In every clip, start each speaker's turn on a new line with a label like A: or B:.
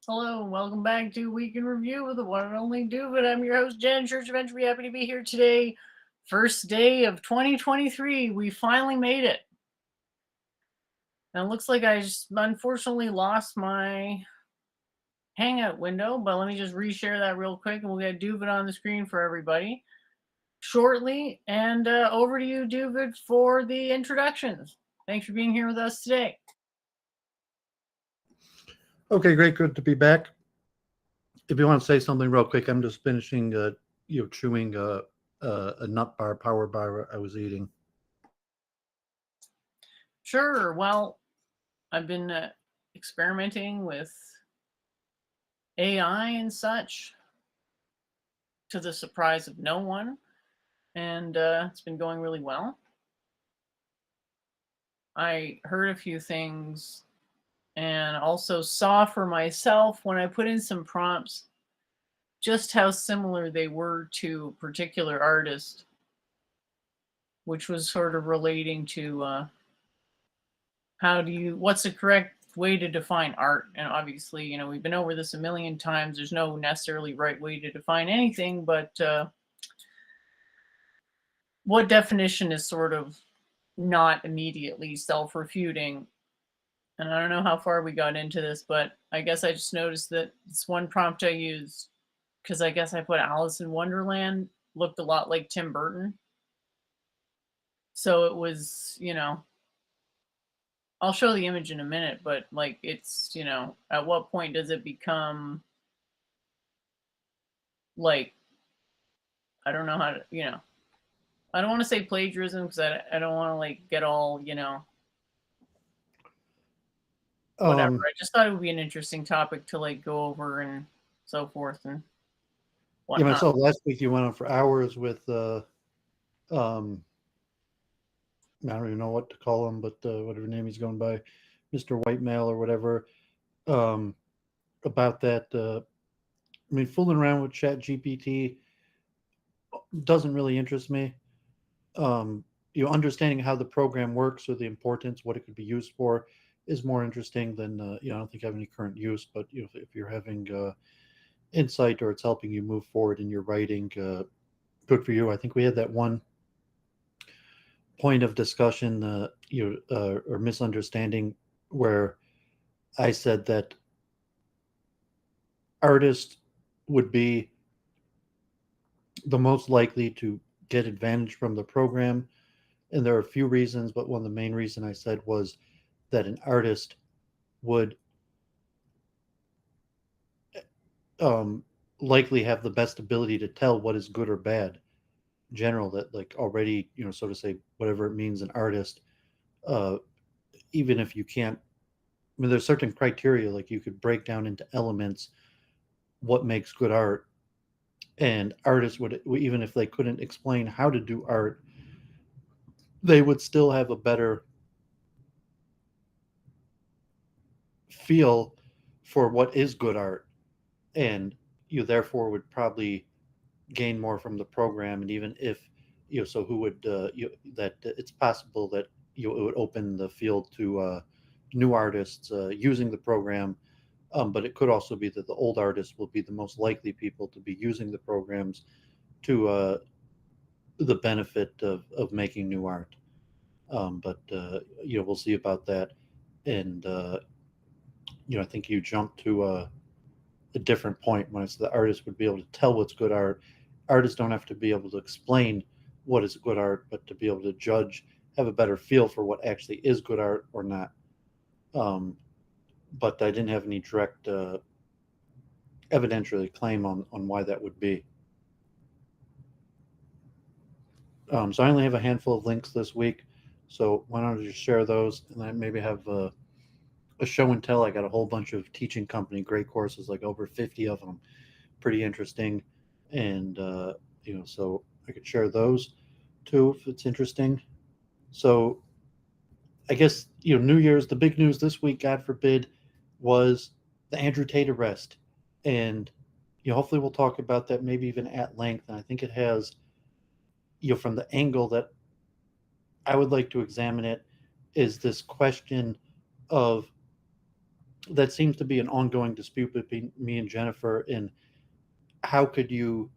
A: Hello and welcome back to Week in Review with the one and only Doovid. I'm your host, Jen Church of Entry. Happy to be here today. First day of 2023. We finally made it. And it looks like I just unfortunately lost my Hangout window, but let me just reshare that real quick and we'll get Doovid on the screen for everybody shortly. And over to you, Doovid, for the introductions. Thanks for being here with us today.
B: Okay, great. Good to be back. If you want to say something real quick, I'm just finishing, chewing a nut bar, power bar I was eating.
A: Sure. Well, I've been experimenting with AI and such to the surprise of no one. And it's been going really well. I heard a few things and also saw for myself when I put in some prompts just how similar they were to a particular artist, which was sort of relating to what's the correct way to define art. And obviously, we've been over this a million times. There's no necessarily right way to define anything, but what definition is sort of not immediately self-refuting? And I don't know how far we got into this, but I guess I just noticed that this one prompt I used, because I guess I put Alice in Wonderland, looked a lot like Tim Burton. So it was, I'll show the image in a minute, but like it's, at what point does it become like, I don't know how to, I don't want to say plagiarism because I don't want to like get all, whatever. I just thought it would be an interesting topic to like go over and so forth and whatnot.
B: Myself, last week you went on for hours with, I don't even know what to call him, but whatever name he's going by, Mr. White Male or whatever, about that. Fooling around with Chat GPT doesn't really interest me. Understanding how the program works or the importance, what it could be used for, is more interesting than I don't think I have any current use. But if you're having insight or it's helping you move forward in your writing, good for you. I think we had that one point of discussion, or misunderstanding, where I said that artists would be the most likely to get advantage from the program. And there are a few reasons, but one of the main reason I said was that an artist would likely have the best ability to tell what is good or bad. General, that like already, so to say, whatever it means, an artist, even if you can't, there's certain criteria, like you could break down into elements what makes good art, and artists would, even if they couldn't explain how to do art, they would still have a better feel for what is good art, and you therefore would probably gain more from the program. And even if so who would that it's possible that it would open the field to new artists using the program. But it could also be that the old artists will be the most likely people to be using the programs to the benefit of making new art. But we'll see about that. And I think you jumped to a different point when it's the artist would be able to tell what's good art. Artists don't have to be able to explain what is good art, but to be able to judge, have a better feel for what actually is good art or not. But I didn't have any direct evidentiary claim on why that would be. So I only have a handful of links this week. So why don't I just share those, and then maybe have a show and tell. I got a whole bunch of teaching company great courses, like over 50 of them, pretty interesting. And so I could share those too if it's interesting. So I guess New Year's, the big news this week, God forbid, was the Andrew Tate arrest, and hopefully we'll talk about that maybe even at length. And I think it has, from the angle that I would like to examine it, is this question of that seems to be an ongoing dispute between me and Jennifer in how could you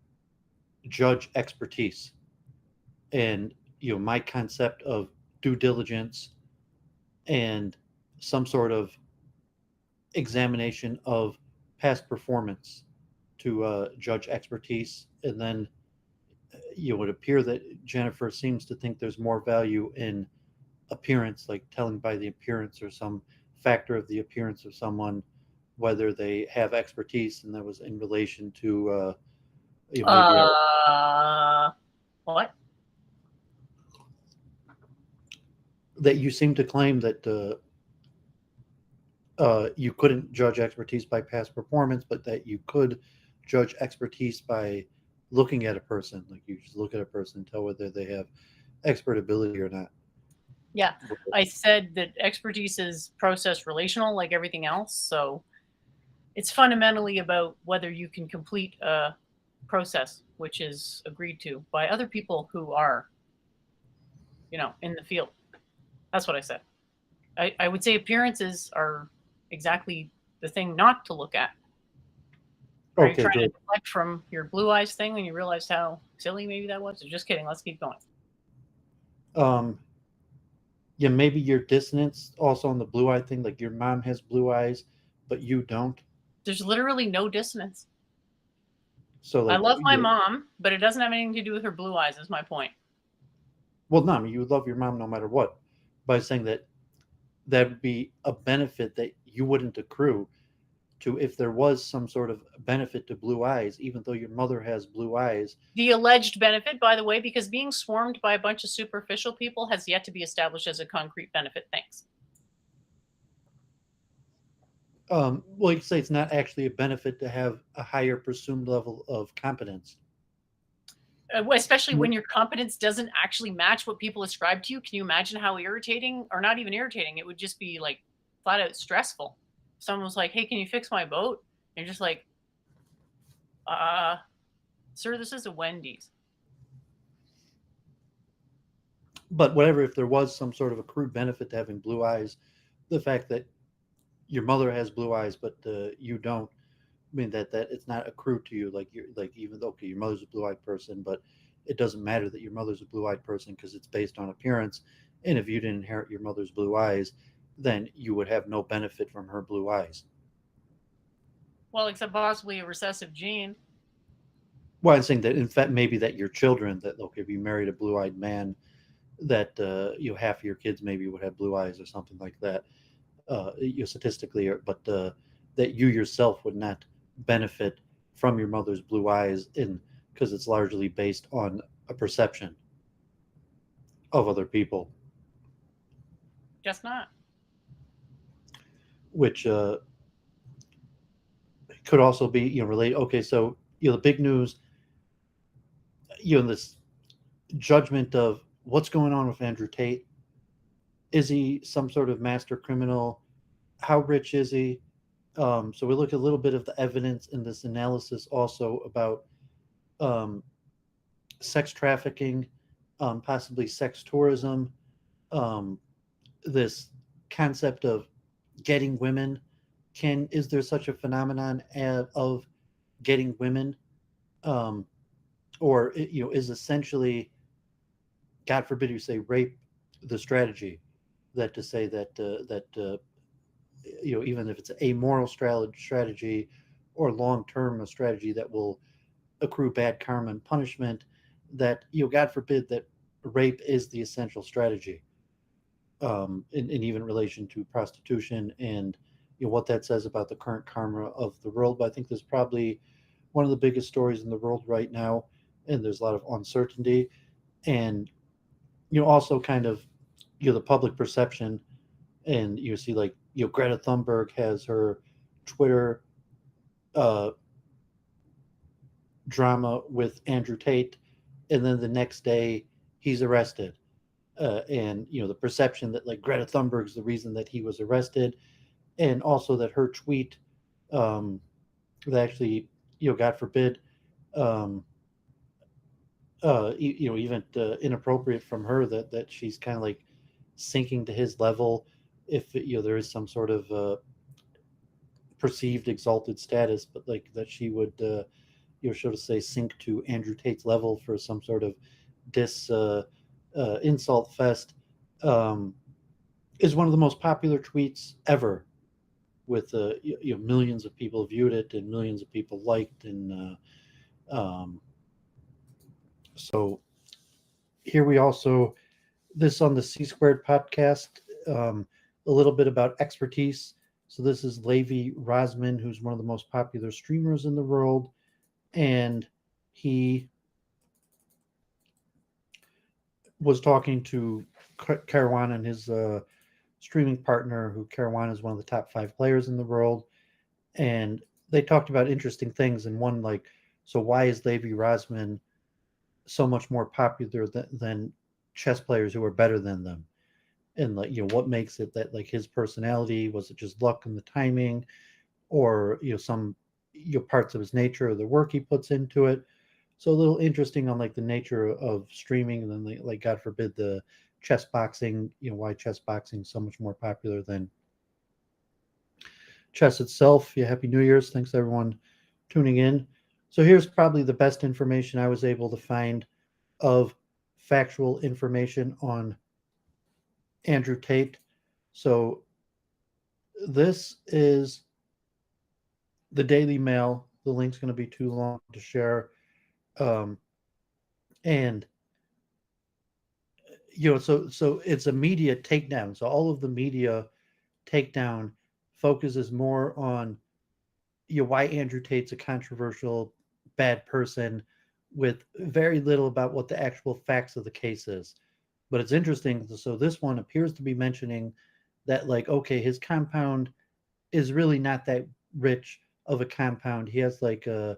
B: judge expertise, and my concept of due diligence and some sort of examination of past performance to judge expertise. And then it would appear that Jennifer seems to think there's more value in appearance, like telling by the appearance or some factor of the appearance of someone, whether they have expertise, and that was in relation to maybe a,
A: What?
B: that you seem to claim that you couldn't judge expertise by past performance, but that you could judge expertise by looking at a person. Like you just look at a person and tell whether they have expert ability or not.
A: Yeah, I said that expertise is process relational, like everything else. So it's fundamentally about whether you can complete a process which is agreed to by other people who are, in the field. That's what I said. I would say appearances are exactly the thing not to look at. Are you
B: Okay,
A: trying to
B: good.
A: deflect from your blue eyes thing when you realized how silly maybe that was? Or just kidding. Let's keep going.
B: Um, yeah, maybe your dissonance also on the blue eye thing, like your mom has blue eyes, but you don't.
A: There's literally no dissonance.
B: So
A: I
B: like
A: love my mom, but it doesn't have anything to do with her blue eyes, is my point.
B: well, no, I mean you love your mom no matter what. By saying that that would be a benefit that you wouldn't accrue to if there was some sort of benefit to blue eyes, even though your mother has blue eyes.
A: The alleged benefit, by the way, because being swarmed by a bunch of superficial people has yet to be established as a concrete benefit. Thanks.
B: Well, you say it's not actually a benefit to have a higher presumed level of competence.
A: Especially when your competence doesn't actually match what people ascribe to you. Can you imagine how irritating, or not even irritating, it would just be like flat out stressful? Someone was like, "Hey, can you fix my boat?" And you're just like, sir, this is a Wendy's.
B: But whatever, if there was some sort of accrued benefit to having blue eyes, the fact that your mother has blue eyes but you don't, I mean that it's not accrued to you. Like you're like, even though okay, your mother's a blue-eyed person, but it doesn't matter that your mother's a blue-eyed person because it's based on appearance. And if you didn't inherit your mother's blue eyes, then you would have no benefit from her blue eyes.
A: Well, except possibly a recessive gene.
B: Well, I'm saying that in fact maybe that your children, that okay, if you married a blue-eyed man, that half of your kids maybe would have blue eyes or something like that. Statistically, but that you yourself would not benefit from your mother's blue eyes in because it's largely based on a perception of other people,
A: Just not.
B: which could also be related. Okay, so the big news, this judgment of what's going on with Andrew Tate. Is he some sort of master criminal? How rich is he? So we look at a little bit of the evidence in this analysis also about sex trafficking, possibly sex tourism, um, this concept of getting women. Is there such a phenomenon of getting women, um, or is essentially, God forbid you say rape, the strategy? That to say that even if it's a moral strategy or long term a strategy that will accrue bad karma and punishment, that God forbid that rape is the essential strategy, in even relation to prostitution and what that says about the current karma of the world. But I think there's probably one of the biggest stories in the world right now, and there's a lot of uncertainty, and also kind of the public perception, and you see like Greta Thunberg has her Twitter uh, drama with Andrew Tate, and then the next day he's arrested. And the perception that like Greta Thunberg's the reason that he was arrested, and also that her tweet, that actually God forbid, um, even inappropriate from her, that she's kind of like sinking to his level. If there is some sort of perceived exalted status, but like that she would so to say sink to Andrew Tate's level for some sort of dis insult fest, um, is one of the most popular tweets ever. With millions of people viewed it and millions of people liked, and so here we also this on the C Squared podcast, um, a little bit about expertise. So this is Levi Rosman, who's one of the most popular streamers in the world, and he was talking to Caruana and his streaming partner, who Caruana is one of the top 5 players in the world, and they talked about interesting things. And one, like, so why is Levi Rosman so much more popular than chess players who are better than them? And like, what makes it that, like, his personality, was it just luck and the timing, or some parts of his nature or the work he puts into it? So a little interesting on like the nature of streaming, and then like God forbid the chess boxing, why chess boxing is so much more popular than chess itself. Yeah, happy New Year's. Thanks everyone tuning in. So here's probably the best information I was able to find of factual information on Andrew Tate. So this is the Daily Mail. The link's going to be too long to share. And so it's a media takedown. So all of the media takedown focuses more on why Andrew Tate's a controversial bad person, with very little about what the actual facts of the case is. But it's interesting. So this one appears to be mentioning that, like, okay, his compound is really not that rich of a compound. He has like a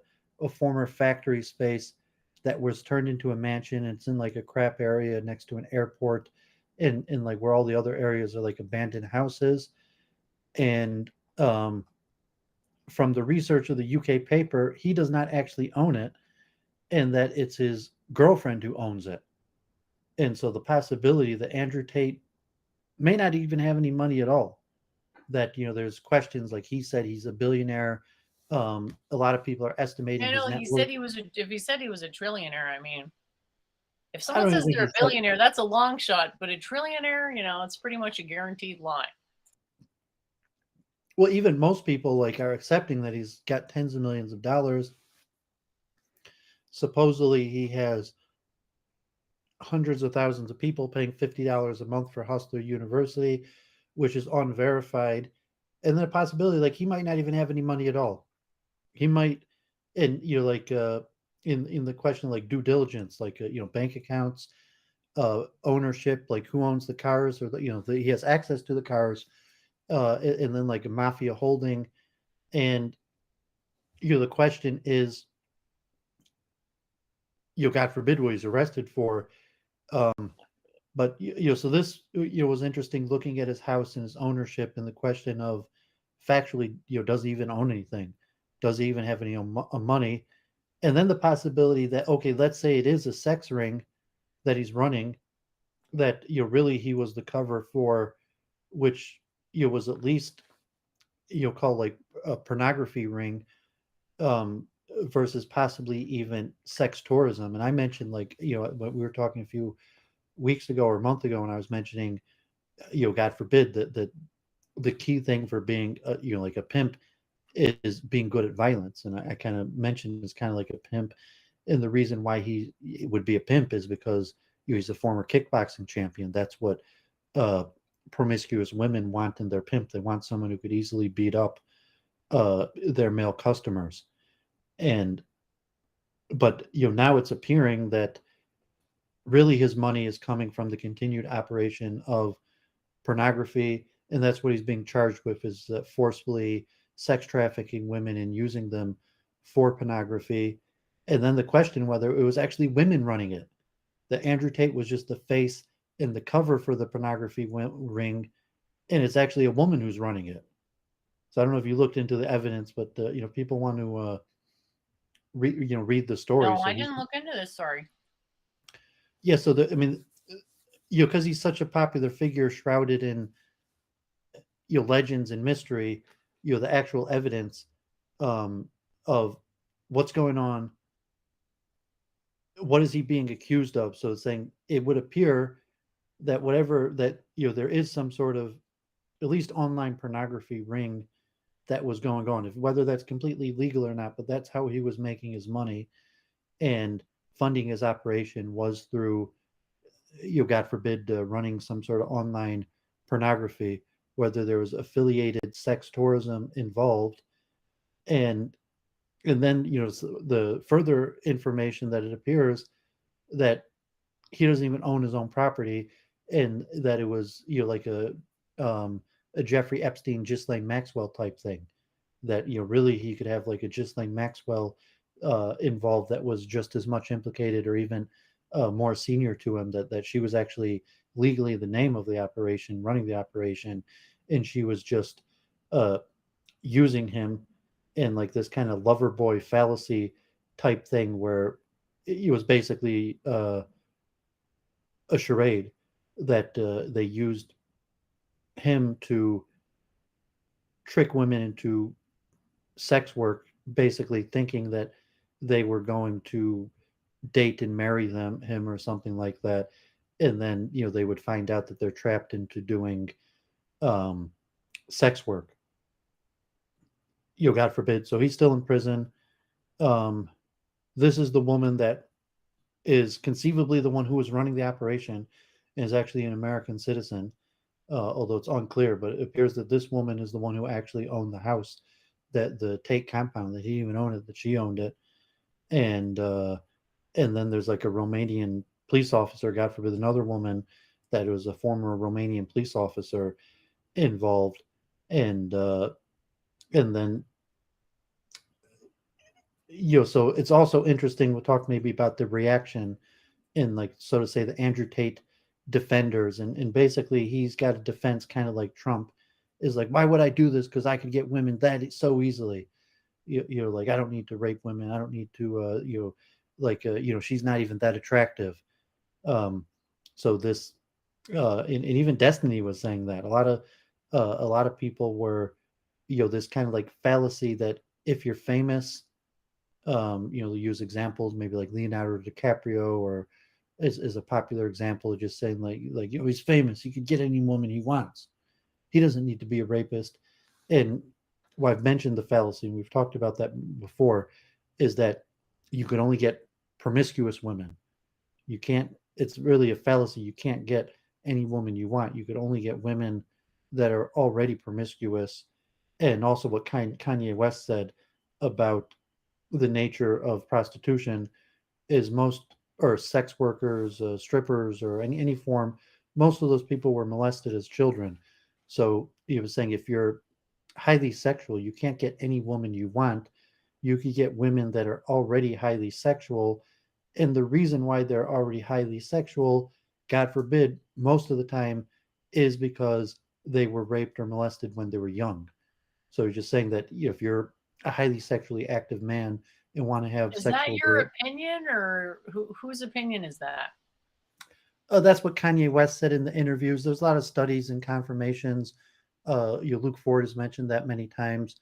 B: former factory space that was turned into a mansion. It's in like a crap area next to an airport, and like where all the other areas are like abandoned houses. And from the research of the UK paper, he does not actually own it, and that it's his girlfriend who owns it. And so the possibility that Andrew Tate may not even have any money at all, that there's questions, like he said he's a billionaire. A lot of people are estimating
A: I
B: his
A: know
B: net
A: he
B: worth.
A: said he was if he said he was a trillionaire, I mean, if
B: I
A: someone
B: don't even
A: says
B: think
A: they're
B: he
A: a
B: said.
A: billionaire, that's a long shot, but a trillionaire, it's pretty much a guaranteed lie.
B: Well, even most people like are accepting that he's got tens of millions of dollars. Supposedly he has hundreds of thousands of people paying $50 a month for Hustler University, which is unverified. And then a possibility, like, he might not even have any money at all. He might, and like in the question, like due diligence, like bank accounts, ownership, like who owns the cars, or he has access to the cars, and then like a mafia holding. And the question is, God forbid what he's arrested for. Um, but so this was interesting, looking at his house and his ownership, and the question of factually, does he even own anything? Does he even have any money? And then the possibility that, okay, let's say it is a sex ring that he's running, that really he was the cover for, which was at least called like a pornography ring, um, versus possibly even sex tourism. And I mentioned, like, when we were talking a few weeks ago or a month ago, when I was mentioning, God forbid, that the key thing for being like a pimp is being good at violence. And I kind of mentioned it's kind of like a pimp, and the reason why he would be a pimp is because he's a former kickboxing champion. That's what uh, promiscuous women want in their pimp. They want someone who could easily beat up their male customers. And but now it's appearing that really his money is coming from the continued operation of pornography, and that's what he's being charged with, is forcefully sex trafficking women and using them for pornography. And then the question whether it was actually women running it, that Andrew Tate was just the face and the cover for the pornography ring, and it's actually a woman who's running it. So I don't know if you looked into the evidence, but people want to read the story.
A: No,
B: So
A: I
B: he's
A: didn't look into this. Sorry.
B: yeah. So I mean, because he's such a popular figure, shrouded in legends and mystery, the actual evidence um, of what's going on, what is he being accused of. So it's saying it would appear that whatever that there is some sort of at least online pornography ring that was going on, if whether that's completely legal or not, but that's how he was making his money and funding his operation was through, God forbid, running some sort of online pornography, whether there was affiliated sex tourism involved, and then the further information that it appears that he doesn't even own his own property, and that it was like a Jeffrey Epstein, Ghislaine Maxwell type thing. That really he could have like a Ghislaine Maxwell involved that was just as much implicated or even more senior to him. That she was actually legally the name of the operation, running the operation, and she was just uh, using him in like this kind of lover boy fallacy type thing where it was basically a charade that they used him to trick women into sex work, basically thinking that they were going to date and marry him or something like that, and then they would find out that they're trapped into doing um, sex work. God forbid. So he's still in prison. Um, this is the woman that is conceivably the one who was running the operation and is actually an American citizen, although it's unclear. But it appears that this woman is the one who actually owned the house, that the Tate compound, that he didn't even owned it, that she owned it. And then there's like a Romanian police officer, God forbid, another woman that was a former Romanian police officer involved, and and then so it's also interesting. We'll talk maybe about the reaction in, like, so to say, the Andrew Tate defenders, and basically he's got a defense kind of like Trump is like, why would I do this? Because I could get women that so easily. Like, I don't need to rape women. I don't need to like she's not even that attractive. Um, so this and even Destiny was saying that a lot of people were this kind of like fallacy that if you're famous, they'll use examples maybe like Leonardo DiCaprio, or is a popular example of just saying like he's famous, he could get any woman he wants, he doesn't need to be a rapist. And well, I've mentioned the fallacy, and we've talked about that before, is that you can only get promiscuous women. You can't, it's really a fallacy. You can't get any woman you want. You could only get women that are already promiscuous. And also what Kanye West said about the nature of prostitution is most, or sex workers, strippers, or any form, most of those people were molested as children. So he was saying if you're highly sexual, you can't get any woman you want. You could get women that are already highly sexual. And the reason why they're already highly sexual, God forbid, most of the time is because they were raped or molested when they were young. So he's just saying that if you're a highly sexually active man and want to have
A: Is that
B: sexual,
A: your opinion, or whose opinion is that?
B: that's what Kanye West said in the interviews. There's a lot of studies and confirmations. Luke Ford has mentioned that many times.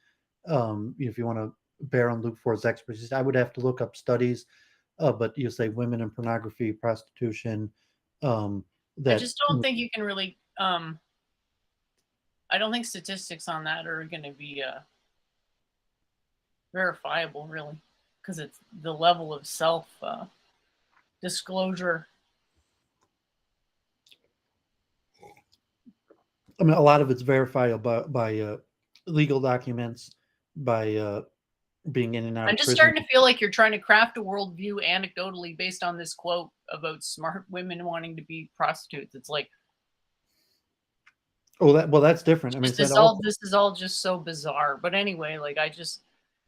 B: If you want to bear on Luke Ford's expertise, I would have to look up studies. But you say women in pornography, prostitution.
A: I
B: That
A: just don't think you can really. I don't think statistics on that are going to be verifiable, really, because it's the level of self disclosure.
B: I mean, a lot of it's verifiable by legal documents, by being in and out
A: I'm
B: of
A: just
B: prison.
A: starting to feel like you're trying to craft a worldview anecdotally based on this quote about smart women wanting to be prostitutes. It's like,
B: Oh, that's different. I mean,
A: this is all just so bizarre. But anyway, like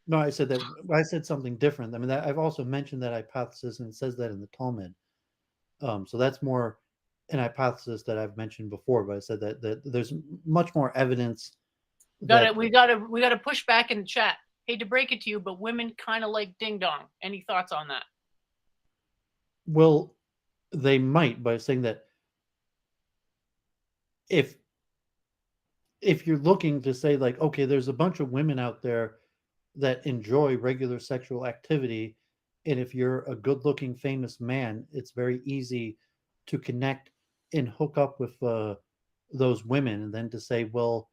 B: no, I said that I said something different. I mean, I've also mentioned that hypothesis, and it says that in the Talmud. So that's more an hypothesis that I've mentioned before, but I said that there's much more evidence that
A: we gotta push back in the chat. Hate to break it to you, but women kind of like ding dong. Any thoughts on that?
B: well, they might, by saying that if if you're looking to say like, okay, there's a bunch of women out there that enjoy regular sexual activity, and if you're a good-looking famous man, it's very easy to connect and hook up with those women, and then to say, well,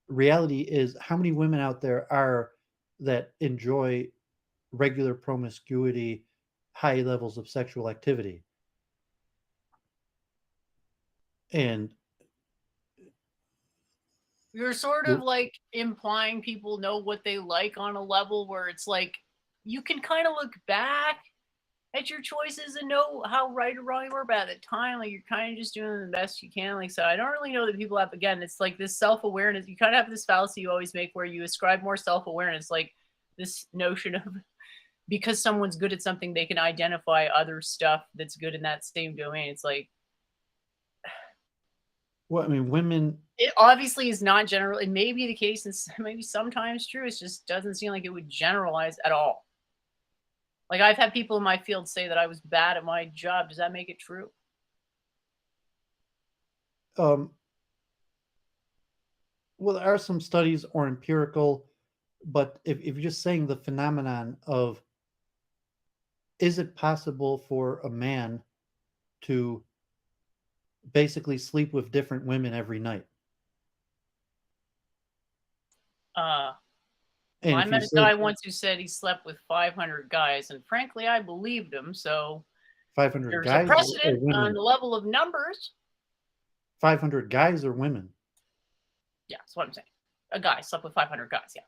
B: reality is how many women out there are that enjoy regular promiscuity, high levels of sexual activity, and
A: You're sort of
B: you
A: like implying people know what they like on a level where it's like you can kind of look back at your choices and know how right or wrong you were, but at the time, like you're kind of just doing the best you can. Like, so I don't really know that people have, again, it's like this self awareness. You kind of have this fallacy you always make where you ascribe more self awareness, like this notion of because someone's good at something, they can identify other stuff that's good in that same domain. It's like,
B: well, I mean, women.
A: it obviously is not general. It may be the case, and maybe sometimes true. It just doesn't seem like it would generalize at all. Like I've had people in my field say that I was bad at my job. Does that make it true?
B: um, well, there are some studies or empirical, but if you're just saying the phenomenon of, is it possible for a man to basically sleep with different women every night?
A: Uh,
B: And
A: I
B: if you
A: met a
B: said
A: guy once who said he slept with 500 guys, and frankly, I believed him. So
B: 500
A: there's a
B: guys or
A: precedent on
B: women,
A: the level of numbers.
B: 500 guys or women,
A: Yeah, that's what I'm saying. A guy slept with 500 guys. Yeah.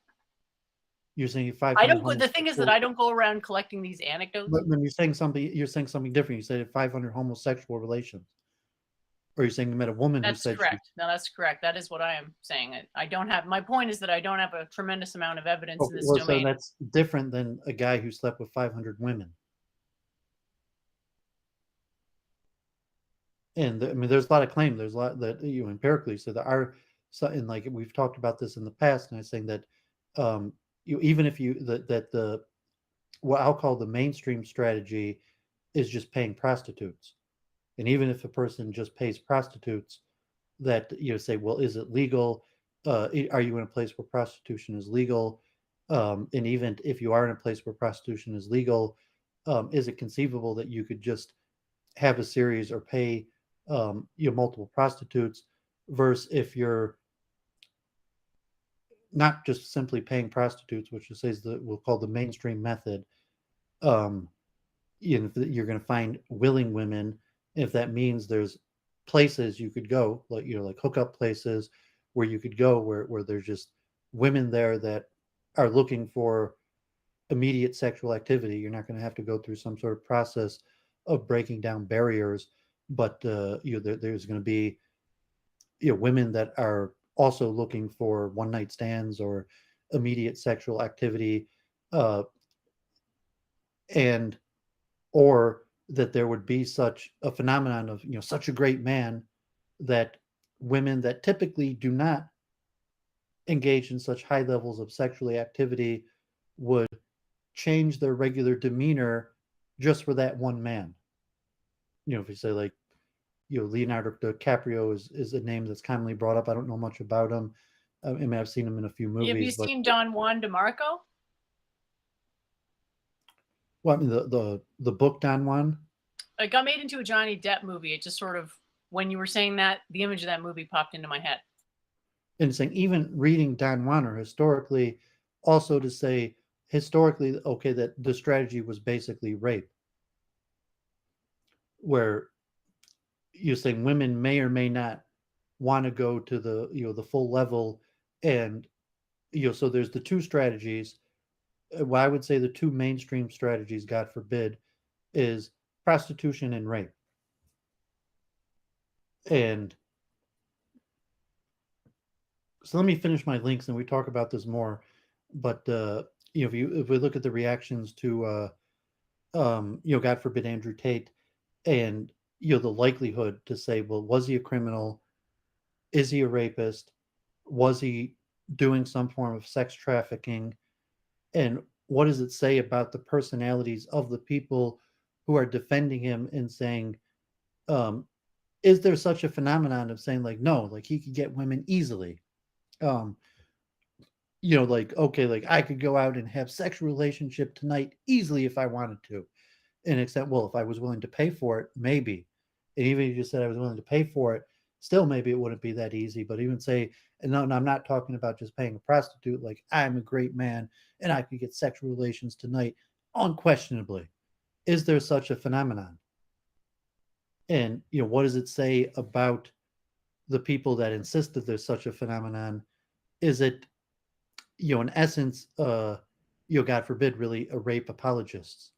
B: you're saying
A: I
B: 500
A: don't go, the thing is that
B: homosexual.
A: I don't go around collecting these anecdotes.
B: But when you're saying something different. You said 500 homosexual relations, or you're saying you met a woman who
A: That's
B: said she.
A: correct. No, that's correct. That is what I am saying. I don't have, my point is that I don't have a tremendous amount of evidence in
B: Okay,
A: this
B: well, so
A: domain.
B: that's different than a guy who slept with 500 women. And I mean, there's a lot of claim. There's a lot that empirically. So there are, so, and like we've talked about this in the past, and I was saying that you even if you that the what I'll call the mainstream strategy is just paying prostitutes, and even if a person just pays prostitutes, that say, well, is it legal? Are you in a place where prostitution is legal? And even if you are in a place where prostitution is legal, is it conceivable that you could just have a series or pay multiple prostitutes, versus if you're not just simply paying prostitutes, which is the we'll call the mainstream method. um, you're going to find willing women. If that means there's places you could go, like like hookup places where you could go where there's just women there that are looking for immediate sexual activity, you're not going to have to go through some sort of process of breaking down barriers. But there's going to be women that are also looking for one night stands or immediate sexual activity, uh, and or that there would be such a phenomenon of such a great man that women that typically do not engage in such high levels of sexual activity would change their regular demeanor just for that one man. If you say like Leonardo DiCaprio is a name that's commonly brought up. I don't know much about him. I mean, I've seen him in a few
A: Have you
B: movies, but
A: seen Don Juan DeMarco?
B: well, I mean, the book Don Juan.
A: It got made into a Johnny Depp movie. It just sort of, when you were saying that, the image of that movie popped into my head.
B: And saying even reading Don Juan or historically, also to say historically, okay, that the strategy was basically rape, where you're saying women may or may not want to go to the the full level. And so there's the two strategies. Well, I would say the two mainstream strategies, God forbid, is prostitution and rape. And so let me finish my links and we talk about this more. But if we look at the reactions to God forbid, Andrew Tate, and the likelihood to say, well, was he a criminal? Is he a rapist? Was he doing some form of sex trafficking? And what does it say about the personalities of the people who are defending him and saying, um, is there such a phenomenon of saying like no, like he could get women easily? Um, like okay, like I could go out and have sexual relationship tonight easily if I wanted to. And except, well, if I was willing to pay for it, maybe. And even if you said I was willing to pay for it, still maybe it wouldn't be that easy. But even say, and no, I'm not talking about just paying a prostitute. Like I'm a great man and I could get sexual relations tonight, unquestionably. Is there such a phenomenon? And what does it say about the people that insist that there's such a phenomenon? Is it, in essence, God forbid, really a rape apologists?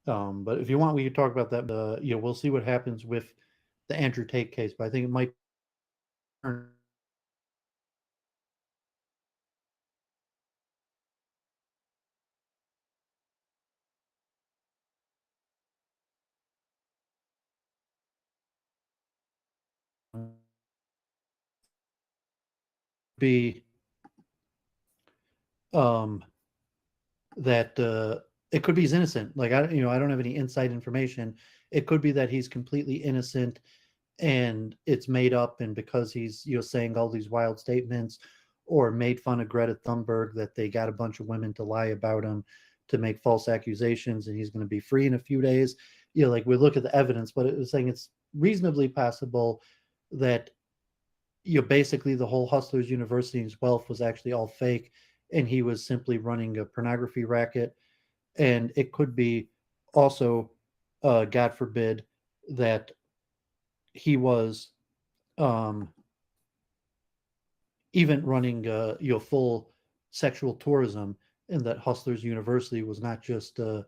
B: But if you want, we could talk about that. We'll see what happens with the Andrew Tate case. But I think it might be um, that it could be he's innocent. Like I don't have any inside information. It could be that he's completely innocent and it's made up, and because he's saying all these wild statements or made fun of Greta Thunberg, that they got a bunch of women to lie about him to make false accusations, and he's going to be free in a few days. Like we look at the evidence, but it was saying it's reasonably possible that basically the whole Hustlers University's wealth was actually all fake, and he was simply running a pornography racket. And it could be also, God forbid, that he was um, even running full sexual tourism, and that Hustlers University was not just a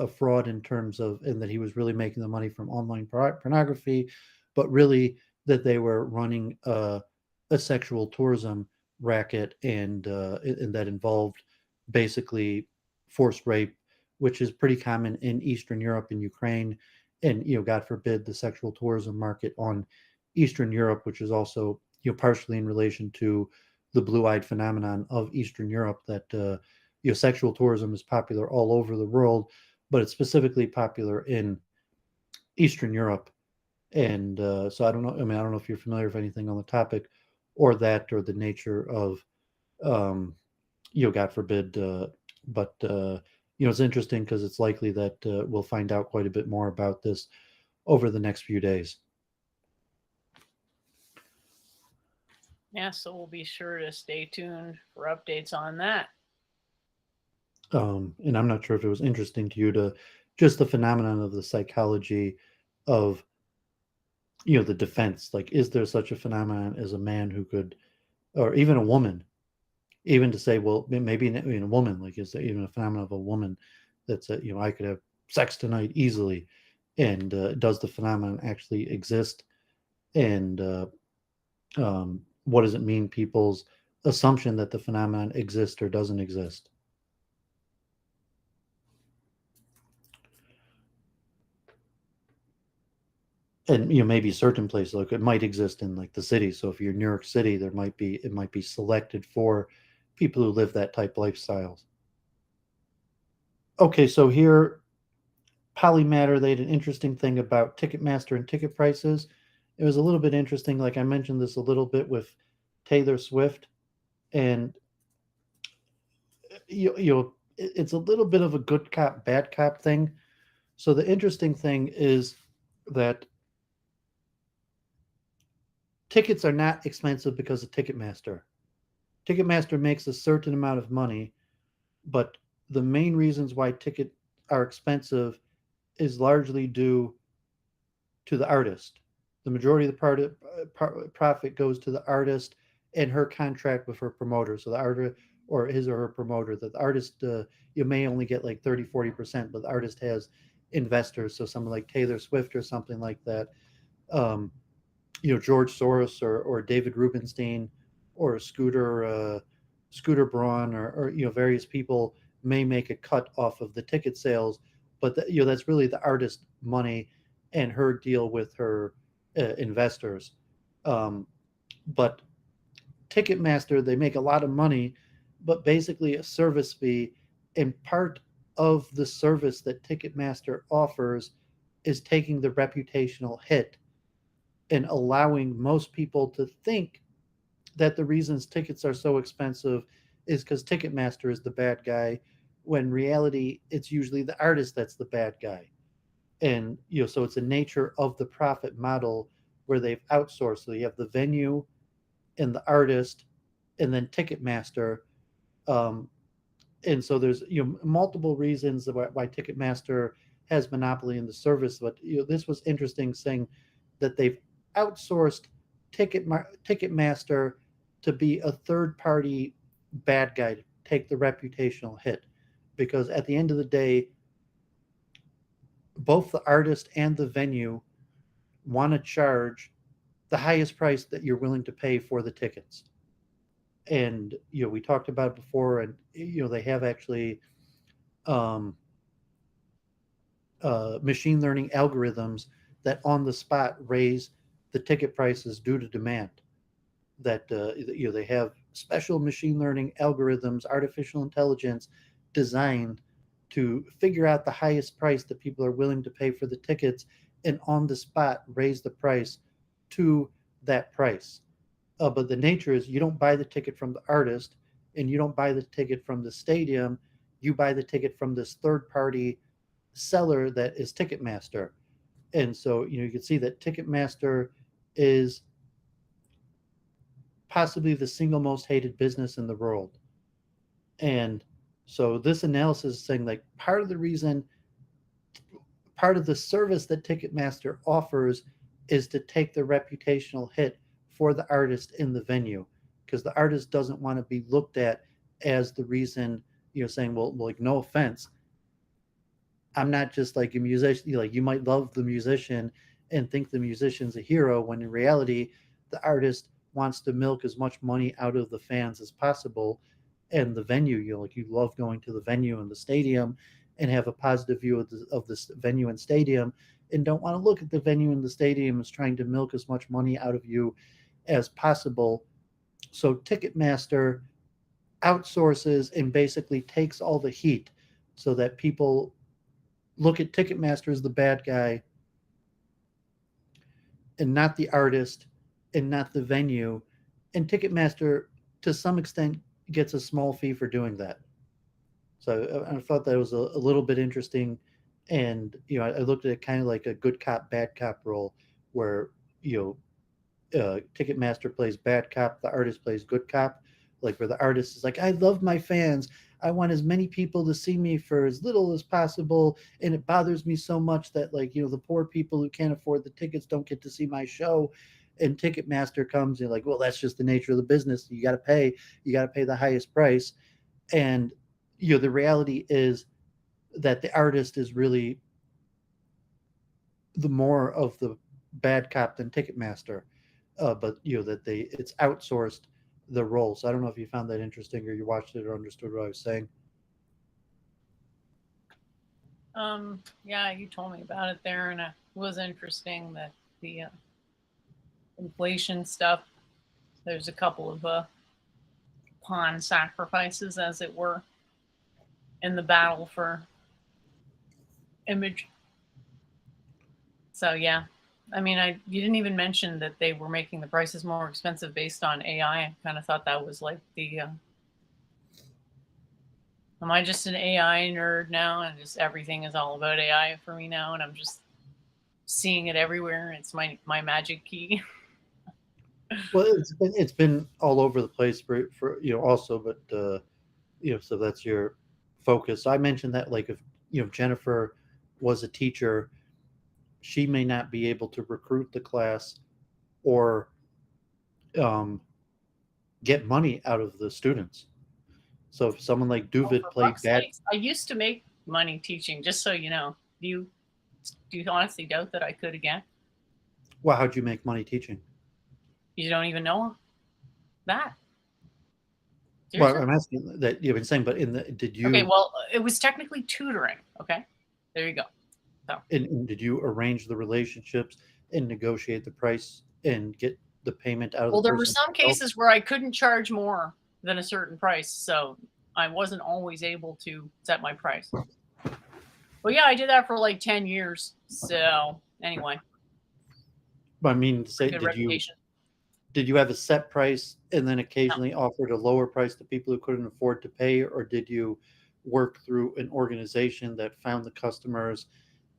B: fraud in terms of, and that he was really making the money from online pornography, but really that they were running a sexual tourism racket, and that involved basically forced rape, which is pretty common in Eastern Europe and Ukraine, and God forbid, the sexual tourism market on Eastern Europe, which is also partially in relation to the blue-eyed phenomenon of Eastern Europe, that sexual tourism is popular all over the world, but it's specifically popular in Eastern Europe. And so I don't know. I mean, I don't know if you're familiar with anything on the topic, or that, or the nature of, um, God forbid. But it's interesting because it's likely that we'll find out quite a bit more about this over the next few days.
A: Yeah, so we'll be sure to stay tuned for updates on that.
B: And I'm not sure if it was interesting to you to just the phenomenon of the psychology of the defense. Like, is there such a phenomenon as a man who could, or even a woman, even to say, well, maybe a woman, like, is there even a phenomenon of a woman that's I could have sex tonight easily, and does the phenomenon actually exist? And what does it mean, people's assumption that the phenomenon exists or doesn't exist? And maybe certain places, like it might exist in like the city. So if you're in New York City, it might be selected for people who live that type lifestyles. Okay, so here, Polymatter, they had an interesting thing about Ticketmaster and ticket prices. It was a little bit interesting. Like I mentioned this a little bit with Taylor Swift, and it's a little bit of a good cop, bad cop thing. So the interesting thing is that tickets are not expensive because of Ticketmaster. Ticketmaster makes a certain amount of money, but the main reasons why tickets are expensive is largely due to the artist. The majority of the profit goes to the artist and her contract with her promoter. So the artist, or his or her promoter, that the artist, you may only get like 30-40%, but the artist has investors. So someone like Taylor Swift or something like that, um, George Soros, or David Rubenstein, or Scooter Braun, or various people may make a cut off of the ticket sales, but that's really the artist money and her deal with her investors. Um, but Ticketmaster, they make a lot of money, but basically a service fee, in part of the service that Ticketmaster offers is taking the reputational hit and allowing most people to think that the reasons tickets are so expensive is because Ticketmaster is the bad guy, when in reality it's usually the artist that's the bad guy. And so it's a nature of the profit model where they've outsourced. So you have the venue and the artist, and then Ticketmaster. Um, and so there's multiple reasons why Ticketmaster has monopoly in the service. But this was interesting, saying that they've outsourced Ticketmaster to be a third party bad guy to take the reputational hit, because at the end of the day, both the artist and the venue want to charge the highest price that you're willing to pay for the tickets. And we talked about it before, and they have actually um, machine learning algorithms that on the spot raise the ticket prices due to demand. That they have special machine learning algorithms, artificial intelligence designed to figure out the highest price that people are willing to pay for the tickets, and on the spot raise the price to that price. But the nature is, you don't buy the ticket from the artist, and you don't buy the ticket from the stadium. You buy the ticket from this third party seller that is Ticketmaster. And so you can see that Ticketmaster is possibly the single most hated business in the world. And so this analysis is saying, like, part of the service that Ticketmaster offers is to take the reputational hit for the artist in the venue, because the artist doesn't want to be looked at as the reason, saying, well, like, no offense, I'm not just like a musician. You might love the musician and think the musician's a hero, when in reality, the artist wants to milk as much money out of the fans as possible. And the venue, you love going to the venue and the stadium and have a positive view of this venue and stadium, and don't want to look at the venue and the stadium as trying to milk as much money out of you as possible. So Ticketmaster outsources and basically takes all the heat, so that people look at Ticketmaster as the bad guy and not the artist and not the venue. And Ticketmaster, to some extent, gets a small fee for doing that. So I thought that was a little bit interesting. And, I looked at it kind of like a good cop, bad cop role, where, Ticketmaster plays bad cop, the artist plays good cop. Like, where the artist is like, I love my fans. I want as many people to see me for as little as possible. And it bothers me so much that, like, the poor people who can't afford the tickets don't get to see my show. And Ticketmaster comes and like, well, that's just the nature of the business. You got to pay the highest price. And, the reality is that the artist is really the more of the bad cop than Ticketmaster. But, that it's outsourced the role. So I don't know if you found that interesting, or you watched it or understood what I was saying.
A: Yeah, you told me about it there, and it was interesting that the inflation stuff. There's a couple of pawn sacrifices, as it were, in the battle for image. So yeah, I mean, you didn't even mention that they were making the prices more expensive based on AI. I kind of thought that was like the. Am I just an AI nerd now, and just everything is all about AI for me now, and I'm just seeing it everywhere? It's my magic key.
B: Well, it's been all over the place for also, but so that's your focus. So I mentioned that, like, if Jennifer was a teacher, she may not be able to recruit the class or get money out of the students. So if someone like Doooovid played bad,
A: I used to make money teaching, just so you know. Do you honestly doubt that I could again?
B: Well, how'd you make money teaching?
A: You don't even know that.
B: Seriously? Well, I'm asking that you've been saying, but did you?
A: Okay, well, it was technically tutoring. Okay, there you go. So.
B: And did you arrange the relationships and negotiate the price and get the payment out of the person?
A: Well, there were some cases where I couldn't charge more than a certain price, so I wasn't always able to set my price. Well, yeah, I did that for like 10 years. So anyway,
B: I mean, say,
A: good reputation.
B: did you have a set price and then
A: No.
B: occasionally offered a lower price to people who couldn't afford to pay, or did you work through an organization that found the customers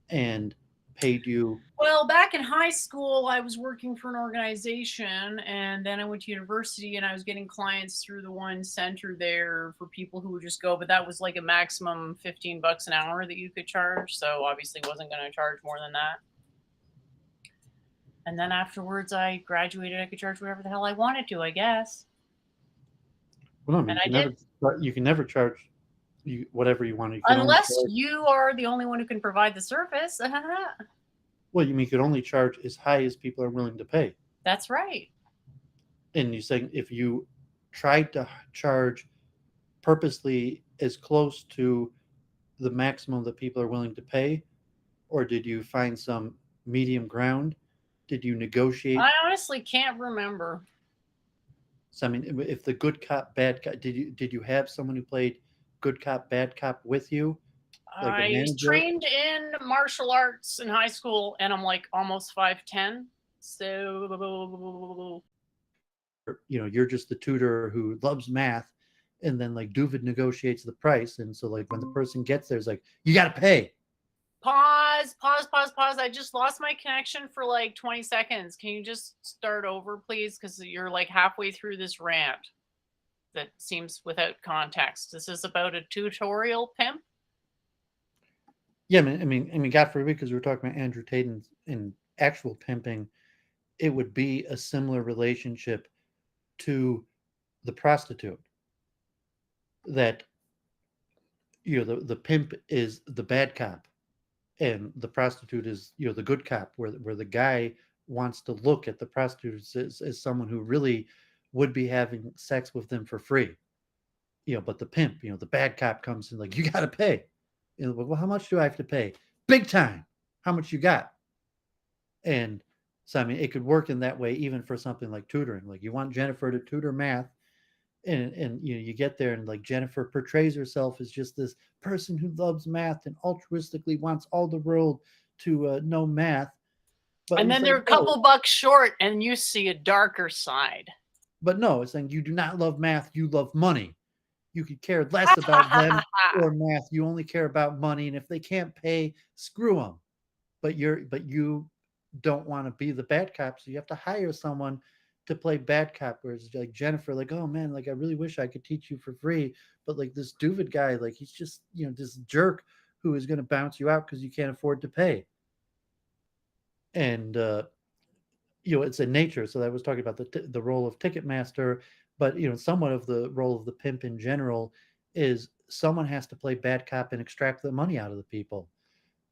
B: and paid you?
A: Well, back in high school, I was working for an organization, and then I went to university, and I was getting clients through the one center there for people who would just go. But that was like a maximum $15 an hour that you could charge. So obviously, wasn't going to charge more than that. And then afterwards, I graduated. I could charge whatever the hell I wanted to, I guess.
B: Well, no, I mean,
A: And I did.
B: you can never charge you whatever you want. You can only
A: Unless
B: charge.
A: you are the only one who can provide the service.
B: Well, you could only charge as high as people are willing to pay.
A: That's right.
B: And you're saying if you tried to charge purposely as close to the maximum that people are willing to pay, or did you find some medium ground? Did you negotiate?
A: I honestly can't remember.
B: So I mean, if the good cop, bad cop, did you have someone who played good cop, bad cop with you, like a
A: I
B: manager?
A: trained in martial arts in high school, and I'm like almost 5'10". So
B: You're just the tutor who loves math, and then like Doovid negotiates the price, and so like when the person gets there, it's like you got to pay.
A: pause. I just lost my connection for like 20 seconds. Can you just start over, please? Because you're like halfway through this rant that seems without context. This is about a tutorial pimp.
B: Yeah, I mean, God forbid, because we were talking about Andrew Tate and actual pimping, it would be a similar relationship to the prostitute. That the pimp is the bad cop, and the prostitute is the good cop, where the guy wants to look at the prostitute as someone who really would be having sex with them for free. But the pimp, the bad cop comes in like, you got to pay. Well, how much do I have to pay? Big time. How much you got? And so, I mean, it could work in that way, even for something like tutoring. Like you want Jennifer to tutor math, and you get there, and like Jennifer portrays herself as just this person who loves math and altruistically wants all the world to know math. But
A: And
B: it's
A: then
B: like,
A: they're a couple bucks short, and you see a darker side.
B: but no, it's like you do not love math, you love money. You could care less about them or math. You only care about money, and if they can't pay, screw them. But you don't want to be the bad cop, so you have to hire someone to play bad cop. Whereas like Jennifer, like, oh man, like I really wish I could teach you for free, but like this Doovid guy, like he's just this jerk who is going to bounce you out because you can't afford to pay. And it's in nature. So I was talking about the role of Ticketmaster, but somewhat of the role of the pimp in general is someone has to play bad cop and extract the money out of the people.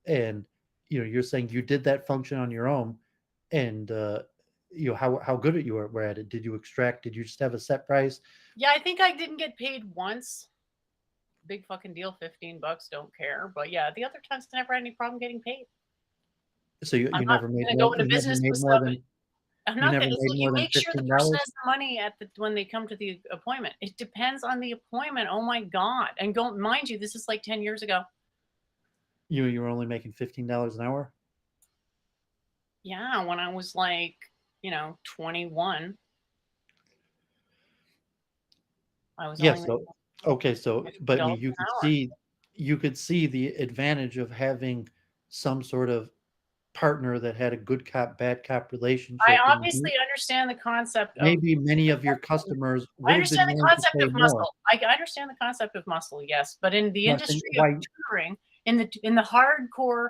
B: And you're saying you did that function on your own, and how good you were at it. Did you extract? Did you just have a set price?
A: Yeah, I think I didn't get paid once. Big fucking deal, $15. Don't care. But yeah, the other times I never had any problem getting paid.
B: So you
A: I'm not
B: never made
A: gonna
B: more.
A: go into
B: You never
A: business
B: made
A: with
B: more
A: somebody.
B: than
A: I'm
B: you
A: not
B: never
A: gonna.
B: made
A: So you
B: more than
A: make sure the
B: fifteen
A: person
B: dollars.
A: has the money when they come to the appointment. It depends on the appointment. Oh my god! And go mind you, this is like 10 years ago.
B: You were only making $15 an hour.
A: Yeah, when I was like 21, I was
B: Yeah.
A: only
B: So okay. So,
A: making
B: but I
A: $50
B: mean,
A: an hour.
B: you could see the advantage of having some sort of partner that had a good cop, bad cop
A: I
B: relationship, and
A: obviously understand the concept of.
B: maybe many of your customers
A: I
B: would have been
A: understand the
B: willing to
A: concept
B: pay
A: of
B: more.
A: muscle. I understand the concept of muscle, yes, but in the
B: Not saying
A: industry of
B: why.
A: tutoring, in the hardcore,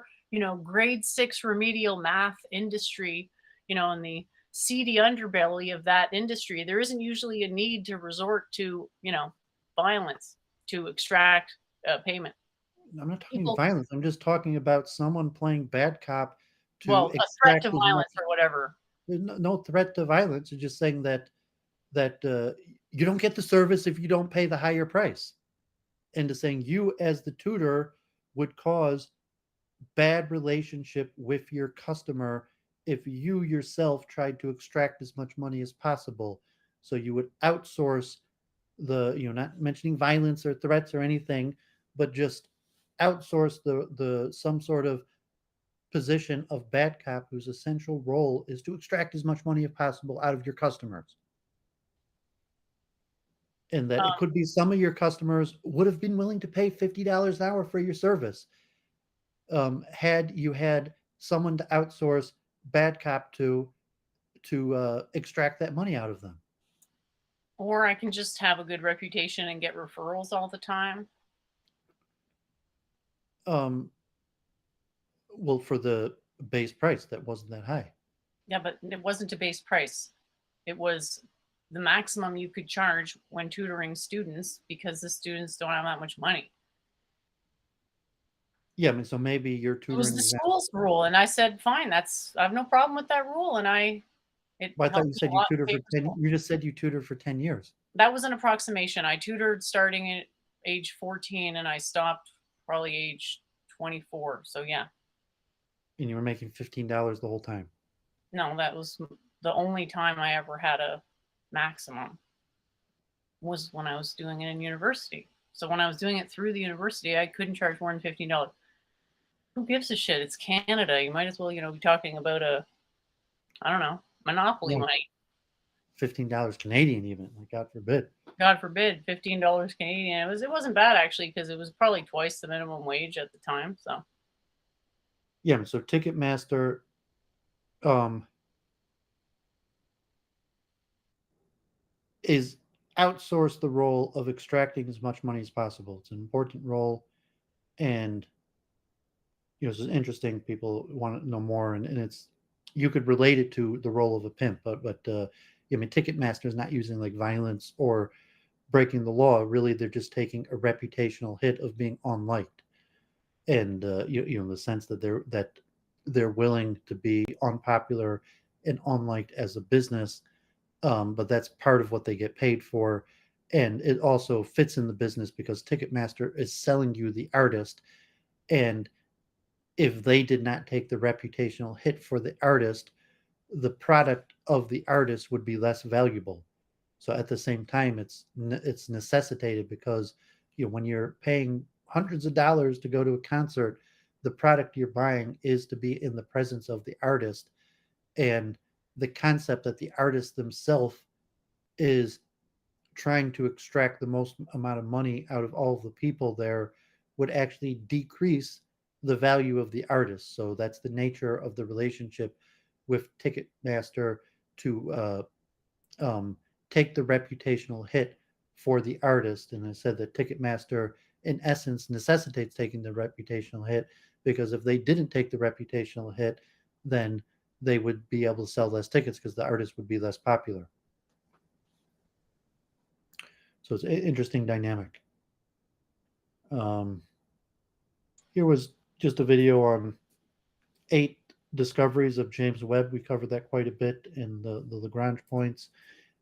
A: grade 6 remedial math industry, in the seedy underbelly of that industry, there isn't usually a need to resort to, violence to extract payment.
B: I'm not talking
A: People,
B: violence. I'm just talking about someone playing bad cop to
A: well, a threat to
B: extract as much.
A: violence or whatever.
B: There's no threat to violence. It's just saying that you don't get the service if you don't pay the higher price, and to saying you as the tutor would cause bad relationship with your customer if you yourself tried to extract as much money as possible. So you would outsource not mentioning violence or threats or anything, but just outsource the some sort of position of bad cop whose essential role is to extract as much money as possible out of your customers. And that it
A: Um,
B: could be some of your customers would have been willing to pay $50 an hour for your service, had you had someone to outsource bad cop to extract that money out of them.
A: or I can just have a good reputation and get referrals all the time.
B: Um, well, for the base price that wasn't that high.
A: Yeah, but it wasn't a base price. It was the maximum you could charge when tutoring students because the students don't have that much money.
B: Yeah, I mean, so maybe you're
A: It was
B: tutoring
A: the
B: example.
A: school's rule, and I said, "Fine, that's I have no problem with that rule," and it
B: Well, I thought
A: helped
B: you
A: me
B: said
A: a
B: you
A: lot
B: tutor
A: to pay
B: for
A: for
B: 10.
A: school.
B: You just said you tutored for 10 years.
A: That was an approximation. I tutored starting at age 14 and I stopped probably age 24. So yeah.
B: And you were making $15 the whole time.
A: No, that was the only time I ever had a maximum was when I was doing it in university. So when I was doing it through the university, I couldn't charge more than $15. Who gives a shit? It's Canada. You might as well, be talking about I don't know, monopoly
B: Yeah,
A: money.
B: $15 Canadian, even, like, God forbid.
A: God forbid, $15 Canadian. It wasn't bad actually because it was probably twice the minimum wage at the time. So
B: Yeah, so Ticketmaster um, is outsource the role of extracting as much money as possible. It's an important role, and it's interesting. People want to know more, and it's you could relate it to the role of a pimp, but I mean, Ticketmaster is not using like violence or breaking the law. Really, they're just taking a reputational hit of being unliked, and the sense that they're willing to be unpopular and unliked as a business, but that's part of what they get paid for. And it also fits in the business because Ticketmaster is selling you the artist. And if they did not take the reputational hit for the artist, the product of the artist would be less valuable. So at the same time, it's necessitated because when you're paying hundreds of dollars to go to a concert, the product you're buying is to be in the presence of the artist, and the concept that the artist themselves is trying to extract the most amount of money out of all of the people there would actually decrease the value of the artist. So that's the nature of the relationship with Ticketmaster to um, take the reputational hit for the artist. And I said that Ticketmaster, in essence, necessitates taking the reputational hit because if they didn't take the reputational hit, then they would be able to sell less tickets because the artist would be less popular. So it's an interesting dynamic. Um, Here was just a video on 8 discoveries of James Webb. We covered that quite a bit in the Lagrange points.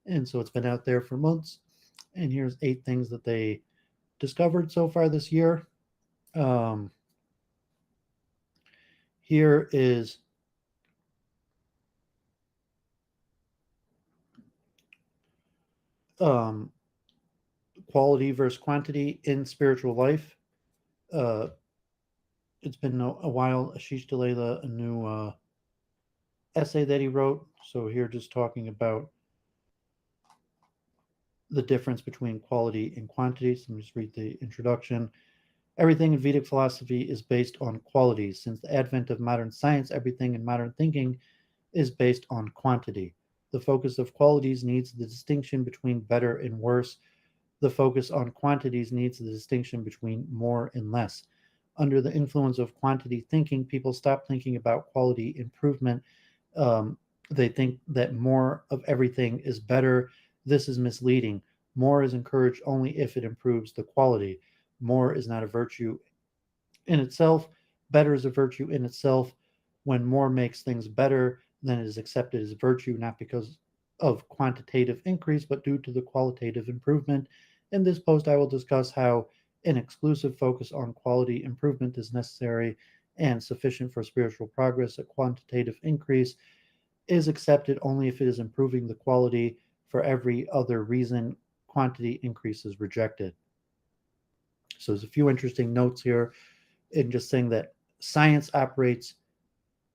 B: And so it's been out there for months. And here's 8 things that they discovered so far this year. Um, Here is um, quality versus quantity in spiritual life. Uh, it's been a while. Ashish Delela, a new essay that he wrote. So here, just talking about the difference between quality and quantity. So let me just read the introduction. Everything in Vedic philosophy is based on qualities. Since the advent of modern science, everything in modern thinking is based on quantity. The focus of qualities needs the distinction between better and worse. The focus on quantities needs the distinction between more and less. Under the influence of quantity thinking, people stop thinking about quality improvement. Um, they think that more of everything is better. This is misleading. More is encouraged only if it improves the quality. More is not a virtue in itself. Better is a virtue in itself. When more makes things better, then it is accepted as virtue, not because of quantitative increase, but due to the qualitative improvement. In this post, I will discuss how an exclusive focus on quality improvement is necessary and sufficient for spiritual progress. A quantitative increase is accepted only if it is improving the quality. For every other reason, quantity increase is rejected. So there's a few interesting notes here. and just saying that science operates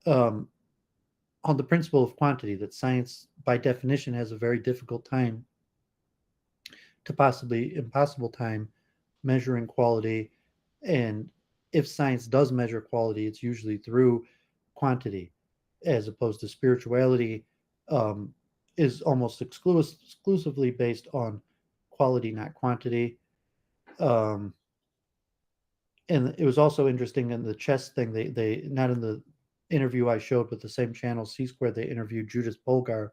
B: um, on the principle of quantity, that science by definition has a very difficult time to possibly impossible time measuring quality. And if science does measure quality, it's usually through quantity, as opposed to spirituality um, is almost exclusively based on quality, not quantity. Um, and it was also interesting in the chess thing. They not in the interview I showed, but the same channel C Squared, they interviewed Judith Polgar,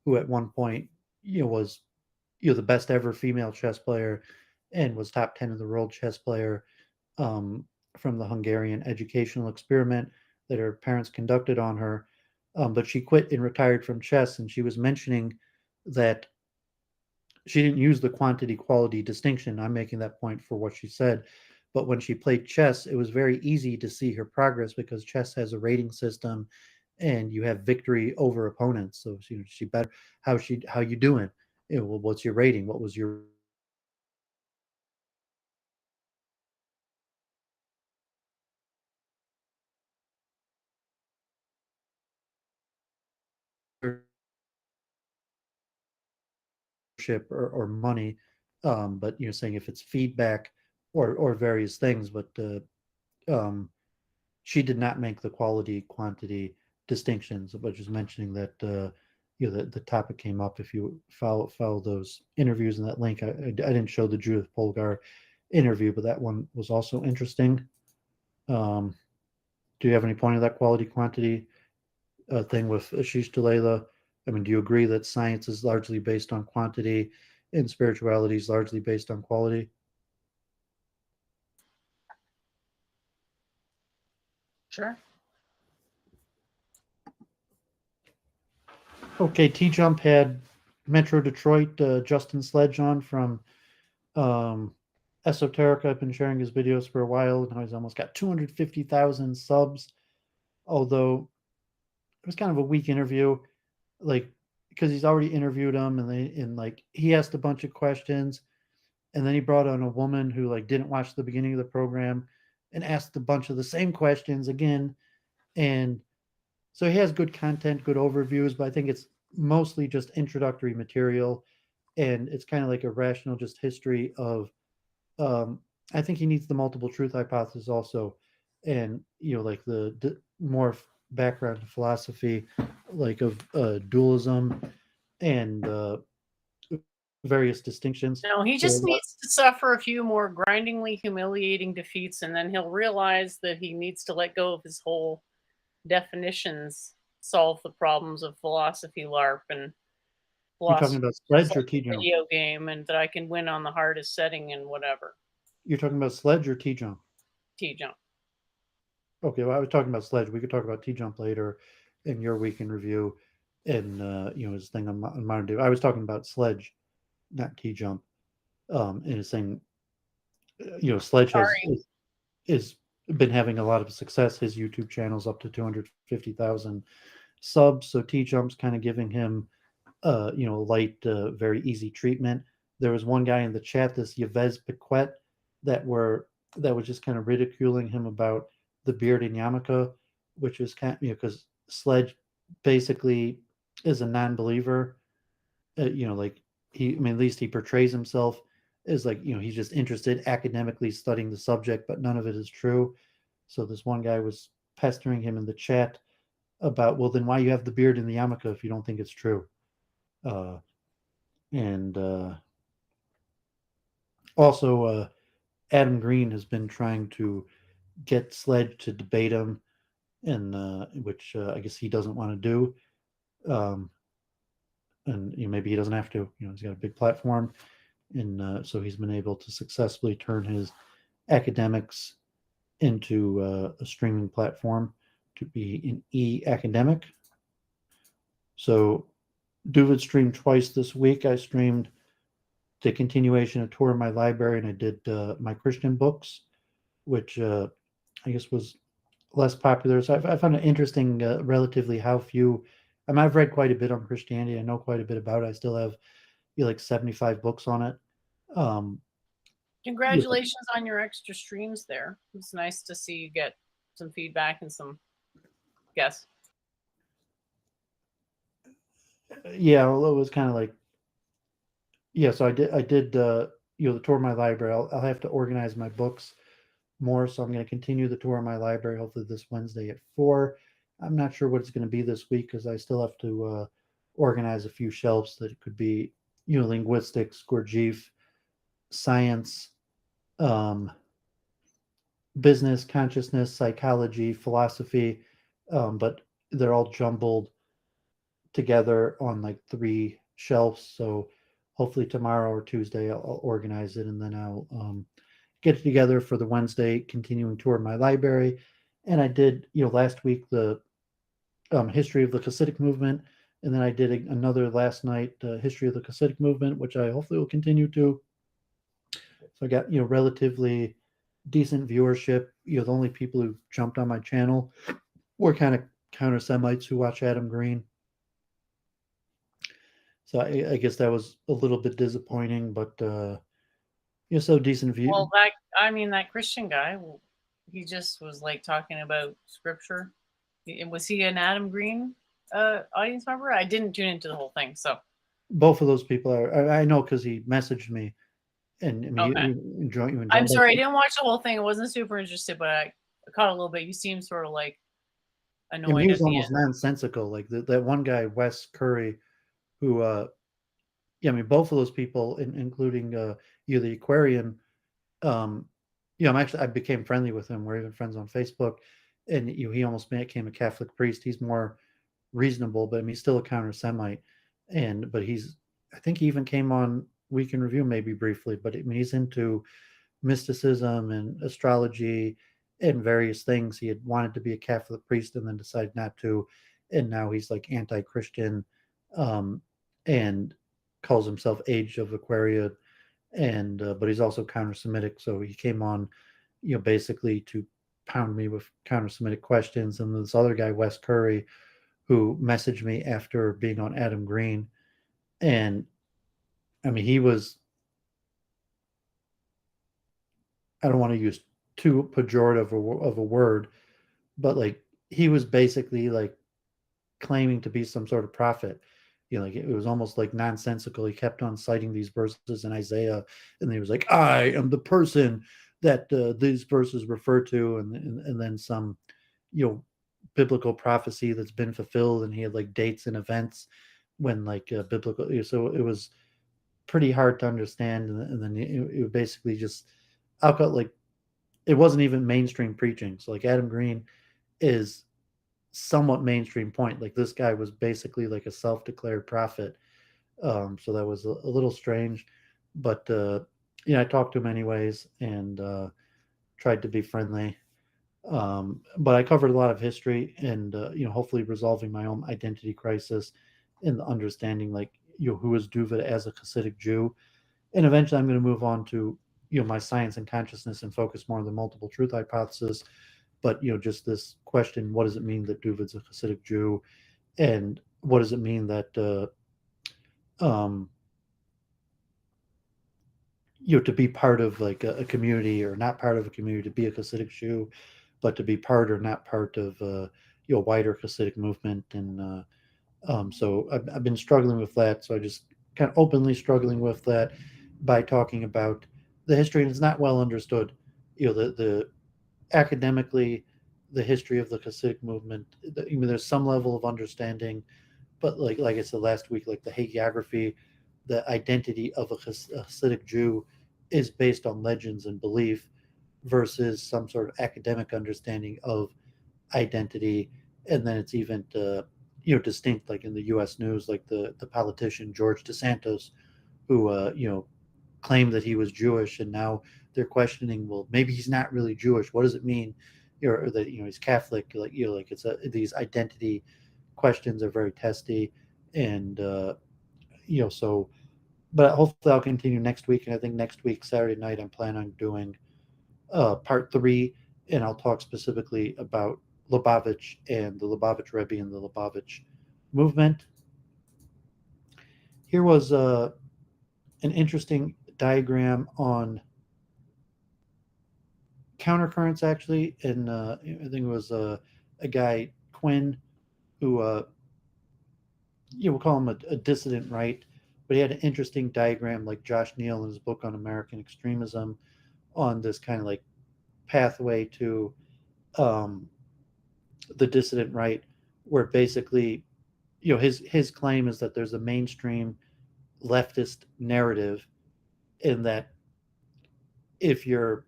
B: who at one point was the best ever female chess player and was top 10 in the world chess player um, from the Hungarian educational experiment that her parents conducted on her. But she quit and retired from chess, and she was mentioning that she didn't use the quantity quality distinction. I'm making that point for what she said. But when she played chess, it was very easy to see her progress because chess has a rating system and you have victory over opponents. So she better how you doing? Well, what's your rating? What was your or money? But saying if it's feedback or various things, but um, she did not make the quality quantity distinctions, but just mentioning that the topic came up. If you follow those interviews in that link, I didn't show the Judith Polgar interview, but that one was also interesting. Um, do you have any point of that quality quantity thing with Ashish Delela? I mean, do you agree that science is largely based on quantity and spirituality is largely based on quality?
A: Sure.
B: Okay, T Jump had Metro Detroit, Justin Sledge on from um, Esoterica. I've been sharing his videos for a while. Now he's almost got 250,000 subs. Although it was kind of a weak interview, like because he's already interviewed him, and like he asked a bunch of questions, and then he brought on a woman who like didn't watch the beginning of the program and asked a bunch of the same questions again. And so he has good content, good overviews, but I think it's mostly just introductory material, and it's kind of like a rational just history of um, I think he needs the multiple truth hypothesis also, and like the more background philosophy, like of dualism and various distinctions.
A: No, he
B: So
A: just needs to suffer a few more grindingly humiliating defeats, and then he'll realize that he needs to let go of his whole definitions, solve the problems of philosophy LARP and
B: you're talking
A: philosophy
B: about
A: is
B: sledge
A: like
B: or T
A: a
B: jump?
A: video game, and that I can win on the hardest setting and whatever.
B: You're talking about sledge or T jump?
A: T jump.
B: Okay, well I was talking about sledge. We could talk about T jump later in your week in review, and his thing on modern day. I was talking about sledge, not T jump. And his thing, Sledge
A: Sorry.
B: is been having a lot of success. His YouTube channel's up to 250,000 subs. So T Jump's kind of giving him, light, very easy treatment. There was one guy in the chat, this Yves Piquet, that were that was just kind of ridiculing him about the beard and yarmulke, which is kind of, because Sledge basically is a non-believer. Like I mean, at least he portrays himself as like, he's just interested academically studying the subject, but none of it is true. So this one guy was pestering him in the chat about, well, then why you have the beard and the yarmulke if you don't think it's true? Uh, and Also, Adam Green has been trying to get Sledge to debate him, and which I guess he doesn't want to do. Um, and maybe he doesn't have to. He's got a big platform, and so he's been able to successfully turn his academics into a streaming platform to be an e-academic. So Doooovid streamed twice this week. I streamed the continuation of tour of my library, and I did my Christian books, which I guess was less popular. So I found it interesting, relatively how few. I mean, I've read quite a bit on Christianity. I know quite a bit about it. I still have like 75 books on it. Um,
A: Congratulations on your extra streams there. It's nice to see you get some feedback and some guests.
B: Yeah, well, it was kind of like, yeah. So I did the tour of my library. I'll have to organize my books more, so I'm going to continue the tour of my library. Hopefully this Wednesday at 4. I'm not sure what it's going to be this week because I still have to organize a few shelves that could be linguistics, Gurdjieff, science, um, business, consciousness, psychology, philosophy, but they're all jumbled together on like 3 shelves. So hopefully tomorrow or Tuesday I'll organize it, and then I'll get it together for the Wednesday continuing tour of my library. And I did last week the history of the Hasidic movement, and then I did another last night history of the Hasidic movement, which I hopefully will continue to. So I got relatively decent viewership. The only people who jumped on my channel were kind of counter Semites who watch Adam Green. So I guess that was a little bit disappointing, but so decent view.
A: Well, that Christian guy, he just was like talking about scripture. Was he an Adam Green audience member? I didn't tune into the whole thing, so.
B: Both of those people I know because he messaged me, and I mean,
A: Okay.
B: you enjoy.
A: I'm sorry, I didn't watch the whole thing. I wasn't super interested, but I caught a little bit. You seemed sort of like
B: I mean,
A: annoyed
B: he
A: at
B: was
A: the end.
B: almost nonsensical. Like that one guy, Wes Curry, who, yeah, I mean, both of those people, including the Aquarian, I became friendly with him. We're even friends on Facebook, and he almost became a Catholic priest. He's more reasonable, but I mean, he's still a counter Semite, but I think he even came on Week in Review maybe briefly, but I mean, he's into mysticism and astrology and various things. He had wanted to be a Catholic priest and then decided not to, and now he's like anti-Christian, um, and calls himself Age of Aquaria, and but he's also counter-Semitic. So he came on, basically to pound me with counter-Semitic questions. And this other guy, Wes Curry, who messaged me after being on Adam Green, and I mean, he was. I don't want to use too pejorative of a word, but like he was basically like claiming to be some sort of prophet. Like it was almost like nonsensical. He kept on citing these verses in Isaiah, and he was like, "I am the person that these verses refer to," and then some, you know, biblical prophecy that's been fulfilled, and he had like dates and events when like biblical. So it was pretty hard to understand, and then it basically just outcut like it wasn't even mainstream preaching. So like Adam Green is somewhat mainstream point. Like this guy was basically like a self-declared prophet. So that was a little strange, but I talked to him anyways and tried to be friendly. But I covered a lot of history and hopefully resolving my own identity crisis and the understanding like who is Doooovid as a Hasidic Jew, and eventually I'm going to move on to my science and consciousness and focus more on the multiple truth hypothesis. But just this question: what does it mean that Doovid's a Hasidic Jew, and what does it mean that um, to be part of like a community or not part of a community, to be a Hasidic Jew, but to be part or not part of wider Hasidic movement, and so I've been struggling with that. So I just kind of openly struggling with that by talking about the history, and it's not well understood. The academically, the history of the Hasidic movement. I mean, there's some level of understanding, but like I said last week, like the hagiography, the identity of a Hasidic Jew is based on legends and belief versus some sort of academic understanding of identity. And then it's even distinct, like in the U.S. news, like the politician George DeSantis, who claimed that he was Jewish, and now they're questioning, well, maybe he's not really Jewish. What does it mean? Or that he's Catholic? Like these identity questions are very testy, and so. But hopefully, I'll continue next week, and I think next week Saturday night I'm planning on doing part 3, and I'll talk specifically about Lubavitch and the Lubavitch Rebbe and the Lubavitch movement. Here was an interesting diagram on countercurrents actually, and I think it was a guy Quinn who we'll call him a dissident right, but he had an interesting diagram like Josh Neal in his book on American extremism on this kind of like pathway to um, the dissident right, where basically his claim is that there's a mainstream leftist narrative in that if you're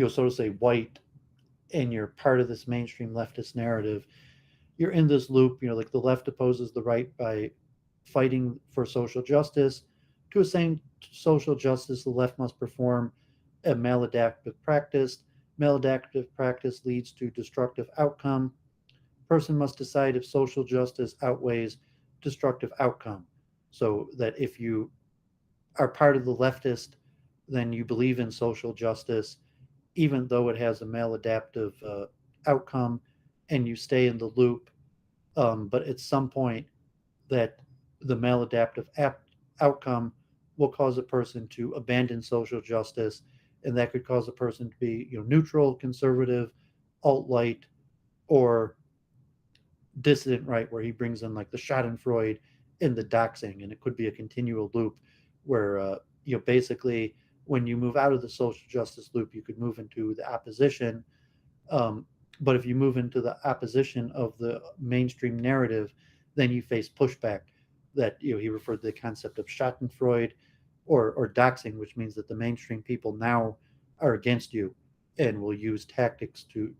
B: so to say white and you're part of this mainstream leftist narrative, you're in this loop. Like the left opposes the right by fighting for social justice. To a same social justice, the left must perform a maladaptive practice. Maladaptive practice leads to destructive outcome. Person must decide if social justice outweighs destructive outcome. So that if you are part of the leftist, then you believe in social justice, even though it has a maladaptive outcome, and you stay in the loop. But at some point, that the maladaptive outcome will cause a person to abandon social justice, and that could cause a person to be neutral, conservative, alt-right, or dissident right, where he brings in like the Schadenfreude and the doxing, and it could be a continual loop where basically when you move out of the social justice loop, you could move into the opposition. Um, but if you move into the opposition of the mainstream narrative, then you face pushback. That he referred to the concept of Schadenfreude or doxing, which means that the mainstream people now are against you and will use tactics to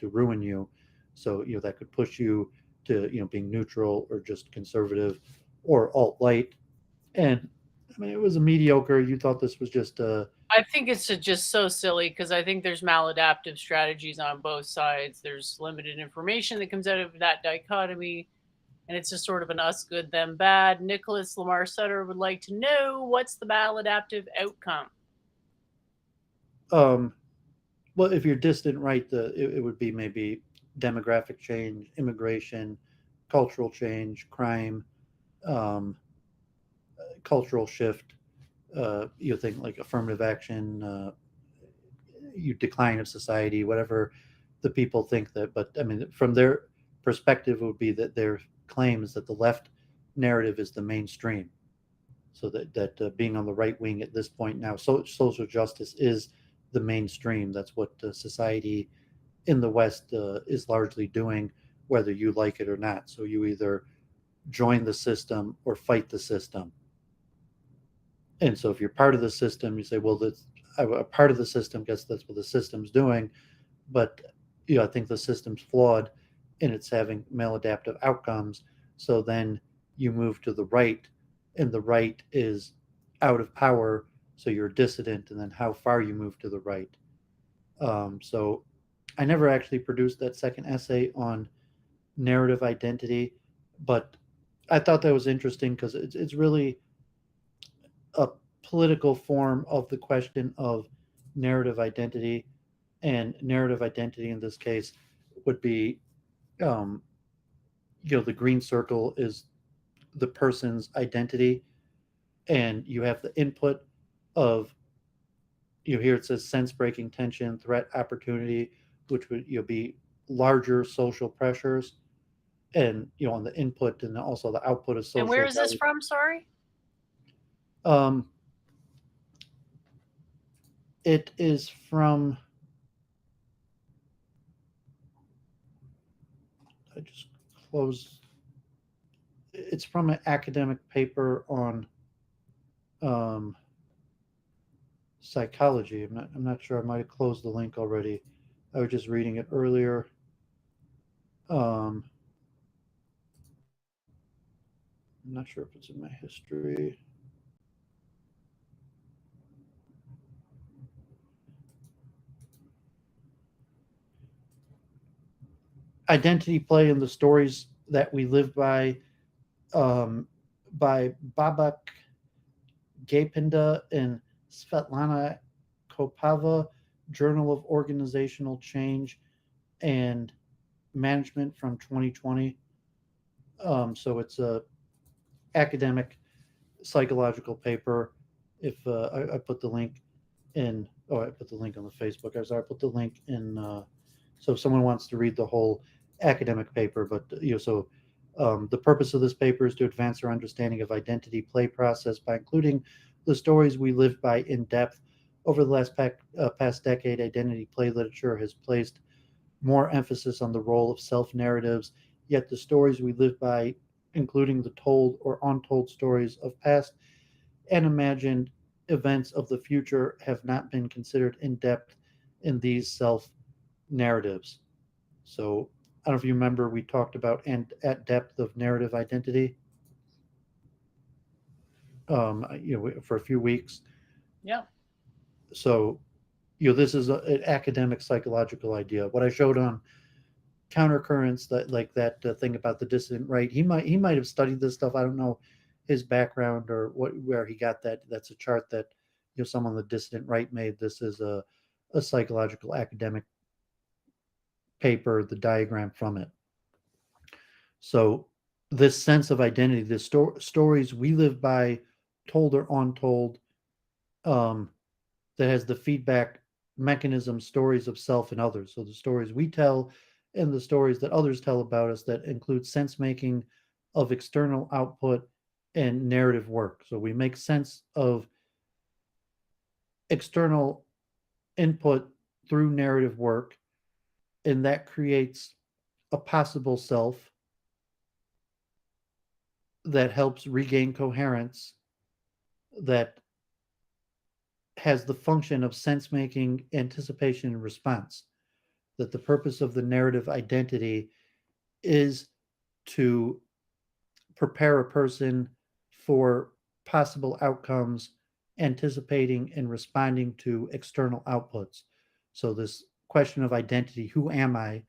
B: ruin you. So that could push you to being neutral or just conservative or alt right. And I mean, it was a mediocre. You thought this was just
A: I think it's just so silly because I think there's maladaptive strategies on both sides. There's limited information that comes out of that dichotomy, and it's just sort of an us good, them bad. Nicholas Lamar Sutter would like to know what's the maladaptive outcome?
B: um, well, if you're distant right, it would be maybe demographic change, immigration, cultural change, crime, um, cultural shift. You think like affirmative action, you decline of society, whatever the people think that. But I mean, from their perspective, it would be that their claim is that the left narrative is the mainstream. So that being on the right wing at this point now, social justice is the mainstream. That's what society in the West is largely doing, whether you like it or not. So you either join the system or fight the system. And so if you're part of the system, you say, well, that's a part of the system because that's what the system's doing. But I think the system's flawed and it's having maladaptive outcomes. So then you move to the right, and the right is out of power. So you're a dissident, and then how far you move to the right. So I never actually produced that second essay on narrative identity, but I thought that was interesting because it's really a political form of the question of narrative identity. And narrative identity in this case would be, um, the green circle is the person's identity, and you have the input of, here it says sense breaking, tension, threat, opportunity, which would be larger social pressures, and on the input and also the output of
A: And where
B: social
A: is this
B: value.
A: from? Sorry.
B: Um, it is from, I just closed. It's from an academic paper on um, psychology. I'm not sure. I might have closed the link already. I was just reading it earlier. Um, I'm not sure if it's in my history. Identity play in the stories that we live um, by Babak Gapinda and Svetlana Kopava, Journal of Organizational Change and Management from 2020. So it's a academic psychological paper. If I put the link in Oh, I put the link on the Facebook. I was sorry, I put the link in. So if someone wants to read the whole academic paper, but the purpose of this paper is to advance our understanding of identity play process by including the stories we live by in depth. Over the past decade, identity play literature has placed more emphasis on the role of self narratives, yet the stories we live by, including the told or untold stories of past and imagined events of the future, have not been considered in depth in these self narratives. So, I don't know if you remember, we talked about and at depth of narrative identity, for a few weeks.
A: Yeah.
B: So, this is an academic psychological idea. What I showed on countercurrents, that like that thing about the dissident right, he might have studied this stuff. I don't know his background or where he got that. That's a chart that someone on the dissident right made. This is a psychological academic paper, the diagram from it. So this sense of identity, the stories we live by, told or untold, um, that has the feedback mechanism, stories of self and others. So the stories we tell and the stories that others tell about us, that include sense making of external output and narrative work. So we make sense of external input through narrative work, and that creates a possible self that helps regain coherence, that has the function of sense making, anticipation, and response. That the purpose of the narrative identity is to prepare a person for possible outcomes, anticipating and responding to external outputs. So, this question of identity, who am I?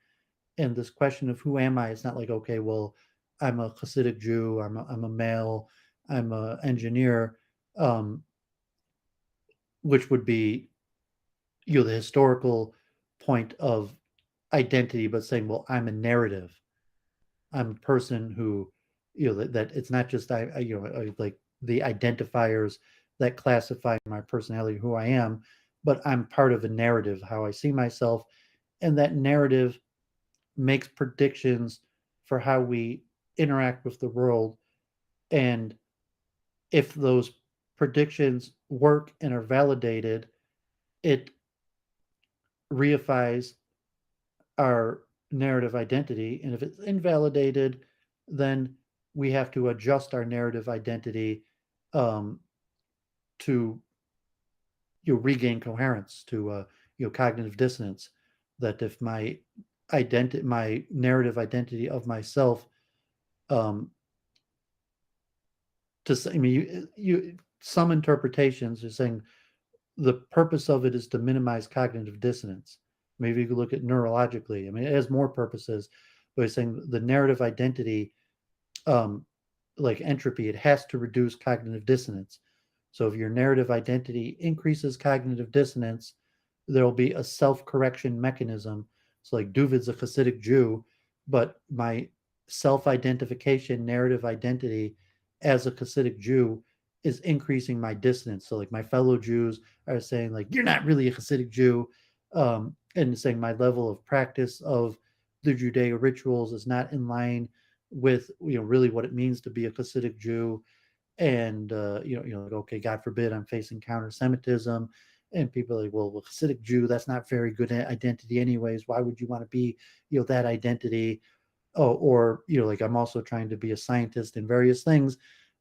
B: And this question of who am I is not like, okay, well, I'm a Hasidic Jew, I'm a male, I'm an engineer, um, which would be the historical point of identity, but saying, well, I'm a narrative. I'm a person who, that it's not just like the identifiers that classify my personality, who I am, but I'm part of a narrative, how I see myself, and that narrative makes predictions for how we interact with the world. And if those predictions work and are validated, it reifies our narrative identity. And if it's invalidated, then we have to adjust our narrative identity, um, to regain coherence, to cognitive dissonance. That if my narrative identity of myself, um, I mean, some interpretations are saying the purpose of it is to minimize cognitive dissonance. Maybe you could look at neurologically. I mean, it has more purposes, but it's saying the narrative identity, um, like entropy, it has to reduce cognitive dissonance. So if your narrative identity increases cognitive dissonance, there'll be a self-correction mechanism. So like Doovid's a Hasidic Jew, but my self-identification, narrative identity as a Hasidic Jew is increasing my dissonance. So like my fellow Jews are saying like, you're not really a Hasidic Jew, and saying my level of practice of the Judeo rituals is not in line with really what it means to be a Hasidic Jew. And like, okay, God forbid I'm facing counter-Semitism, and people are like, well, Hasidic Jew, that's not very good identity anyways. Why would you want to be that identity? Oh, or like I'm also trying to be a scientist in various things.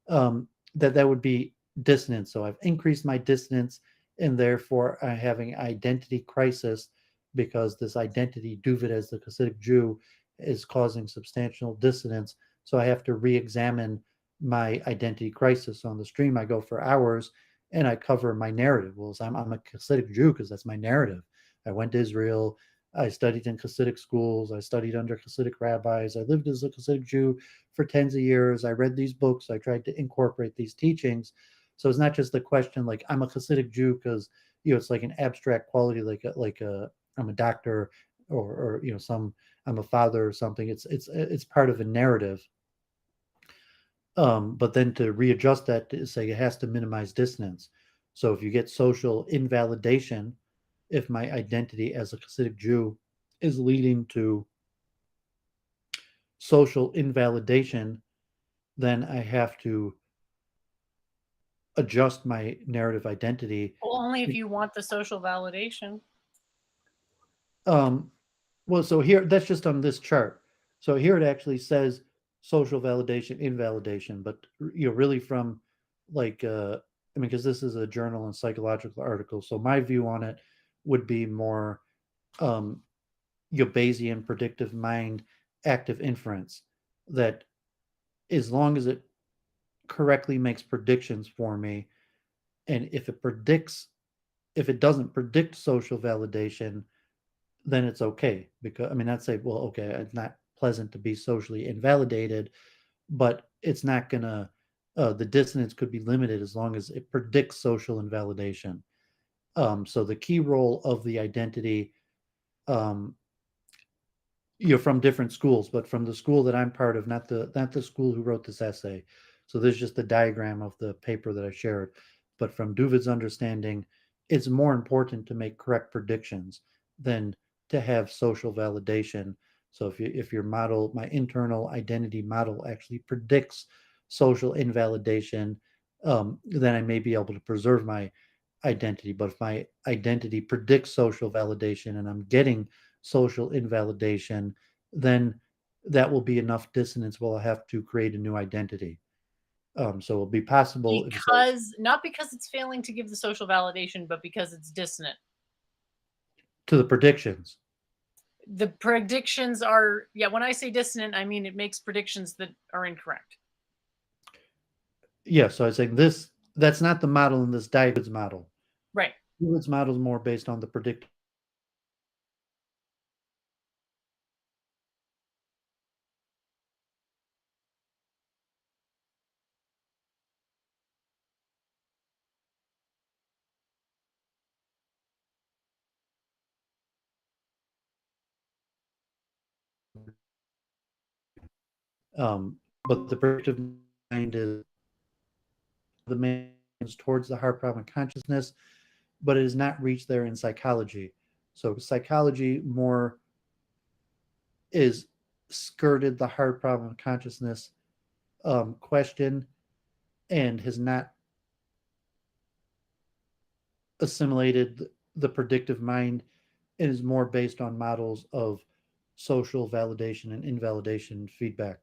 B: That would be dissonance. So I've increased my dissonance, and therefore I'm having identity crisis, because this identity, Doovid as the Hasidic Jew, is causing substantial dissonance. So I have to re-examine my identity crisis. On the stream, I go for hours and I cover my narrative. Well, I'm a Hasidic Jew because that's my narrative. I went to Israel. I studied in Hasidic schools. I studied under Hasidic rabbis. I lived as a Hasidic Jew for tens of years. I read these books. I tried to incorporate these teachings. So it's not just the question like I'm a Hasidic Jew because it's like an abstract quality, like I'm a doctor, or some I'm a father or something. It's part of a narrative. But then to readjust that to say it has to minimize dissonance. So if you get social invalidation, if my identity as a Hasidic Jew is leading to social invalidation, then I have to adjust my narrative identity.
A: Well, only if you want the social validation.
B: Um, well, so here, that's just on this chart. So here it actually says social validation, invalidation, but really from like, I mean, because this is a journal and psychological article. So my view on it would be more um, Bayesian predictive mind, active inference, that as long as it correctly makes predictions for me, and if it doesn't predict social validation, then it's okay. Because I mean, I'd say, well, okay, it's not pleasant to be socially invalidated, but it's not gonna. The dissonance could be limited as long as it predicts social invalidation. So the key role of the identity, um, from different schools, but from the school that I'm part of, not the school who wrote this essay. So there's just the diagram of the paper that I shared. But from Doovid's understanding, it's more important to make correct predictions than to have social validation. So if your model, my internal identity model, actually predicts social invalidation, then I may be able to preserve my identity. But if my identity predicts social validation and I'm getting social invalidation, then that will be enough dissonance. We'll have to create a new identity. So it'll be possible if it says
A: Because not because it's failing to give the social validation, but because it's dissonant.
B: to the predictions.
A: The predictions are, yeah, when I say dissonant, I mean it makes predictions that are incorrect.
B: Yeah, so I was saying that's not the model in this David's model.
A: Right.
B: David's model is more based on the predict. But the predictive mind is the man towards the heart problem consciousness, but it has not reached there in psychology. So psychology more is skirted the hard problem consciousness question and has not assimilated the predictive mind and is more based on models of social validation and invalidation feedback.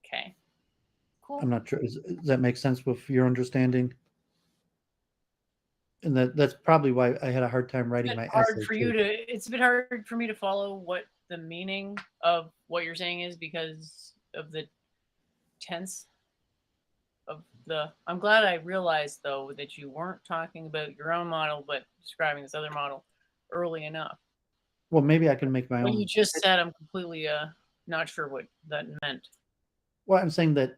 A: Okay. Cool.
B: I'm not sure. Does that make sense with your understanding? And that's probably why I had a hard time writing my
A: Hard
B: essay
A: for
B: too.
A: you to it's a bit hard for me to follow what the meaning of what you're saying is because of the tense of the I'm glad I realized though that you weren't talking about your own model but describing this other model early enough.
B: Well, maybe I can make my
A: What you
B: own.
A: just said, I'm completely not sure what that meant.
B: Well, I'm saying that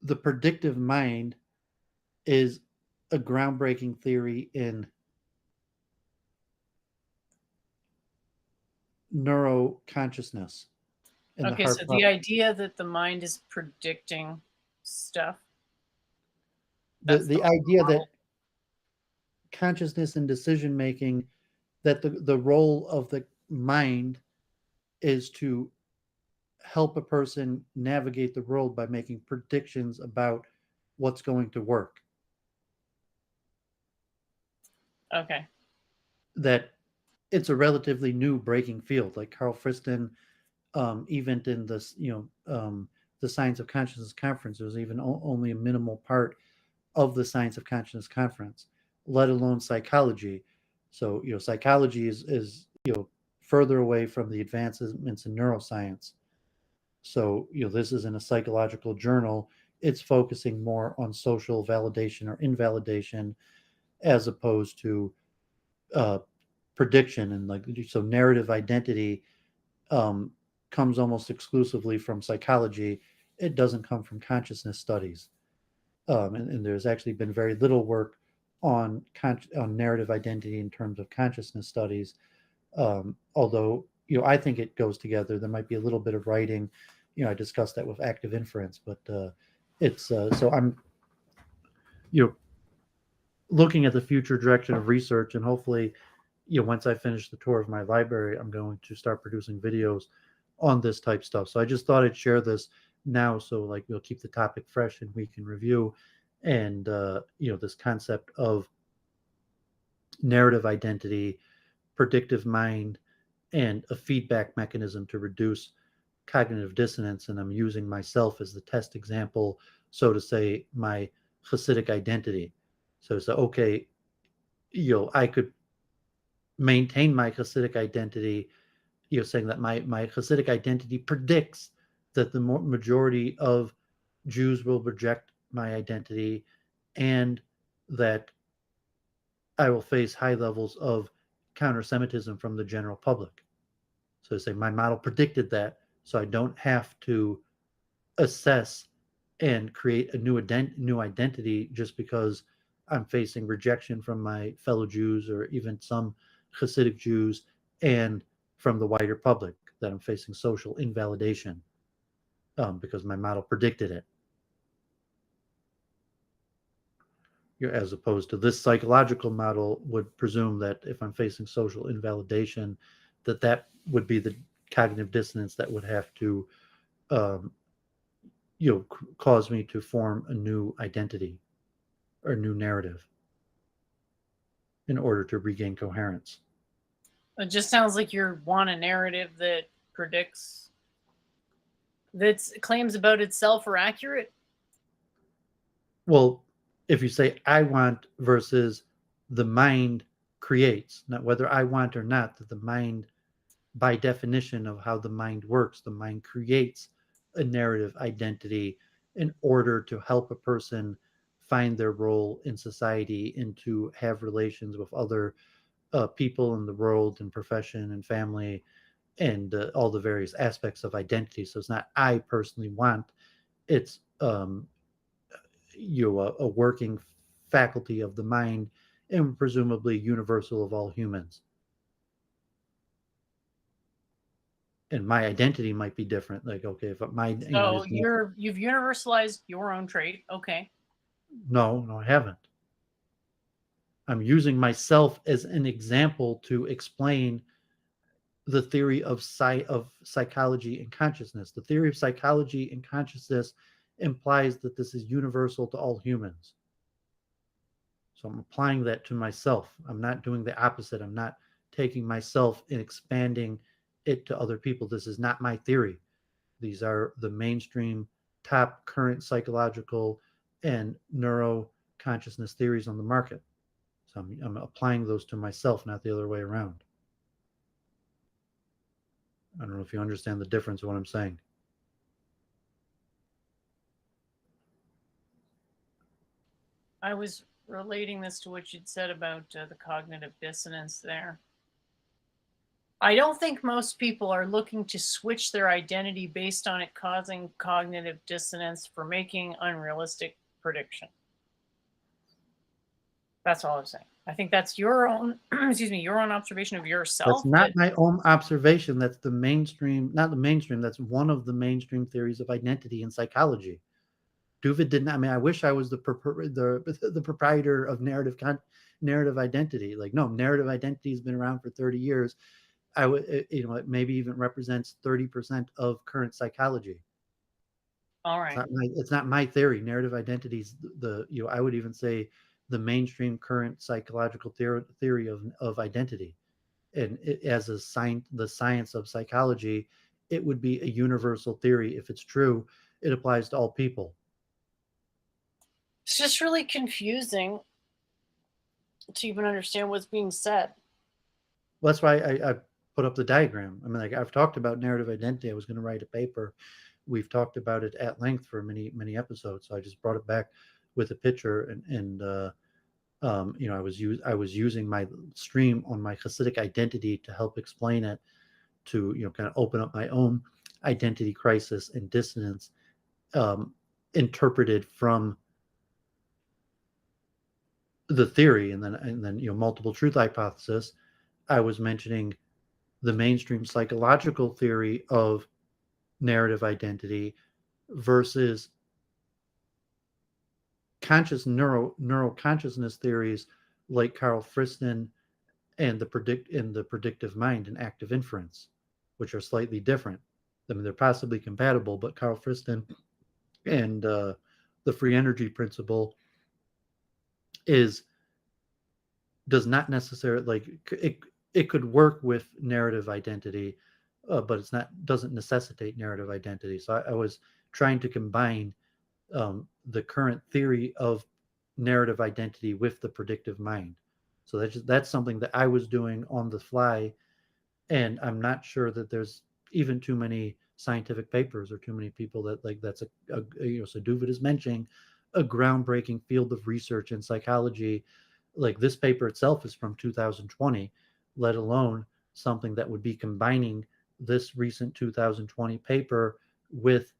B: the predictive mind is a groundbreaking theory in neuroconsciousness in the
A: Okay, so
B: heart
A: the
B: problem.
A: idea that the mind is predicting stuff,
B: The
A: that's the
B: the idea
A: model.
B: that consciousness and decision making, that the role of the mind is to help a person navigate the world by making predictions about what's going to work.
A: Okay.
B: That it's a relatively new breaking field, like Carl Friston, even in this, the Science of Consciousness conference, there was even only a minimal part of the Science of Consciousness conference, let alone psychology. So, psychology is further away from the advancements in neuroscience. So, this is in a psychological journal. It's focusing more on social validation or invalidation as opposed to uh, prediction. And like, so narrative identity um, comes almost exclusively from psychology. It doesn't come from consciousness studies. And there's actually been very little work on narrative identity in terms of consciousness studies. Although I think it goes together. There might be a little bit of writing. I discussed that with active inference, but it's so you know, looking at the future direction of research, and hopefully, once I finish the tour of my library, I'm going to start producing videos on this type stuff. So I just thought I'd share this now, so like we'll keep the topic fresh and we can review, and this concept of narrative identity, predictive mind, and a feedback mechanism to reduce cognitive dissonance. And I'm using myself as the test example, so to say, my Hasidic identity. So it's okay, I could maintain my Hasidic identity, saying that my Hasidic identity predicts that the majority of Jews will reject my identity, and that I will face high levels of counter Semitism from the general public. So say my model predicted that, so I don't have to assess and create a new identity just because I'm facing rejection from my fellow Jews, or even some Hasidic Jews, and from the wider public, that I'm facing social invalidation, because my model predicted it. As opposed to this psychological model would presume that if I'm facing social invalidation, that would be the cognitive dissonance that would have to um, cause me to form a new identity or new narrative in order to regain coherence.
A: It just sounds like you want a narrative that predicts, that claims about itself are accurate.
B: Well, if you say I want versus the mind creates, not whether I want or not, that the mind, by definition of how the mind works, the mind creates a narrative identity in order to help a person find their role in society and to have relations with other people in the world and profession and family, and all the various aspects of identity. So it's not I personally want, it's a working faculty of the mind, and presumably universal of all humans. And my identity might be different. Like, okay, if my,
A: So you've universalized your own trait. Okay.
B: no, I haven't. I'm using myself as an example to explain the theory of psychology and consciousness. The theory of psychology and consciousness implies that this is universal to all humans. So I'm applying that to myself. I'm not doing the opposite. I'm not taking myself and expanding it to other people. This is not my theory. These are the mainstream top current psychological and neuro consciousness theories on the market. So I'm applying those to myself, not the other way around. I don't know if you understand the difference of what I'm saying.
A: I was relating this to what you'd said about the cognitive dissonance there. I don't think most people are looking to switch their identity based on it causing cognitive dissonance for making unrealistic prediction. That's all I'm saying. I think that's your own, excuse me, your own observation of yourself.
B: That's not my own observation. That's the mainstream, not the mainstream. That's one of the mainstream theories of identity in psychology. Doooovid didn't. I mean, I wish I was the proprietor of narrative identity. Like, no, narrative identity has been around for 30 years. I would, it maybe even represents 30% of current psychology.
A: All right.
B: It's not my theory. Narrative identities, I would even say the mainstream current psychological theory of identity. And as the science of psychology, it would be a universal theory. If it's true, it applies to all people.
A: It's just really confusing to even understand what's being said.
B: Well, that's why I put up the diagram. I mean, like, I've talked about narrative identity. I was going to write a paper. We've talked about it at length for many episodes. So I just brought it back with a picture, and I was using my stream on my Hasidic identity to help explain it, to kind of open up my own identity crisis and dissonance, interpreted from the theory, and then multiple truth hypothesis. I was mentioning the mainstream psychological theory of narrative identity versus neural consciousness theories like Carl Friston and the predictive mind and active inference, which are slightly different. I mean, they're possibly compatible, but Carl Friston and the free energy principle is does not necessarily like it could work with narrative identity, but it's not doesn't necessitate narrative identity. So I was trying to combine the current theory of narrative identity with the predictive mind. So that's something that I was doing on the fly, and I'm not sure that there's even too many scientific papers or too many people that like that's so Doovid is mentioning a groundbreaking field of research in psychology. Like this paper itself is from 2020, let alone something that would be combining this recent 2020 paper with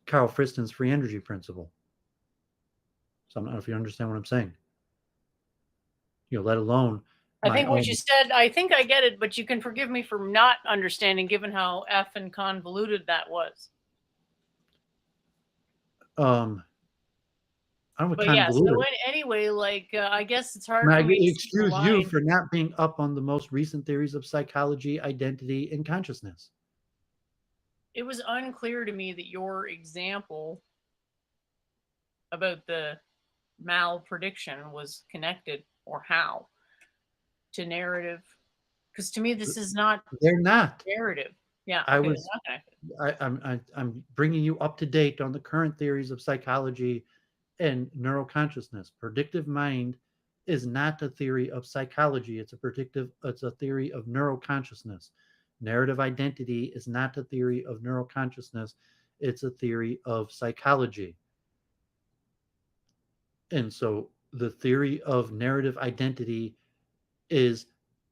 B: Carl Friston's free energy principle. So I don't know if you understand what I'm saying. Let alone
A: I
B: my
A: think what
B: own.
A: you said, I think I get it, but you can forgive me for not understanding given how effing convoluted that was.
B: I don't know,
A: But yeah, so
B: convoluted.
A: anyway, like I guess it's hard
B: Now,
A: for me to see the
B: excuse you
A: line.
B: for not being up on the most recent theories of psychology, identity, and consciousness.
A: It was unclear to me that your example about the mal prediction was connected or how to narrative, because to me this is not
B: They're not.
A: narrative. Yeah,
B: I
A: okay, they're
B: was
A: not connected.
B: I'm bringing you up to date on the current theories of psychology and neuroconsciousness. Predictive mind is not a theory of psychology. It's a theory of neuroconsciousness. Narrative identity is not a theory of neuroconsciousness. It's a theory of psychology. And so the theory of narrative identity is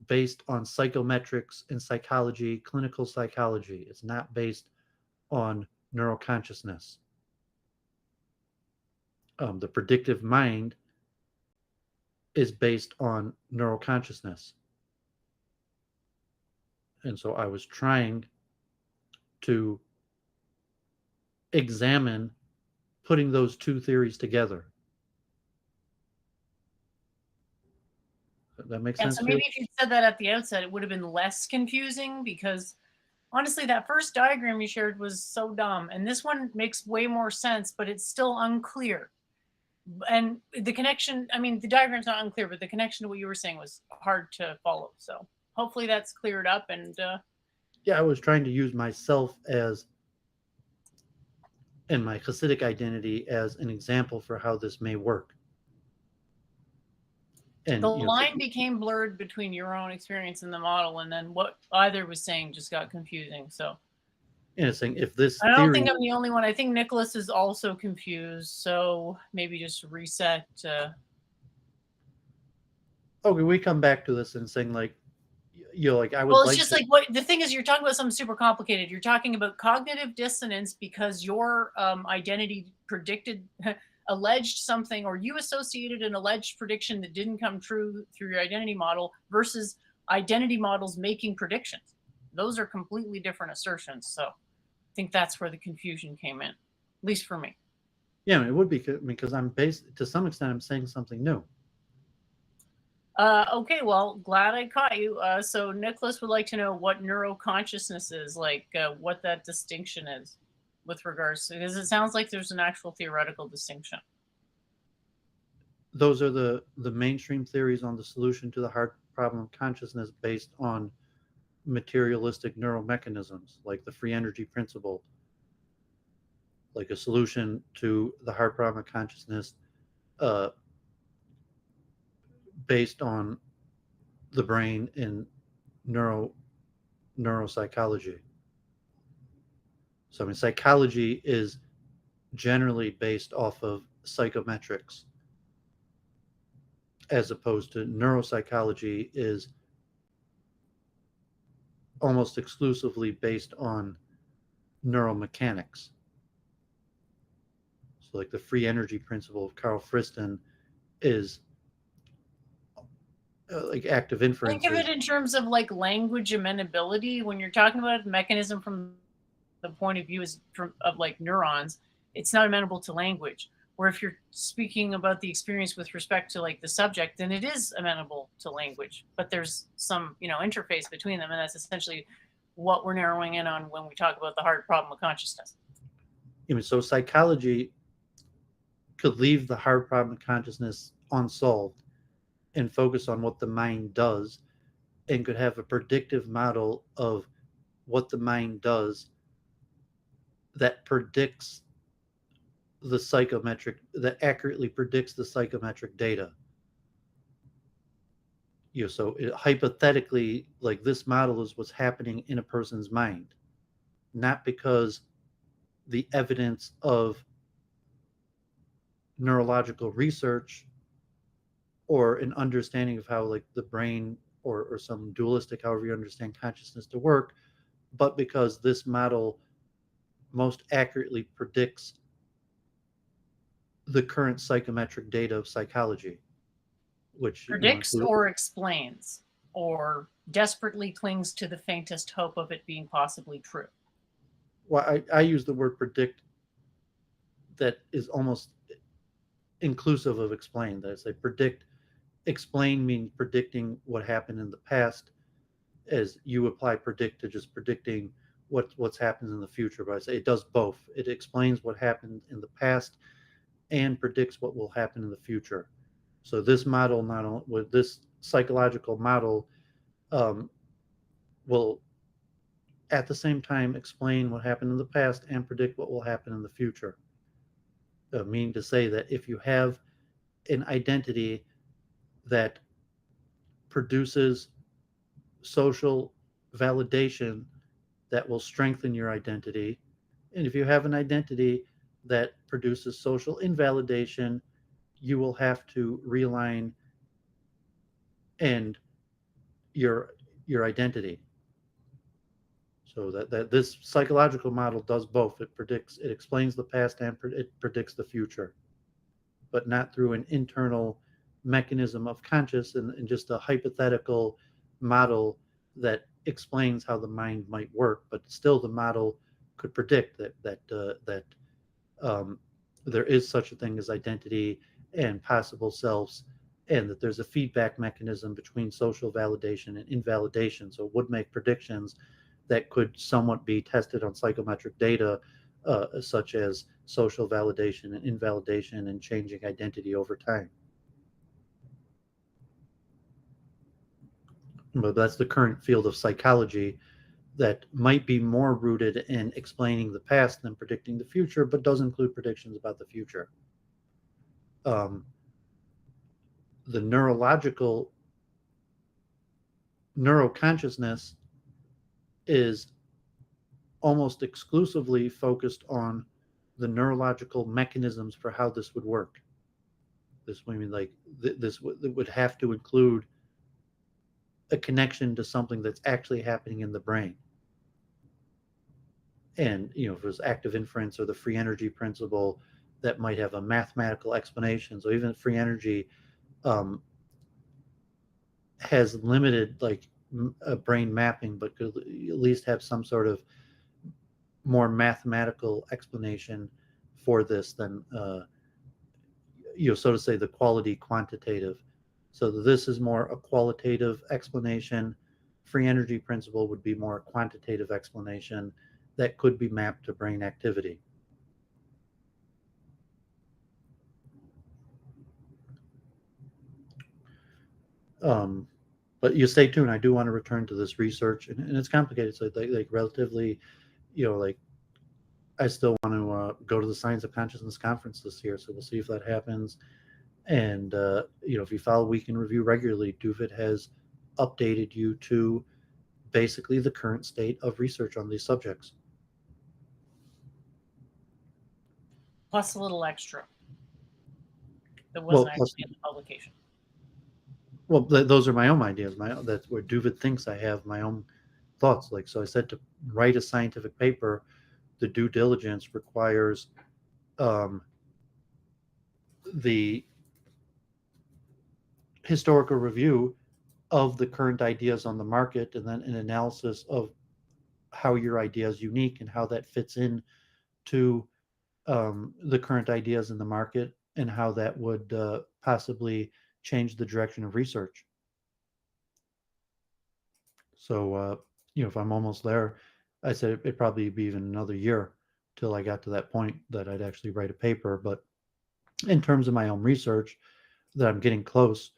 B: based on psychometrics and psychology, clinical psychology. It's not based on neuroconsciousness. The predictive mind is based on neuroconsciousness. And so I was trying to examine putting those two theories together. That makes
A: Yeah,
B: sense
A: so
B: to you?
A: maybe if you said that at the outset, it would have been less confusing because honestly, that first diagram you shared was so dumb. And this one makes way more sense, but it's still unclear. And the connection, I mean, the diagram's not unclear, but the connection to what you were saying was hard to follow. So hopefully that's cleared up. And
B: Yeah, I was trying to use myself as and my Hasidic identity as an example for how this may work.
A: the
B: And
A: line became blurred between your own experience and the model. And then what either was saying just got confusing. So
B: saying if this
A: I don't
B: theory,
A: think I'm the only one. I think Nicholas is also confused. So maybe just reset.
B: okay, we come back to this and saying like, like I would
A: Well, it's
B: like
A: just
B: to.
A: like what the thing is. You're talking about something super complicated. You're talking about cognitive dissonance because your identity predicted, alleged something, or you associated an alleged prediction that didn't come true through your identity model versus identity models making predictions. Those are completely different assertions. So I think that's where the confusion came in, at least for me.
B: Yeah, it would be because I'm based to some extent. I'm saying something new.
A: Okay, well, glad I caught you. So Nicholas would like to know what neuroconsciousness is, like what that distinction is with regards to, because it sounds like there's an actual theoretical distinction.
B: Those are the mainstream theories on the solution to the hard problem of consciousness based on materialistic neural mechanisms like the free energy principle, like a solution to the hard problem of consciousness uh, based on the brain in neuropsychology. So I mean psychology is generally based off of psychometrics as opposed to neuropsychology is almost exclusively based on neuromechanics. So, like the free energy principle of Carl Friston is like active
A: Think of it
B: inferences.
A: in terms of like language amenability. When you're talking about a mechanism from the point of view is from, of like neurons, it's not amenable to language. Or if you're speaking about the experience with respect to like the subject, then it is amenable to language, but there's some, interface between them. And that's essentially what we're narrowing in on when we talk about the hard problem of consciousness.
B: So psychology could leave the hard problem of consciousness unsolved and focus on what the mind does, and could have a predictive model of what the mind does that predicts that accurately predicts the psychometric data. So hypothetically, like, this model is what's happening in a person's mind, not because the evidence of neurological research or an understanding of how, like, the brain or some dualistic, however you understand consciousness, to work, but because this model most accurately predicts the current psychometric data of psychology, which
A: Predicts
B: include.
A: or explains or desperately clings to the faintest hope of it being possibly true.
B: Well, I use the word predict that is almost inclusive of explain. That is, they predict. Explain means predicting what happened in the past, as you apply predict to just predicting what's happened in the future. But I say it does both. It explains what happened in the past and predicts what will happen in the future. So this model, not only with this psychological model, will at the same time explain what happened in the past and predict what will happen in the future. Meaning to say that if you have an identity that produces social validation, that will strengthen your identity, and if you have an identity that produces social invalidation, you will have to realign and your identity. So that this psychological model does both. It explains the past, and it predicts the future, but not through an internal mechanism of conscious and just a hypothetical model that explains how the mind might work. But still, the model could predict that there is such a thing as identity and possible selves, and that there's a feedback mechanism between social validation and invalidation. So it would make predictions that could somewhat be tested on psychometric data, such as social validation and invalidation and changing identity over time. But that's the current field of psychology that might be more rooted in explaining the past than predicting the future, but does include predictions about the future. The neuroconsciousness is almost exclusively focused on the neurological mechanisms for how this would work. This would mean, like, this would have to include a connection to something that's actually happening in the brain. And if there's active inference or the free energy principle, that might have a mathematical explanation. So even free energy has limited, like, brain mapping, but could at least have some sort of more mathematical explanation for this than so to say, the quality quantitative. So this is more a qualitative explanation. Free energy principle would be more a quantitative explanation that could be mapped to brain activity. But you stay tuned. I do want to return to this research, and it's complicated. So like relatively, like, I still want to go to the Science of Consciousness conference this year. So we'll see if that happens. And if you follow Week in Review regularly, Doovid has updated you to basically the current state of research on these subjects.
A: Plus a little extra that wasn't actually in the publication.
B: Well, those are my own ideas. That's where Doovid thinks I have my own thoughts. Like, so I said, to write a scientific paper, the due diligence requires the historical review of the current ideas on the market, and then an analysis of how your idea is unique and how that fits in to the current ideas in the market and how that would possibly change the direction of research. So, if I'm almost there, I said it'd probably be even another year till I got to that point that I'd actually write a paper. But in terms of my own research, that I'm getting close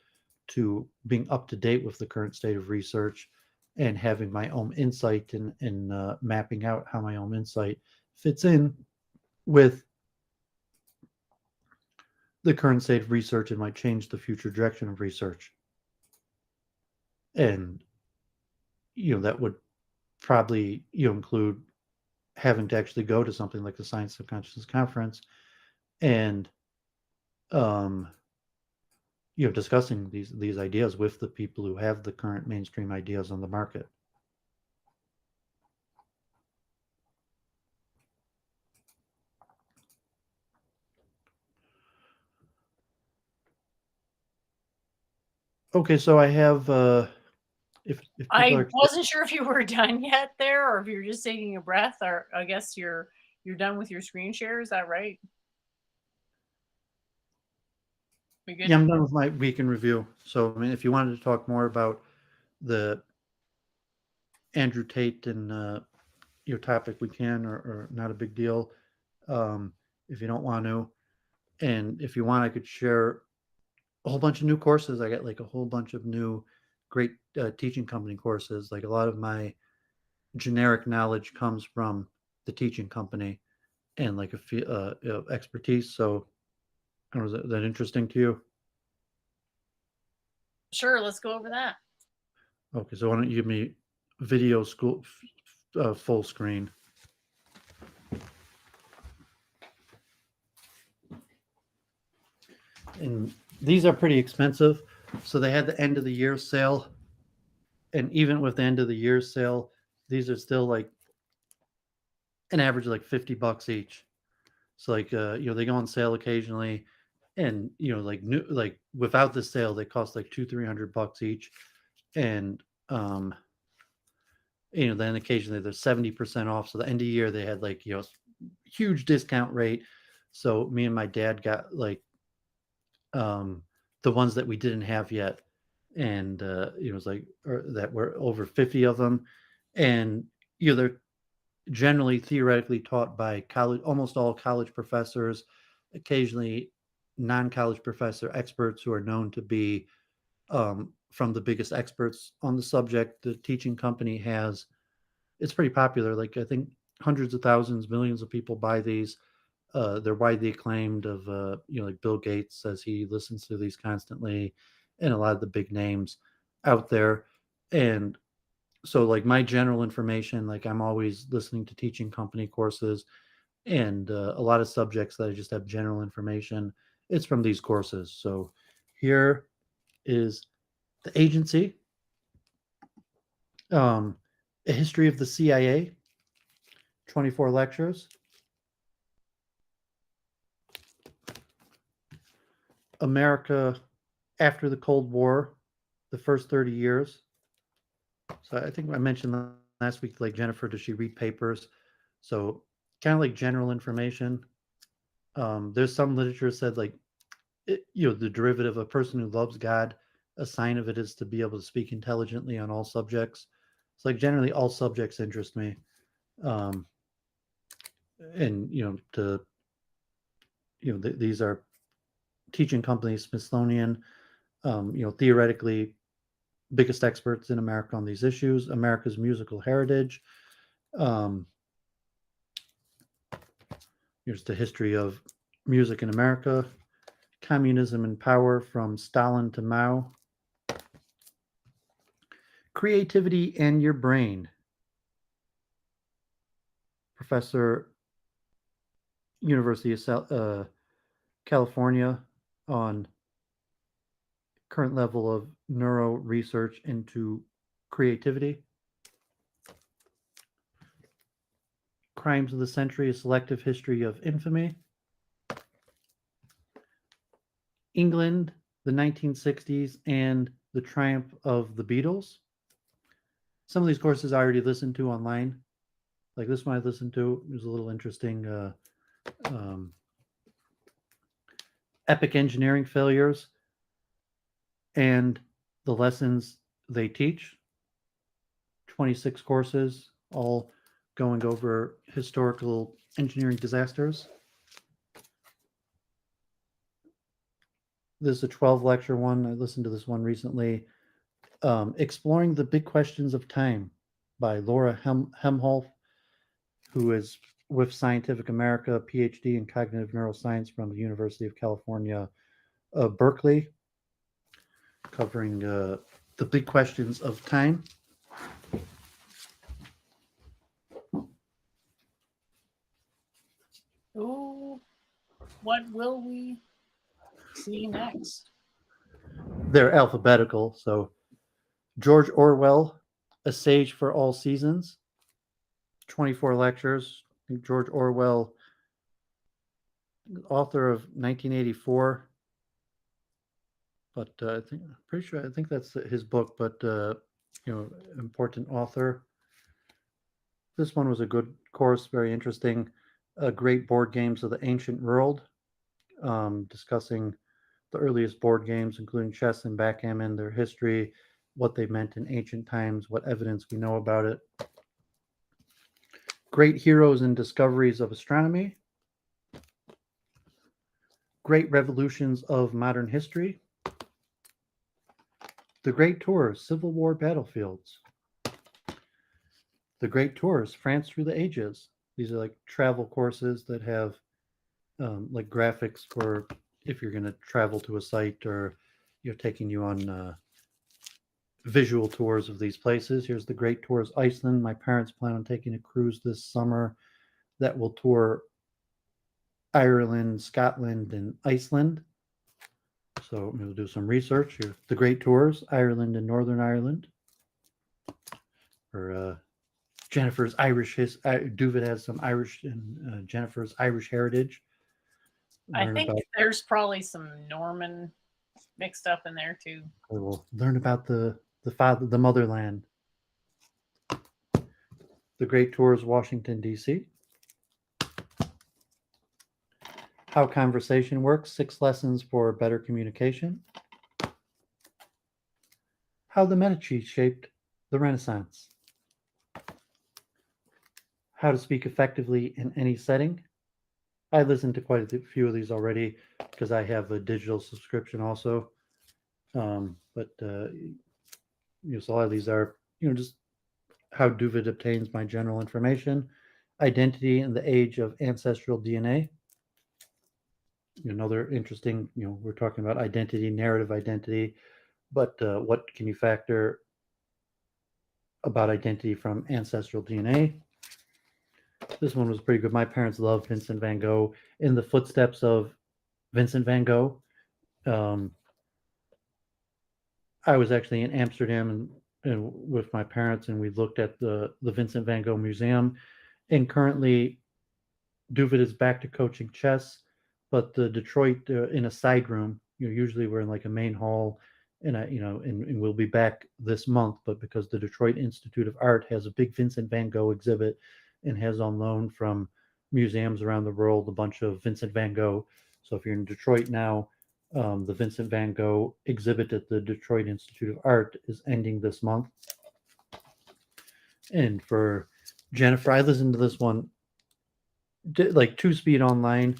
B: to being up to date with the current state of research and having my own insight and mapping out how my own insight fits in with the current state of research and might change the future direction of research. And that would probably include having to actually go to something like the Science of Consciousness conference and um, discussing these ideas with the people who have the current mainstream ideas on the market. Okay, so I have if people
A: I
B: are
A: wasn't sure if you were done yet there, or if you're just taking a breath, or I guess you're done with your screen share. Is that right? We good?
B: yeah, I'm done with my week in review. So I mean, if you wanted to talk more about the Andrew Tate and your topic, we can, or not a big deal. Um, if you don't want to, and if you want, I could share a whole bunch of new courses. I got like a whole bunch of new great teaching company courses. Like a lot of my generic knowledge comes from the teaching company and like expertise. So, I don't know, is that interesting to you?
A: Sure, let's go over that.
B: Okay, so why don't you give me video school full screen? And these are pretty expensive. So they had the end of the year sale, and even with the end of the year sale, these are still like an average of like $50 each. So like they go on sale occasionally, and like new like without the sale they cost like 200-300 bucks each, and then occasionally they're 70% off. So the end of the year they had like huge discount rate. So me and my dad got like the ones that we didn't have yet, and it was like that were over 50 of them, and they're generally theoretically taught by college, almost all college professors, occasionally non-college professor experts who are known to be from the biggest experts on the subject. The teaching company has, it's pretty popular. Like I think hundreds of thousands, millions of people buy these. They're widely acclaimed. Of like Bill Gates says he listens to these constantly, and a lot of the big names out there. And so like my general information, like I'm always listening to teaching company courses, and a lot of subjects that I just have general information, it's from these courses. So here is the agency, um, a history of the CIA, 24 lectures, America after the Cold War, the first 30 years. So I think I mentioned last week, like Jennifer, does she read papers? So kind of like general information. There's some literature said like the derivative, a person who loves God, a sign of it is to be able to speak intelligently on all subjects. It's like generally all subjects interest me, um, and these are teaching companies, Smithsonian, theoretically biggest experts in America on these issues, America's musical heritage. Um, Here's the history of music in America, communism and power from Stalin to Mao, creativity and your brain, Professor, University of California, on current level of neuro research into creativity. Crimes of the Century, a selective history of infamy. England, the 1960s, and the triumph of the Beatles. Some of these courses I already listened to online. Like this one I listened to, it was a little interesting. um, epic engineering failures, and the lessons they teach. 26 courses, all going over historical engineering disasters. This is a 12 lecture one. I listened to this one recently. Exploring the Big Questions of Time by Laura Hemholf, who is with Scientific America, PhD in cognitive neuroscience from the University of California, Berkeley, covering the big questions of time.
A: Ooh, what will we see next?
B: They're alphabetical, so George Orwell, A Sage for All Seasons, 24 lectures. I think George Orwell, author of 1984, but I think that's his book, but important author. This one was a good course, very interesting. Great board games of the ancient world, discussing the earliest board games, including chess and backgammon, their history, what they meant in ancient times, what evidence we know about it. Great heroes and discoveries of astronomy. Great revolutions of modern history. The Great Tours, Civil War battlefields. The Great Tours, France through the ages. These are like travel courses that have like graphics for if you're going to travel to a site, or taking you on visual tours of these places. Here's the Great Tours Iceland. My parents plan on taking a cruise this summer that will tour Ireland, Scotland, and Iceland. So we'll do some research here. The Great Tours, Ireland and Northern Ireland. Or Jennifer's Irish. Doovid has some Irish and Jennifer's Irish heritage.
A: I think there's probably some Norman mixed up in there too.
B: We'll learn about the motherland. The Great Tours, Washington, D.C. How conversation works, 6 lessons for better communication. How the Medici shaped the Renaissance. How to speak effectively in any setting. I listened to quite a few of these already because I have a digital subscription also. So a lot of these are, just how Doovid obtains my general information. Identity in the age of ancestral DNA. Another interesting, we're talking about identity, narrative identity, but what can you factor about identity from ancestral DNA? This one was pretty good. My parents loved Vincent van Gogh. In the footsteps of Vincent van Gogh. I was actually in Amsterdam and with my parents, and we looked at the Vincent van Gogh Museum. And currently, Doovid is back to coaching chess, but the Detroit in a side room. Usually we're in like a main hall, and and we'll be back this month. But because the Detroit Institute of Art has a big Vincent van Gogh exhibit and has on loan from museums around the world a bunch of Vincent van Gogh. So if you're in Detroit now, the Vincent van Gogh exhibit at the Detroit Institute of Art is ending this month. And for Jennifer, I listened to this one like 2-speed online.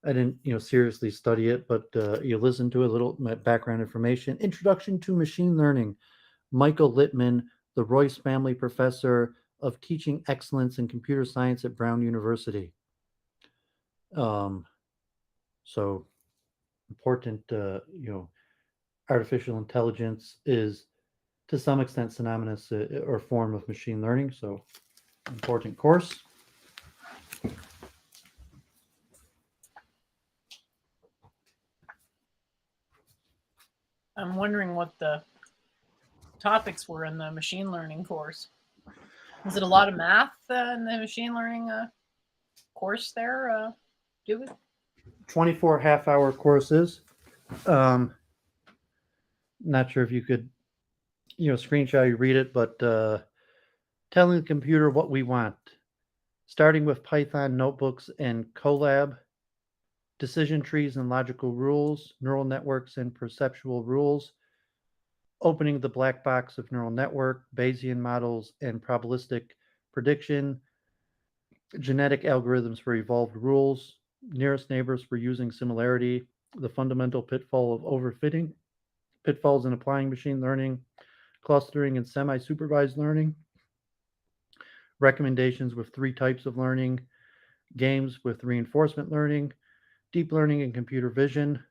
B: I didn't, seriously study it, but you listen to a little background information. Introduction to Machine Learning. Michael Littman, the Royce Family Professor of Teaching Excellence in Computer Science at Brown University. So important, artificial intelligence is to some extent synonymous or form of machine learning. So important course.
A: I'm wondering what the topics were in the machine learning course. Is it a lot of math in the machine learning course there, Doovid?
B: 24 half-hour courses. Not sure if you could, screenshot, you read it, but telling the computer what we want. starting with Python notebooks and Colab, decision trees and logical rules, neural networks and perceptual rules, opening the black box of neural network, Bayesian models and probabilistic prediction, genetic algorithms for evolved rules, nearest neighbors for using similarity, the fundamental pitfall of overfitting, pitfalls in applying machine learning, clustering and semi supervised learning, recommendations with three types of learning, games with reinforcement learning, deep learning and computer vision,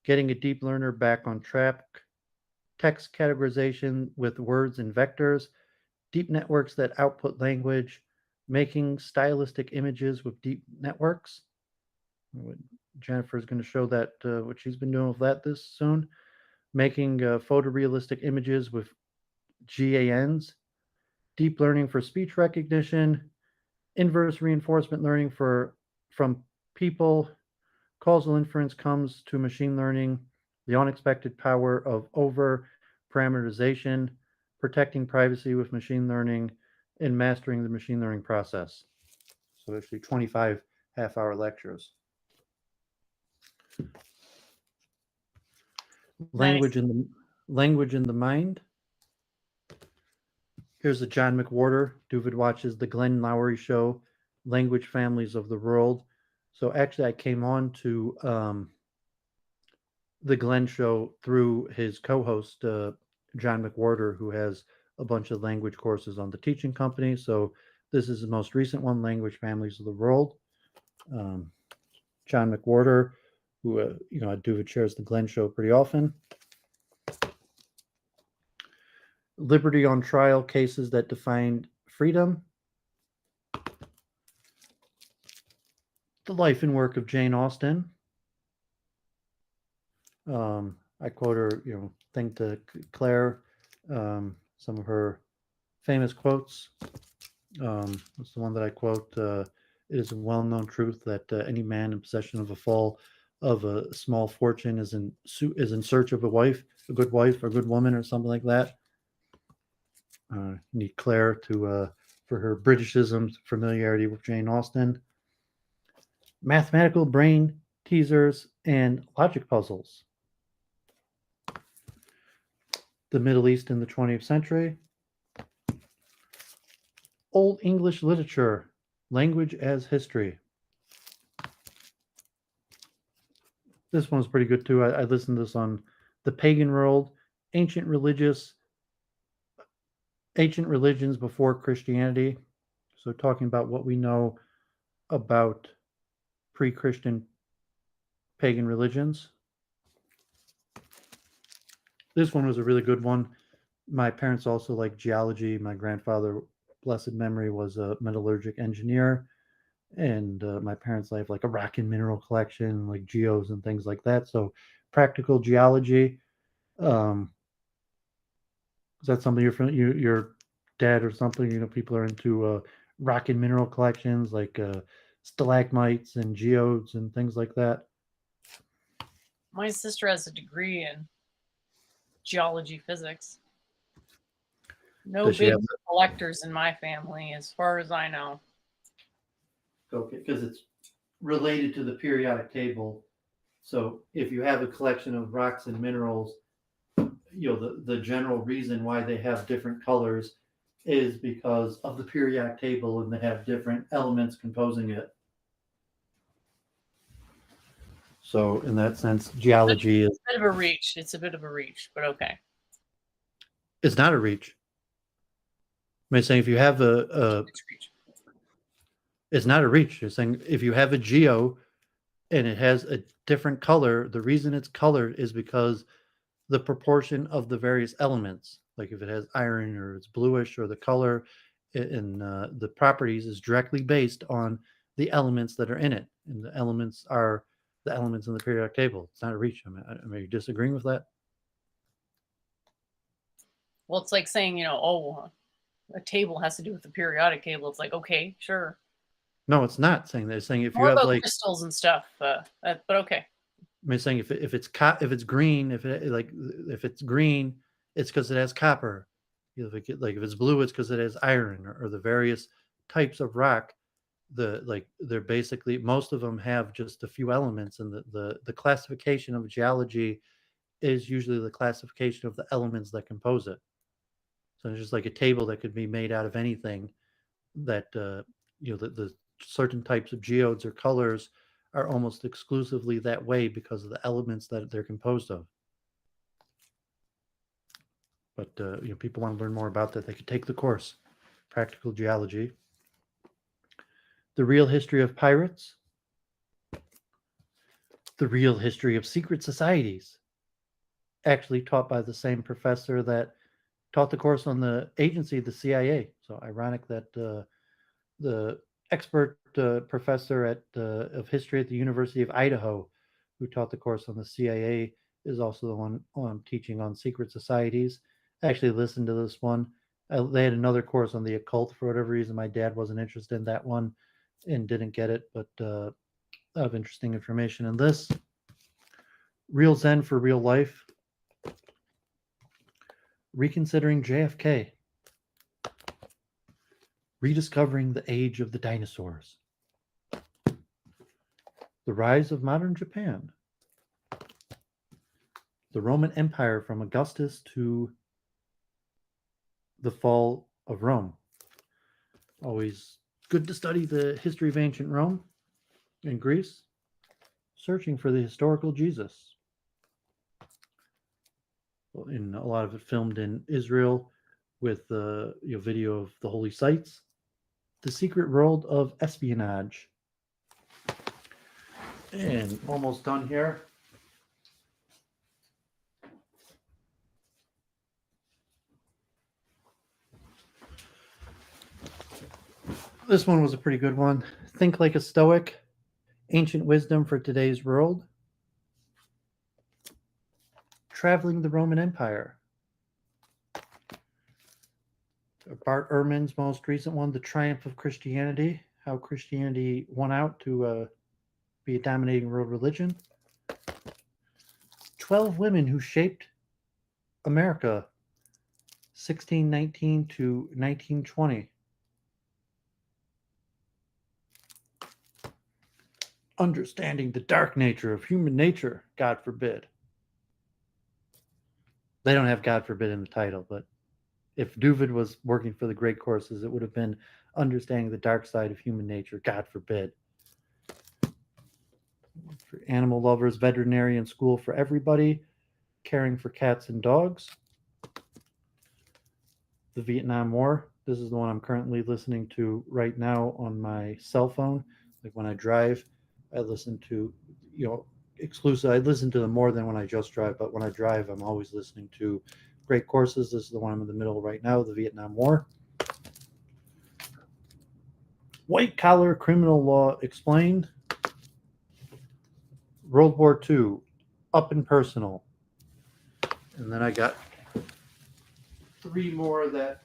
B: getting a deep learner back on track, text categorization with words and vectors, deep networks that output language, making stylistic images with deep networks. Jennifer's going to show that what she's been doing with that this soon. Making photorealistic images with GANs, deep learning for speech recognition, inverse reinforcement learning from people, causal inference comes to machine learning, the unexpected power of over parameterization, protecting privacy with machine learning, and mastering the machine learning process. So actually 25 half-hour lectures.
A: Nice.
B: Language in the mind. Here's a John McWhorter. Doovid watches the Glenn Lowry show, Language Families of the World. So actually, I came on to the Glenn show through his co-host John McWhorter, who has a bunch of language courses on the Teaching Company. So this is the most recent one, Language Families of the World. John McWhorter, who Doovid shares the Glenn show pretty often. Liberty on Trial, Cases that Define Freedom. The Life and Work of Jane Austen. I quote her, thing to Claire, some of her famous quotes. That's the one that I quote. It is a well-known truth that any man in possession of a small fortune is in search of a good wife, or good woman, or something like that. Need Claire to for her Britishisms, familiarity with Jane Austen. Mathematical brain teasers and logic puzzles. The Middle East in the 20th century. Old English literature, language as history. This one's pretty good too. I listened to this on The Pagan World, Ancient Religions Before Christianity. So talking about what we know about pre-Christian pagan religions. This one was a really good one. My parents also like geology. My grandfather, blessed memory, was a metallurgic engineer. And my parents have like a rock and mineral collection, like geos and things like that. So practical geology. Is that something your dad or something? People are into rock and mineral collections, like stalagmites and geodes and things like that.
A: My sister has a degree in geology physics. No big collectors in my family, as far as I know.
B: Okay, because it's related to the periodic table. So if you have a collection of rocks and minerals, the general reason why they have different colors is because of the periodic table, and they have different elements composing it. So in that sense, geology is
A: a bit of a reach. It's a bit of a reach, but okay.
B: It's not a reach. I'm saying if you have it's not a reach. You're saying if you have a geo and it has a different color, the reason it's colored is because the proportion of the various elements, like if it has iron or it's bluish, or the color and the properties is directly based on the elements that are in it. And the elements are the elements in the periodic table. It's not a reach. Are you disagreeing with that?
A: Well, it's like saying, a table has to do with the periodic table. It's like, okay, sure.
B: No, it's not saying that. It's saying if
A: more
B: you have
A: about
B: like
A: crystals and stuff, but okay.
B: I'm saying if it's green, if it's green, it's because it has copper. If it's blue, it's because it has iron, or the various types of rock they're basically, most of them have just a few elements, and the classification of geology is usually the classification of the elements that compose it. So it's just like a table that could be made out of anything. That the certain types of geodes or colors are almost exclusively that way because of the elements that they're composed of. But people want to learn more about that, they could take the course, Practical Geology. The Real History of Pirates. The Real History of Secret Societies. Actually taught by the same professor that taught the course on the agency, the CIA. So ironic that the expert professor of history at the University of Idaho, who taught the course on the CIA, is also the one teaching on secret societies. I actually listened to this one. They had another course on the occult. For whatever reason, my dad wasn't interested in that one and didn't get it, but of interesting information in this. Real Zen for Real Life. Reconsidering JFK. Rediscovering the Age of the Dinosaurs. The Rise of Modern Japan. The Roman Empire from Augustus to the fall of Rome. Always good to study the history of ancient Rome and Greece. Searching for the historical Jesus. In a lot of it filmed in Israel with video of the holy sites. The Secret World of Espionage. And almost done here. This one was a pretty good one. Think Like a Stoic. Ancient Wisdom for Today's World. Traveling the Roman Empire. Bart Ehrman's most recent one, The Triumph of Christianity. How Christianity won out to be a dominating world religion. 12 Women Who Shaped America, 1619 to 1920. Understanding the Dark Nature of Human Nature, God forbid. They don't have God forbid in the title, but if Doooovid was working for the great courses, it would have been Understanding the Dark Side of Human Nature, God forbid. For animal lovers, Veterinarian School for Everybody, Caring for Cats and Dogs. The Vietnam War. This is the one I'm currently listening to right now on my cell phone. Like when I drive, I listen to, exclusive. I listen to them more than when I just drive, but when I drive, I'm always listening to great courses. This is the one I'm in the middle right now, the Vietnam War. White Collar Criminal Law Explained. World War II, Up and Personal. And then I got 3 more that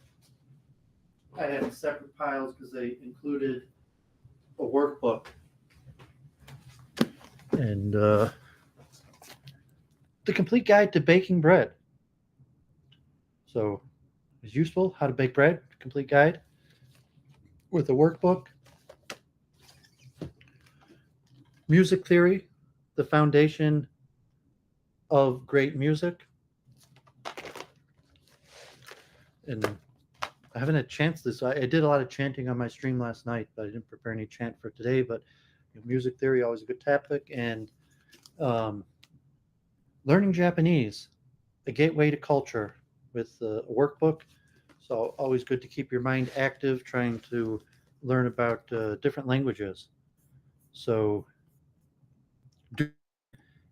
B: I had in separate piles because they included a workbook. And The Complete Guide to Baking Bread. So it's useful, how to bake bread, complete guide with a workbook. Music Theory, the foundation of great music. And I haven't had a chance this. I did a lot of chanting on my stream last night, but I didn't prepare any chant for today. But music theory, always a good topic. And learning Japanese, a gateway to culture, with a workbook. So always good to keep your mind active, trying to learn about different languages. So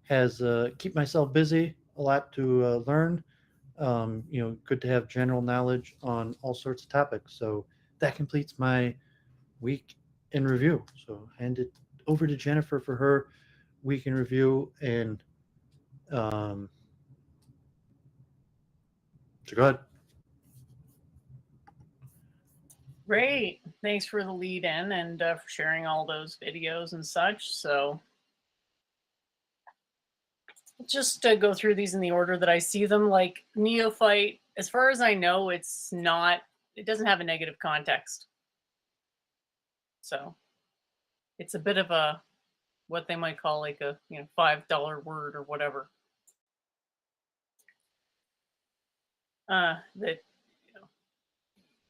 B: has keep myself busy, a lot to learn. Good to have general knowledge on all sorts of topics. So that completes my week in review. So hand it over to Jennifer for her week in review. And so go ahead.
A: Great. Thanks for the lead in and for sharing all those videos and such. So just to go through these in the order that I see them. Like neophyte, as far as I know, it doesn't have a negative context. So It's a bit of a what they might call like a $5 word or whatever. That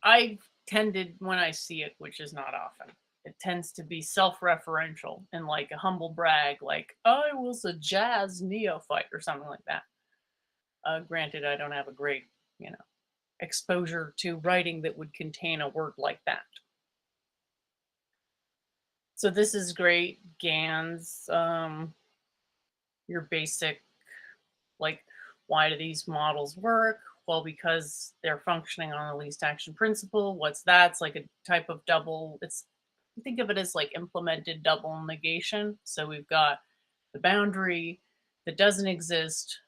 A: I tended when I see it, which is not often. It tends to be self-referential and like a humble brag, like I was a jazz neophyte or something like that. Granted, I don't have a great, you know, exposure to writing that would contain a word like that. So this is great. GANs, your basic, like, why do these models work? Well, because they're functioning on the least action principle. What's that? It's like a type of double, it's, think of it as like implemented double negation. So we've got the boundary that doesn't exist,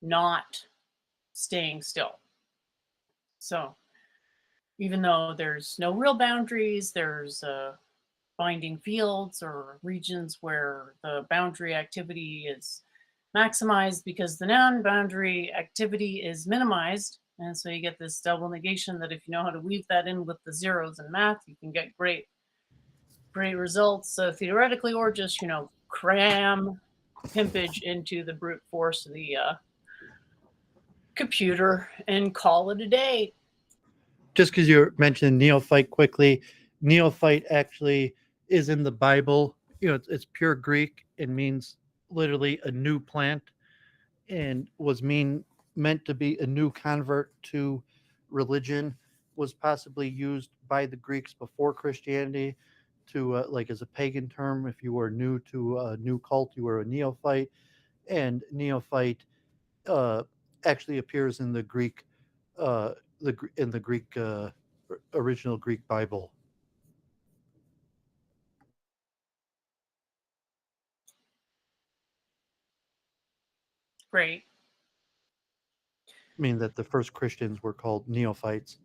A: not staying still. So even though there's no real boundaries, there's binding fields or regions where the boundary activity is maximized because the non-boundary activity is minimized. And so you get this double negation that if you know how to weave that in with the zeros in math, you can get great results. So theoretically, or just, cram pimpage into the brute force of the computer and call it a day.
B: Just because you mentioned neophyte quickly, neophyte actually is in the Bible. It's pure Greek. It means literally a new plant, and was meant to be a new convert to religion. Was possibly used by the Greeks before Christianity to like as a pagan term. If you were new to a new cult, you were a neophyte. And neophyte uh, actually appears in the Greek, in the Greek original Greek Bible.
A: Great.
B: I mean that the first Christians were called neophytes,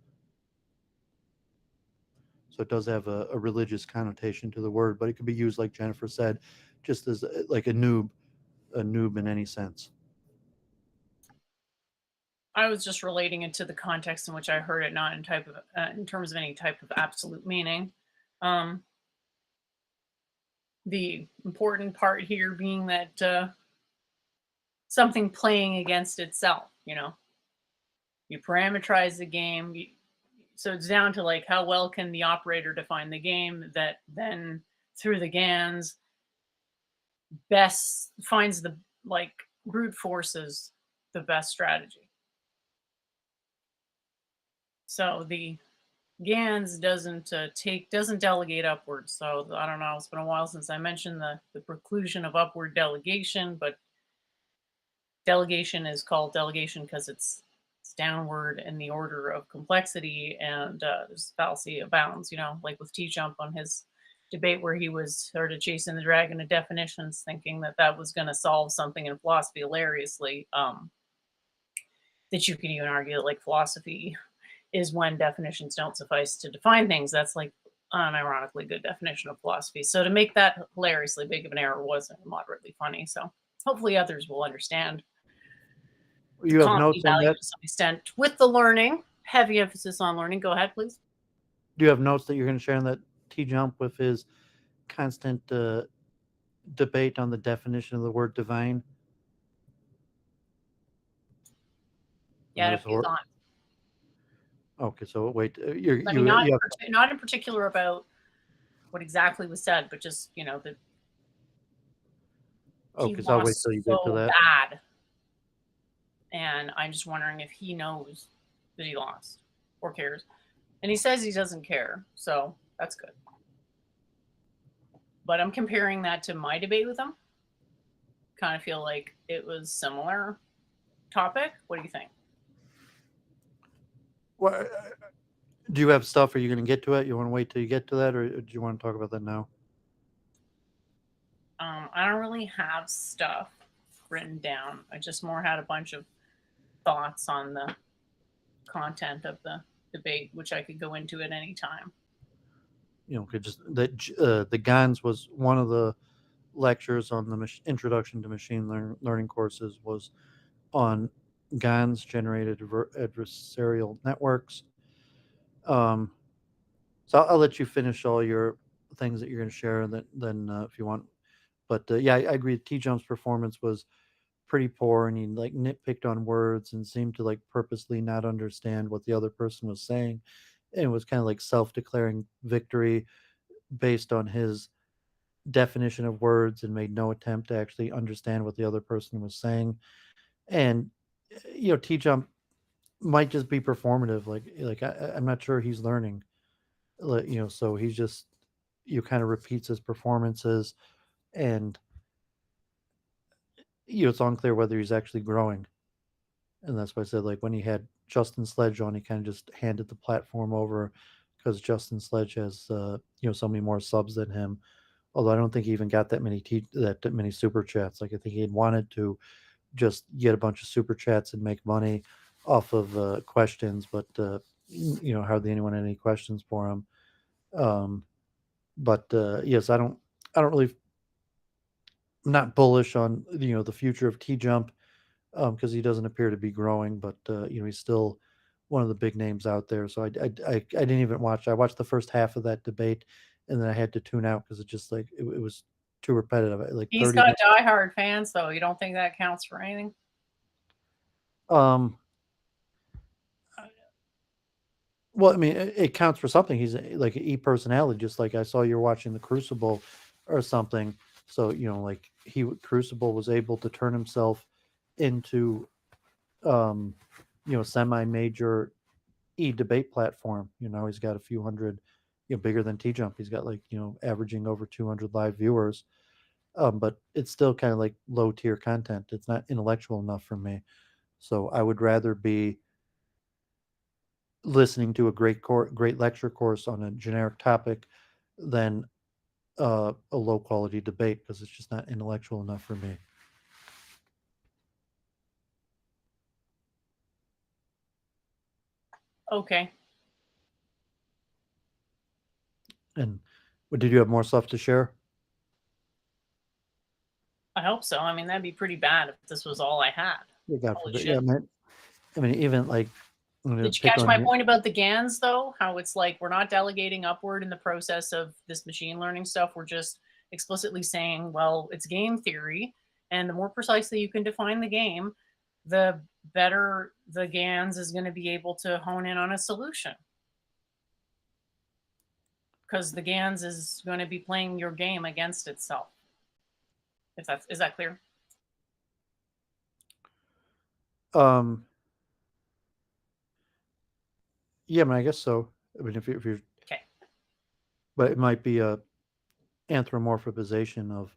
B: so it does have a religious connotation to the word, but it could be used, like Jennifer said, just as like a noob in any sense.
A: I was just relating it to the context in which I heard it, not in terms of any type of absolute meaning. Um, the important part here being that something playing against itself. You parameterize the game, so it's down to like how well can the operator define the game that then through the GANs best finds the like brute forces the best strategy. So the GANs doesn't delegate upwards. So I don't know. It's been a while since I mentioned the preclusion of upward delegation, but delegation is called delegation because it's downward in the order of complexity, and there's fallacy abounds. Like with T Jump on his debate where he was sort of chasing the dragon of definitions, thinking that that was going to solve something in philosophy hilariously. That you can even argue that like philosophy is when definitions don't suffice to define things. That's like an ironically good definition of philosophy. So to make that hilariously big of an error was moderately funny. So hopefully others will understand the
B: You have
A: comedy
B: notes on
A: value
B: that?
A: to some extent with the learning. Heavy emphasis on learning. Go ahead, please.
B: Do you have notes that you're going to share on that T Jump with his constant debate on the definition of the word divine?
A: Yeah, I have a few thoughts.
B: Okay, so wait,
A: I mean,
B: you have,
A: not in particular about what exactly was said, but just that he
B: okay, so I'll wait
A: lost
B: till you get to
A: so
B: that.
A: bad, and I'm just wondering if he knows that he lost or cares. And he says he doesn't care, so that's good. But I'm comparing that to my debate with him. Kind of feel like it was similar topic. What do you think?
B: Well, do you have stuff? Are you going to get to it? You want to wait till you get to that, or do you want to talk about that now?
A: I don't really have stuff written down. I just more had a bunch of thoughts on the content of the debate, which I could go into at any time.
B: Could just that the GANs was one of the lectures on the introduction to machine learning courses was on GANs, generated adversarial networks. Um, so I'll let you finish all your things that you're going to share, then if you want. But yeah, I agree. T Jump's performance was pretty poor, and he like nitpicked on words and seemed to like purposely not understand what the other person was saying, and it was kind of like self-declaring victory based on his definition of words and made no attempt to actually understand what the other person was saying. And T Jump might just be performative. I'm not sure he's learning. So he's just kind of repeats his performances, and it's unclear whether he's actually growing. And that's why I said, like, when he had Justin Sledge on, he kind of just handed the platform over because Justin Sledge has so many more subs than him. Although I don't think he even got that many super chats. Like, I think he had wanted to just get a bunch of super chats and make money off of questions, but hardly anyone had any questions for him. But yes, I don't really, I'm not bullish on the future of T Jump because he doesn't appear to be growing, but he's still one of the big names out there. So I didn't even watch. I watched the first half of that debate, and then I had to tune out because it just like it was too repetitive. Like
A: He's
B: 30
A: got
B: minutes.
A: diehard fans, though. You don't think that counts for anything?
B: Um, well, I mean, it counts for something. He's like an e personality, just like I saw you're watching the Crucible or something. So like Crucible was able to turn himself into um, semi major debate platform. He's got a few hundred, bigger than T Jump. He's got like averaging over 200 live viewers. But it's still kind of like low tier content. It's not intellectual enough for me. So I would rather be listening to a great lecture course on a generic topic than a low quality debate because it's just not intellectual enough for me.
A: Okay.
B: And did you have more stuff to share?
A: I hope so. I mean, that'd be pretty bad if this was all I had.
B: Yeah, God
A: Holy
B: forbid. Yeah,
A: shit.
B: man. I mean, even like I'm gonna
A: Did you
B: pick
A: catch
B: on
A: my
B: you.
A: point about the GANs, though? How it's like we're not delegating upward in the process of this machine learning stuff. We're just explicitly saying, well, it's game theory. And the more precisely you can define the game, the better the GANs is going to be able to hone in on a solution. Because the GANs is going to be playing your game against itself. Is that clear?
B: Um, yeah, I mean, I guess so. I mean, if you're,
A: Okay.
B: but it might be a anthropomorphization of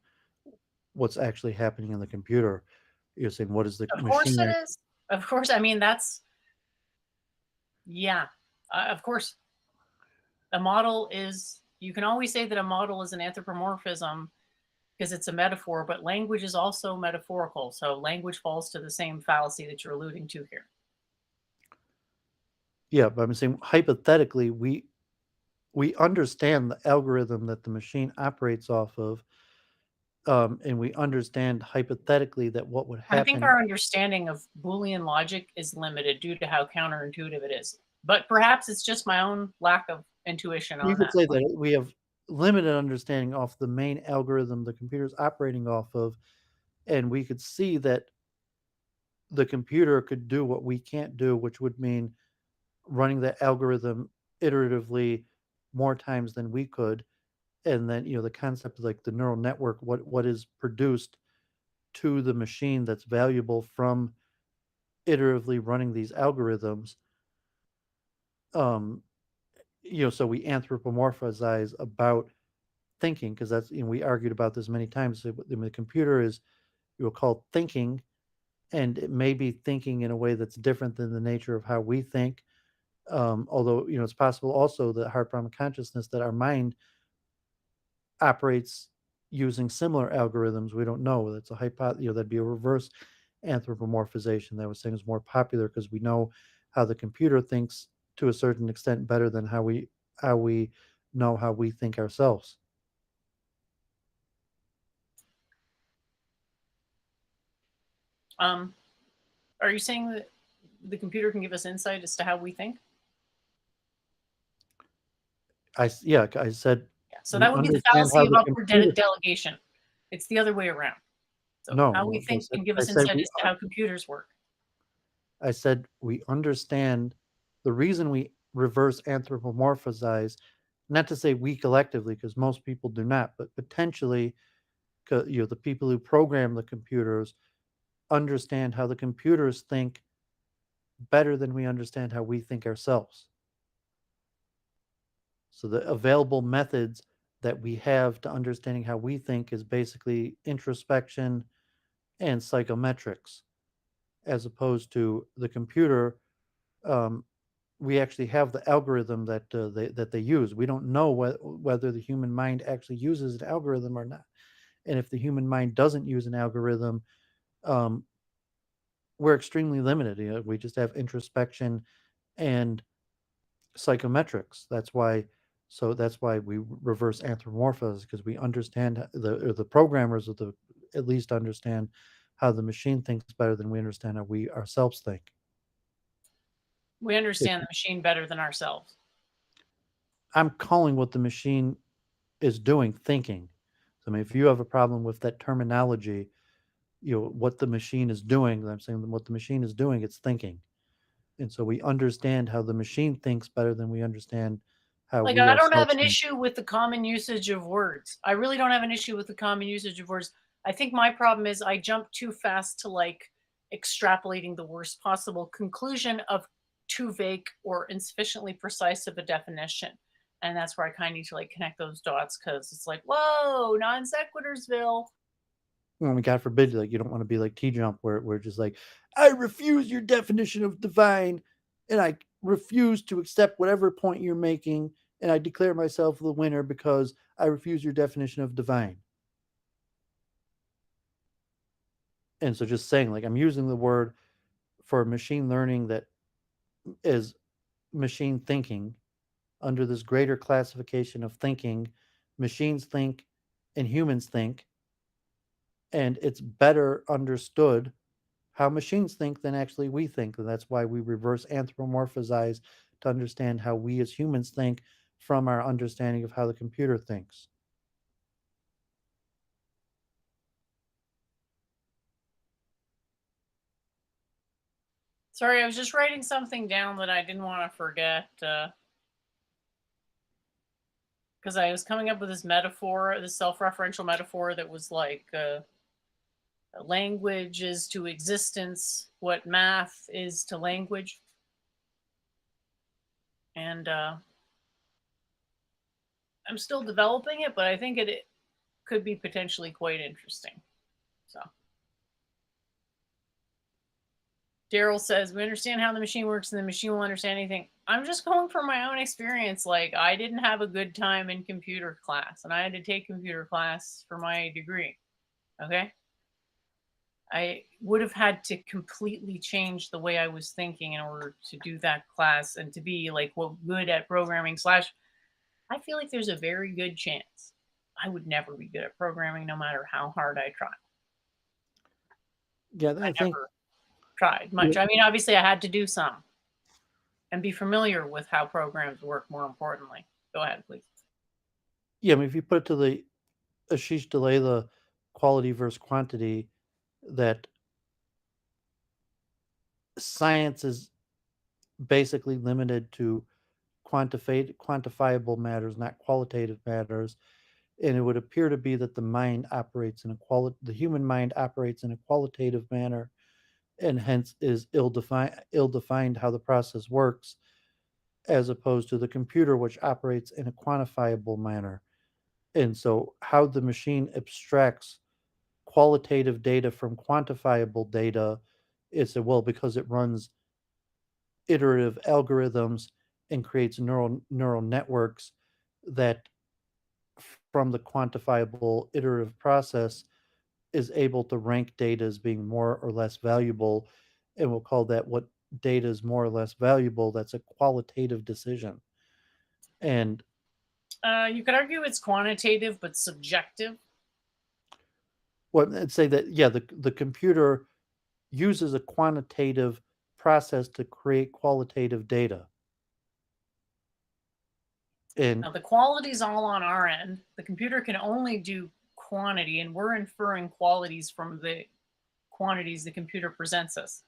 B: what's actually happening in the computer. You're saying what is the
A: Of course
B: machine?
A: it is. Of course. I mean, yeah. Of course, a model is, you can always say that a model is an anthropomorphism because it's a metaphor, but language is also metaphorical. So language falls to the same fallacy that you're alluding to here.
B: Yeah, but I'm saying hypothetically, we understand the algorithm that the machine operates off of, and we understand hypothetically that what would
A: I think
B: happen.
A: our understanding of Boolean logic is limited due to how counterintuitive it is. But perhaps it's just my own lack of intuition
B: You
A: on
B: could
A: that
B: say
A: point.
B: that we have limited understanding of the main algorithm the computer's operating off of, and we could see that the computer could do what we can't do, which would mean running that algorithm iteratively more times than we could. And then the concept of like the neural network, what is produced to the machine that's valuable from iteratively running these algorithms. um so we anthropomorphize about thinking because that's we argued about this many times. So the computer is called thinking, and it may be thinking in a way that's different than the nature of how we think. Although it's possible also that hard problem consciousness, that our mind operates using similar algorithms. We don't know. That's a that'd be a reverse anthropomorphization that I was saying is more popular because we know how the computer thinks to a certain extent better than how we know how we think ourselves.
A: Um, are you saying that the computer can give us insight as to how we think?
B: I said
A: Yeah. So
B: We
A: that would be the
B: understand
A: fallacy
B: how
A: of
B: the
A: upward
B: computer.
A: delegation. It's the other way around. So
B: No,
A: how we
B: no.
A: think can give
B: I
A: us
B: said
A: insight
B: we.
A: as to how computers work.
B: I said we understand the reason we reverse anthropomorphize. Not to say we collectively, because most people do not, but potentially, the people who program the computers understand how the computers think better than we understand how we think ourselves. So the available methods that we have to understanding how we think is basically introspection and psychometrics, as opposed to the computer. Um, we actually have the algorithm that they use. We don't know whether the human mind actually uses an algorithm or not. And if the human mind doesn't use an algorithm, um, we're extremely limited. We just have introspection and psychometrics. That's why we reverse anthropomorphize, because we understand the programmers of the at least understand how the machine thinks better than we understand how we ourselves think.
A: We
B: If
A: understand the machine better than ourselves.
B: I'm calling what the machine is doing thinking. So, I mean, if you have a problem with that terminology, what the machine is doing, I'm saying what the machine is doing, it's thinking. And so we understand how the machine thinks better than we understand how
A: Like,
B: we
A: I don't have
B: ourselves
A: an
B: think.
A: issue with the common usage of words. I really don't have an issue with the common usage of words. I think my problem is I jump too fast to like extrapolating the worst possible conclusion of too vague or insufficiently precise of a definition. And that's where I kind of need to like connect those dots because it's like, whoa, non sequitursville.
B: Well, God forbid, like you don't want to be like T Jump, where we're just like, I refuse your definition of divine, and I refuse to accept whatever point you're making, and I declare myself the winner because I refuse your definition of divine. And so, just saying, like, I'm using the word for machine learning that is machine thinking under this greater classification of thinking. Machines think and humans think, and it's better understood how machines think than actually we think. And that's why we reverse anthropomorphize to understand how we as humans think from our understanding of how the computer thinks.
A: Sorry, I was just writing something down that I didn't want to forget because I was coming up with this metaphor, this self referential metaphor that was like, language is to existence what math is to language. And I'm still developing it, but I think it could be potentially quite interesting. So Daryl says, we understand how the machine works and the machine will understand anything. I'm just going from my own experience. Like, I didn't have a good time in computer class, and I had to take computer class for my degree. Okay. I would have had to completely change the way I was thinking in order to do that class and to be like, well, good at programming slash. I feel like there's a very good chance I would never be good at programming no matter how hard I try.
B: Yeah,
A: I
B: I think.
A: never tried much. I mean, obviously, I had to do some and be familiar with how programs work, more importantly. Go ahead, please.
B: Yeah, I mean, if you put it to the Ashish delay, the quality versus quantity, that science is basically limited to quantifiable matters, not qualitative matters. And it would appear to be that the human mind operates in a qualitative manner, and hence is ill defined how the process works, as opposed to the computer, which operates in a quantifiable manner. And so how the machine abstracts qualitative data from quantifiable data is, well, because it runs iterative algorithms and creates neural networks that, from the quantifiable iterative process, is able to rank data as being more or less valuable. And we'll call that, what data is more or less valuable, that's a qualitative decision. And
A: You could argue it's quantitative but subjective.
B: what I'd say that, yeah, the computer uses a quantitative process to create qualitative data. And
A: Now the quality is all on our end. The computer can only do quantity, and we're inferring qualities from the quantities the computer presents us.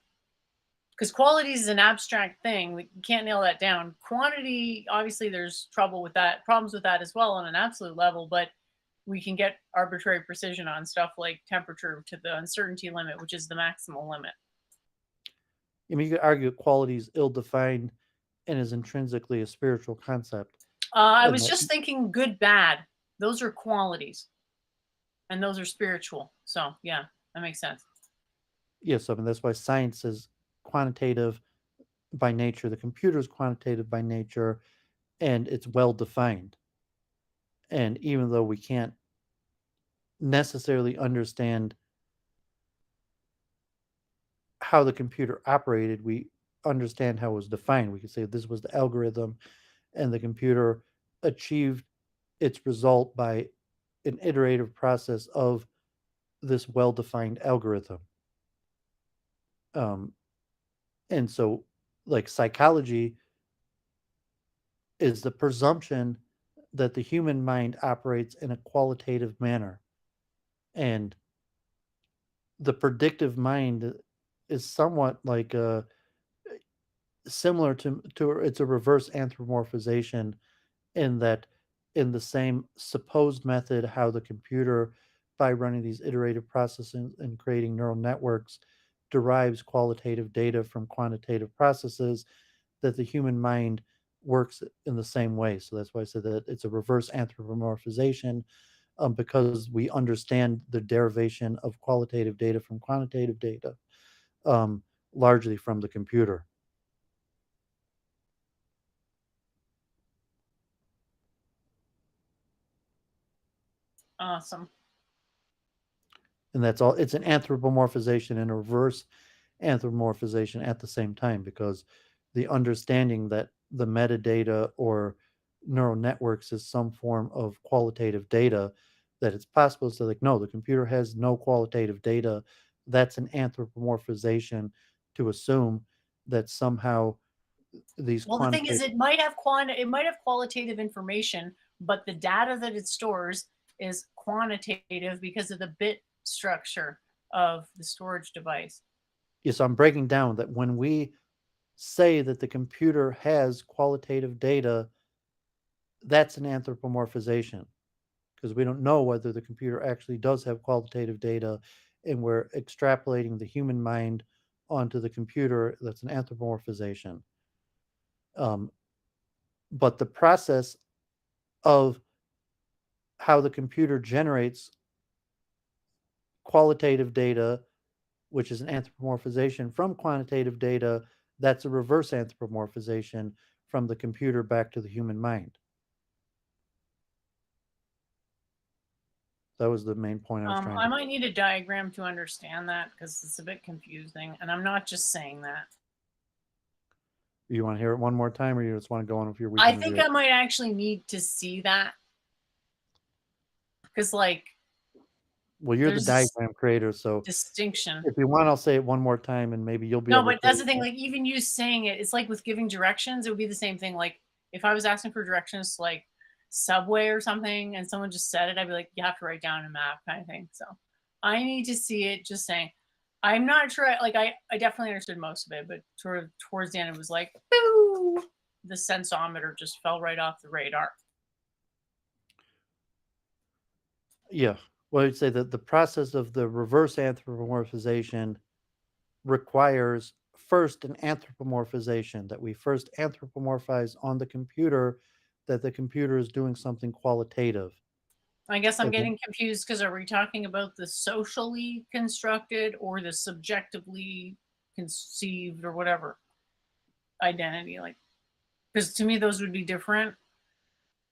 A: Because quality is an abstract thing. We can't nail that down. Quantity, obviously, there's problems with that as well on an absolute level, but we can get arbitrary precision on stuff like temperature to the uncertainty limit, which is the maximal limit.
B: I mean, you could argue quality is ill-defined and is intrinsically a spiritual concept,
A: I
B: and
A: was
B: that
A: just thinking good, bad. Those are qualities, and those are spiritual. So, yeah, that makes sense.
B: yes, I mean that's why science is quantitative by nature. The computer is quantitative by nature, and it's well defined. And even though we can't necessarily understand how the computer operated, we understand how it was defined. We could say this was the algorithm, and the computer achieved its result by an iterative process of this well defined algorithm. Um, and so, like, psychology is the presumption that the human mind operates in a qualitative manner. And the predictive mind is somewhat like a similar to it's a reverse anthropomorphization, in that in the same supposed method how the computer, by running these iterative processes and creating neural networks, derives qualitative data from quantitative processes, that the human mind works in the same way. So that's why I said that it's a reverse anthropomorphization, because we understand the derivation of qualitative data from quantitative data, um, largely from the computer.
A: Awesome.
B: And that's all. It's an anthropomorphization and a reverse anthropomorphization at the same time, because the understanding that the metadata or neural networks is some form of qualitative data, that it's possible to, like, no, the computer has no qualitative data. That's an anthropomorphization to assume that somehow these
A: Well, the thing is,
B: quantitative.
A: it might have qualitative information, but the data that it stores is quantitative because of the bit structure of the storage device.
B: Yes, I'm breaking down that when we say that the computer has qualitative data, that's an anthropomorphization, because we don't know whether the computer actually does have qualitative data, and we're extrapolating the human mind onto the computer. That's an anthropomorphization. Um, but the process of how the computer generates qualitative data, which is an anthropomorphization from quantitative data, that's a reverse anthropomorphization from the computer back to the human mind. That was the main point I was trying
A: I
B: to.
A: might need a diagram to understand that because it's a bit confusing, and I'm not just saying that.
B: You want to hear it one more time, or you just want to go on with your
A: I
B: weekend
A: think
B: review?
A: I might actually need to see that because, like,
B: Well, you're the
A: there's this
B: diagram creator, so
A: distinction.
B: if you want, I'll say it one more time, and maybe you'll be
A: No,
B: able
A: but
B: to.
A: that's the thing. Like, even you saying it, it's like with giving directions, it would be the same thing. Like, if I was asking for directions to, like, Subway or something, and someone just said it, I'd be like, you have to write down a map, kind of thing. So, I need to see it. Just saying, I'm not sure. Like, I definitely understood most of it, but sort of towards the end, it was like, boo, the sensometer just fell right off the radar.
B: Yeah, well, I'd say that the process of the reverse anthropomorphization requires first an anthropomorphization, that we first anthropomorphize on the computer, that the computer is doing something qualitative.
A: I guess I'm
B: And then,
A: getting confused because are we talking about the socially constructed or the subjectively conceived or whatever identity? Like, because to me, those would be different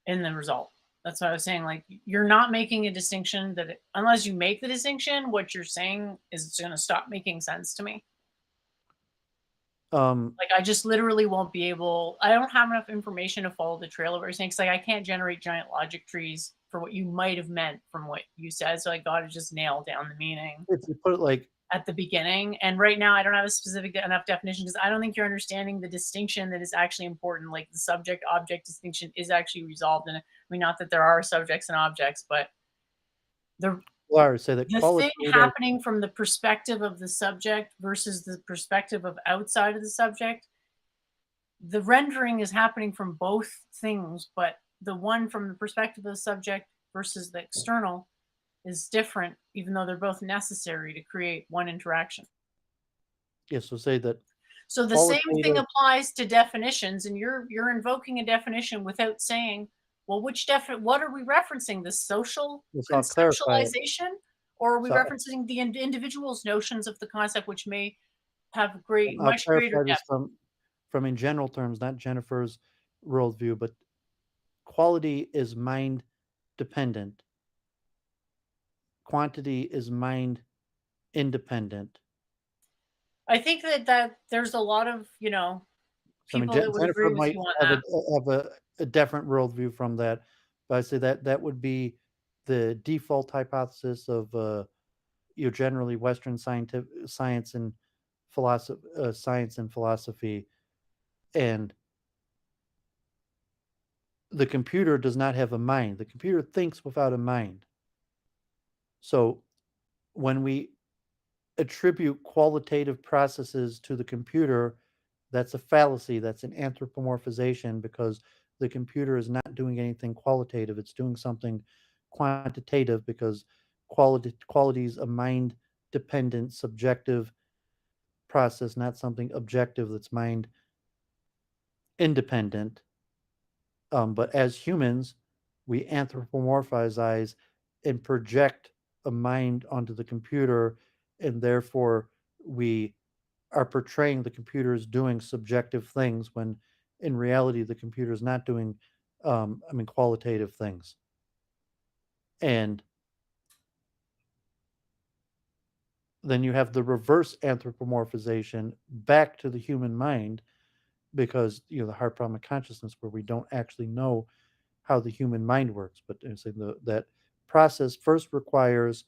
A: in the result. That's what I was saying. Like, you're not making a distinction unless you make the distinction, what you're saying is going to stop making sense to me.
B: um,
A: Like, I just literally won't be able, I don't have enough information to follow the trail of what you're saying. Cause like, I can't generate giant logic trees for what you might have meant from what you said. So I got to just nail down the meaning.
B: if you put it like
A: at the beginning. And right now, I don't have a specific enough definition because I don't think you're understanding the distinction that is actually important. Like the subject object distinction is actually resolved in it. I mean, not that there are subjects and objects, but the
B: Well, I would say that
A: the thing
B: qualitative.
A: happening from the perspective of the subject versus the perspective of outside of the subject, the rendering is happening from both things, but the one from the perspective of the subject versus the external is different, even though they're both necessary to create one interaction.
B: Yes, so say that
A: So the same thing
B: qualitative.
A: applies to definitions, and you're invoking a definition without saying, well, what are we referencing? The social
B: Yes, I'll clarify it.
A: conceptualization, or are we
B: So
A: referencing the individual's notions of the concept, which may have
B: I'll
A: much greater
B: clarify this
A: depth?
B: from in general terms, not Jennifer's worldview, but quality is mind dependent. Quantity is mind independent.
A: I think that there's a lot of
B: So I mean,
A: people that would
B: Jennifer
A: agree with
B: might
A: you on
B: have
A: that.
B: a different worldview from that, but I say that that would be the default hypothesis of generally Western scientific science and philosophy, and the computer does not have a mind. The computer thinks without a mind. So when we attribute qualitative processes to the computer, that's a fallacy. That's an anthropomorphization because the computer is not doing anything qualitative. It's doing something quantitative because quality is a mind dependent, subjective process, not something objective that's mind independent. But as humans, we anthropomorphize and project a mind onto the computer, and therefore we are portraying the computer as doing subjective things when in reality the computer is not doing, qualitative things. And then you have the reverse anthropomorphization back to the human mind because the hard problem of consciousness where we don't actually know how the human mind works. But that process first requires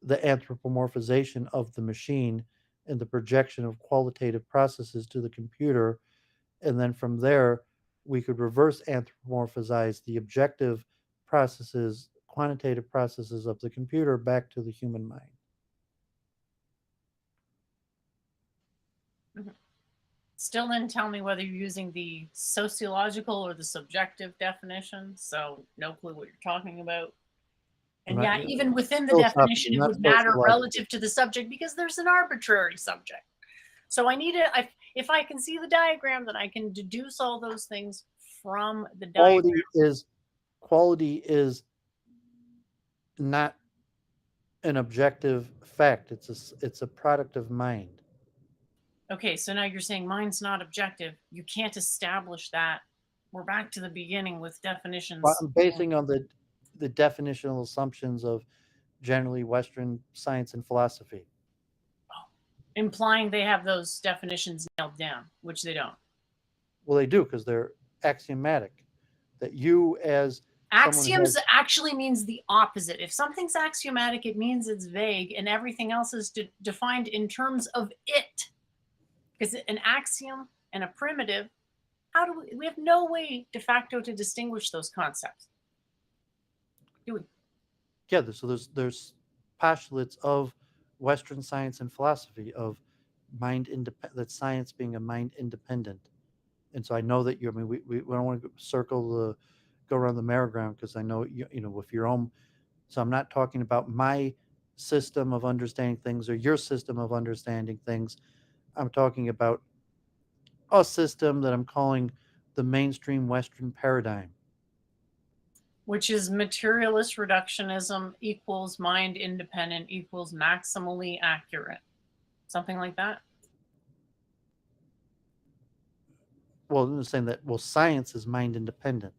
B: the anthropomorphization of the machine and the projection of qualitative processes to the computer. And then from there, we could reverse anthropomorphize the objective processes, quantitative processes of the computer back to the human mind.
A: Mhm. Still didn't tell me whether you're using the sociological or the subjective definition, so no clue what you're talking about.
B: I'm
A: And
B: not
A: yeah, even within the
B: philosophical,
A: definition, it
B: not
A: would matter
B: sociological.
A: relative to the subject because there's an arbitrary subject. So if I can see the diagram, then I can deduce all those things from the diagram.
B: Quality is not an objective fact. It's a product of mind.
A: Okay, so now you're saying mine's not objective. You can't establish that. We're back to the beginning with
B: Well,
A: definitions.
B: I'm basing on the definitional assumptions of generally Western science and philosophy.
A: Implying they have those definitions nailed down, which they don't.
B: Well, they do because they're axiomatic. That you, as someone who
A: Axioms
B: has,
A: actually means the opposite. If something's axiomatic, it means it's vague and everything else is defined in terms of it. Because an axiom and a primitive, how do we have no way de facto to distinguish those concepts, do we?
B: yeah. So there's postulates of Western science and philosophy of mind independent. That science being a mind independent. And so I know that you. I mean, we don't want to go around the merry-go-round because I know with your own. So I'm not talking about my system of understanding things or your system of understanding things. I'm talking about a system that I'm calling the mainstream Western paradigm.
A: Which is materialist reductionism equals mind independent equals maximally accurate. Something like that.
B: Well, I'm saying that science is mind independent.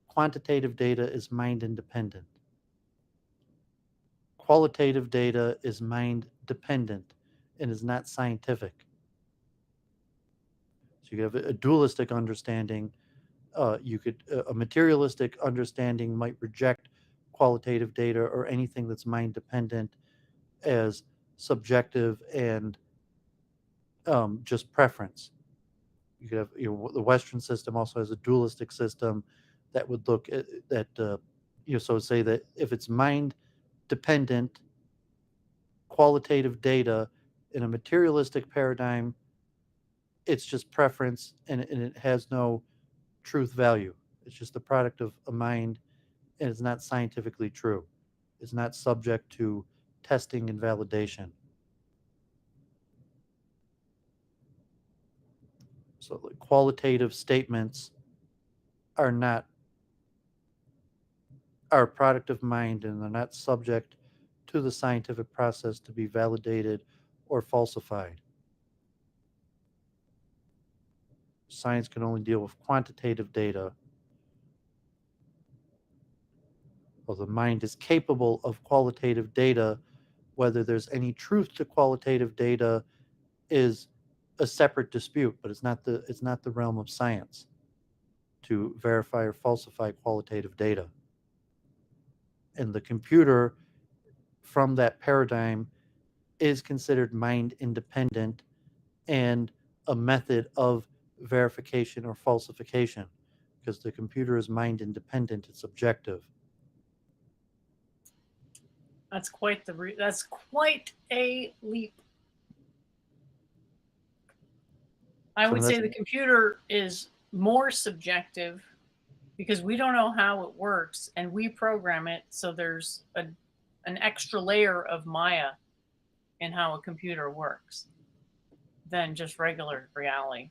B: Quantitative data is mind independent. Qualitative data is mind dependent and is not scientific. So you have a dualistic understanding. A materialistic understanding might reject qualitative data or anything that's mind dependent as subjective and just preference. You could have, the Western system also has a dualistic system that would look at that, so say that if it's mind dependent qualitative data in a materialistic paradigm, it's just preference, and it has no truth value. It's just the product of a mind, and it's not scientifically true. It's not subject to testing and validation. So like, qualitative statements are not are a product of mind, and they're not subject to the scientific process to be validated or falsified. Science can only deal with quantitative data. Well, the mind is capable of qualitative data. Whether there's any truth to qualitative data is a separate dispute, but it's not the realm of science to verify or falsify qualitative data. And the computer, from that paradigm, is considered mind independent and a method of verification or falsification, because the computer is mind independent, it's objective.
A: That's quite that's quite a leap. I
B: So
A: would
B: that's
A: say the computer is more subjective because we don't know how it works and we program it, so there's an extra layer of Maya in how a computer works than just regular reality.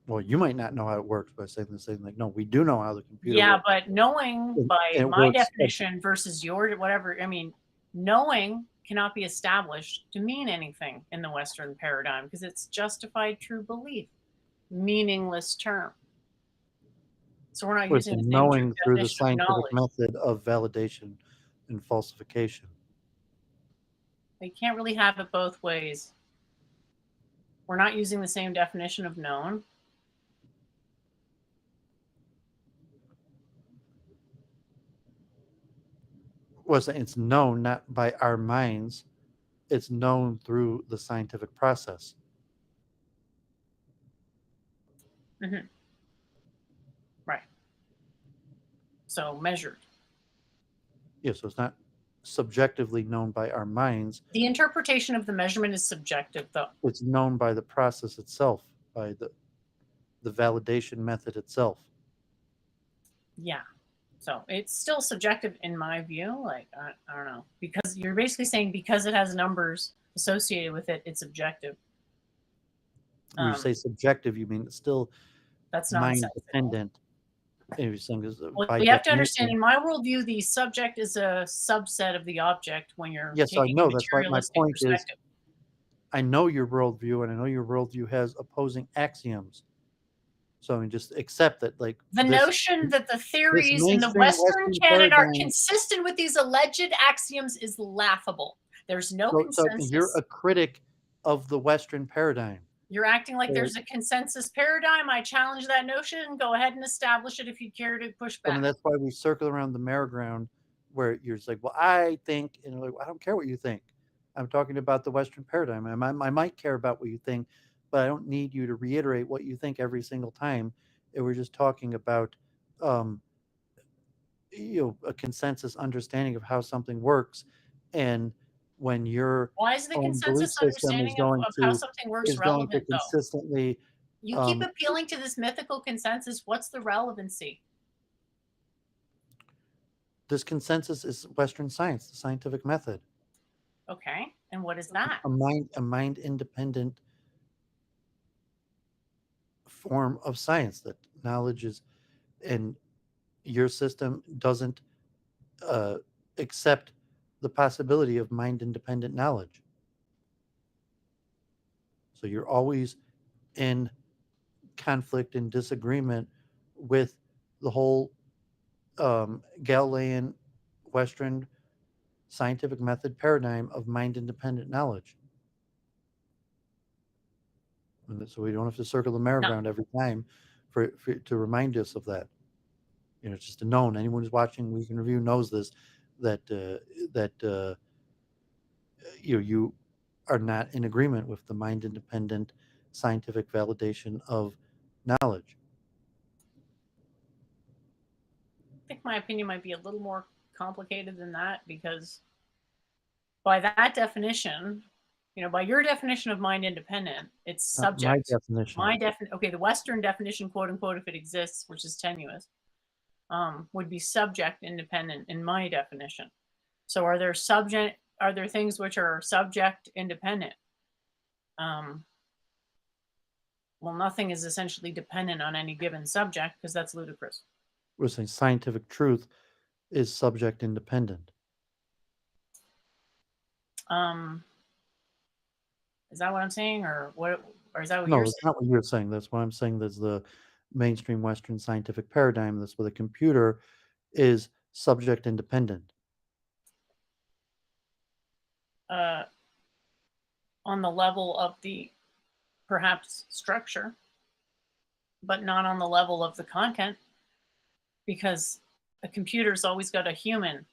B: Well, you might not know how it works by saying the same thing. No, we do know how the computer
A: Yeah,
B: works.
A: but knowing
B: And
A: by
B: it
A: my
B: works.
A: definition versus your whatever, I mean, knowing cannot be established to mean anything in the Western paradigm because it's justified true belief, meaningless term. So we're not
B: With
A: using the same true
B: knowing through the
A: definition of
B: scientific
A: knowledge.
B: method of validation and falsification.
A: You can't really have it both ways. We're not using the same definition of known.
B: Was it's known not by our minds, it's known through the scientific process.
A: Mm-hmm. Right. So measured.
B: Yeah, so it's not subjectively known by our minds.
A: The interpretation of the measurement is subjective, though.
B: It's known by the process itself, by the validation method itself.
A: Yeah. So it's still subjective in my view. Like, I don't know. Because you're basically saying because it has numbers associated with it, it's objective.
B: When you say subjective, you mean it's still
A: That's
B: mind
A: nonsensical.
B: dependent. And you're saying
A: Well,
B: by
A: you have to understand,
B: definition.
A: in my worldview, the subject is a subset of the object when you're
B: Yes, I
A: taking a
B: know. That's why my
A: materialistic
B: point is,
A: perspective.
B: I know your worldview, and I know your worldview has opposing axioms. So I mean, just accept that, like
A: The notion that the
B: this
A: theories in the
B: mainstream
A: Western
B: Western
A: canon are
B: paradigm.
A: consistent with these alleged axioms is laughable. There's no
B: So you're
A: consensus.
B: a critic of the Western paradigm.
A: You're acting like
B: So,
A: there's a consensus paradigm. I challenge that notion. Go ahead and establish it if you care to push
B: I mean,
A: back.
B: that's why we circle around the merry-go-round, where you're just like, well, I think, and like, I don't care what you think. I'm talking about the Western paradigm. I might care about what you think, but I don't need you to reiterate what you think every single time. And we're just talking about, um, a consensus understanding of how something works, and when your
A: Why is the
B: own belief
A: consensus
B: system
A: understanding of how something works
B: is going to
A: relevant, though?
B: consistently,
A: You keep
B: um,
A: appealing to this mythical consensus. What's the relevancy?
B: this consensus is Western science, the scientific method.
A: Okay. And what is that?
B: A mind independent form of science that knowledge is, and your system doesn't uh, accept the possibility of mind independent knowledge. So you're always in conflict and disagreement with the whole Galilean Western scientific method paradigm of mind independent knowledge. And so we don't have to circle the
A: No.
B: merry-go-round every time to remind us of that. It's just a known. Anyone who's watching Week in Review knows this. that you are not in agreement with the mind independent scientific validation of knowledge.
A: I think my opinion might be a little more complicated than that because by that definition, by your definition of mind independent, it's
B: Not my
A: subject.
B: definition.
A: Okay, the Western definition, quote unquote, if it exists, which is tenuous, would be subject independent in my definition. So are there things which are subject independent? Um, well, nothing is essentially dependent on any given subject because that's ludicrous.
B: We're saying scientific truth is subject independent.
A: Um, is that what I'm saying, or what, or is that what
B: No,
A: you're
B: that's
A: saying?
B: not what you're saying. That's what I'm saying. That's the mainstream Western scientific paradigm. That's where the computer is subject independent.
A: Uh, on the level of the perhaps structure, but not on the level of the content, because a computer's always got a human,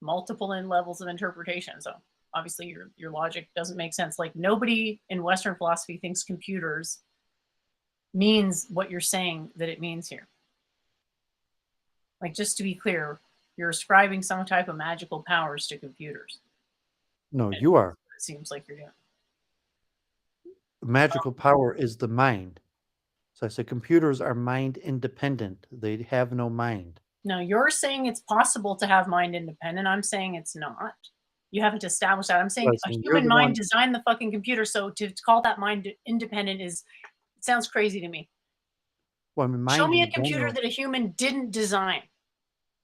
A: multiple in levels of interpretation. So obviously your logic doesn't make sense. Like nobody in Western philosophy thinks computers means what you're saying that it means here. Like just to be clear, you're ascribing some type of magical powers to computers.
B: No,
A: And
B: you are.
A: it seems like you're doing.
B: Magical power is the mind. So I said computers are mind independent. They have no mind.
A: Now you're saying it's possible to have mind independent. I'm saying it's not. You haven't established that. I'm
B: So I
A: saying a
B: said you're
A: human
B: the
A: mind
B: one.
A: designed the fucking computer. So to call that mind independent is it sounds crazy to me.
B: Well, I mean,
A: Show
B: mind
A: me a
B: in
A: computer
B: general.
A: that a human didn't design.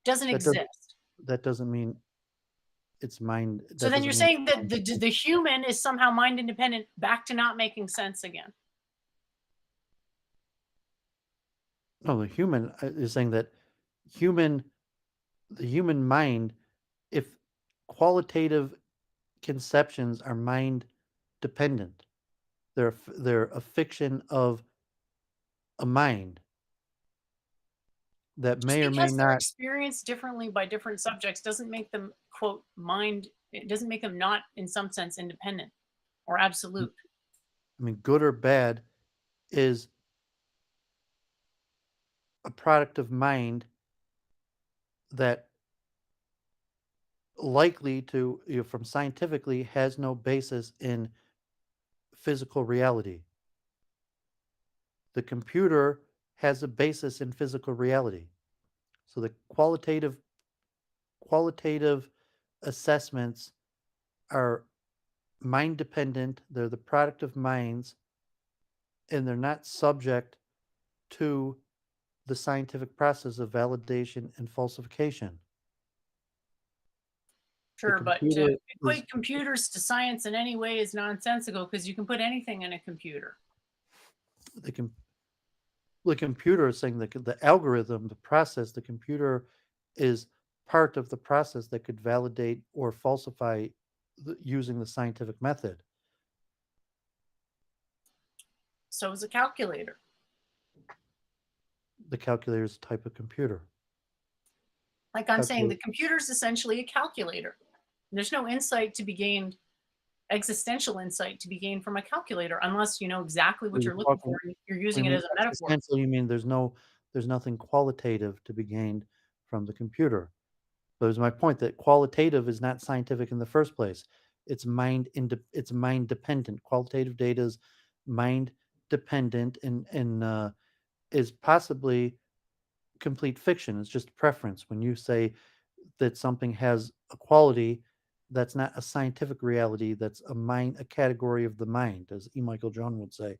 A: Doesn't
B: That doesn't.
A: exist.
B: That doesn't mean it's mind.
A: So
B: That
A: then you're
B: doesn't mean
A: saying
B: it's
A: that
B: mind
A: the
B: dependent.
A: human is somehow mind independent, back to not making sense again.
B: No, the human is saying that human, the human mind, if qualitative conceptions are mind dependent, they're a fiction of a mind that
A: Just
B: may or may
A: because they're
B: not.
A: experienced differently by different subjects doesn't make them, quote, mind, it doesn't make them not, in some sense, independent or absolute.
B: I mean, good or bad is a product of mind that likely to, from scientifically, has no basis in physical reality. The computer has a basis in physical reality. So the qualitative assessments are mind dependent, they're the product of minds, and they're not subject to the scientific process of validation and falsification. The
A: Sure, but to
B: computer is
A: equate computers to science in any way is nonsensical because you can put anything in a computer.
B: the, com- the computer is saying that the algorithm, the process, the computer is part of the process that could validate or falsify using the scientific method.
A: So is a calculator.
B: The calculator is a type of computer.
A: Like I'm saying,
B: Calculator,
A: the computer is essentially a calculator. There's no insight to be gained, existential insight to be gained from a calculator, unless you know exactly what
B: you're
A: you're looking
B: talking
A: for and you're
B: when
A: using
B: you
A: it
B: mean
A: as a metaphor.
B: existential, you mean there's nothing qualitative to be gained from the computer. But it was my point that qualitative is not scientific in the first place. It's mind dependent. Qualitative data is mind dependent and is possibly complete fiction. It's just preference. When you say that something has a quality, that's not a scientific reality. That's a category of the mind, as E. Michael John would say.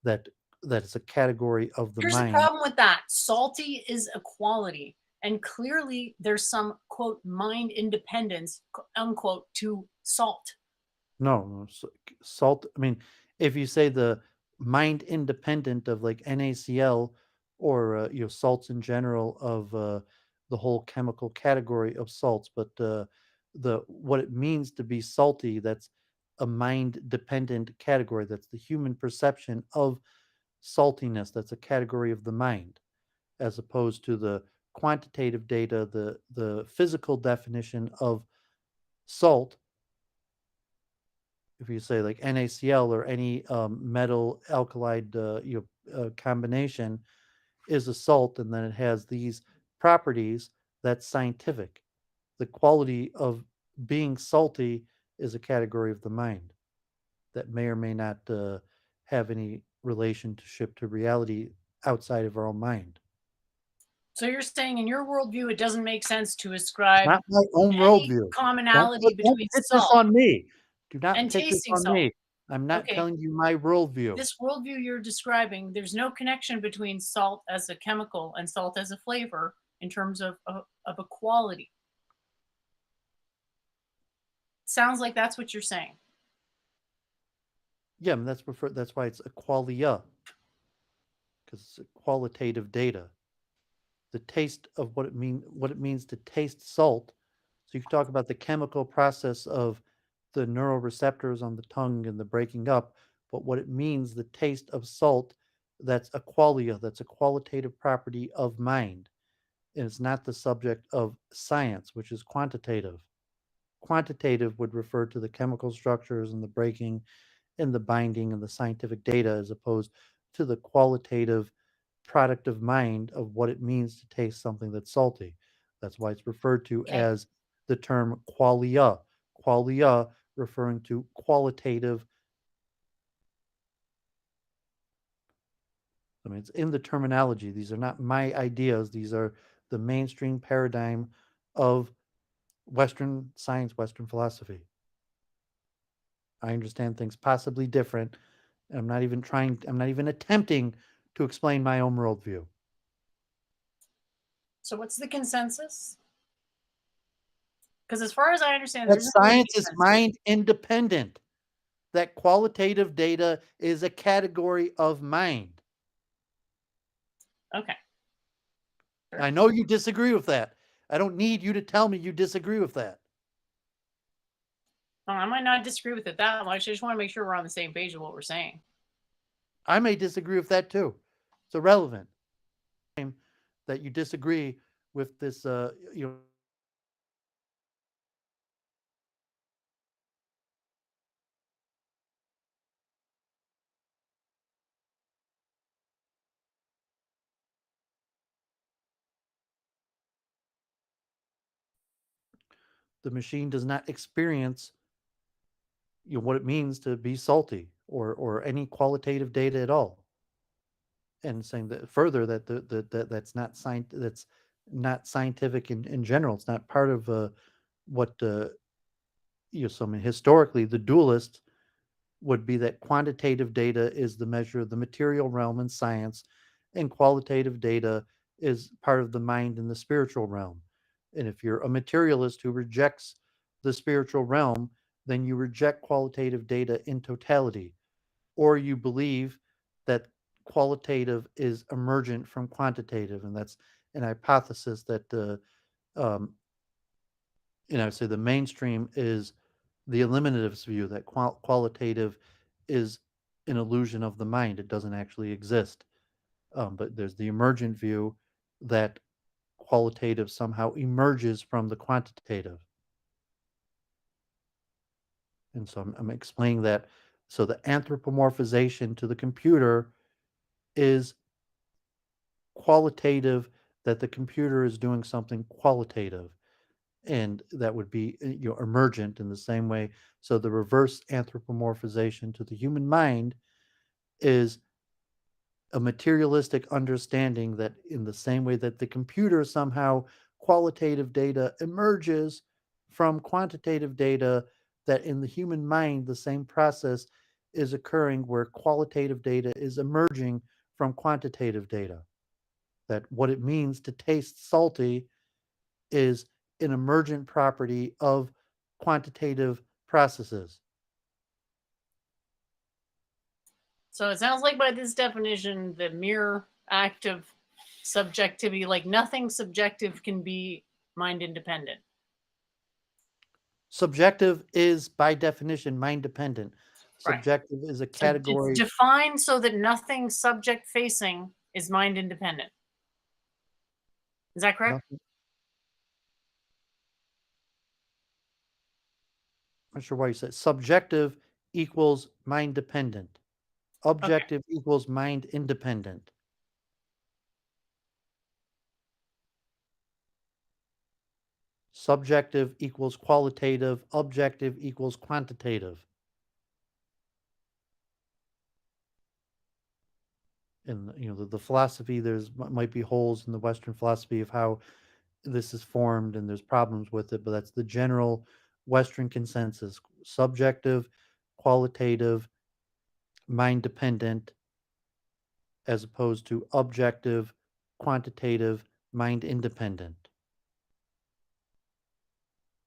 B: That that it's a category of the
A: Here's the
B: mind.
A: problem with that. Salty is a quality. And clearly there's some quote mind independence, unquote, to salt.
B: No, salt. I mean, if you say the mind independent of like NaCl or salts in general of the whole chemical category of salts, but the what it means to be salty, that's a mind dependent category. That's the human perception of saltiness. That's a category of the mind, as opposed to the quantitative data, the physical definition of salt, if you say like NaCl or any metal alkalide combination, is a salt, and then it has these properties. That's scientific. The quality of being salty is a category of the mind that may or may not have any relationship to reality outside of our own mind.
A: So you're saying in your worldview, it doesn't make sense to
B: It's
A: ascribe
B: not my own
A: any
B: worldview.
A: commonality
B: Don't
A: between
B: pit this
A: salt
B: on me. Do not
A: and
B: pit this
A: tasting
B: on
A: salt.
B: me. I'm not
A: Okay,
B: telling you my worldview.
A: this worldview you're describing, there's no connection between salt as a chemical and salt as a flavor in terms of a quality. Sounds like that's what you're saying.
B: Yeah, and that's why it's a qualia, because it's a qualitative data. The taste of what it means to taste salt. So you can talk about the chemical process of the neuroreceptors on the tongue and the breaking up, but what it means, the taste of salt, that's a qualia, that's a qualitative property of mind. And it's not the subject of science, which is quantitative. Quantitative would refer to the chemical structures and the breaking and the binding and the scientific data, as opposed to the qualitative product of mind of what it means to taste something that's salty. That's why it's referred to
A: Okay.
B: as the term qualia. Qualia referring to qualitative. I mean, it's in the terminology. These are not my ideas. These are the mainstream paradigm of Western science, Western philosophy. I understand things possibly different. I'm not even attempting to explain my own worldview.
A: So what's the consensus? Because as far as I understand, there
B: That
A: isn't really a
B: science is
A: consensus.
B: mind independent. That qualitative data is a category of mind.
A: Okay. Sure.
B: I know you disagree with that. I don't need you to tell me you disagree with that.
A: Well, I might not disagree with it that much. I just want to make sure we're on the same page of what we're saying.
B: I may disagree with that too. It's irrelevant that you disagree with this. The machine does not experience what it means to be salty or any qualitative data at all. And saying that further that that's not scientific in general. It's not part of what so I mean, historically the dualist would be that quantitative data is the measure of the material realm in science, and qualitative data is part of the mind in the spiritual realm. And if you're a materialist who rejects the spiritual realm, then you reject qualitative data in totality, or you believe that qualitative is emergent from quantitative, and that's an hypothesis that um, say the mainstream is the eliminativist view that qualitative is an illusion of the mind; it doesn't actually exist. But there's the emergent view that qualitative somehow emerges from the quantitative, and so I'm explaining that. So the anthropomorphization to the computer is qualitative, that the computer is doing something qualitative, and that would be emergent in the same way. So the reverse anthropomorphization to the human mind is a materialistic understanding that in the same way that the computer somehow qualitative data emerges from quantitative data, that in the human mind the same process is occurring where qualitative data is emerging from quantitative data, that what it means to taste salty is an emergent property of quantitative processes.
A: So it sounds like by this definition, the mere act of subjectivity, like nothing subjective can be mind independent.
B: Subjective is by definition mind dependent.
A: Right.
B: Subjective is a
A: So it's
B: category.
A: defined so that nothing subject facing is mind independent. Is that correct?
B: Nothing. I'm not sure why you said subjective equals mind dependent.
A: Okay.
B: Objective equals mind independent. Subjective equals qualitative. Objective equals quantitative. And the philosophy, might be holes in the Western philosophy of how this is formed, and there's problems with it, but that's the general Western consensus: subjective, qualitative, mind dependent, as opposed to objective, quantitative, mind independent.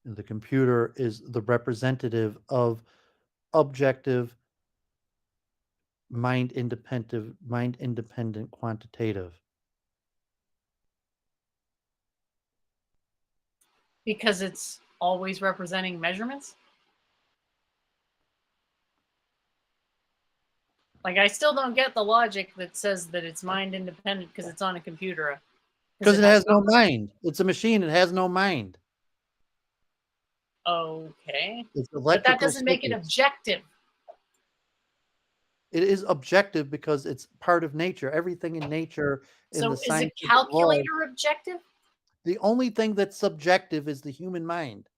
B: And the computer is the representative of objective, mind independent, quantitative.
A: Because it's always representing measurements? Like, I still don't get the logic that says that it's mind independent because it's on a computer. Because
B: Because
A: it
B: it
A: has
B: has no mind. It's a machine. It has no mind.
A: okay.
B: It's
A: But that
B: electrical
A: doesn't make it
B: circuits.
A: objective.
B: It is objective because it's part of nature. Everything in nature, in the
A: So is a
B: scientific laws,
A: calculator objective?
B: the only thing that's subjective is the human mind.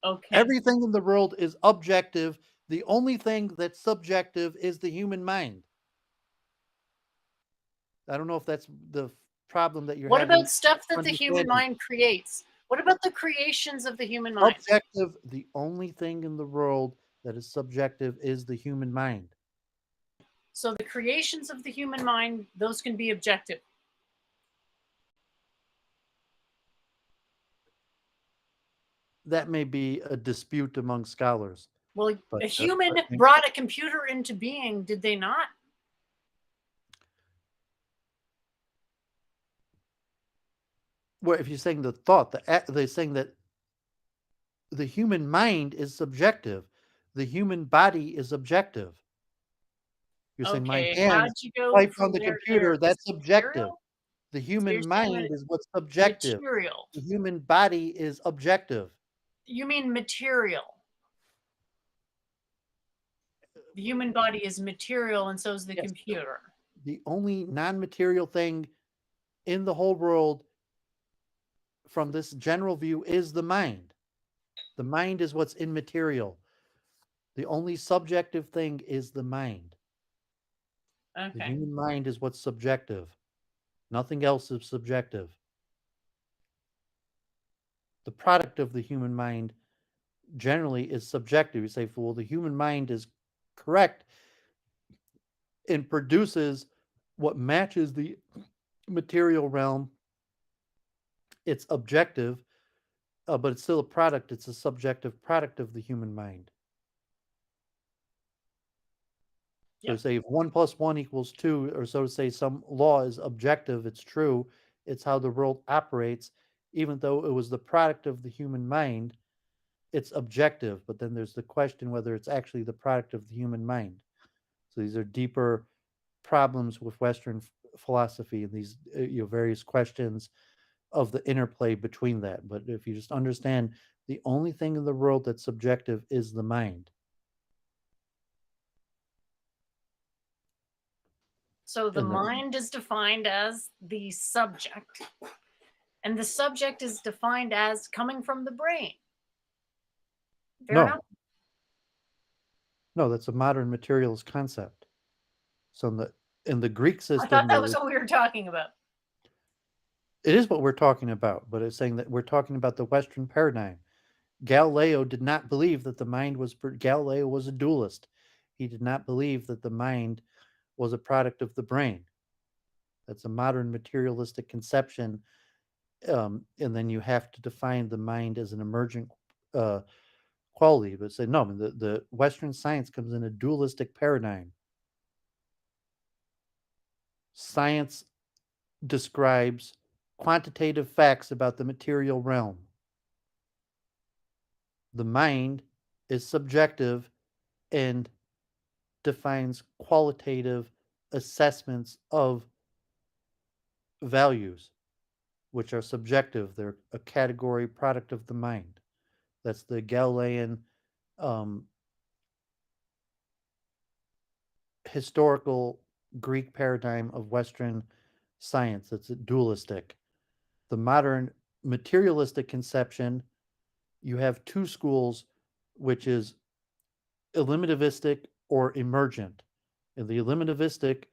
A: Okay.
B: Everything in the world is objective. The only thing that's subjective is the human mind. I don't know if that's the problem that you're
A: What
B: having
A: about stuff that the human
B: understanding.
A: mind creates? What about the creations of the human mind?
B: Subjective, the only thing in the world that is subjective is the human mind.
A: So the creations of the human mind, those can be objective.
B: That may be a dispute among scholars,
A: Well,
B: but
A: a human
B: I think,
A: brought a computer into being, did they not?
B: well, if you're saying the thought, they're saying that the human mind is subjective. The human body is objective. You're saying my
A: Okay, how'd
B: hands
A: you go
B: typed on
A: from
B: the
A: there to there?
B: computer,
A: Is
B: that's
A: it
B: subjective.
A: material?
B: The
A: So you're
B: human
A: saying that
B: mind is what's subjective.
A: material.
B: The human body is objective.
A: You mean material. The human body is material, and so is the
B: Yes.
A: computer.
B: The only non-material thing in the whole world from this general view is the mind. The mind is what's immaterial. The only subjective thing is the mind. The
A: Okay.
B: human mind is what's subjective. Nothing else is subjective. The product of the human mind generally is subjective. You say, well, the human mind is correct and produces what matches the material realm. It's objective, but it's still a product. It's a subjective product of the human mind. So
A: Yep.
B: say if 1 + 1 = 2, or so to say, some law is objective, it's true, it's how the world operates, even though it was the product of the human mind, it's objective. But then there's the question whether it's actually the product of the human mind. So these are deeper problems with Western philosophy, and these various questions of the interplay between that. But if you just understand, the only thing in the world that's subjective is the mind.
A: So the
B: And the
A: mind is defined as the subject, and the subject is defined as coming from the brain. Fair enough?
B: no, no, that's a modern materialist concept. So in the Greek
A: I thought
B: system,
A: that was what we were talking about.
B: it is what we're talking about, but it's saying that we're talking about the Western paradigm. Galileo did not believe that the mind was. Galileo was a dualist. He did not believe that the mind was a product of the brain. That's a modern materialistic conception, and then you have to define the mind as an emergent uh, quality. But say no, the Western science comes in a dualistic paradigm. Science describes quantitative facts about the material realm. The mind is subjective and defines qualitative assessments of values. which are subjective. They're a category product of the mind. That's the Galilean um, historical Greek paradigm of Western science. That's dualistic. The modern materialistic conception, you have two schools, which is eliminativistic or emergent. And the eliminativistic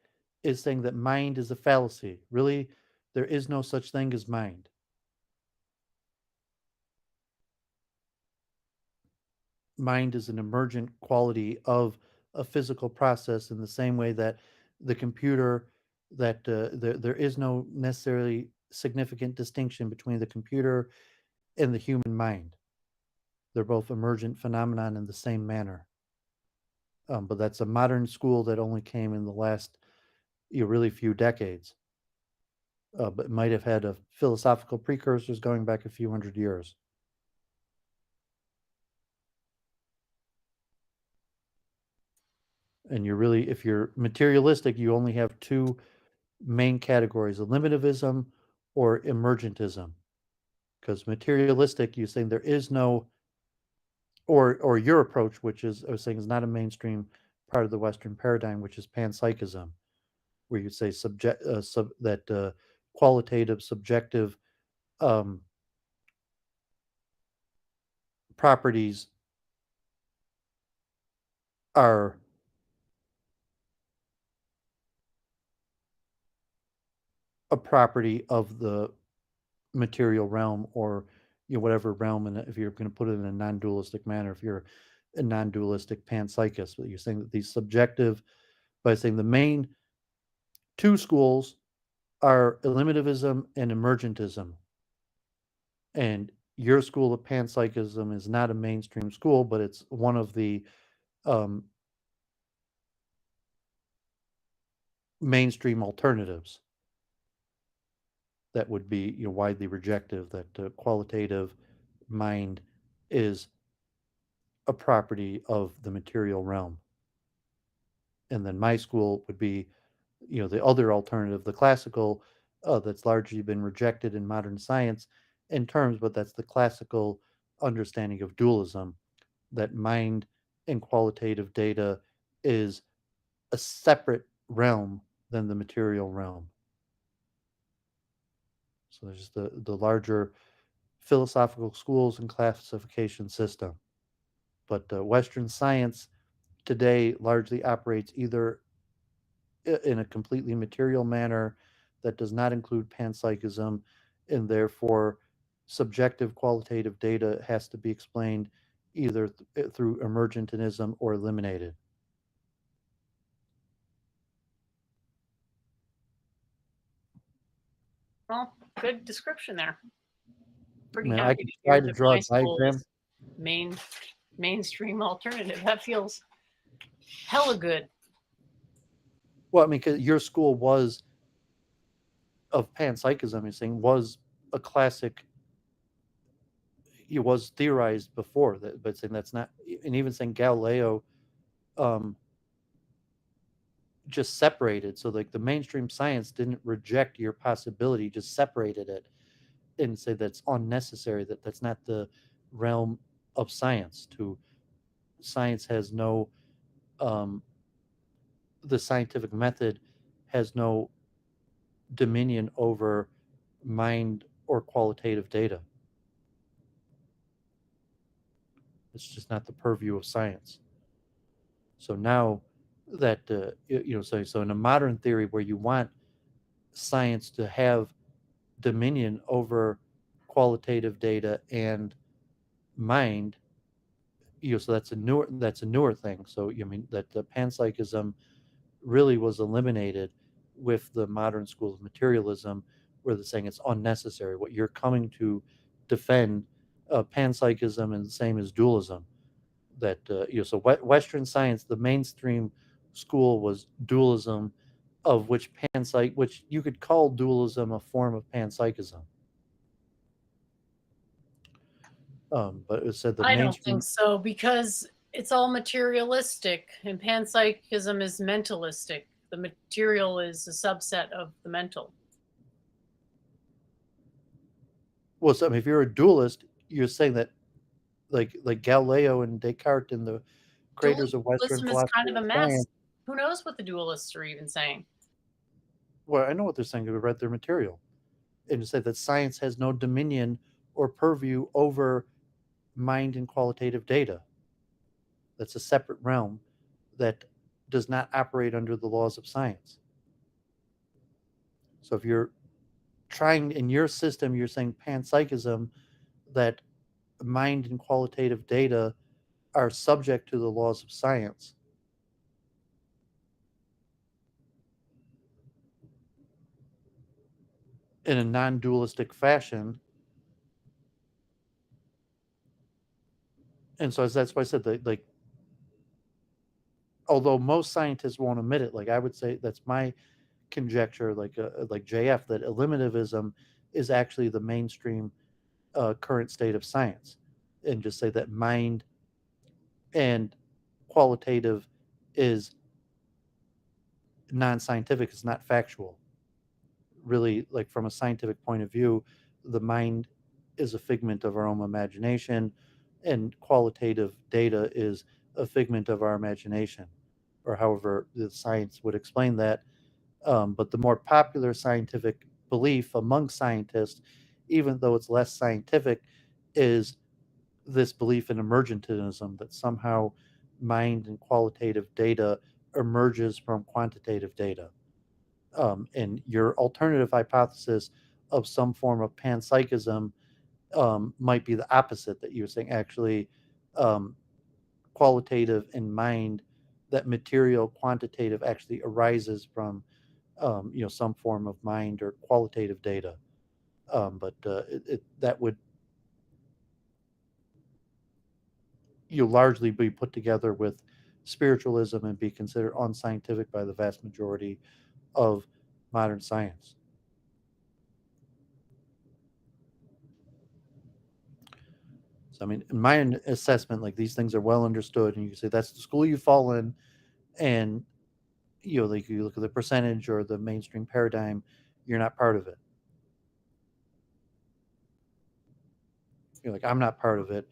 B: is saying that mind is a fallacy. Really, there is no such thing as mind. Mind is an emergent quality of a physical process in the same way that the computer, that there is no necessarily significant distinction between the computer and the human mind. They're both emergent phenomenon in the same manner. But that's a modern school that only came in the last really few decades. But it might have had a philosophical precursors going back a few hundred years. And you're really, if you're materialistic, you only have two main categories: eliminativism or emergentism. Because materialistic, you're saying there is no, or your approach, which is I was saying is not a mainstream part of the Western paradigm, which is panpsychism, where you say that qualitative, subjective um, properties are a property of the material realm, or whatever realm, and if you're going to put it in a non-dualistic manner, if you're a non-dualistic panpsychist, but you're saying that these subjective, by saying the main two schools are eliminativism and emergentism, and your school of panpsychism is not a mainstream school, but it's one of the um, mainstream alternatives that would be widely rejected, that qualitative mind is a property of the material realm. And then my school would be the other alternative, the classical, that's largely been rejected in modern science in terms, but that's the classical understanding of dualism, that mind and qualitative data is a separate realm than the material realm. So there's the larger philosophical schools and classification system. But Western science today largely operates either in a completely material manner that does not include panpsychism, and therefore subjective qualitative data has to be explained either through emergentism or eliminated.
A: Well, good description there. Pretty
B: Now, I
A: happy
B: could
A: to
B: try
A: hear
B: to
A: that
B: draw
A: my
B: a
A: school
B: diagram.
A: is mainstream alternative. That feels hella good.
B: Well, I mean, because your school was of panpsychism, you're saying, was a classic. It was theorized before that, but saying that's not, and even saying Galileo um, just separated. So like the mainstream science didn't reject your possibility, just separated it and say that's unnecessary, that that's not the realm of science. To science has no the scientific method has no dominion over mind or qualitative data. It's just not the purview of science. So now that so in a modern theory where you want science to have dominion over qualitative data and mind, so that's a newer thing. So you mean that the panpsychism really was eliminated with the modern school of materialism, where they're saying it's unnecessary. What you're coming to defend, panpsychism, and the same as dualism. That so Western science, the mainstream school was dualism, of which which you could call dualism a form of panpsychism. But it said the
A: I don't think
B: mainstream.
A: so because it's all materialistic and panpsychism is mentalistic. The material is a subset of the mental.
B: Well, so I mean, if you're a dualist, you're saying that like Galileo and Descartes and the creators of Western
A: Dualism is
B: philosophy
A: kind of
B: and
A: a mess.
B: science.
A: Who knows what the dualists are even saying?
B: Well, I know what they're saying. We read their material and say that science has no dominion or purview over mind and qualitative data. That's a separate realm that does not operate under the laws of science. So if you're trying in your system, you're saying panpsychism, that mind and qualitative data are subject to the laws of science. In a non-dualistic fashion. And so that's why I said that, like, although most scientists won't admit it, like I would say that's my conjecture, like JF, that eliminativism is actually the mainstream current state of science, and just say that mind and qualitative is non-scientific, it's not factual. Really, like from a scientific point of view, the mind is a figment of our own imagination, and qualitative data is a figment of our imagination, or however the science would explain that. But the more popular scientific belief among scientists, even though it's less scientific, is this belief in emergentism, that somehow mind and qualitative data emerges from quantitative data. And your alternative hypothesis of some form of panpsychism might be the opposite, that you're saying actually um, qualitative and mind, that material quantitative actually arises from some form of mind or qualitative data. But that would largely be put together with spiritualism and be considered unscientific by the vast majority of modern science. So, I mean, in my assessment, like these things are well understood, and you can say that's the school you fall in, and like you look at the percentage or the mainstream paradigm, you're not part of it. You're like, I'm not part of it,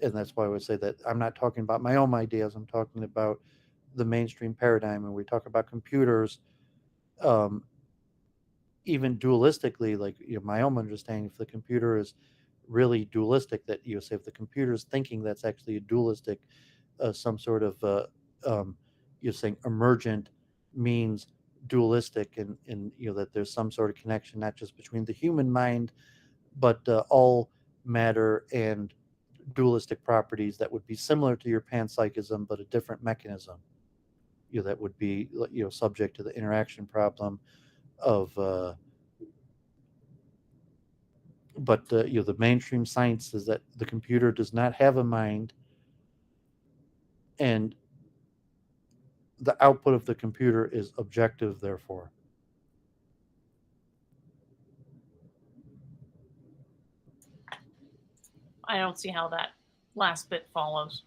B: and that's why I would say that I'm not talking about my own ideas. I'm talking about the mainstream paradigm, and we talk about computers, um, even dualistically. Like my own understanding, if the computer is really dualistic, that say if the computer is thinking, that's actually a dualistic, some sort of you're saying emergent means dualistic, and that there's some sort of connection not just between the human mind but all matter and dualistic properties that would be similar to your panpsychism but a different mechanism, that would be subject to the interaction problem of but the mainstream science is that the computer does not have a mind, and the output of the computer is objective, therefore.
A: I don't see how that last bit follows.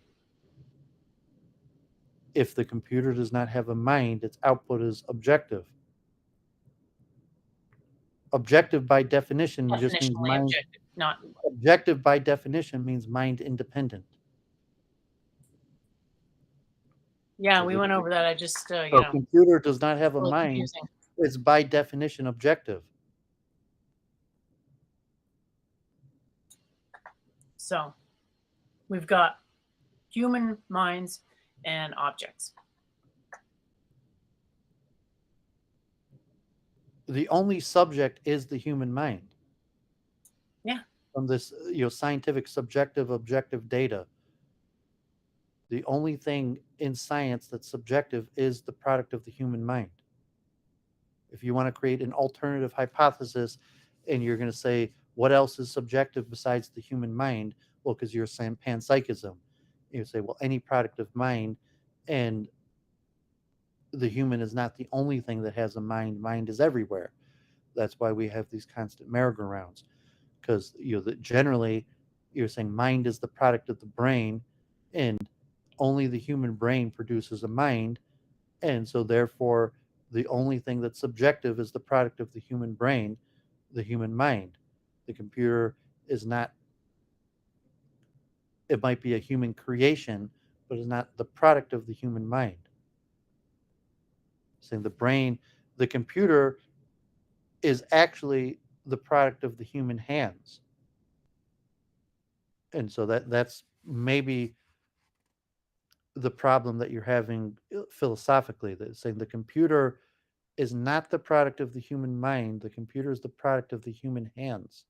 B: If the computer does not have a mind, its output is objective. Objective by definition just means
A: Definitionally
B: mind.
A: objective, not.
B: Objective by definition means mind independent.
A: Yeah,
B: So
A: we
B: the
A: went over that. I just,
B: so computer does not have a
A: really
B: mind.
A: confusing.
B: It's by definition objective.
A: So we've got human minds and objects.
B: The only subject is the human mind.
A: Yeah.
B: From this scientific subjective objective data, the only thing in science that's subjective is the product of the human mind. If you want to create an alternative hypothesis and you're going to say what else is subjective besides the human mind, well, because you're saying panpsychism, you say, well, any product of mind, and the human is not the only thing that has a mind. Mind is everywhere. That's why we have these constant merry-go-rounds, because generally you're saying mind is the product of the brain, and only the human brain produces a mind, and so therefore the only thing that's subjective is the product of the human brain, the human mind. The computer is not, it might be a human creation, but is not the product of the human mind. Saying the brain, the computer is actually the product of the human hands. And so that's maybe the problem that you're having philosophically, that saying the computer is not the product of the human mind, the computer is the product of the human hands.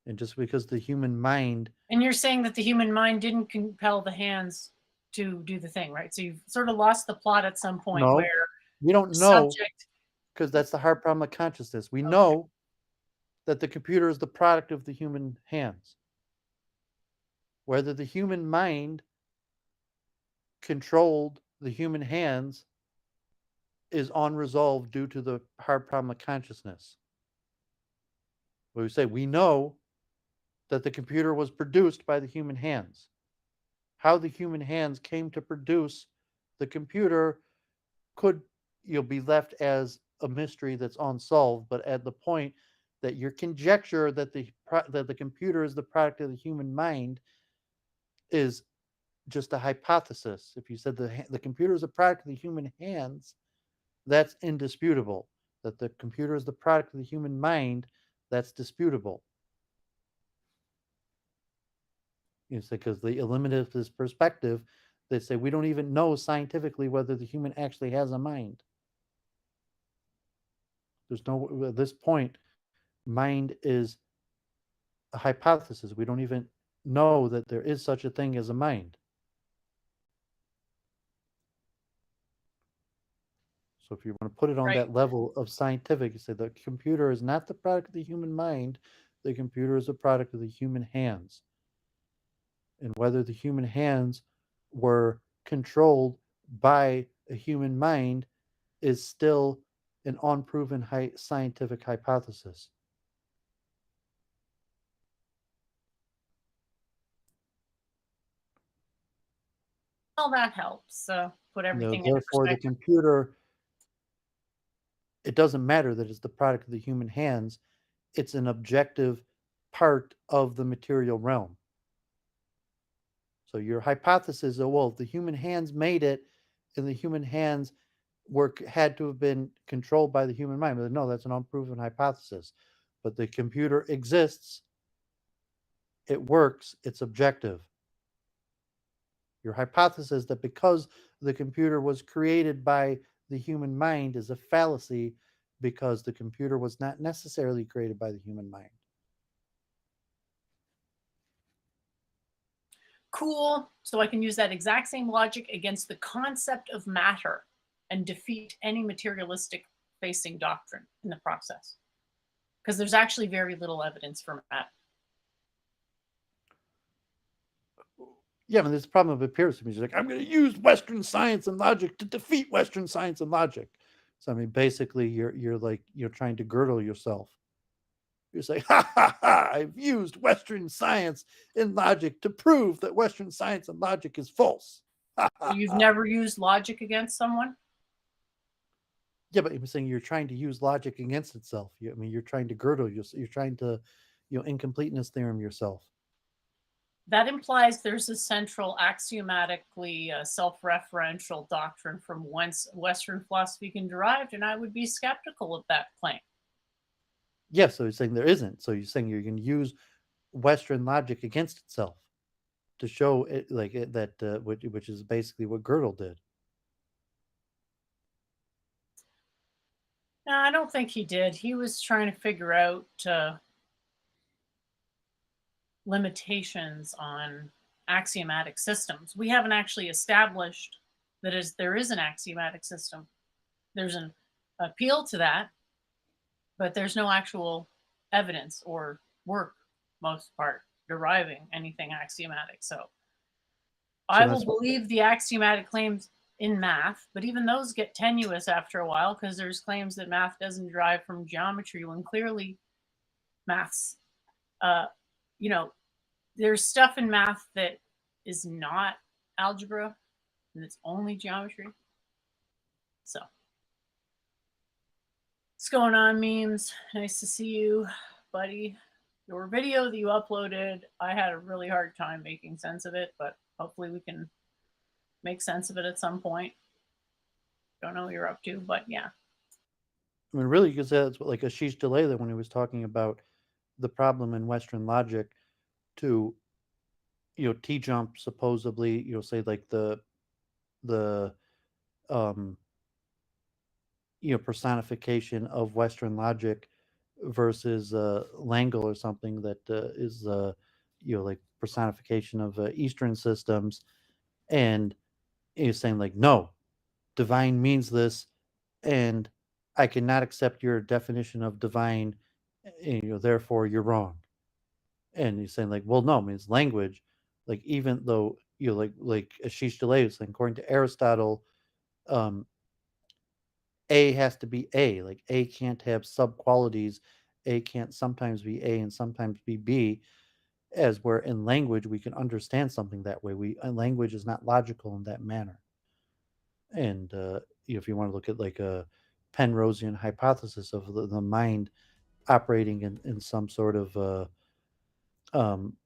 B: And just because the human mind,
A: And you're saying that the human mind didn't compel the hands to do the thing, right? So you've sort of lost the plot at some point
B: no,
A: where
B: we don't
A: the
B: know,
A: subject.
B: because that's the hard problem of consciousness. We
A: Okay.
B: know that the computer is the product of the human hands. Whether the human mind controlled the human hands is unresolved due to the hard problem of consciousness. We say we know that the computer was produced by the human hands. How the human hands came to produce the computer could, be left as a mystery that's unsolved. But at the point that your conjecture that the computer is the product of the human mind is just a hypothesis. If you said the computer is a product of the human hands, that's indisputable. That the computer is the product of the human mind, that's disputable. Because they eliminate this perspective, they say we don't even know scientifically whether the human actually has a mind. There's no, at this point, mind is a hypothesis. We don't even know that there is such a thing as a mind. So if you want to put it on
A: Right.
B: that level of scientific, you say the computer is not the product of the human mind, the computer is a product of the human hands. And whether the human hands were controlled by a human mind is still an unproven scientific hypothesis.
A: Well, that helps put everything into
B: Therefore, the
A: perspective.
B: computer, it doesn't matter that it's the product of the human hands, it's an objective part of the material realm. So your hypothesis, oh, well, if the human hands made it and the human hands had to have been controlled by the human mind. But no, that's an unproven hypothesis. But the computer exists, it works, it's objective. Your hypothesis that because the computer was created by the human mind is a fallacy, because the computer was not necessarily created by the human mind.
A: Cool. So I can use that exact same logic against the concept of matter and defeat any materialistic facing doctrine in the process. Because there's actually very little evidence for that.
B: Yeah, I mean, there's a problem of empiricism. He's like, I'm going to use Western science and logic to defeat Western science and logic. So I mean, basically, you're like you're trying to girdle yourself. You're saying, ha ha ha! I've used Western science and logic to prove that Western science and logic is false. Ha,
A: So
B: ha,
A: you've
B: ha.
A: never used logic against someone?
B: Yeah, but I'm saying you're trying to use logic against itself. I mean, you're trying to girdle yourself. You're trying to, incompleteness theorem yourself.
A: That implies there's a central axiomatically self-referential doctrine from whence Western philosophy can derive, and I would be skeptical of that claim.
B: Yeah, so you're saying there isn't. So you're saying you're going to use Western logic against itself to show it like it, that which is basically what Gödel did.
A: No, I don't think he did. He was trying to figure out limitations on axiomatic systems. We haven't actually established that there is an axiomatic system. There's an appeal to that, but there's no actual evidence or work, most part, deriving anything axiomatic. So
B: So
A: I will
B: that's
A: believe the axiomatic claims in math, but even those get tenuous after a while because there's claims that math doesn't derive from geometry when clearly math's, uh, you know, there's stuff in math that is not algebra and it's only geometry. So what's going on, memes? Nice to see you. buddy. Your video that you uploaded, I had a really hard time making sense of it, but hopefully we can make sense of it at some point. Don't know what you're up to, but yeah.
B: I mean, really, because that's what, like Ashish Jalala, when he was talking about the problem in Western logic to, T jump supposedly, say like the um personification of Western logic versus Langle or something that is like personification of Eastern systems, and he's saying like, no, divine means this, and I cannot accept your definition of divine, therefore you're wrong. And he's saying like, well, no, it means language. Like even though like Ashish Delay was saying, according to Aristotle, um, A has to be A. Like A can't have sub qualities. A can't sometimes be A and sometimes be B. As where in language we can understand something that way. Language is not logical in that manner. And if you want to look at like a Penrosian hypothesis of the mind operating in some sort of um,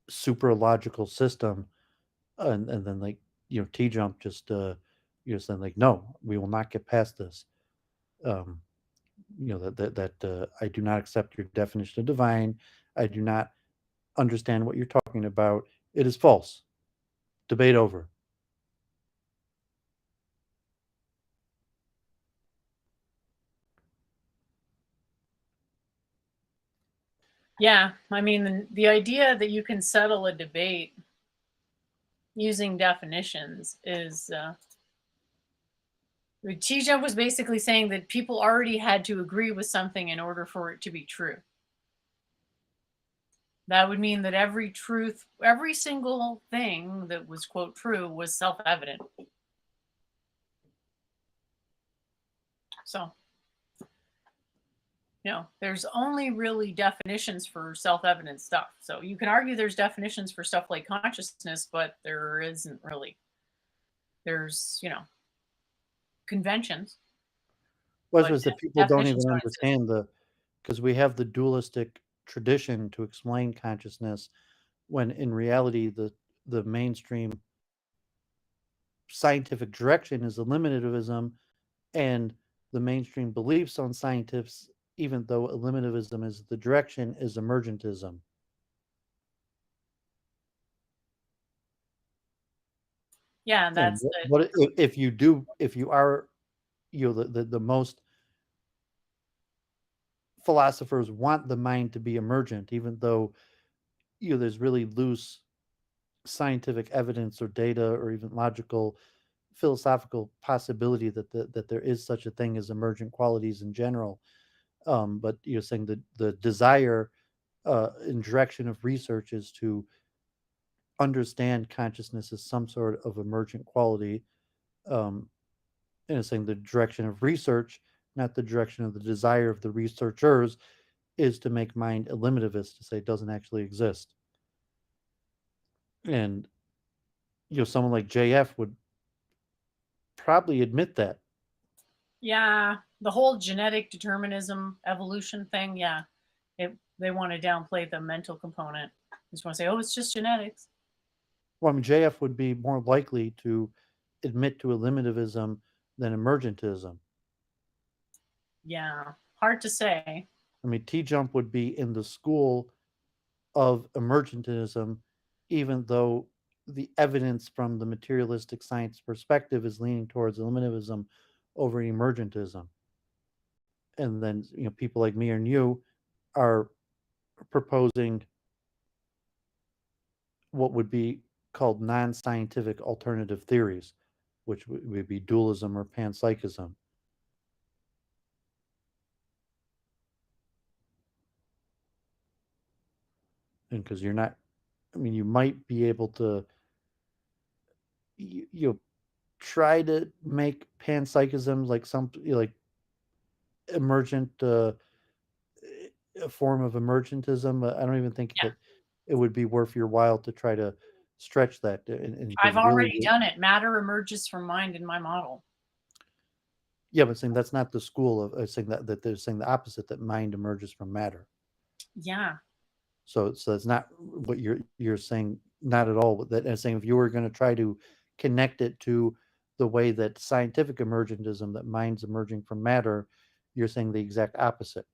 B: super logical system, and then like T jump just saying like, no, we will not get past this. Um, that I do not accept your definition of divine. I do not understand what you're talking about. It is false. Debate over.
A: Yeah, I mean, the idea that you can settle a debate using definitions is Tija was basically saying that people already had to agree with something in order for it to be true. That would mean that every single thing that was, quote, true was self-evident. So, there's only really definitions for self-evident stuff. So you can argue there's definitions for stuff like consciousness, but there isn't really. There's, conventions,
B: Well,
A: but
B: was that people don't
A: definitions
B: even
A: don't exist.
B: understand because we have the dualistic tradition to explain consciousness, when in reality the mainstream scientific direction is eliminativism, and the mainstream beliefs on scientists, even though eliminativism is the direction, is emergentism.
A: Yeah,
B: And
A: that's the
B: what if you are the most philosophers want the mind to be emergent, even though there's really loose scientific evidence or data or even logical philosophical possibility that there is such a thing as emergent qualities in general. But you're saying the desire in direction of research is to understand consciousness as some sort of emergent quality. Um, and it's saying the direction of research, not the direction of the desire of the researchers, is to make mind eliminativist, to say it doesn't actually exist. And someone like JF would probably admit that.
A: Yeah, the whole genetic determinism evolution thing. Yeah, they want to downplay the mental component. They just want to say, oh, it's just genetics.
B: Well, I mean, JF would be more likely to admit to eliminativism than emergentism.
A: Yeah, hard to say.
B: I mean, T Jump would be in the school of emergentism, even though the evidence from the materialistic science perspective is leaning towards eliminativism over emergentism. And then, people like me and you are proposing what would be called non-scientific alternative theories, which would be dualism or panpsychism. And because you're not, I mean, you might be able to, you try to make panpsychism like some like emergent, a form of emergentism. I don't even think
A: Yeah,
B: that it would be worth your while to try to stretch that, and
A: I've
B: because really,
A: already done it. Matter emerges from mind in my model.
B: Yeah, but saying that's not the school of saying that they're saying the opposite, that mind emerges from matter.
A: Yeah,
B: So it's not what you're saying, not at all. But that saying if you were going to try to connect it to the way that scientific emergentism, that mind's emerging from matter, you're saying the exact opposite.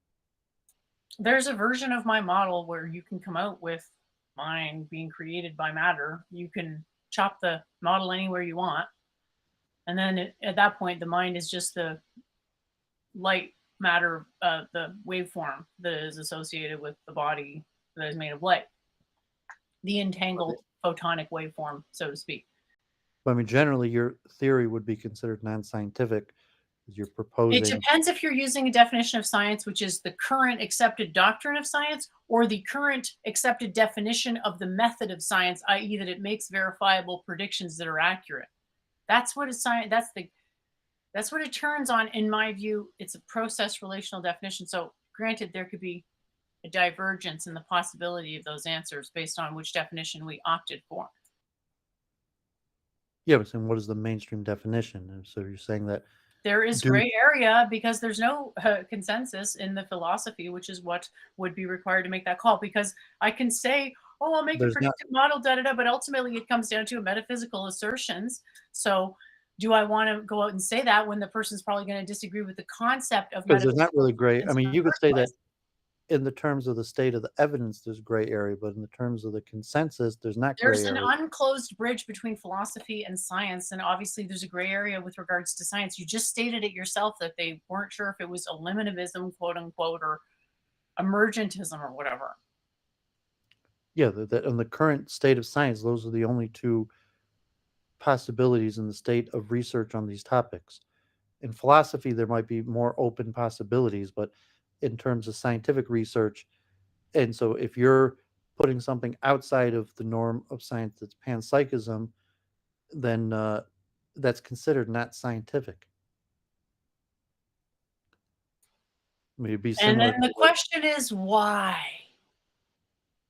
A: there's a version of my model where you can come out with mind being created by matter. You can chop the model anywhere you want, and then at that point, the mind is just the light matter, the waveform that is associated with the body that is made of light, the entangled photonic waveform, so to speak.
B: But I mean, generally, your theory would be considered non-scientific because you're
A: It
B: proposing.
A: depends if you're using a definition of science, which is the current accepted doctrine of science, or the current accepted definition of the method of science, i.e., that it makes verifiable predictions that are accurate. That's what a science. That's what it turns on. In my view, it's a process relational definition. So, granted, there could be a divergence in the possibility of those answers based on which definition we opted for.
B: Yeah, but saying what is the mainstream definition? And so you're saying that
A: There is
B: do
A: gray area because there's no consensus in the philosophy, which is what would be required to make that call. Because I can say, oh, I'll make a
B: there's not
A: predictive model, da da da, but ultimately it comes down to metaphysical assertions. So, do I want to go out and say that when the person's probably going to disagree with the concept of
B: because there's not
A: metaphysical
B: really gray. I
A: assertions in
B: mean,
A: the
B: you could
A: first
B: say that
A: place?
B: in the terms of the state of the evidence, there's gray area, but in the terms of the consensus, there's not
A: There's
B: gray
A: an
B: area.
A: unclosed bridge between philosophy and science, and obviously there's a gray area with regards to science. You just stated it yourself that they weren't sure if it was eliminativism, quote unquote, or emergentism or whatever.
B: Yeah, that in the current state of science, those are the only two possibilities in the state of research on these topics. In philosophy, there might be more open possibilities, but in terms of scientific research, and so if you're putting something outside of the norm of science that's panpsychism, then that's considered not scientific. I mean, it'd be
A: And
B: similar
A: then
B: to
A: the question is why?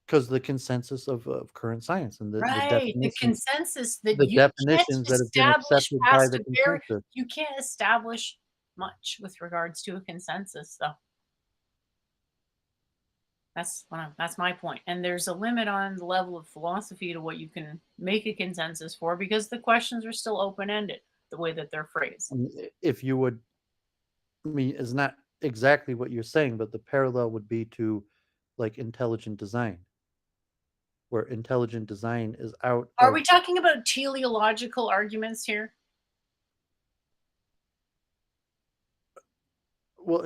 B: because the consensus of current science and
A: Right, the consensus that
B: the
A: you can't
B: definitions that have been
A: establish
B: accepted by
A: past
B: the
A: a very
B: consensus.
A: you can't establish much with regards to a consensus, though. That's my point. And there's a limit on the level of philosophy to what you can make a consensus for because the questions are still open-ended the way that they're phrased.
B: If you would, I mean, it's not exactly what you're saying, but the parallel would be to like intelligent design, where intelligent design is out
A: Are we
B: of,
A: talking about teleological arguments here?
B: well,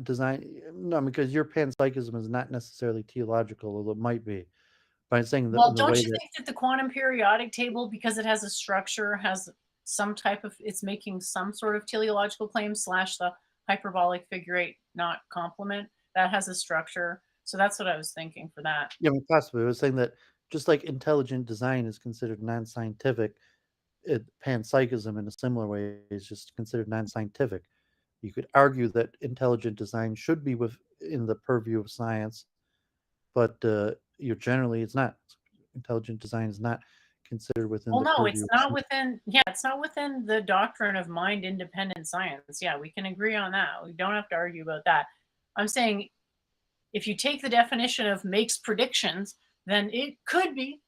B: design. No, because your panpsychism is not necessarily teleological, although it might be. But I'm saying that
A: Well,
B: in the
A: don't
B: way
A: you
B: that
A: think that the quantum periodic table, because it has a structure, has some type of it's making some sort of teleological claim slash the hyperbolic figure eight not complement that has a structure. So that's what I was thinking for that.
B: yeah, I mean, possibly I was saying that just like intelligent design is considered non-scientific, panpsychism in a similar way is just considered non-scientific. You could argue that intelligent design should be within the purview of science, but you generally it's not. Intelligent design is not considered within
A: Well,
B: the
A: no,
B: purview
A: it's
B: of
A: not
B: science.
A: within yeah, it's not within the doctrine of mind independent science. Yeah, we can agree on that. We don't have to argue about that. I'm saying if you take the definition of makes predictions, then it could be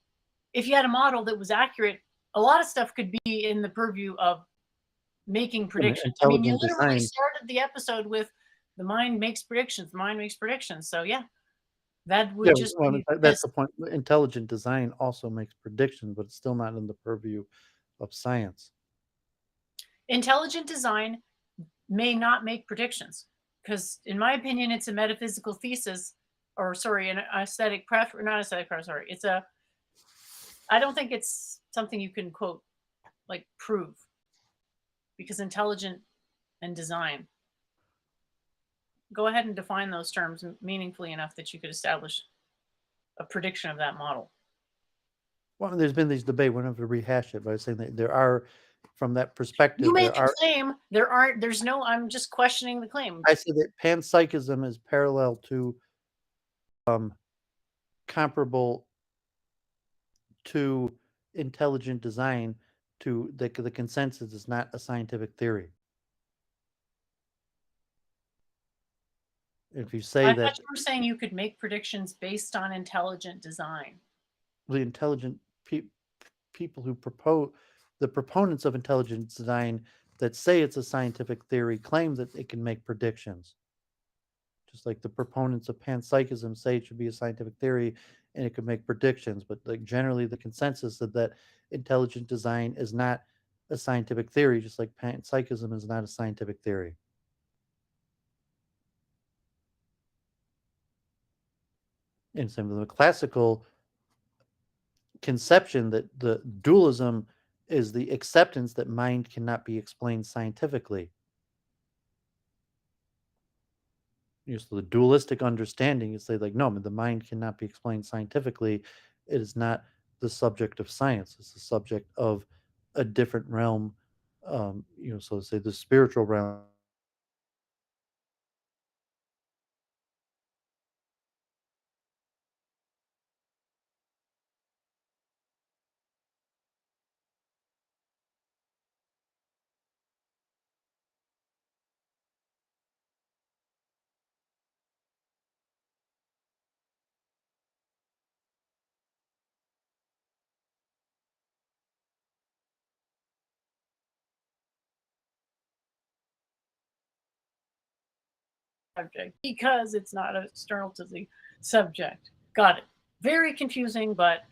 A: if you had a model that was accurate, a lot of stuff could be in the purview of making
B: I mean,
A: predictions. I mean, you
B: intelligent
A: literally
B: design.
A: started the episode with the mind makes predictions. The mind makes predictions. So yeah, that
B: Yeah,
A: would just
B: well, I mean,
A: be
B: that's
A: this.
B: the point. Intelligent design also makes predictions, but it's still not in the purview of science.
A: Intelligent design may not make predictions because, in my opinion, it's a metaphysical thesis, or sorry, an aesthetic preference. Not aesthetic preference. Sorry, it's a. I don't think it's something you can quote like prove because intelligent and design. Go ahead and define those terms meaningfully enough that you could establish a prediction of that model.
B: Well, there's been these debate. We don't have to rehash it, but I was saying that there are, from that
A: You
B: perspective,
A: made
B: there
A: the
B: are.
A: claim. There aren't. There's no. I'm just questioning the claim.
B: I said that panpsychism is parallel to um, comparable to intelligent design. To the consensus is not a scientific theory. If you
A: I
B: say
A: thought
B: that
A: you were saying you could make predictions based on intelligent design.
B: the intelligent people who propose the proponents of intelligent design that say it's a scientific theory claim that it can make predictions. Just like the proponents of panpsychism say it should be a scientific theory and it could make predictions, but like generally the consensus is that intelligent design is not a scientific theory, just like panpsychism is not a scientific theory. And same with the classical conception that the dualism is the acceptance that mind cannot be explained scientifically. So the dualistic understanding is say like no, the mind cannot be explained scientifically. It is not the subject of science. It's the subject of a different realm. So to say the spiritual realm.
A: Subject because it's not external to the subject. Got it. Very confusing, but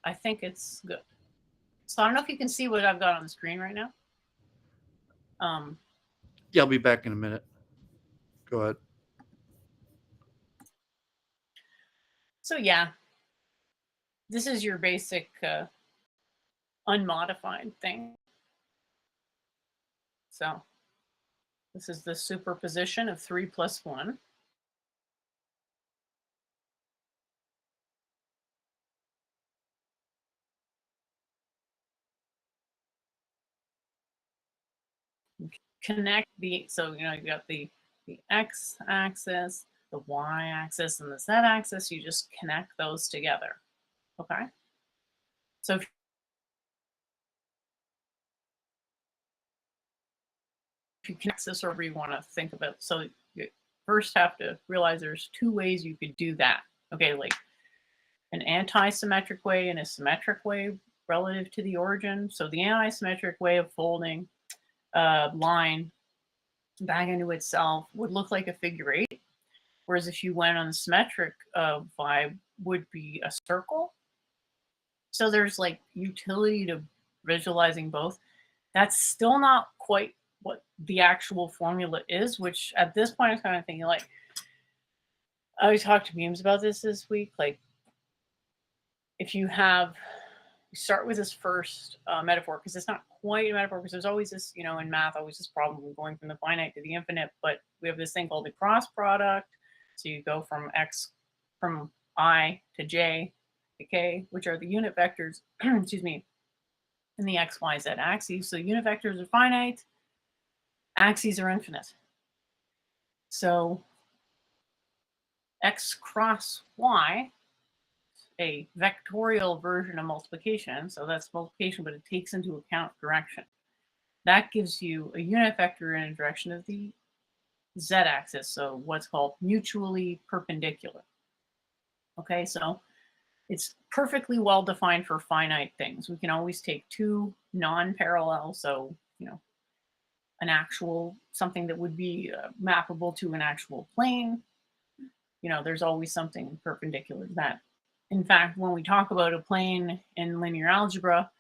A: I think it's good. So I don't know if you can see what I've got on the screen right now.
B: Yeah, I'll be back in a minute. Go ahead.
A: So yeah, this is your basic unmodified thing. So this is the superposition of 3 plus 1. Connect so you got the x axis, the y axis, and the z axis. You just connect those together. Okay. So if you connect this, or you want to think about, so you first have to realize there's 2 ways you could do that. Okay, like an anti-symmetric way and a symmetric way relative to the origin. So the anti-symmetric way of folding a line back into itself would look like a figure 8, whereas if you went on the symmetric vibe, would be a circle. So there's like utility to visualizing both. That's still not quite what the actual formula is, which at this point I'm kind of thinking like, I talked to memes about this week. Like, if you start with this first metaphor, because it's not quite a metaphor, because there's always this, in math, always this problem of going from the finite to the infinite, but we have this thing called the cross product. So you go from I to j to k, which are the unit vectors, excuse me, in the x, y, z axes. So unit vectors are finite, axes are infinite. So x cross y, a vectorial version of multiplication. So that's multiplication, but it takes into account direction. That gives you a unit vector in a direction of the z-axis, so what's called mutually perpendicular. Okay, so it's perfectly well defined for finite things. We can always take 2 non-parallel, so an actual, something that would be mappable to an actual plane. There's always something perpendicular to that. In fact, when we talk about a plane in linear algebra,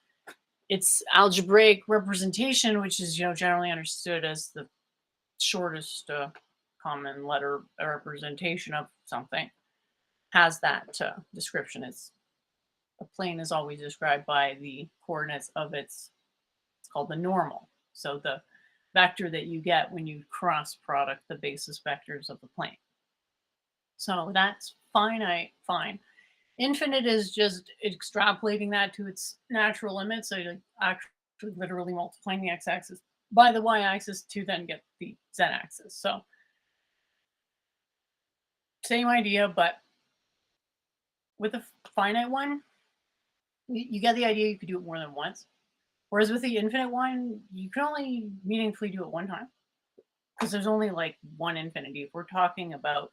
A: its algebraic representation, which is generally understood as the shortest common letter representation of something, has that description. A plane is always described by the coordinates of it's called the normal. So the vector that you get when you cross product the basis vectors of the plane. So that's finite, fine. Infinite is just extrapolating that to its natural limit. So you're actually literally multiplying the x-axis by the y-axis to then get the z-axis. So same idea, but with a finite one, you get the idea. You could do it more than once. Whereas with the infinite one, you can only meaningfully do it one time. because there's only like one infinity. If we're talking about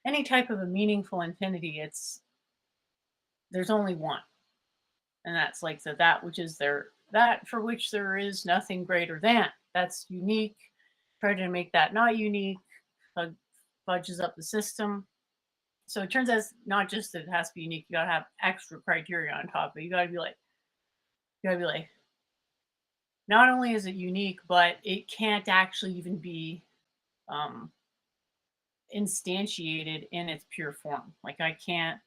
A: any type of a meaningful infinity, there's only one, and that's like that which is there, that for which there is nothing greater than. That's unique. Try to make that not unique, fudges up the system. So it turns out it's not just that it has to be unique. You gotta have extra criteria on top. But you gotta be like, not only is it unique, but it can't actually even be um, instantiated in its pure form. Like I can't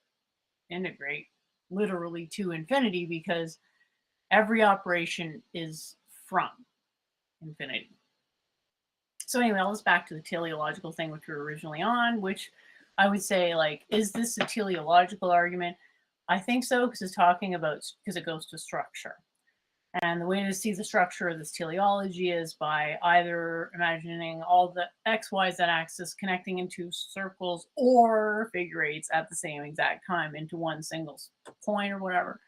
A: integrate literally to infinity because every operation is from infinity. So anyway, let's back to the teleological thing which we were originally on, which I would say, like, is this a teleological argument? I think so, because it's talking about, because it goes to structure. And the way to see the structure of this teleology is by either imagining all the x, y, z axis connecting into circles or figure eights at the same exact time into one single point or whatever,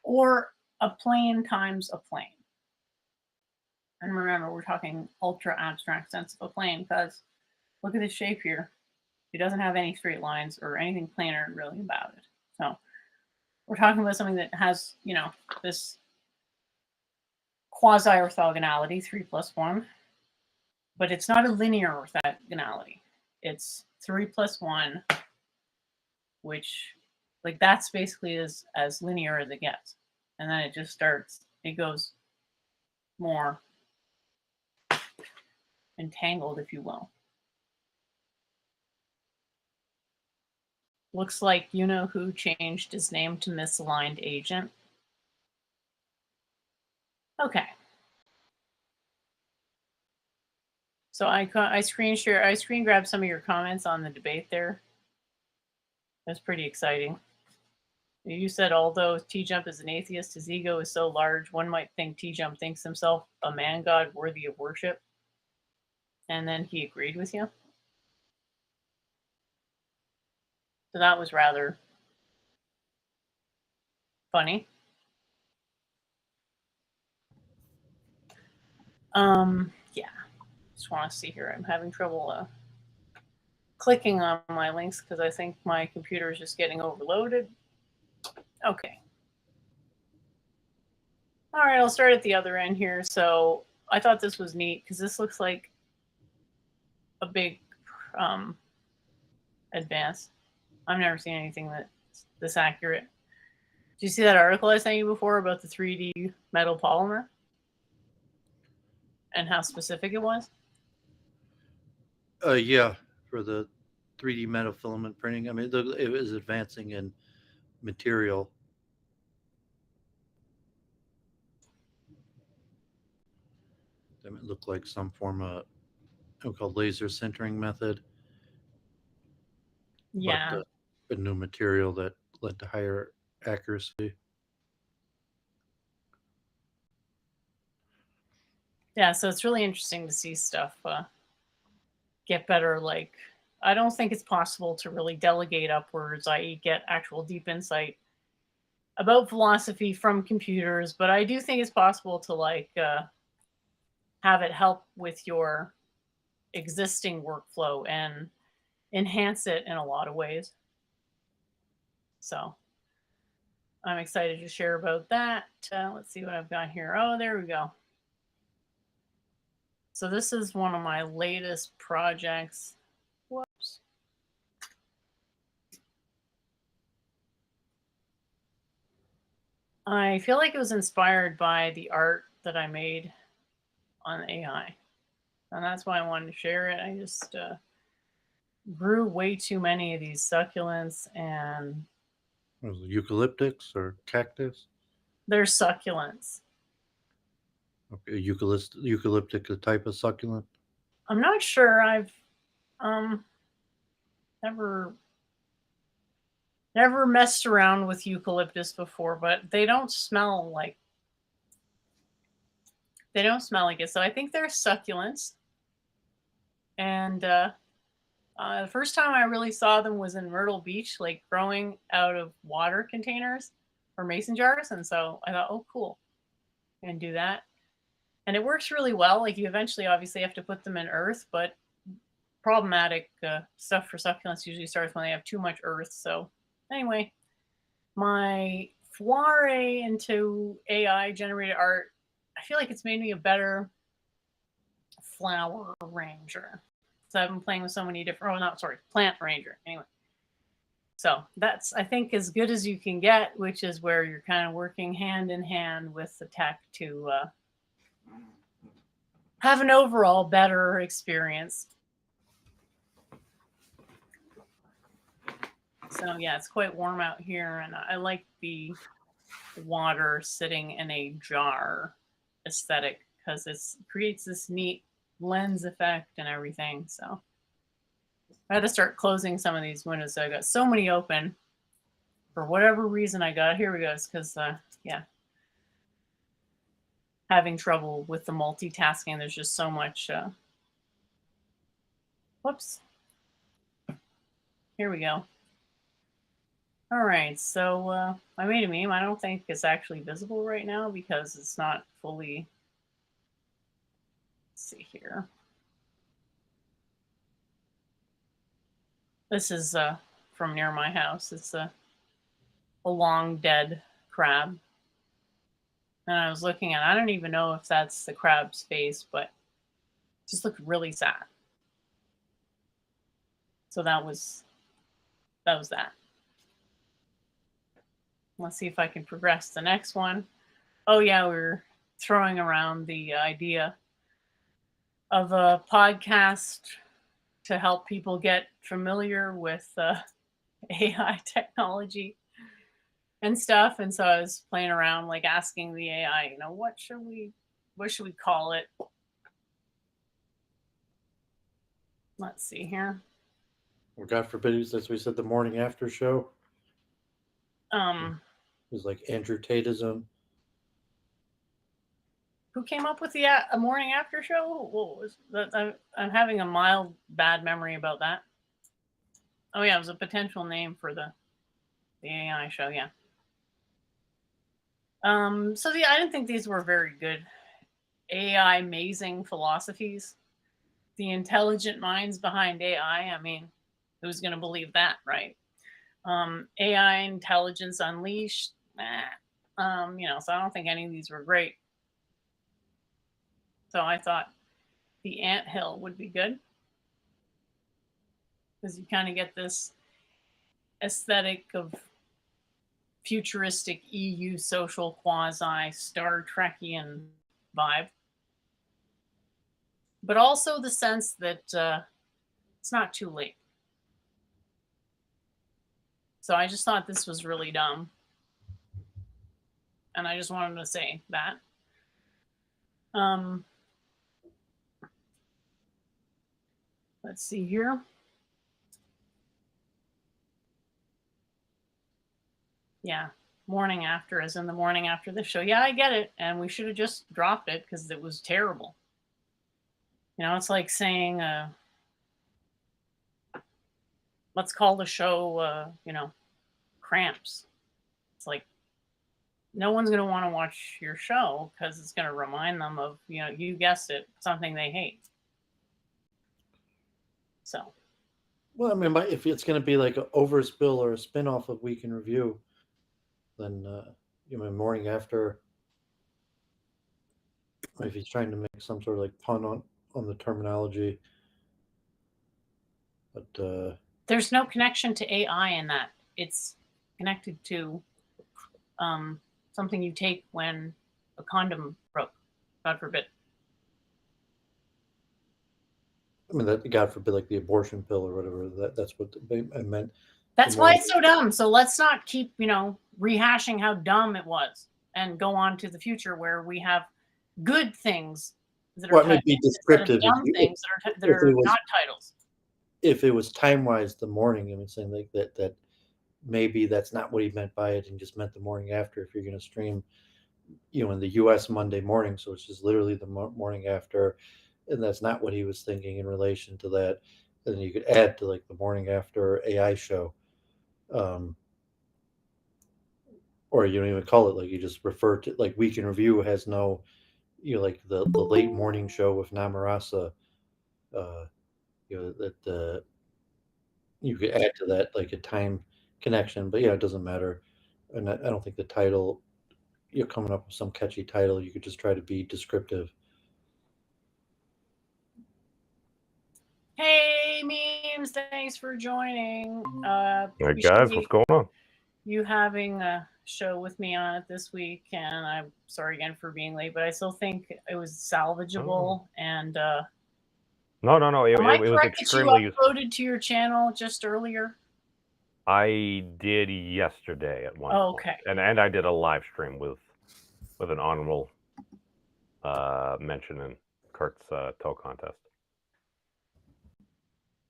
A: or a plane times a plane. And remember, we're talking ultra abstract sense of a plane, because look at this shape here. It doesn't have any straight lines or anything planar really about it. So we're talking about something that has, this quasi-orthogonality, 3 plus 1, but it's not a linear orthogonality. It's 3 plus 1, which, like, that's basically as linear as it gets. And then it goes more entangled, if you will. Looks like you-know-who changed his name to Misaligned Agent. Okay. So I screen grabbed some of your comments on the debate there. That's pretty exciting. You said, although T-Jump is an atheist, his ego is so large, one might think T-Jump thinks himself a man god worthy of worship. And then he agreed with you. So that was rather funny. Yeah. Just want to see here. I'm having trouble clicking on my links because I think my computer is just getting overloaded. Okay. All right, I'll start at the other end here. So I thought this was neat because this looks like a big advance. I've never seen anything that's this accurate. Did you see that article I sent you before about the 3D metal polymer and how specific it was?
B: Yeah, for the 3D metal filament printing. I mean, it was advancing in material. It looked like some form of called laser sintering method.
A: Yeah.
B: But a new material that led to higher accuracy.
A: Yeah, so it's really interesting to see stuff get better. Like, I don't think it's possible to really delegate upwards, i.e. get actual deep insight about philosophy from computers, but I do think it's possible to have it help with your existing workflow and enhance it in a lot of ways. So I'm excited to share about that. Let's see what I've got here. Oh, there we go. So this is one of my latest projects. Whoops. I feel like it was inspired by the art that I made on AI. And that's why I wanted to share it. I just grew way too many of these succulents, and
B: Was it eucalyptics or cactus?
A: they're succulents.
B: Okay, eucalyptic, a type of succulent.
A: I'm not sure. I've never messed around with eucalyptus before, but they don't smell like it. So I think they're succulents. And the first time I really saw them was in Myrtle Beach, like growing out of water containers or mason jars. And so I thought, oh, cool, and do that. and it works really well. Like you eventually obviously have to put them in earth, but problematic stuff for succulents usually starts when they have too much earth. So anyway, my foray into AI generated art, I feel like it's made me a better flower ranger. So I've been playing with so many different, oh, not sorry, plant ranger. Anyway. So that's, I think, as good as you can get, which is where you're kind of working hand in hand with the tech to have an overall better experience. So yeah, it's quite warm out here, and I like the water sitting in a jar aesthetic because it creates this neat lens effect and everything. So I had to start closing some of these windows. So I got so many open for whatever reason. Here we go. It's because yeah, having trouble with the multitasking. There's just so much. Whoops. Here we go. All right, so I made a meme. I don't think it's actually visible right now because it's not fully. Let's see here. This is from near my house. It's a long dead crab. And I was looking at, I don't even know if that's the crab's face, but it just looked really sad. So that was that. Let's see if I can progress the next one. Oh yeah, we're throwing around the idea of a podcast to help people get familiar with AI technology and stuff. And so I was playing around, like asking the AI, what should we call it? Let's see here.
B: Well, God forbid, as we said, the morning after show.
A: It
B: was like Andrew Tateism.
A: Who came up with the a morning after show? What was that? I'm having a mild bad memory about that. Oh yeah, it was a potential name for the AI show. Yeah. So I didn't think these were very good AI amazing philosophies. The intelligent minds behind AI. I mean, who's going to believe that, right? AI intelligence unleashed. So I don't think any of these were great. So I thought the anthill would be good because you kind of get this aesthetic of futuristic EU social quasi Star Trekian vibe, but also the sense that it's not too late. So I just thought this was really dumb. And I just wanted to say that. Let's see here. Yeah, morning after, as in the morning after the show. Yeah, I get it. And we should have just dropped it because it was terrible. It's like saying, let's call the show, Cramps. It's like, no one's going to want to watch your show because it's going to remind them of, you guessed it, something they hate. So.
B: Well, I mean, if it's going to be like an overspill or a spinoff of Week in Review, then morning after. If he's trying to make some sort of like pun on the terminology, but
A: there's no connection to AI in that. It's connected to something you take when a condom broke. God forbid.
B: I mean, that God forbid, like the abortion pill or whatever. That's what I meant.
A: That's why it's so dumb. So let's not keep, rehashing how dumb it was, and go on to the future where we have good things that are
B: be descriptive.
A: Dumb things that are not titles.
B: If it was time wise, the morning. I mean, saying like that maybe that's not what he meant by it, and just meant the morning after. If you're going to stream, in the U.S. Monday morning, so it's just literally the morning after. And that's not what he was thinking in relation to that. And then you could add to like the morning after AI show, or you don't even call it, like you just refer to, like Week in Review has no, like the late morning show with Namarasa, uh, that you could add to that like a time connection. But yeah, it doesn't matter. And I don't think the title, you're coming up with some catchy title. You could just try to be descriptive.
A: Hey, memes, thanks for joining.
C: Hey guys, what's
A: Appreciate
C: going on?
A: you having a show with me on it this week, and I'm sorry again for being late, but I still think it was
C: Oh.
A: salvageable. And
C: No.
A: am
C: It
A: I
C: was
A: correct that you
C: extremely useful.
A: uploaded to your channel just earlier?
C: I did yesterday at one point,
A: Okay.
C: and I did a live stream with an honorable mention in Kurt's toe contest.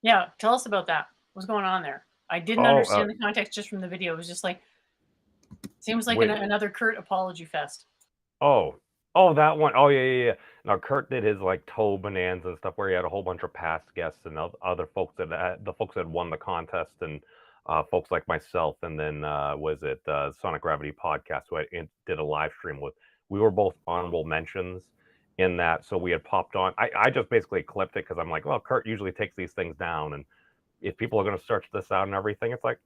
A: Yeah, tell us about that. What's going on there? I didn't understand the context just from the video. It was just like, seems like another Kurt apology fest.
C: Oh, that one. Oh, yeah. Now Kurt did his like toe bonanza and stuff where he had a whole bunch of past guests and other folks the folks that won the contest and folks like myself, and then was it Sonic Gravity podcast who I did a live stream with. We were both honorable mentions in that, so we had popped on. I just basically clipped it because I'm like, well, Kurt usually takes these things down, and if people are going to search this out and everything, it's like,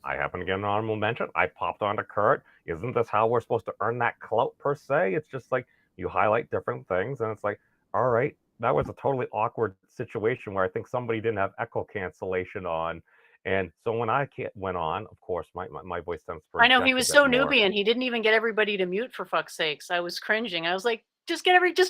C: I happen to get an honorable mention. I popped onto Kurt. Isn't this how we're supposed to earn that clout per se? It's just like you highlight different things, and it's like, all right, that was a totally awkward situation where I think somebody didn't have echo cancellation on. And so when I went on, of course, my voice sounds
A: I know he was so Nubian. He didn't even get everybody to mute, for fuck's sakes. I was cringing. I was like, just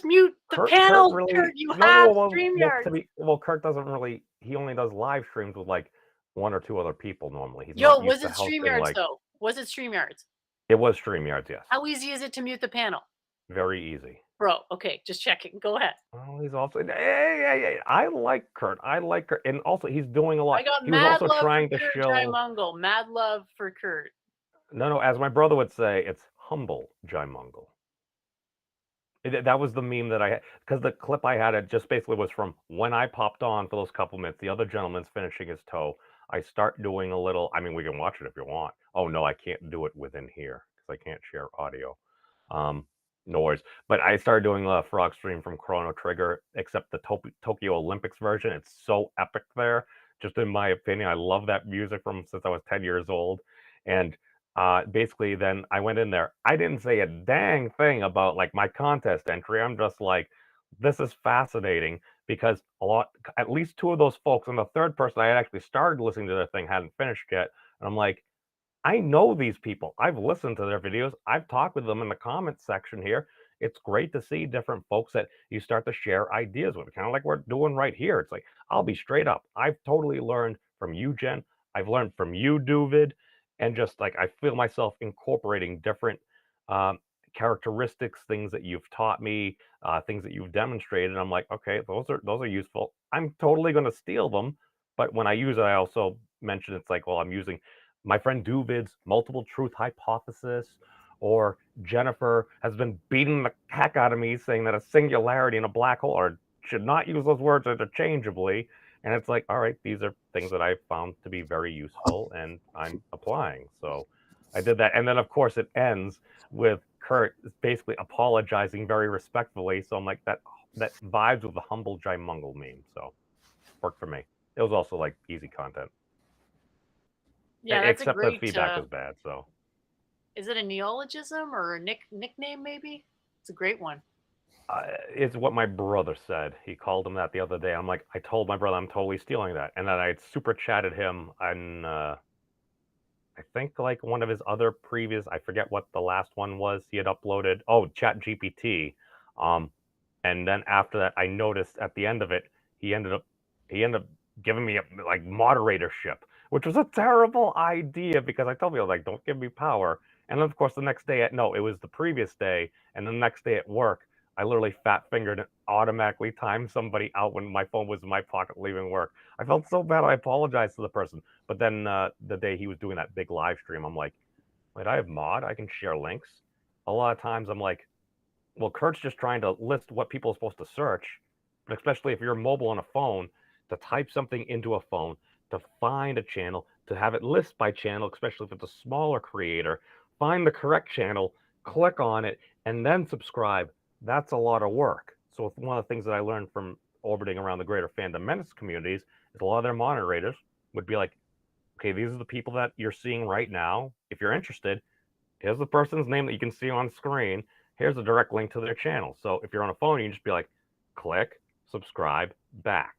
A: mute the panel.
C: Kurt really,
A: Kurt, you have StreamYard.
C: Well, Kurt doesn't really. He only does live streams with like one or two other people normally. He's
A: Yo,
C: not
A: was
C: used
A: it
C: to hosting
A: StreamYards
C: like.
A: though? Was it StreamYards?
C: It was StreamYards, yes.
A: How easy is it to mute the panel?
C: Very easy.
A: Bro, okay, just checking. Go ahead.
C: Oh, he's also. Hey, I like Kurt. And also he's doing a lot.
A: I got
C: He was
A: mad
C: also
A: love
C: trying
A: for
C: to
A: Kurt
C: show.
A: Jai Mungle. Mad love for Kurt.
C: No, as my brother would say, it's humble Jai Mungle. That was the meme that I had, because the clip I had, it just basically was from when I popped on for those couple minutes. The other gentleman's finishing his toe. I start doing a little. I mean, we can watch it if you want. Oh no, I can't do it within here because I can't share audio. No worries. But I started doing a frog stream from Chrono Trigger, except the Tokyo Olympics version. It's so epic there. Just in my opinion, I love that music from since I was 10 years old. And basically then I went in there. I didn't say a dang thing about like my contest entry. I'm just like, this is fascinating because at least two of those folks, and the third person I had actually started listening to their thing hadn't finished yet. And I'm like, I know these people. I've listened to their videos. I've talked with them in the comments section here. It's great to see different folks that you start to share ideas with, kind of like we're doing right here. It's like, I'll be straight up. I've totally learned from you, Jen. I've learned from you, Doovid. And just like I feel myself incorporating different characteristics, things that you've taught me, things that you've demonstrated. And I'm like, okay, those are useful. I'm totally going to steal them. But when I use it, I also mention it's like, well, I'm using my friend Doovid's multiple truth hypothesis, or Jennifer has been beating the heck out of me saying that a singularity and a black hole are should not use those words interchangeably. And it's like, all right, these are things that I found to be very useful and I'm applying. So I did that. And then, of course, it ends with Kurt basically apologizing very respectfully. So I'm like, that vibes with the humble Jai Mungle meme. So worked for me. It was also like easy content.
A: Yeah, that's
C: except
A: a great,
C: the feedback was bad. So
A: is it a neologism or a nickname maybe? It's a great one.
C: It's what my brother said. He called him that the other day. I'm like, I told my brother I'm totally stealing that. And then I super chatted him on, I think like one of his other previous, I forget what the last one was he had uploaded. Oh, Chat GPT. And then after that, I noticed at the end of it, he ended up giving me a like moderatorship, which was a terrible idea because I told me, I was like, don't give me power. And then of course the next day it was the previous day, and the next day at work, I literally fat fingered and automatically timed somebody out when my phone was in my pocket leaving work. I felt so bad. I apologized to the person. But then the day he was doing that big live stream, I'm like, wait, I have mod. I can share links. A lot of times I'm like, well, Kurt's just trying to list what people are supposed to search. But especially if you're mobile on a phone, to type something into a phone, to find a channel, to have it list by channel, especially if it's a smaller creator, find the correct channel, click on it, and then subscribe. that's a lot of work. So one of the things that I learned from orbiting around the greater fandom menace communities is a lot of their moderators would be like, okay, these are the people that you're seeing right now. If you're interested, here's the person's name that you can see on screen. Here's a direct link to their channel. So if you're on a phone, you can just be like, click, subscribe, back.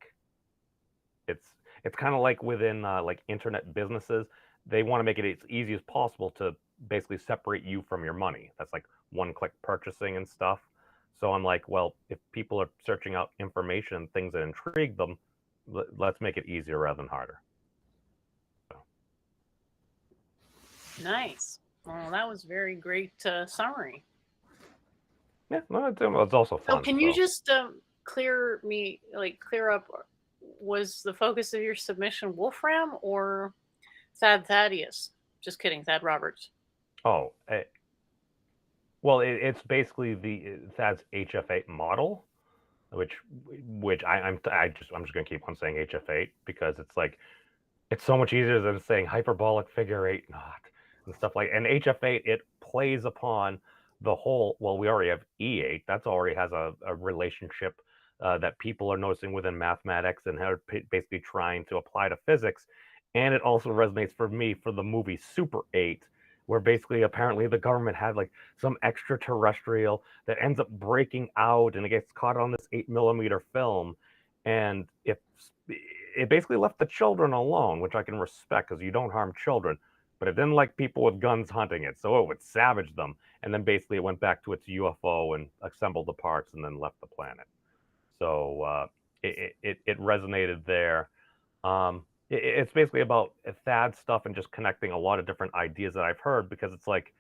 C: It's kind of like within like internet businesses, they want to make it as easy as possible to basically separate you from your money. That's like one-click purchasing and stuff. So I'm like, well, if people are searching out information, things that intrigue them, let's make it easier rather than harder. So.
A: Nice. Well, that was very great summary.
C: Yeah, no, it's also fun.
A: So can you just clear up? Was the focus of your submission Wolfram or Thad Thaddeus? Just kidding, Thad Roberts.
C: Oh, well, it's basically the Thad's HF8 model, which I'm just gonna keep on saying HF8 because it's like it's so much easier than saying hyperbolic figure 8 knot and stuff like. And HF8 it plays upon the whole. Well, we already have E8. That's already has a relationship that people are noticing within mathematics and how basically trying to apply to physics. And it also resonates for me for the movie Super 8, where basically apparently the government had like some extraterrestrial that ends up breaking out and it gets caught on this 8mm film, and it basically left the children alone, which I can respect because you don't harm children. But it didn't like people with guns hunting it, so it would savage them. And then basically it went back to its UFO and assembled the parts and then left the planet. So it resonated there. It's basically about Thad stuff and just connecting a lot of different ideas that I've heard, because it's like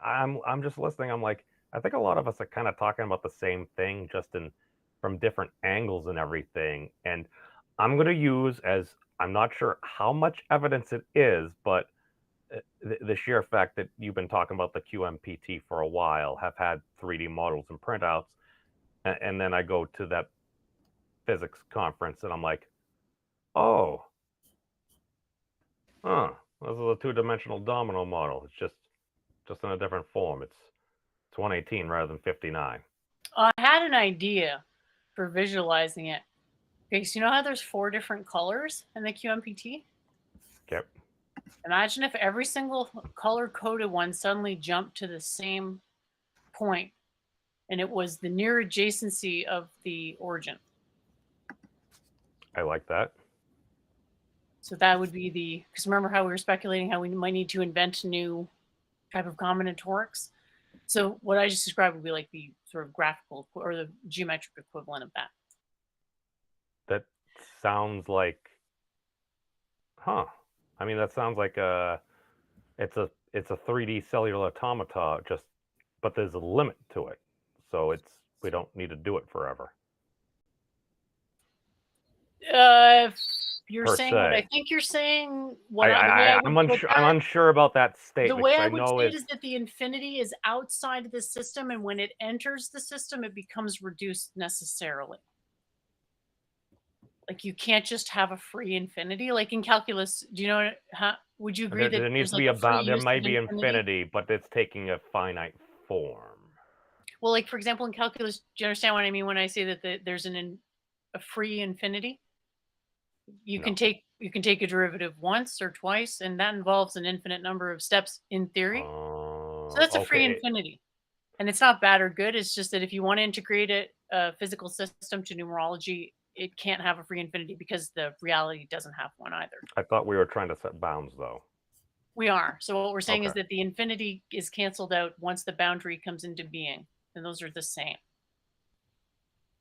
C: I'm just listening. I'm like, I think a lot of us are kind of talking about the same thing, just from different angles and everything. And I'm going to use, as I'm not sure how much evidence it is, but the sheer fact that you've been talking about the QMPT for a while, have had 3D models and printouts, and then I go to that physics conference and I'm like, oh, this is a two-dimensional domino model. It's just in a different form. It's 118 rather than 59.
A: I had an idea for visualizing it. Okay, so you know how there's 4 different colors in the QMPT?
C: Yep.
A: Imagine if every single color-coded one suddenly jumped to the same point, and it was the near adjacency of the origin.
C: I like that.
A: So that would be because remember how we were speculating how we might need to invent a new type of combinatorics? So what I just described would be like the sort of graphical or the geometric equivalent of that.
C: That sounds like, I mean, that sounds like it's a 3D cellular automata, but there's a limit to it. So we don't need to do it forever.
A: If you're
C: Per
A: saying
C: se.
A: what I think you're saying,
C: I'm unsure about that statement.
A: The way I would
C: know
A: say it is that the infinity is outside of the system, and when it enters the system, it becomes reduced necessarily. Like you can't just have a free infinity. Like in calculus, do you know? Would you agree that
C: there needs to be there might be infinity, but it's taking a finite form.
A: Well, like for example, in calculus, do you understand what I mean when I say that there's a free infinity? You can take a derivative once or twice, and that involves an infinite number of steps in theory. So that's a free infinity. And it's not bad or good. It's just that if you want to integrate a physical system to numerology, it can't have a free infinity because the reality doesn't have one either.
C: I thought we were trying to set bounds, though.
A: We are. So what we're saying is that the infinity is canceled out once the boundary comes into being, and those are the same.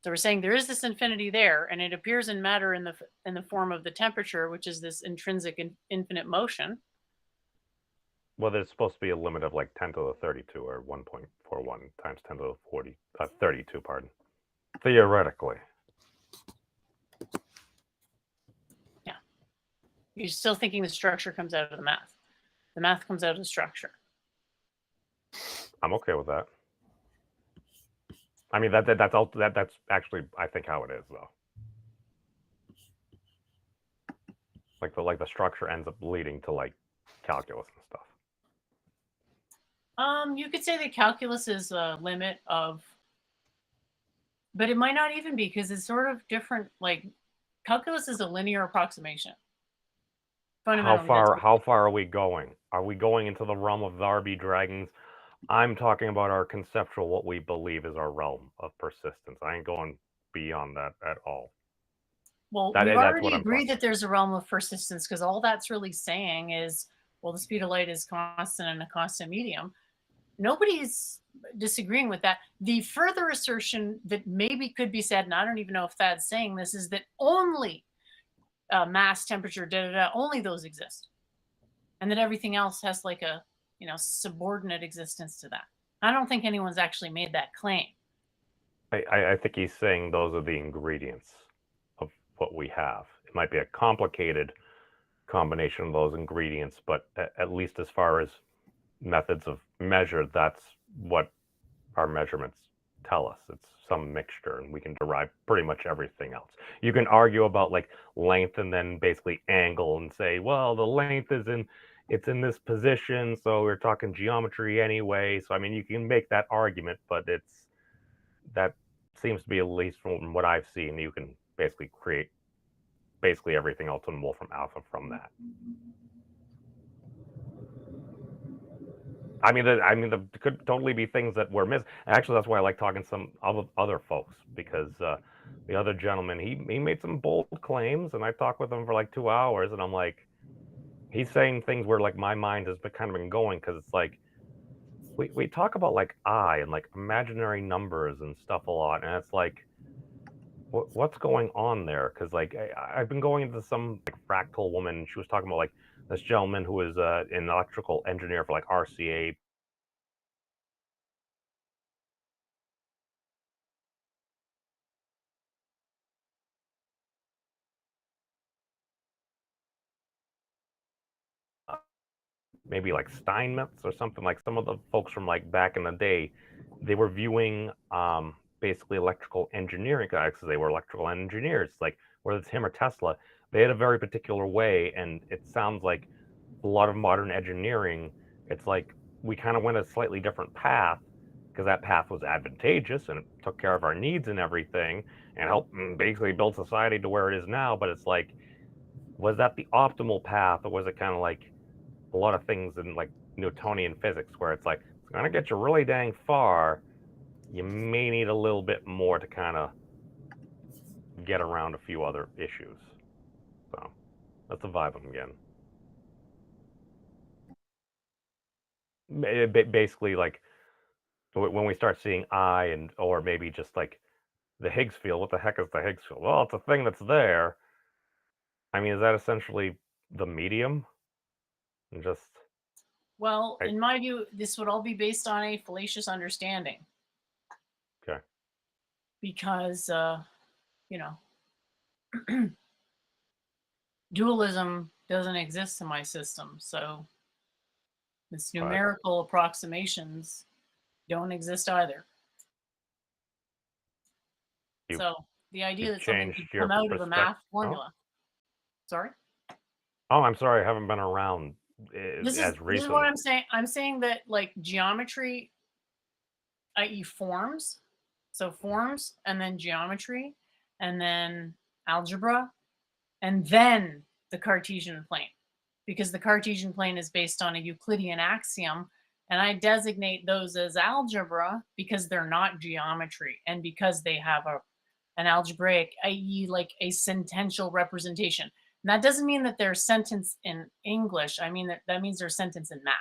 A: So we're saying there is this infinity there, and it appears in matter in the form of the temperature, which is this intrinsic infinite motion.
C: Well, there's supposed to be a limit of like 10 to the 32 or 1.41 times 10 to the 32, pardon. Theoretically.
A: Yeah. You're still thinking the structure comes out of the math. The math comes out of the structure.
C: I'm okay with that. I mean, that's actually, I think, how it is, though. Like the structure ends up leading to like calculus and stuff.
A: You could say that calculus is a limit of, but it might not even be because it's sort of different. Like calculus is a linear approximation. Fundamentally, that's what
C: How far are we going? Are we going into the realm of Darby dragons? I'm talking about our conceptual, what we believe is our realm of persistence. I ain't going beyond that at all.
A: Well,
C: That's
A: we've
C: what
A: already
C: I'm
A: agreed
C: talking
A: that there's a realm of persistence because all that's really saying is, well, the speed of light is constant in a constant medium. Nobody's disagreeing with that. The further assertion that maybe could be said, and I don't even know if Thad's saying this, is that only mass, temperature, only those exist, and that everything else has like a subordinate existence to that. I don't think anyone's actually made that claim.
C: I think he's saying those are the ingredients of what we have. It might be a complicated combination of those ingredients, but at least as far as methods of measure, that's what our measurements tell us. It's some mixture, and we can derive pretty much everything else. You can argue about like length and then basically angle and say, well, the length is it's in this position, so we're talking geometry anyway. So I mean, you can make that argument, but that seems to be, at least from what I've seen, you can basically create basically everything else in Wolfram Alpha from that. I mean, there could totally be things that were missed. Actually, that's why I like talking to some other folks, because the other gentleman, he made some bold claims, and I talked with him for like 2 hours, and I'm like, he's saying things where like my mind has been going, because it's like we talk about like I and like imaginary numbers and stuff a lot, and it's like, what's going on there? Because like I've been going into some like fractal woman. She was talking about like this gentleman who was an electrical engineer for like RCA. Maybe like Steinmetz or something, like some of the folks from like back in the day, they were viewing basically electrical engineering guys, because they were electrical engineers, like whether it's him or Tesla, they had a very particular way, and it sounds like a lot of modern engineering, it's like we kind of went a slightly different path because that path was advantageous and it took care of our needs and everything and helped basically build society to where it is now. But it's like, was that the optimal path, or was it kind of like a lot of things in like Newtonian physics where it's like, it's going to get you really dang far, you may need a little bit more to kind of get around a few other issues. So that's the vibe I'm getting. Basically, like when we start seeing I, and or maybe just like the Higgs field, what the heck is the Higgs field? Well, it's a thing that's there. I mean, is that essentially the medium? And just
A: Well, in my view, this would all be based on a fallacious understanding.
C: Okay.
A: Because, dualism doesn't exist in my system. So this numerical approximations don't exist either. So the idea that something could come out of a math formula. Sorry?
C: Oh, I'm sorry. I haven't been around
A: This is what I'm saying. I'm saying that like geometry, i.e. forms, so forms and then geometry and then algebra and then the Cartesian plane, because the Cartesian plane is based on a Euclidean axiom, and I designate those as algebra because they're not geometry and because they have an algebraic, i.e. like a sentential representation. And that doesn't mean that they're a sentence in English. I mean that means they're a sentence in math,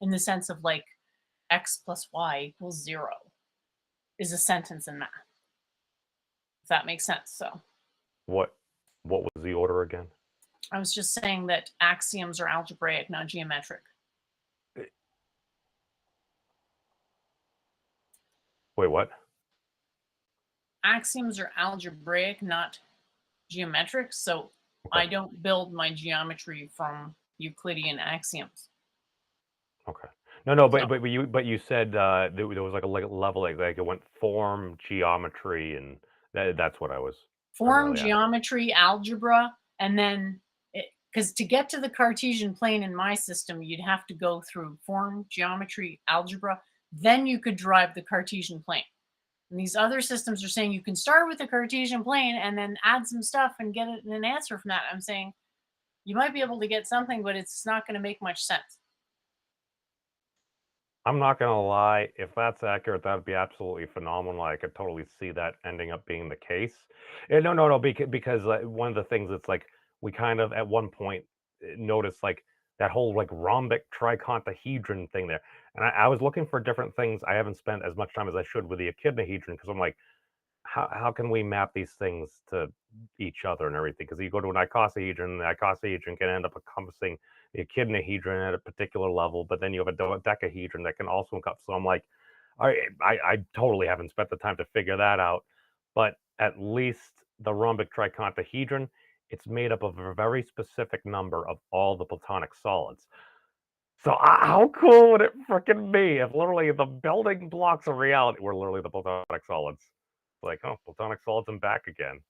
A: in the sense of like x plus y equals 0 is a sentence in math. If that makes sense. So
C: what was the order again?
A: I was just saying that axioms are algebraic, not geometric.
C: Wait, what?
A: Axioms are algebraic, not geometric. So I don't build my geometry from Euclidean axioms.
C: Okay. No, but you said there was like a level like it went form, geometry, and that's what I was
A: form, geometry, algebra, and then because to get to the Cartesian plane in my system, you'd have to go through form, geometry, algebra. Then you could drive the Cartesian plane. And these other systems are saying you can start with the Cartesian plane and then add some stuff and get an answer from that. I'm saying you might be able to get something, but it's not going to make much sense.
C: I'm not gonna lie, if that's accurate, that'd be absolutely phenomenal. I could totally see that ending up being the case. No, because one of the things that's like we kind of at one point noticed like that whole like rhombic tricontahedron thing there, and I was looking for different things. I haven't spent as much time as I should with the echidnahedron because I'm like, how can we map these things to each other and everything? Because you go to an icosahedron, the icosahedron can end up encompassing the echidnahedron at a particular level, but then you have a dodecahedron that can also encompass. So I'm like, I totally haven't spent the time to figure that out. But at least the rhombic tricontahedron, it's made up of a very specific number of all the platonic solids. So how cool would it freaking be if literally the building blocks of reality were literally the platonic solids? Like, oh, platonic solids and back again.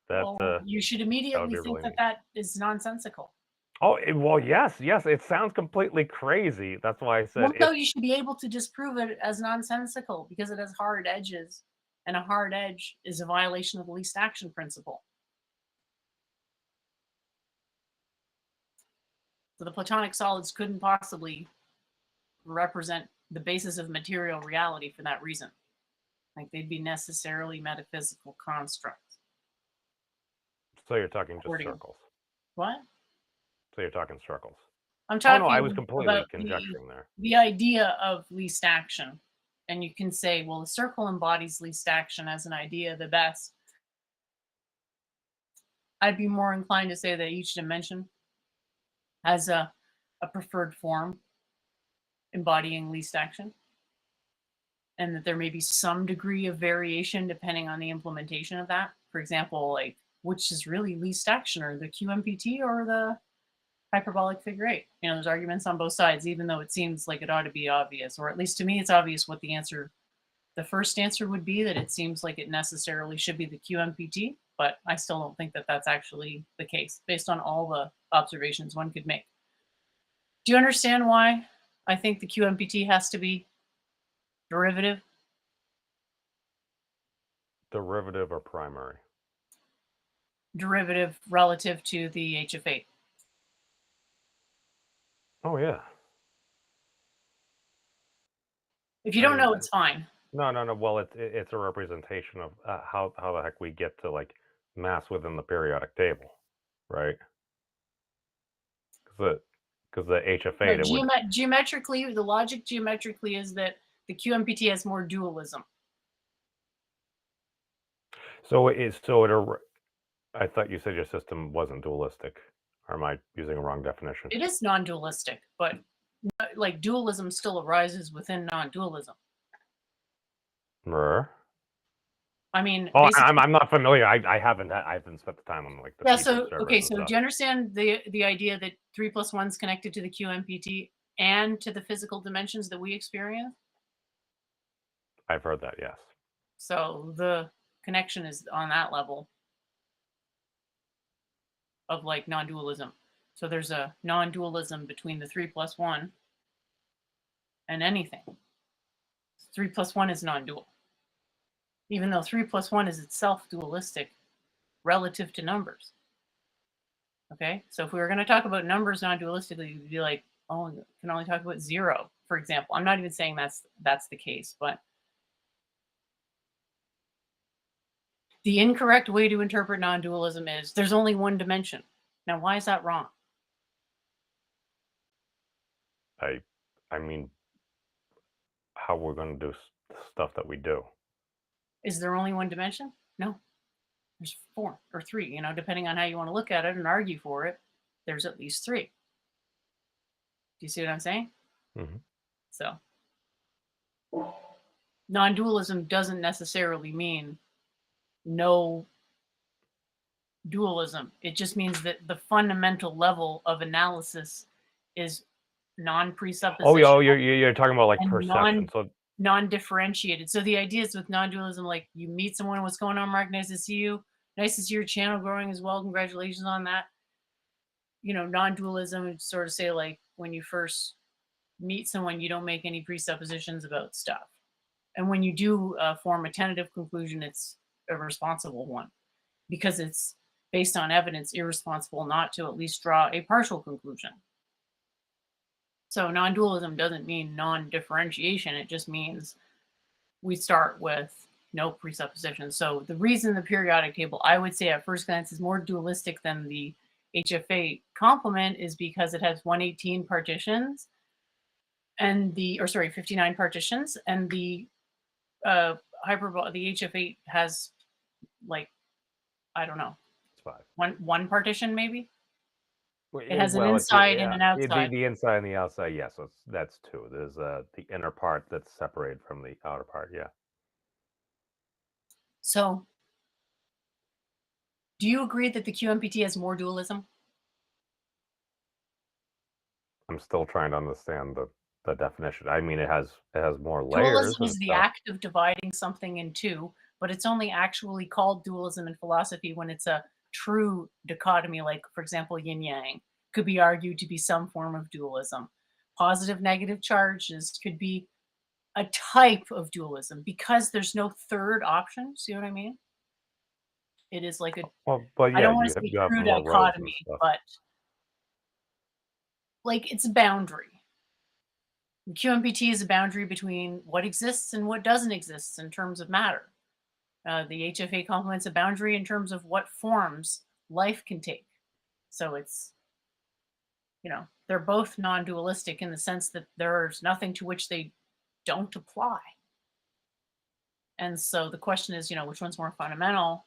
C: That
A: Well, you should
C: would
A: immediately
C: be
A: think
C: really
A: that
C: neat.
A: that is nonsensical.
C: Oh, well, yes. It sounds completely crazy. That's why I said
A: Well, no, you should be able to disprove it as nonsensical because it has hard edges, and a hard edge is a violation of the least action principle. So the platonic solids couldn't possibly represent the basis of material reality for that reason. Like they'd be necessarily metaphysical constructs.
C: So you're talking just
A: According-
C: circles.
A: What?
C: So you're talking circles.
A: I'm
C: Oh
A: talking
C: no, I was completely
A: about
C: conjecturing there.
A: the idea of least action. And you can say, well, the circle embodies least action as an idea the best. I'd be more inclined to say that each dimension has a preferred form embodying least action, and that there may be some degree of variation depending on the implementation of that. For example, like which is really least action, or the QMPT or the hyperbolic figure eight. You know, there's arguments on both sides, even though it seems like it ought to be obvious, or at least to me, it's obvious what the first answer would be, that it seems like it necessarily should be the QMPT, but I still don't think that that's actually the case based on all the observations one could make. Do you understand why I think the QMPT has to be derivative?
C: Derivative or primary?
A: Derivative relative to the HF8.
C: Oh yeah.
A: If you don't know, it's fine.
C: No. Well, it's a representation of how the heck we get to like mass within the periodic table, right? Because the HF8
A: No, geometrically, the logic geometrically is that the QMPT has more dualism.
C: I thought you said your system wasn't dualistic. Or am I using a wrong definition?
A: It is non-dualistic, but like dualism still arises within non-dualism. I mean,
C: I'm not familiar. I haven't spent the time on like the
A: So okay, so do you understand the idea that 3 + 1 is connected to the QMPT and to the physical dimensions that we experience?
C: I've heard that, yes.
A: So the connection is on that level of like non-dualism. So there's a non-dualism between the 3 + 1 and anything. 3 + 1 is non-dual, even though 3 + 1 is itself dualistic relative to numbers. Okay, so if we were going to talk about numbers non-dualistically, we'd be like, oh, you can only talk about 0, for example. I'm not even saying that's the case, but the incorrect way to interpret non-dualism is there's only one dimension. Now, why is that wrong?
C: I mean, how we're going to do stuff that we do. Is
A: there only one dimension? No. There's 4 or 3, you know, depending on how you want to look at it and argue for it, there's at least 3. Do you see what I'm saying?
C: Mm-hmm.
A: So non-dualism doesn't necessarily mean no dualism. It just means that the fundamental level of analysis is non-presuppositional.
C: Oh, you're talking about like perception.
A: Non-differentiated. So the idea is with non-dualism, like you meet someone, what's going on, Mark? Nice to see you. Nice to see your channel growing as well. Congratulations on that. non-dualism would sort of say, like, when you first meet someone, you don't make any presuppositions about stuff. And when you do form a tentative conclusion, it's a responsible one because it's based on evidence, irresponsible not to at least draw a partial conclusion. So non-dualism doesn't mean non-differentiation. It just means we start with no presuppositions. So the reason the periodic table, I would say at first glance, is more dualistic than the HFA complement is because it has 118 partitions and 59 partitions, and the the HF8 has, like, I don't know,
C: It's 5.
A: one partition maybe.
C: Well,
A: It has an
C: well,
A: inside and an outside.
C: The inside and the outside, yes. That's 2. There's the inner part that's separated from the outer part. Yeah.
A: So, do you agree that the QMPT has more dualism?
C: I'm still trying to understand the definition. I mean, it has more layers.
A: Dualism
C: and
A: is the
C: stuff.
A: act of dividing something in two, but it's only actually called dualism in philosophy when it's a true dichotomy, like, for example, yin yang could be argued to be some form of dualism. Positive, negative charges could be a type of dualism because there's no third option. See what I mean? It is like a,
C: Well, but yeah,
A: I don't want to say
C: you have
A: true
C: more rows and
A: dichotomy,
C: stuff.
A: but like it's a boundary. QMPT is a boundary between what exists and what doesn't exist in terms of matter. The HFA complements a boundary in terms of what forms life can take. So it's, they're both non-dualistic in the sense that there's nothing to which they don't apply. And so the question is, which one's more fundamental?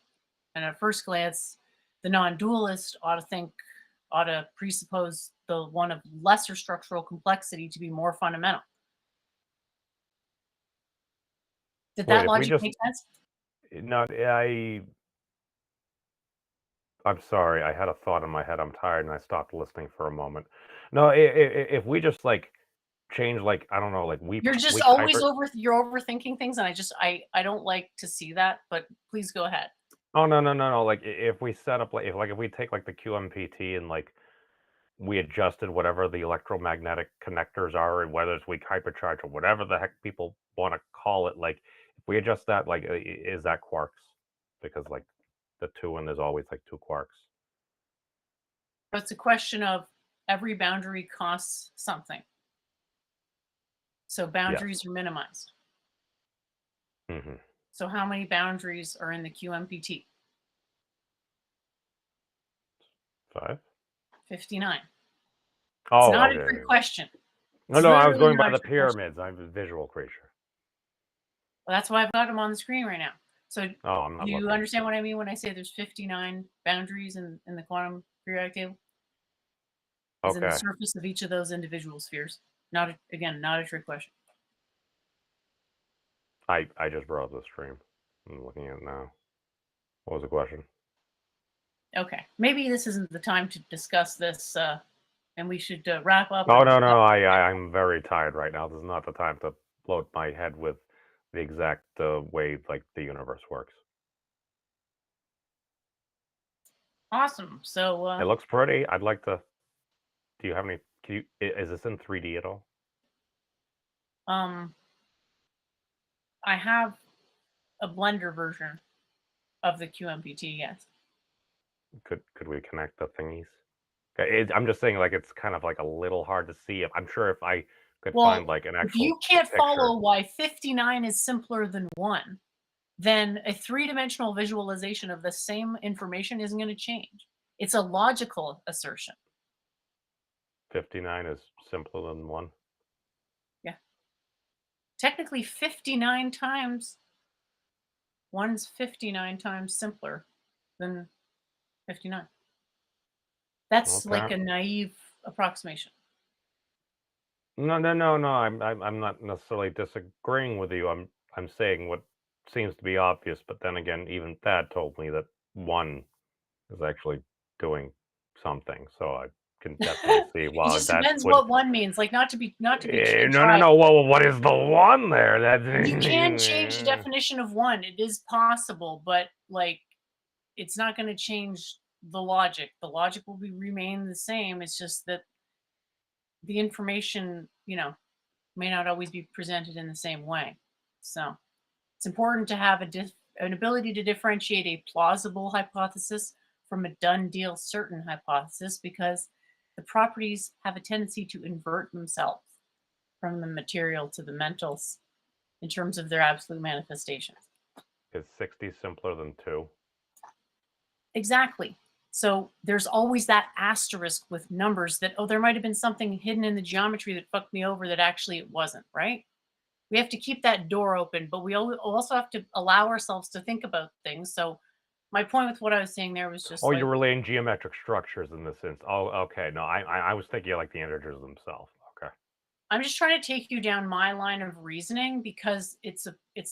A: And at first glance, the non-dualist ought to presuppose the one of lesser structural complexity to be more fundamental. Did that logic make sense?
C: No, I'm sorry. I had a thought in my head. I'm tired, and I stopped listening for a moment. No, if we just change, I don't know,
A: You're just always you're overthinking things, and I don't like to see that. But please go ahead.
C: Oh no! If we set up if we take the QMPT and we adjusted whatever the electromagnetic connectors are, and whether it's weak hypercharge or whatever the heck people want to call it, if we adjust that, is that quarks? Because the 2 and there's always 2 quarks.
A: But it's a question of every boundary costs something. So boundaries are minimized.
C: Mm-hmm.
A: So how many boundaries are in the QMPT?
C: 5?
A: 59.
C: Oh,
A: it's not a trick question.
C: No, I was going by the pyramids. I'm a visual creature.
A: Well, that's why I've got them on the screen right now. So
C: I'm not
A: do you
C: looking.
A: understand what I mean when I say there's 59 boundaries in the quantum periodic table? It's in the surface of each of those individual spheres. Not a trick question.
C: I just brought up the stream. I'm looking at it now. What was the question?
A: Okay, maybe this isn't the time to discuss this, and we should wrap up.
C: Oh no! I'm very tired right now. This is not the time to load my head with the exact way the universe works.
A: Awesome. So
C: it looks pretty. I'd like to. Do you have any? Is this in 3D at all?
A: I have a Blender version of the QMPT. Yes.
C: Could we connect the thingies? I'm just saying, it's kind of a little hard to see. I'm sure if I could find an actual.
A: If you can't
C: picture.
A: follow why 59 is simpler than 1, then a 3-dimensional visualization of the same information isn't going to change. It's a logical assertion.
C: 59 is simpler than 1.
A: Yeah. Technically, 59 times 1's 59 times simpler than 59. That's like a naive approximation.
C: No. I'm not necessarily disagreeing with you. I'm saying what seems to be obvious, but then again, even Thad told me that 1 is actually doing something. So I can definitely see why
A: it just depends what 1 means. Not to be.
C: No. Well, what is the 1 there?
A: You can change the definition of 1. It is possible, but it's not going to change the logic. The logic will remain the same. It's just that the information, may not always be presented in the same way. So it's important to have an ability to differentiate a plausible hypothesis from a done deal certain hypothesis, because the properties have a tendency to invert themselves from the material to the mentals in terms of their absolute manifestations.
C: Is 60 simpler than 2?
A: Exactly. So there's always that asterisk with numbers that, there might have been something hidden in the geometry that fucked me over that actually it wasn't, right? We have to keep that door open, but we also have to allow ourselves to think about things. So my point with what I was saying there was just
C: Oh,
A: like,
C: you're relating geometric structures in this sense. Oh, okay. No, I was thinking of like the integers themselves. Okay.
A: I'm just trying to take you down my line of reasoning, because it's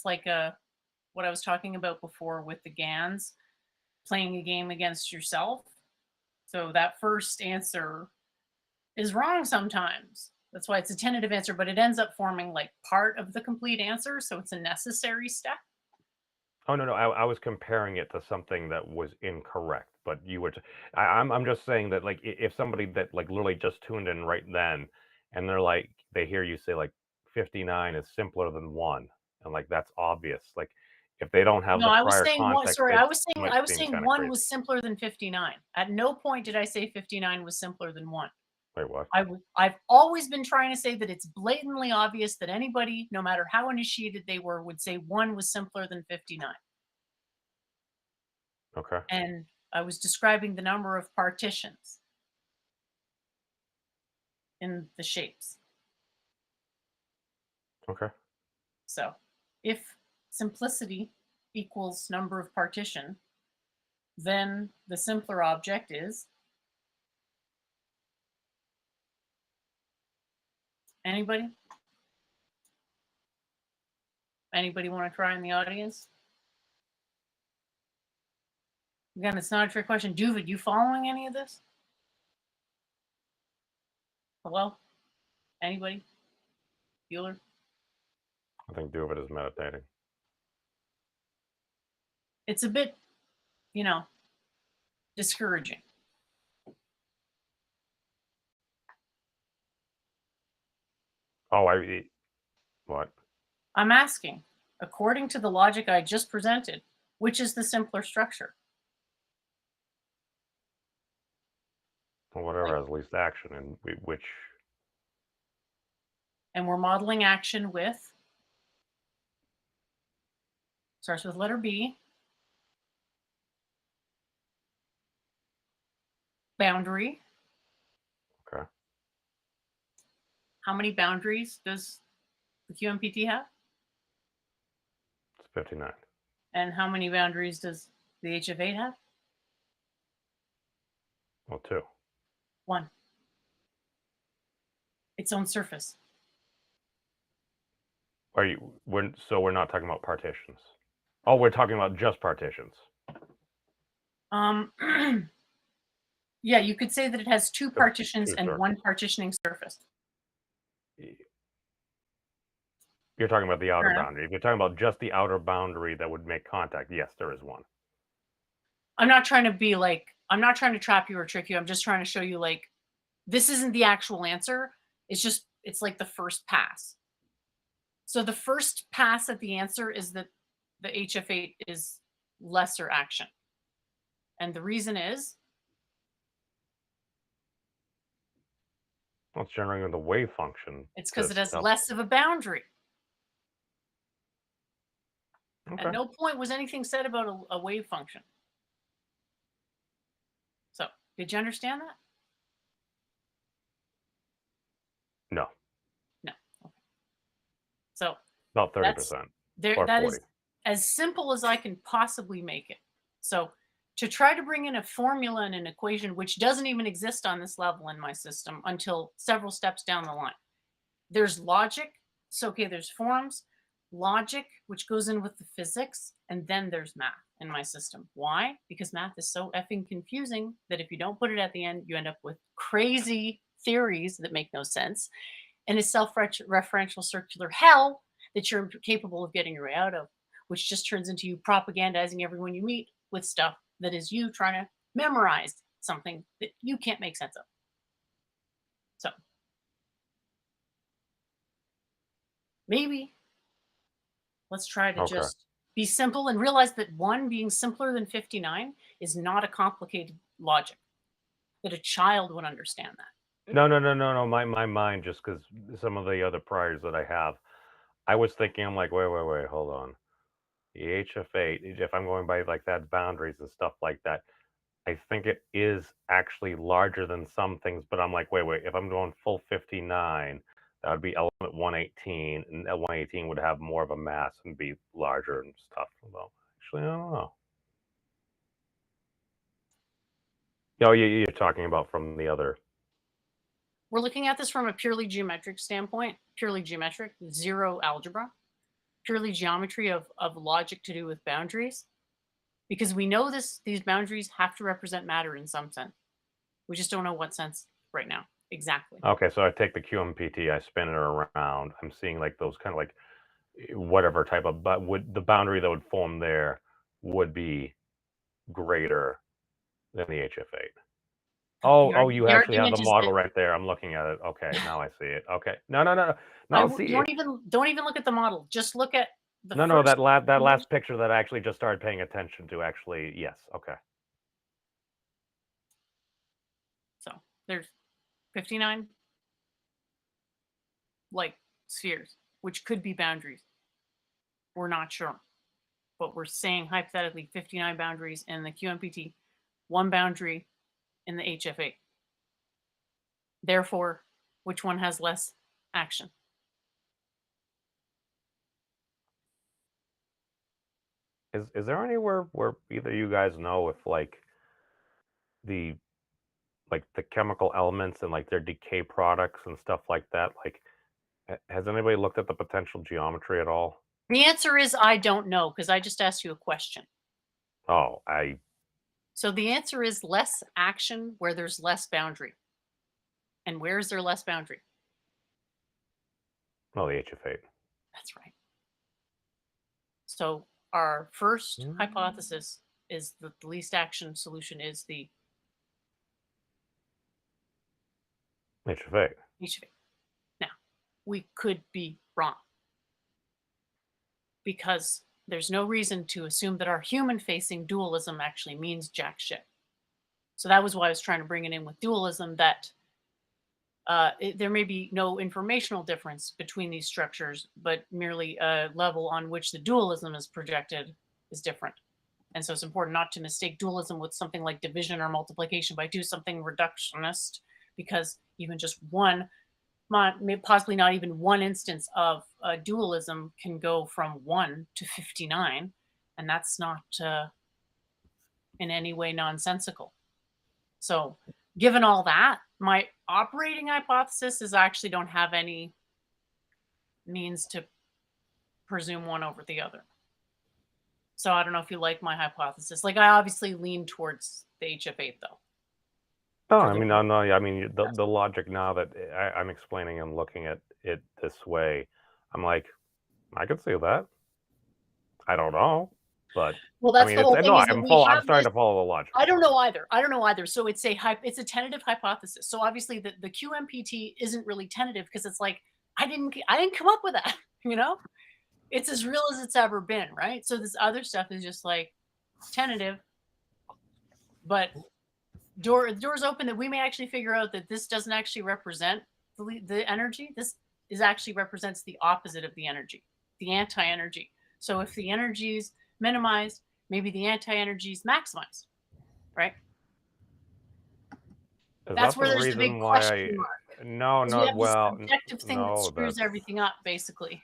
A: like what I was talking about before with the GANs, playing a game against yourself. So that first answer is wrong sometimes. That's why it's a tentative answer, but it ends up forming like part of the complete answer. So it's a necessary step.
C: Oh no, I was comparing it to something that was incorrect, but you were. I'm just saying that like if somebody that like literally just tuned in right then, and they're like they hear you say like 59 is simpler than 1, and like that's obvious. Like if they don't have
A: No,
C: the
A: I was
C: prior
A: saying one.
C: context,
A: Sorry,
C: it
A: I was saying
C: might seem kind of
A: one
C: crazy.
A: was simpler than 59. At no point did I say 59 was simpler than 1.
C: Wait, what?
A: I've always been trying to say that it's blatantly obvious that anybody, no matter how initiated they were, would say 1 was simpler than 59.
C: Okay.
A: And I was describing the number of partitions in the shapes.
C: Okay.
A: So if simplicity equals number of partition, then the simpler object is anybody? Anybody want to try in the audience? Again, it's not a trick question. Doooovid, you following any of this? Hello? Anybody? Bueller?
C: I think Doovid is meditating.
A: It's a bit, discouraging.
C: Oh, what?
A: I'm asking, according to the logic I just presented, which is the simpler structure?
C: Well, whatever has least action, and which.
A: And we're modeling action with, starts with letter B, boundary.
C: Okay.
A: How many boundaries does the QMPT have?
C: It's 59.
A: And how many boundaries does the HF8 have?
C: Well, 2.
A: 1. Its own surface.
C: So we're not talking about partitions. Oh, we're talking about just partitions.
A: Yeah, you could say that it has 2 partitions and
C: surfaces.
A: 1 partitioning surface.
C: You're talking about the outer
A: Fair enough.
C: boundary. If you're talking about just the outer boundary that would make contact, yes, there is 1.
A: I'm not trying to trap you or trick you. I'm just trying to show you like, this isn't the actual answer. It's like the first pass. So the first pass at the answer is that the HF8 is lesser action. And the reason is,
C: Well, it's generating the wave function.
A: it's because it has less of a boundary.
C: Okay.
A: At no point was anything said about a wave function. So, did you understand that?
C: No.
A: No. Okay. So,
C: About 30%. Or
A: that
C: 40.
A: is as simple as I can possibly make it. So, to try to bring in a formula and an equation which doesn't even exist on this level in my system until several steps down the line. There's logic. So, okay, there's forms, logic, which goes in with the physics, and then there's math in my system. Why? Because math is so effing confusing that if you don't put it at the end, you end up with crazy theories that make no sense and a self-referential circular hell that you're capable of getting your way out of, which just turns into you propagandizing everyone you meet with stuff that is you trying to memorized something that you can't make sense of. So maybe let's try to
C: Okay.
A: just be simple and realize that 1 being simpler than 59 is not a complicated logic, that a child would understand that.
C: No. My mind, just because some of the other priors that I have, I was thinking, I'm like, wait, hold on. The HF8, if I'm going by like that boundaries and stuff like that, I think it is actually larger than some things, but I'm like, wait, if I'm going full 59, that would be element 118, and 118 would have more of a mass and be larger and stuff. Well, actually, I don't know. You're talking about from the other.
A: We're looking at this from a purely geometric standpoint, purely geometric, zero algebra, purely geometry of logic to do with boundaries, because we know these boundaries have to represent matter in some sense. We just don't know what sense right now exactly.
C: Okay, so I take the QMPT, I spin it around. I'm seeing like those kind of like whatever type of, but would the boundary that would form there would be greater than the HF8. Oh, you
A: The
C: actually have the
A: argument is
C: model
A: that
C: right there. I'm looking at it. Okay, now I see it. Okay, no. See,
A: don't even look at the model. Just look at the
C: no.
A: first.
C: That last picture that I actually just started paying attention to. Actually, yes. Okay.
A: So there's 59 like spheres, which could be boundaries. We're not sure, but we're saying hypothetically 59 boundaries in the QMPT, 1 boundary in the HF8. Therefore, which one has less action?
C: Is there anywhere where either you guys know if like the chemical elements and like their decay products and stuff like that, like has anybody looked at the potential geometry at all?
A: The answer is I don't know, because I just asked you a question.
C: Oh,
A: So the answer is less action where there's less boundary. And where is there less boundary?
C: well, the HF8.
A: That's right. So our first hypothesis is that the least action solution is the
C: HF8.
A: HV. Now, we could be wrong, because there's no reason to assume that our human-facing dualism actually means jack shit. So that was why I was trying to bring it in with dualism, that there may be no informational difference between these structures, but merely a level on which the dualism is projected is different. And so it's important not to mistake dualism with something like division or multiplication by do something reductionist, because even just one, possibly not even one instance of dualism can go from 1 to 59, and that's not in any way nonsensical. So given all that, my operating hypothesis is I actually don't have any means to presume one over the other. So I don't know if you like my hypothesis. Like, I obviously lean towards the HF8 though.
C: Oh, I mean, no. I mean, the logic now that I'm explaining and looking at it this way, I'm like, I could see that. I don't know, but
A: well, that's the whole thing.
C: No,
A: is that
C: I'm starting to follow the logic.
A: I don't know either. So it's a tentative hypothesis. So obviously the QMPT isn't really tentative, because it's like I didn't come up with that. You know, it's as real as it's ever been, right? So this other stuff is just like tentative, but doors open that we may actually figure out that this doesn't actually represent the energy. This actually represents the opposite of the energy, the anti-energy. So if the energy is minimized, maybe the anti-energy is maximized, right? That's where there's the big question mark.
C: No,
A: well, this objective thing that screws everything up, basically.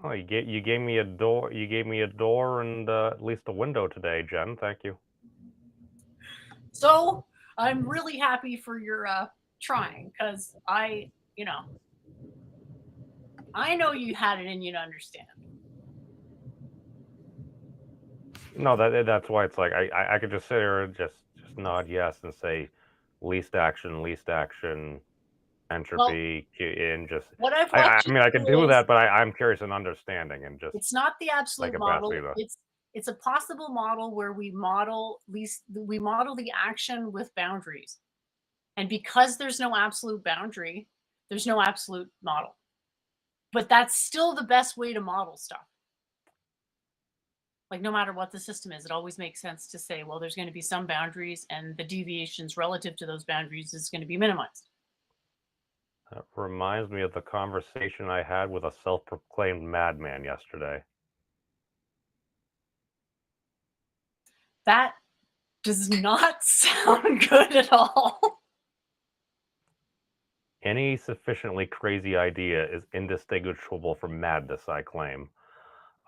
C: Oh, you gave me a door. You gave me a door and at least a window today, Jen. Thank you.
A: So I'm really happy for your trying, because I know you had it in you to understand.
C: No, that's why it's like I could just sit here and just nod yes and say least action, entropy in just.
A: What I've
C: I
A: watched
C: mean, I could do
A: is
C: that, but I'm curious in understanding and just
A: it's not the
C: my
A: absolute model.
C: capacity to.
A: It's a possible model where we model the action with boundaries. And because there's no absolute boundary, there's no absolute model. But that's still the best way to model stuff. Like, no matter what the system is, it always makes sense to say, well, there's going to be some boundaries and the deviations relative to those boundaries is going to be minimized.
C: That reminds me of the conversation I had with a self-proclaimed madman yesterday.
A: That does not sound good at all.
C: Any sufficiently crazy idea is indistinguishable from madness, I claim.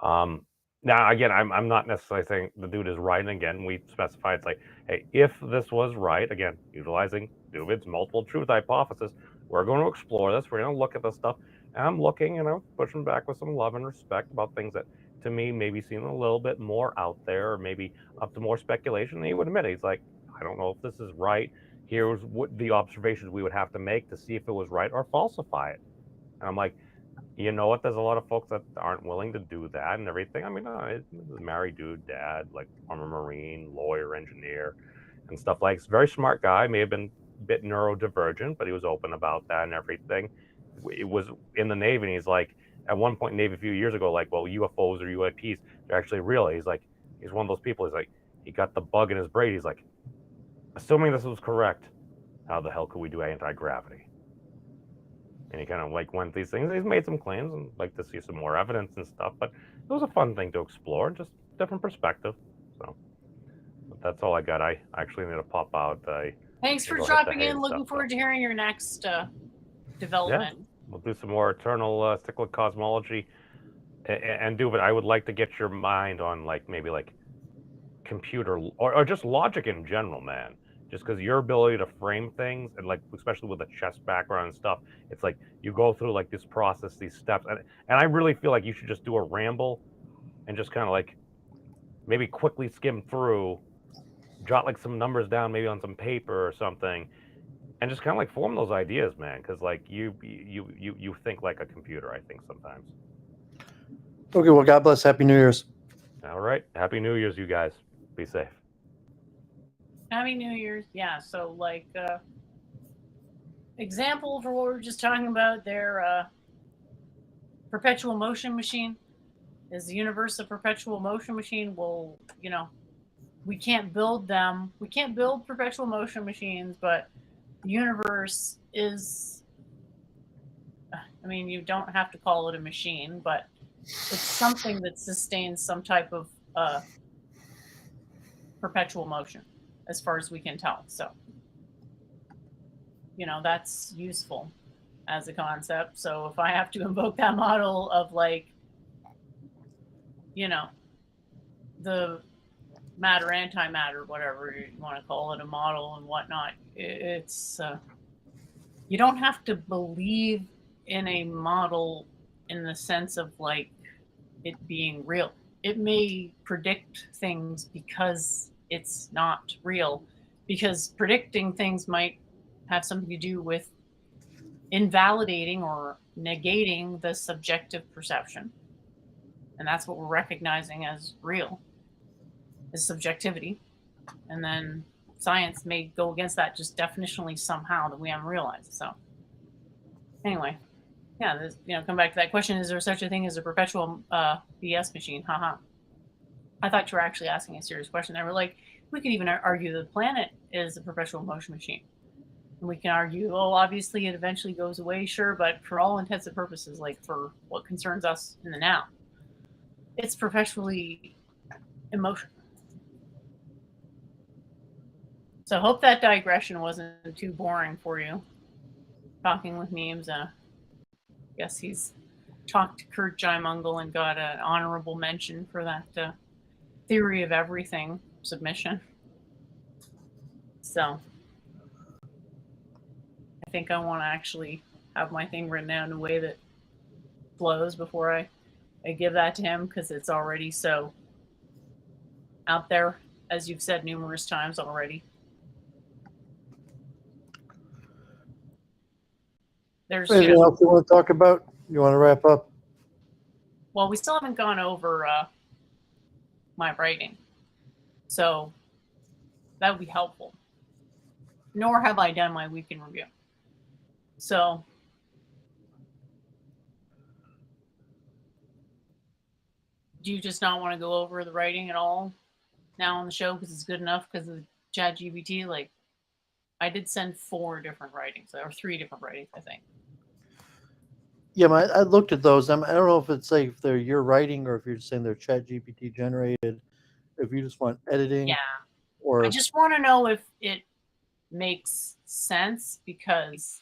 C: Now, again, I'm not necessarily saying the dude is right. And again, we specify it's like, hey, if this was right, again, utilizing Doooovid's multiple truth hypothesis, we're going to explore this. We're going to look at this stuff. And I'm looking, pushing back with some love and respect about things that, to me, maybe seem a little bit more out there or maybe up to more speculation. And he would admit it. He's like, I don't know if this is right. Here's what the observations we would have to make to see if it was right or falsify it. And I'm like, you know what? There's a lot of folks that aren't willing to do that and everything. I mean, he's a married dude, dad, like former Marine, lawyer, engineer, and stuff like. He's a very smart guy. May have been a bit neurodivergent, but he was open about that and everything. It was in the Navy, and he's like, at one point in the Navy a few years ago, like, well, UFOs or UAPs, they're actually real. He's like, he's one of those people. He's like, he got the bug in his brain. He's like, assuming this was correct, how the hell could we do anti-gravity? And he kind of like went these things. He's made some claims and like to see some more evidence and stuff. But it was a fun thing to explore, just different perspective. So but that's all I got. I actually need to pop out.
A: Thanks for dropping in. Looking forward to hearing your next development.
C: Yeah, we'll do some more eternal cyclic cosmology and do it. I would like to get your mind on like maybe like computer or just logic in general, man. Just because your ability to frame things and like especially with a chess background and stuff, it's like you go through like this process, these steps, and I really feel like you should just do a ramble and just kind of like maybe quickly skim through, jot like some numbers down maybe on some paper or something, and just kind of like form those ideas, man. Because like you think like a computer, I think sometimes.
B: Okay, well, God bless. Happy New Year's.
C: All right, Happy New Year's, you guys. Be safe.
A: Happy New Year's. Yeah, so like example for what we were just talking about, their perpetual motion machine. Is the universe a perpetual motion machine? Well, we can't build them. We can't build perpetual motion machines, but the universe is, I mean, you don't have to call it a machine, but it's something that sustains some type of perpetual motion, as far as we can tell. So, that's useful as a concept. So if I have to invoke that model of like, the matter, antimatter, whatever you want to call it, a model and whatnot, it's, you don't have to believe in a model in the sense of like it being real. It may predict things because it's not real, because predicting things might have something to do with invalidating or negating the subjective perception. And that's what we're recognizing as real, is subjectivity. And then science may go against that just definitionally somehow that we haven't realized. So anyway, yeah, come back to that question. Is there such a thing as a perpetual BS machine? Haha. I thought you were actually asking a serious question. They were like, we could even argue the planet is a perpetual motion machine. And we can argue, obviously it eventually goes away, sure, but for all intents and purposes, like for what concerns us in the now, it's perpetually in motion. So I hope that digression wasn't too boring for you. Talking with memes. I guess he's talked to Kurt Jaimungal and got an honorable mention for that theory of everything submission. So I think I want to actually have my thing written down in a way that flows before I give that to him, because it's already so out there, as you've said numerous times already. There's
B: Anything else you want to talk about? You want to wrap up?
A: well, we still haven't gone over my writing, so that would be helpful. Nor have I done my weekend review. So do you just not want to go over the writing at all now on the show because it's good enough because of ChatGPT? Like, I did send 4 different writings, or 3 different writings, I think.
B: Yeah, I looked at those. I don't know if it's like if they're your writing or if you're just saying they're ChatGPT generated. If you just want editing,
A: Yeah.
B: or
A: I just want to know if it makes sense because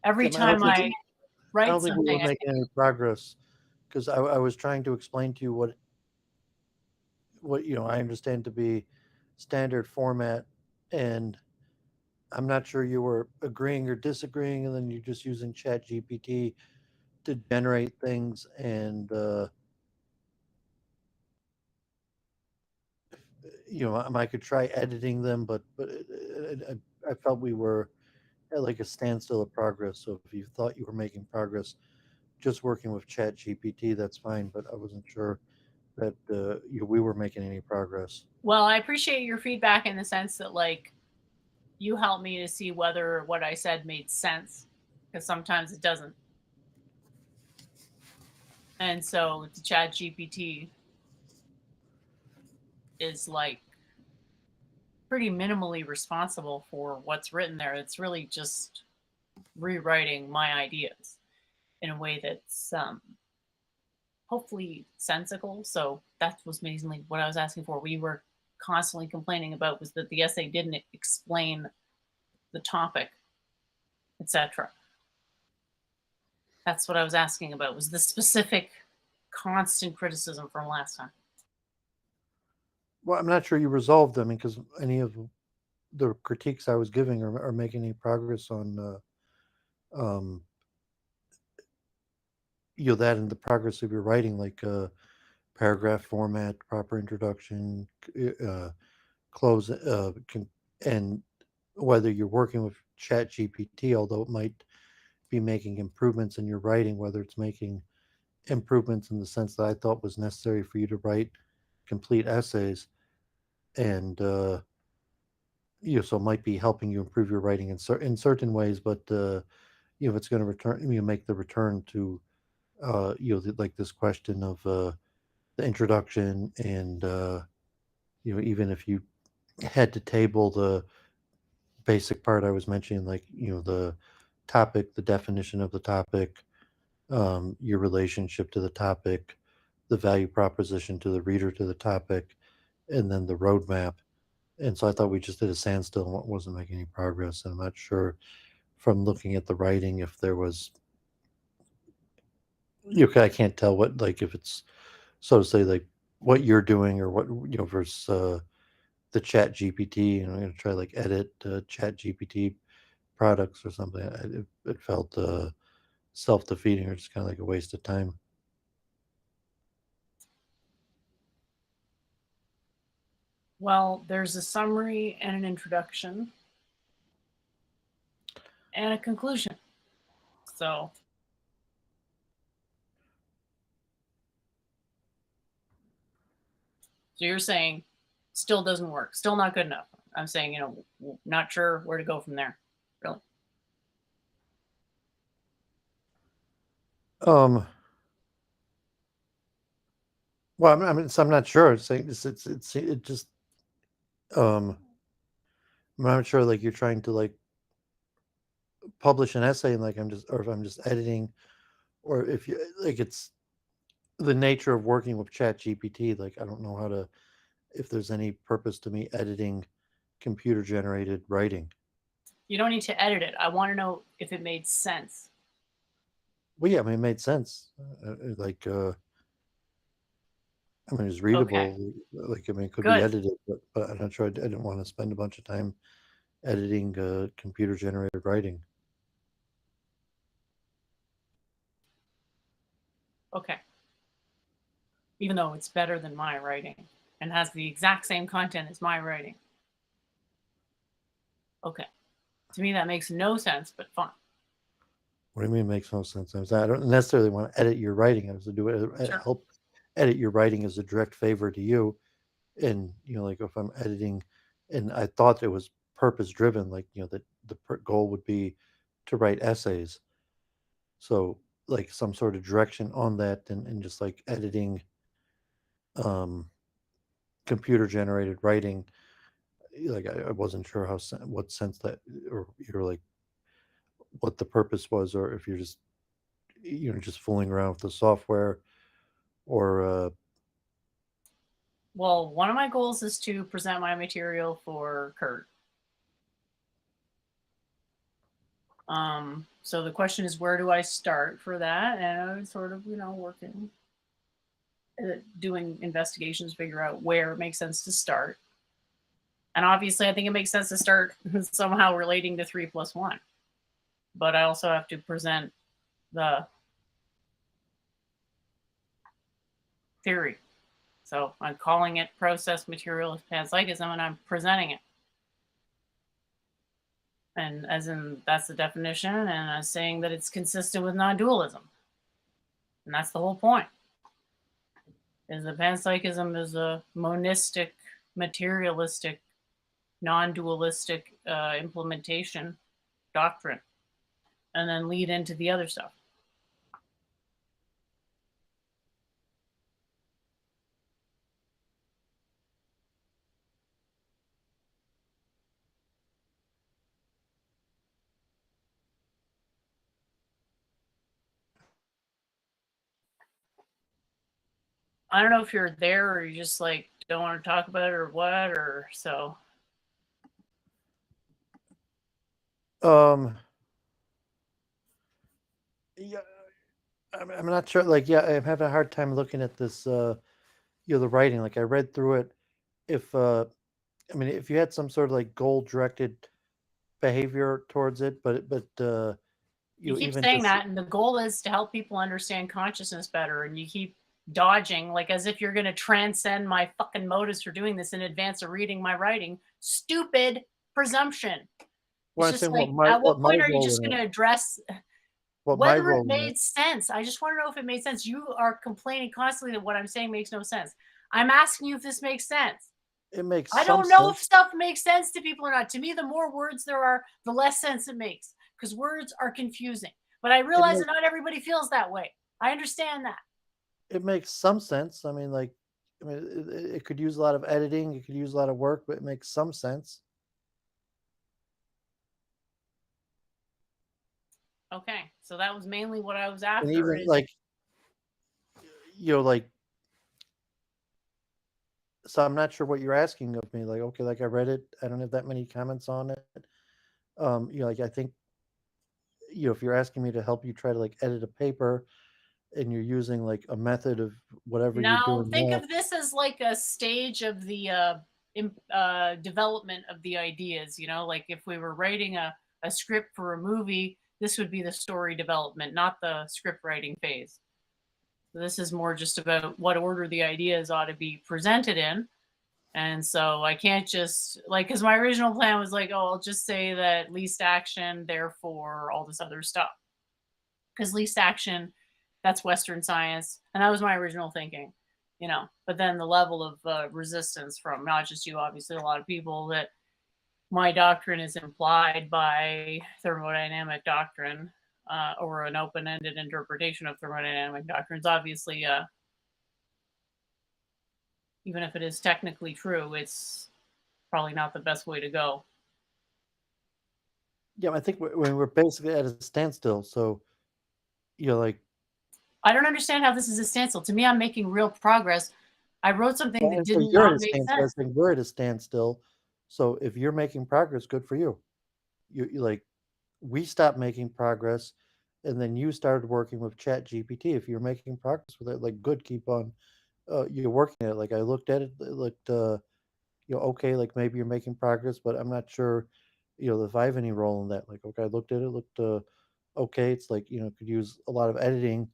A: every time I
B: I
A: write
B: don't think we
A: something,
B: were making any progress because I was trying to explain to you what I understand to be standard format, and I'm not sure you were agreeing or disagreeing, and then you're just using Chat GPT to generate things, and I could try editing them, but I felt we were at like a standstill of progress. So if you thought you were making progress just working with Chat GPT, that's fine. But I wasn't sure that we were making any progress.
A: well, I appreciate your feedback in the sense that, like, you helped me to see whether what I said made sense because sometimes it doesn't. And so the Chat GPT is like pretty minimally responsible for what's written there. It's really just rewriting my ideas in a way that's hopefully sensical. So that was mainly what I was asking for. We were constantly complaining about was that the essay didn't explain the topic, etc. That's what I was asking about, was the specific constant criticism from last time.
B: Well, I'm not sure you resolved them because any of the critiques I was giving are making any progress on that and the progress of your writing, like paragraph format, proper introduction, close, and whether you're working with Chat GPT, although it might be making improvements in your writing, whether it's making improvements in the sense that I thought was necessary for you to write complete essays, and so it might be helping you improve your writing in certain ways, but if it's going to make the return to like this question of the introduction, and even if you had to table the basic part I was mentioning, like the topic, the definition of the topic, your relationship to the topic, the value proposition to the reader to the topic, and then the roadmap. And so I thought we just did a standstill and wasn't making any progress. And I'm not sure from looking at the writing if there was. I can't tell what, like, if it's so to say, like what you're doing or what versus the Chat GPT. I'm going to try like edit Chat GPT products or something. It felt self defeating or just kind of like a waste of time.
A: Well, there's a summary and an introduction and a conclusion. So you're saying still doesn't work, still not good enough. I'm saying, not sure where to go from there. Really?
B: Well, I mean, so I'm not sure. It's saying it just I'm not sure. Like you're trying to like publish an essay, and like or if I'm just editing, or if you like it's the nature of working with Chat GPT. Like I don't know if there's any purpose to me editing computer generated writing.
A: You don't need to edit it. I want to know if it made sense.
B: Well, yeah, I mean, it made sense. Like, I mean, it's readable.
A: Okay.
B: Like, I mean, it could
A: Good.
B: be edited, but I'm not sure. I didn't want to spend a bunch of time editing computer generated writing.
A: Okay. Even though it's better than my writing and has the exact same content as my writing. Okay. To me, that makes no sense, but fine.
B: What do you mean makes no sense? I don't necessarily want to edit your writing. I was to do it,
A: Sure.
B: help edit your writing as a direct favor to you. And, like if I'm editing, and I thought it was purpose driven, like, that the goal would be to write essays. So, like some sort of direction on that, and just like editing, um, computer generated writing. Like I wasn't sure what sense that, or you're like what the purpose was, or if you're just just fooling around with the software, or
A: Well, one of my goals is to present my material for Kurt. So the question is, where do I start for that? And I'm sort of, working, doing investigations, figure out where it makes sense to start. And obviously, I think it makes sense to start somehow relating to 3+1. But I also have to present the theory. So I'm calling it process materialist panpsychism, and I'm presenting it. And as in, that's the definition, and I'm saying that it's consistent with non-dualism. And that's the whole point. Is that panpsychism is a monistic, materialistic, non-dualistic implementation doctrine, and then lead into the other stuff. I don't know if you're there or you just like don't want to talk about it or what, or so.
B: Yeah, I'm not sure. Like, yeah, I'm having a hard time looking at this. The writing. Like, I read through it. If I mean, if you had some sort of like goal directed behavior towards it, but
A: You keep
B: even
A: saying
B: just
A: that, and the goal is to help people understand consciousness better, and you keep dodging like as if you're going to transcend my fucking motives for doing this in advance of reading my writing. Stupid presumption.
B: well,
A: It's
B: I'm
A: just
B: saying
A: like, at what
B: what my
A: point are you
B: role
A: just
B: in
A: going
B: it,
A: to address
B: what my
A: whether it
B: role in it.
A: made sense? I just want to know if it made sense. You are complaining constantly that what I'm saying makes no sense. I'm asking you if this makes sense.
B: It makes
A: I
B: some
A: don't know if
B: sense.
A: stuff makes sense to people or not. To me, the more words there are, the less sense it makes, because words are confusing. But I
B: It
A: realize that
B: makes
A: not everybody feels that way. I understand that.
B: it makes some sense. I mean, like, I mean, it could use a lot of editing. It could use a lot of work, but it makes some sense.
A: Okay, so that was mainly what I was
B: And
A: after.
B: even
A: Is
B: like, like, so I'm not sure what you're asking of me. Like, okay, like I read it. I don't have that many comments on it. Like I think, if you're asking me to help you try to like edit a paper, and you're using like a method of whatever you're
A: now
B: doing
A: think
B: there,
A: of this as like a stage of the development of the ideas. Like if we were writing a script for a movie, this would be the story development, not the script writing phase. So this is more just about what order the ideas ought to be presented in. And so I can't just like, because my original plan was like, oh, I'll just say that least action, therefore all this other stuff. Because least action, that's Western science. And that was my original thinking. But then the level of resistance from not just you, obviously, a lot of people, that my doctrine is implied by thermodynamic doctrine, or an open ended interpretation of thermodynamic doctrines. Obviously, even if it is technically true, it's probably not the best way to go.
B: yeah, I think we're basically at a standstill. So, like,
A: I don't understand how this is a standstill. To me, I'm making real progress. I wrote something
B: well,
A: that
B: and so
A: did
B: you're at
A: not
B: a
A: make
B: standstill. I
A: sense.
B: think we're at a standstill. So if you're making progress, good for you. You like, we stopped making progress, and then you started working with Chat GPT. If you're making progress with it, like, good, keep on. You're working at it. Like, I looked at it, it looked, okay, like maybe you're making progress, but I'm not sure, if I have any role in that. Like, okay, I looked at it, looked, okay, it's like, could use a lot of editing,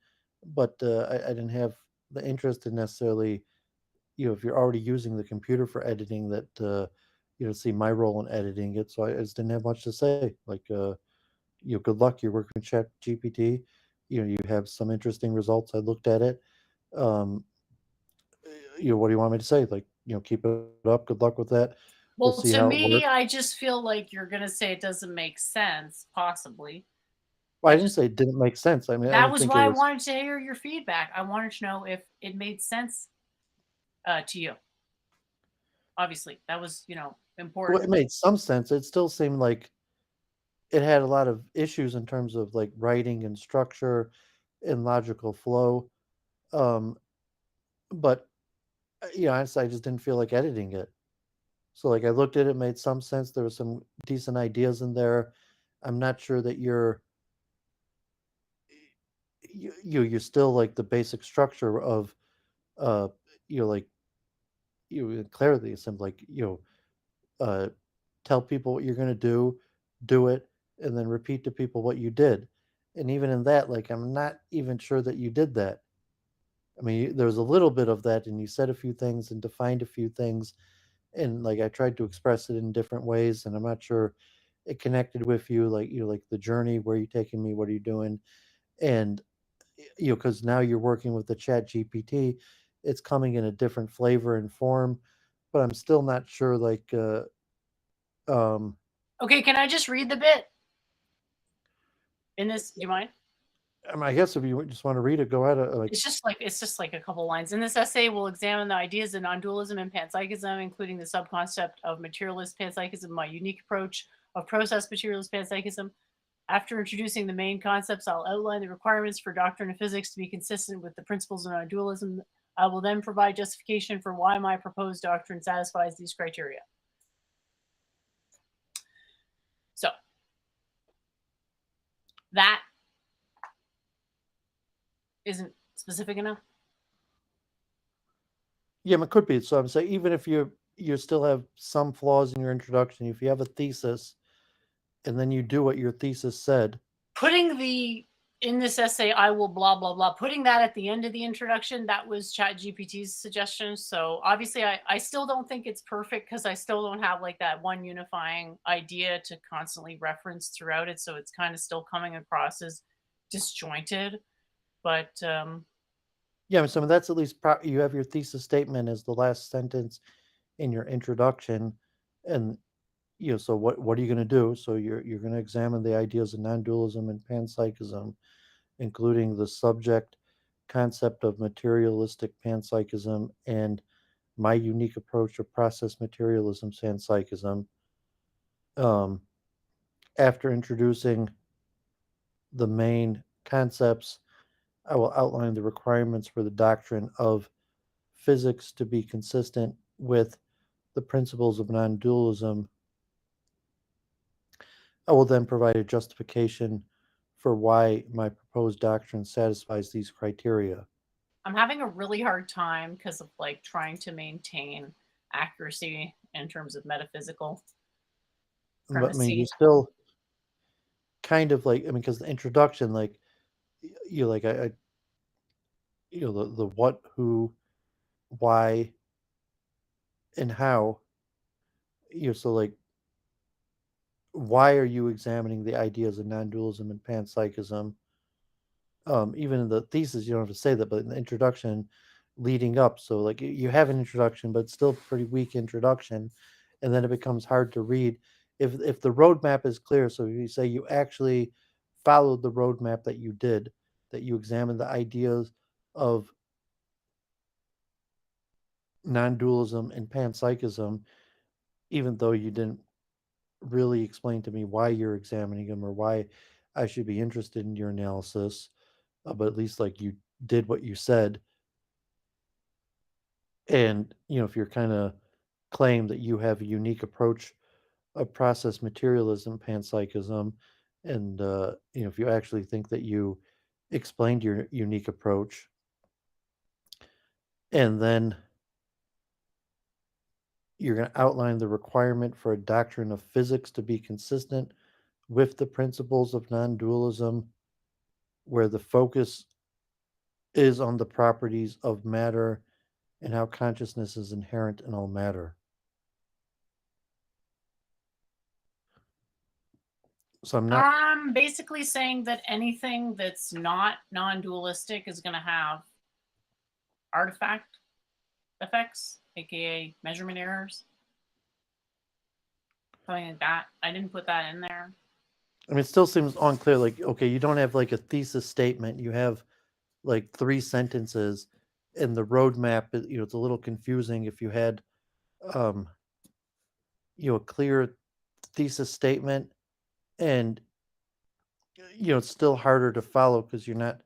B: but I didn't have the interest in necessarily, if you're already using the computer for editing, that, see my role in editing it. So I just didn't have much to say. Like, good luck. You're working with Chat GPT. You have some interesting results. I looked at it. Um, what do you want me to say? Like, keep it up. Good luck with that. We'll see
A: Well,
B: how
A: to
B: it works.
A: me, I just feel like you're going to say it doesn't make sense, possibly.
B: Well, I didn't say it didn't make sense. I mean, I
A: That
B: didn't
A: was
B: think it
A: why I
B: was.
A: wanted to hear your feedback. I wanted to know if it made sense to you. Obviously, that was,
B: Well,
A: important.
B: it made some sense. It still seemed like it had a lot of issues in terms of like writing and structure and logical flow. Um, but honestly, I just didn't feel like editing it. So like I looked at it, made some sense. There were some decent ideas in there. I'm not sure that you're still like the basic structure of uh like clarity. It's something like uh tell people what you're gonna do it, and then repeat to people what you did. And even in that, like I'm not even sure that you did that. I mean, there was a little bit of that, and you said a few things and defined a few things, and like I tried to express it in different ways, and I'm not sure it connected with you, like like the journey, where are you taking me, what are you doing, and because now you're working with the Chat GPT, it's coming in a different flavor and form, but I'm still not sure, like um,
A: Okay, can I just read the bit in this? Do you mind?
B: I guess if you just want to read it, go ahead. Like,
A: It's just like a couple lines. In this essay, we'll examine the ideas of non-dualism and panpsychism, including the subconcept of materialist panpsychism, my unique approach of process materialist panpsychism. After introducing the main concepts, I'll outline the requirements for doctrine of physics to be consistent with the principles of non-dualism. I will then provide justification for why my proposed doctrine satisfies these criteria. So that isn't specific enough.
B: yeah, it could be. So I'm saying even if you still have some flaws in your introduction, if you have a thesis and then you do what your thesis said.
A: Putting the in this essay, I will blah blah blah. Putting that at the end of the introduction, that was ChatGPT's suggestion. So obviously, I still don't think it's perfect because I still don't have like that one unifying idea to constantly reference throughout it. So it's kind of still coming across as disjointed. But
B: Yeah, so I mean, that's at least you have your thesis statement as the last sentence in your introduction, and so what are you going to do? So you're going to examine the ideas of non-dualism and panpsychism, including the subject concept of materialistic panpsychism and my unique approach to process materialism panpsychism. Um, After introducing the main concepts, I will outline the requirements for the doctrine of physics to be consistent with the principles of non dualism. I will then provide a justification for why my proposed doctrine satisfies these criteria.
A: I'm having a really hard time because of like trying to maintain accuracy in terms of metaphysical
B: But I mean, you
A: primacy.
B: still kind of like, I mean, because the introduction, like, you like, the what, who, why, and how, so like, why are you examining the ideas of non dualism and panpsychism? Even in the thesis, you don't have to say that, but in the introduction leading up, so like you have an introduction, but still pretty weak introduction, and then it becomes hard to read. If the roadmap is clear, so if you say you actually followed the roadmap that you did, that you examined the ideas of non-dualism and panpsychism, even though you didn't really explain to me why you're examining them or why I should be interested in your analysis, but at least like you did what you said. And if you're kind of claim that you have a unique approach of process materialism panpsychism, and if you actually think that you explained your unique approach, and then you're going to outline the requirement for a doctrine of physics to be consistent with the principles of non-dualism, where the focus is on the properties of matter and how consciousness is inherent in all matter. So I'm not.
A: I'm basically saying that anything that's not non-dualistic is going to have artifact effects, aka measurement errors, something like that. I didn't put that in there.
B: I mean, it still seems unclear. Like, okay, you don't have like a thesis statement. You have like 3 sentences, and the roadmap. It's a little confusing. If you had, um, a clear thesis statement, and it's still harder to follow because you're not.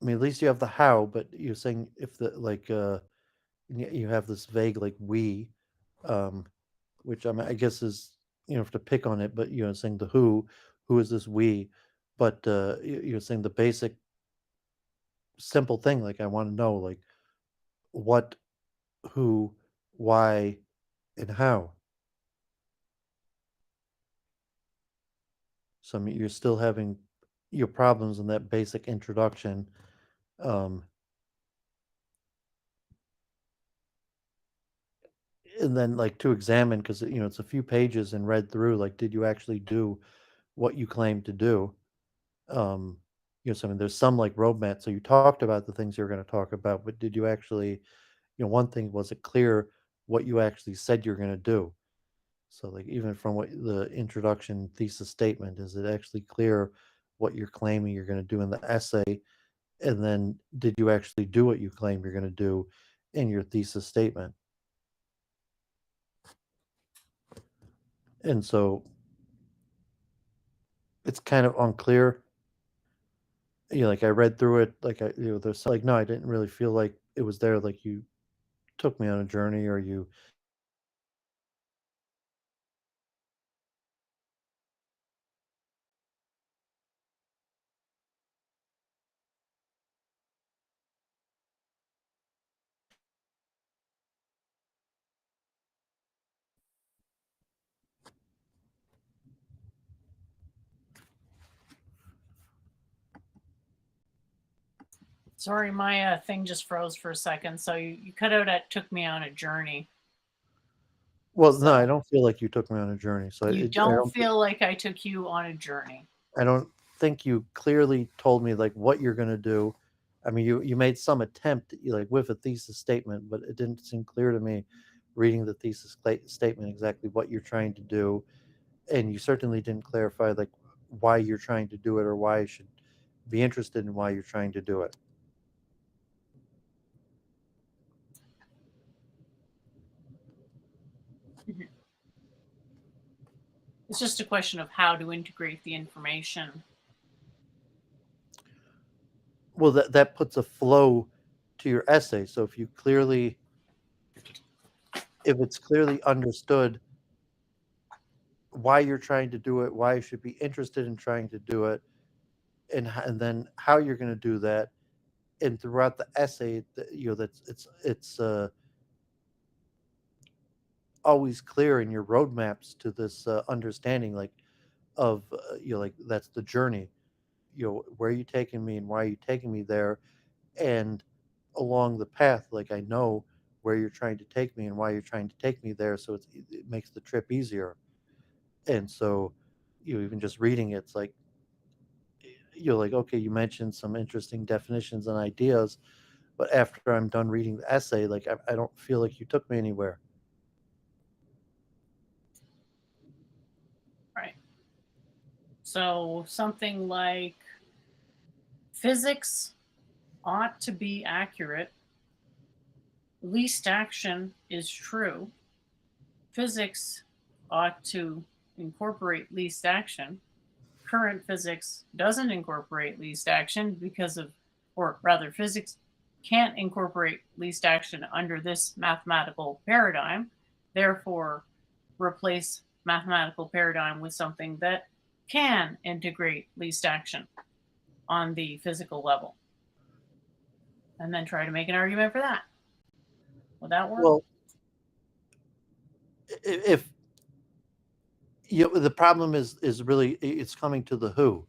B: I mean, at least you have the how, but you're saying if the like you have this vague like we, um, which I guess is to pick on it, but saying the who is this we, but you're saying the basic simple thing like I want to know like what, who, why, and how. So I mean, you're still having your problems in that basic introduction. Um, and then like to examine because it's a few pages and read through like did you actually do what you claim to do. um so I mean there's some like roadmap, so you talked about the things you're going to talk about, but did you actually, one thing, was it clear what you actually said you're going to do? So like even from what the introduction thesis statement, is it actually clear what you're claiming you're going to do in the essay? And then did you actually do what you claim you're going to do in your thesis statement? And so it's kind of unclear. Like I read through it, like there's like no, I didn't really feel like it was there. Like you took me on a journey, or you.
A: Sorry, my thing just froze for a second. So you cut out at took me on a journey.
B: Well, no, I
A: So
B: don't feel like you took me on a journey. So
A: you
B: I
A: don't
B: don't.
A: feel like I took you on a journey.
B: I don't think you clearly told me like what you're going to do. I mean, you made some attempt, like with a thesis statement, but it didn't seem clear to me, reading the thesis statement, exactly what you're trying to do, and you certainly didn't clarify like why you're trying to do it, or why I should be interested in why you're trying to do it.
A: Mhm. It's just a question of how to integrate the information.
B: Well, that puts a flow to your essay. So if it's clearly understood why you're trying to do it, why you should be interested in trying to do it, and then how you're going to do that, and throughout the essay, that's it's always clear in your roadmaps to this understanding, like of like that's the journey. Where are you taking me, and why are you taking me there? And along the path, like I know where you're trying to take me and why you're trying to take me there, so it makes the trip easier. And so even just reading it's like you're like, okay, you mentioned some interesting definitions and ideas, but after I'm done reading the essay, like I don't feel like you took me anywhere.
A: Right. So something like physics ought to be accurate. Least action is true. Physics ought to incorporate least action. Current physics doesn't incorporate least action because of, or rather, physics can't incorporate least action under this mathematical paradigm. Therefore, replace mathematical paradigm with something that can integrate least action on the physical level. And then try to make an argument for that. Would that work?
B: Well, if the problem is really it's coming to the who,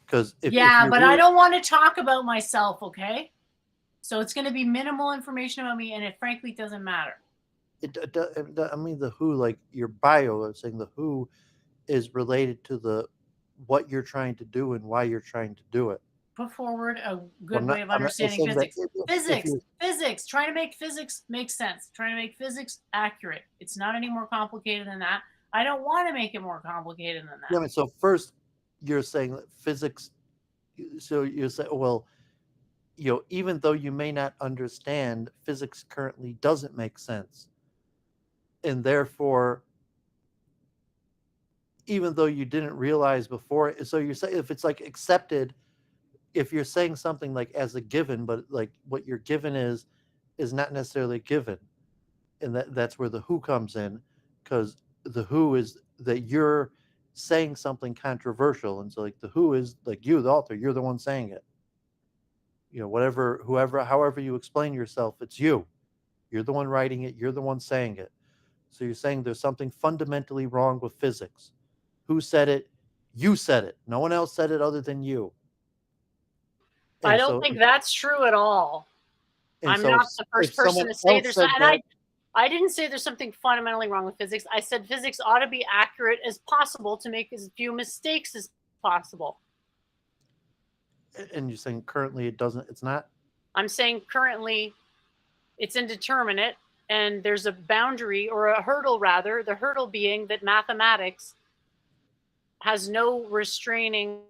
B: because if
A: Yeah,
B: you're
A: but I
B: really,
A: don't want to talk about myself, okay? So it's going to be minimal information about me, and it frankly doesn't matter.
B: I mean the who, like your bio, I'm saying the who is related to the what you're trying to do and why you're trying to do it.
A: Put forward a
B: I'm
A: good
B: not,
A: way of
B: I'm not
A: understanding
B: saying that
A: physics.
B: if
A: Physics,
B: you
A: physics, trying to make physics make sense, trying to make physics accurate. It's not any more complicated than that. I don't want to make it more complicated than
B: yeah, I
A: that.
B: mean, so first you're saying that physics, so you say, well, even though you may not understand, physics currently doesn't make sense. And therefore, even though you didn't realize before, so you're saying if it's like accepted, if you're saying something like as a given, but like what your given is not necessarily given. And that's where the who comes in, because the who is that you're saying something controversial. And so like the who is like you, the author, you're the one saying it. Whatever, whoever, however you explain yourself, it's you. You're the one writing it, you're the one saying it. So you're saying there's something fundamentally wrong with physics. Who said it? You said it. No one else said it other than you.
A: I
B: And
A: don't
B: so
A: think that's true at all.
B: and
A: I'm
B: so
A: not the
B: if
A: first person
B: someone
A: to say
B: else
A: there's
B: said
A: and
B: that,
A: I didn't say there's something fundamentally wrong with physics. I said physics ought to be accurate as possible to make as few mistakes as possible.
B: and you're saying currently it's not.
A: I'm saying currently it's indeterminate and there's a boundary or a hurdle rather, the hurdle being that mathematics has no restraining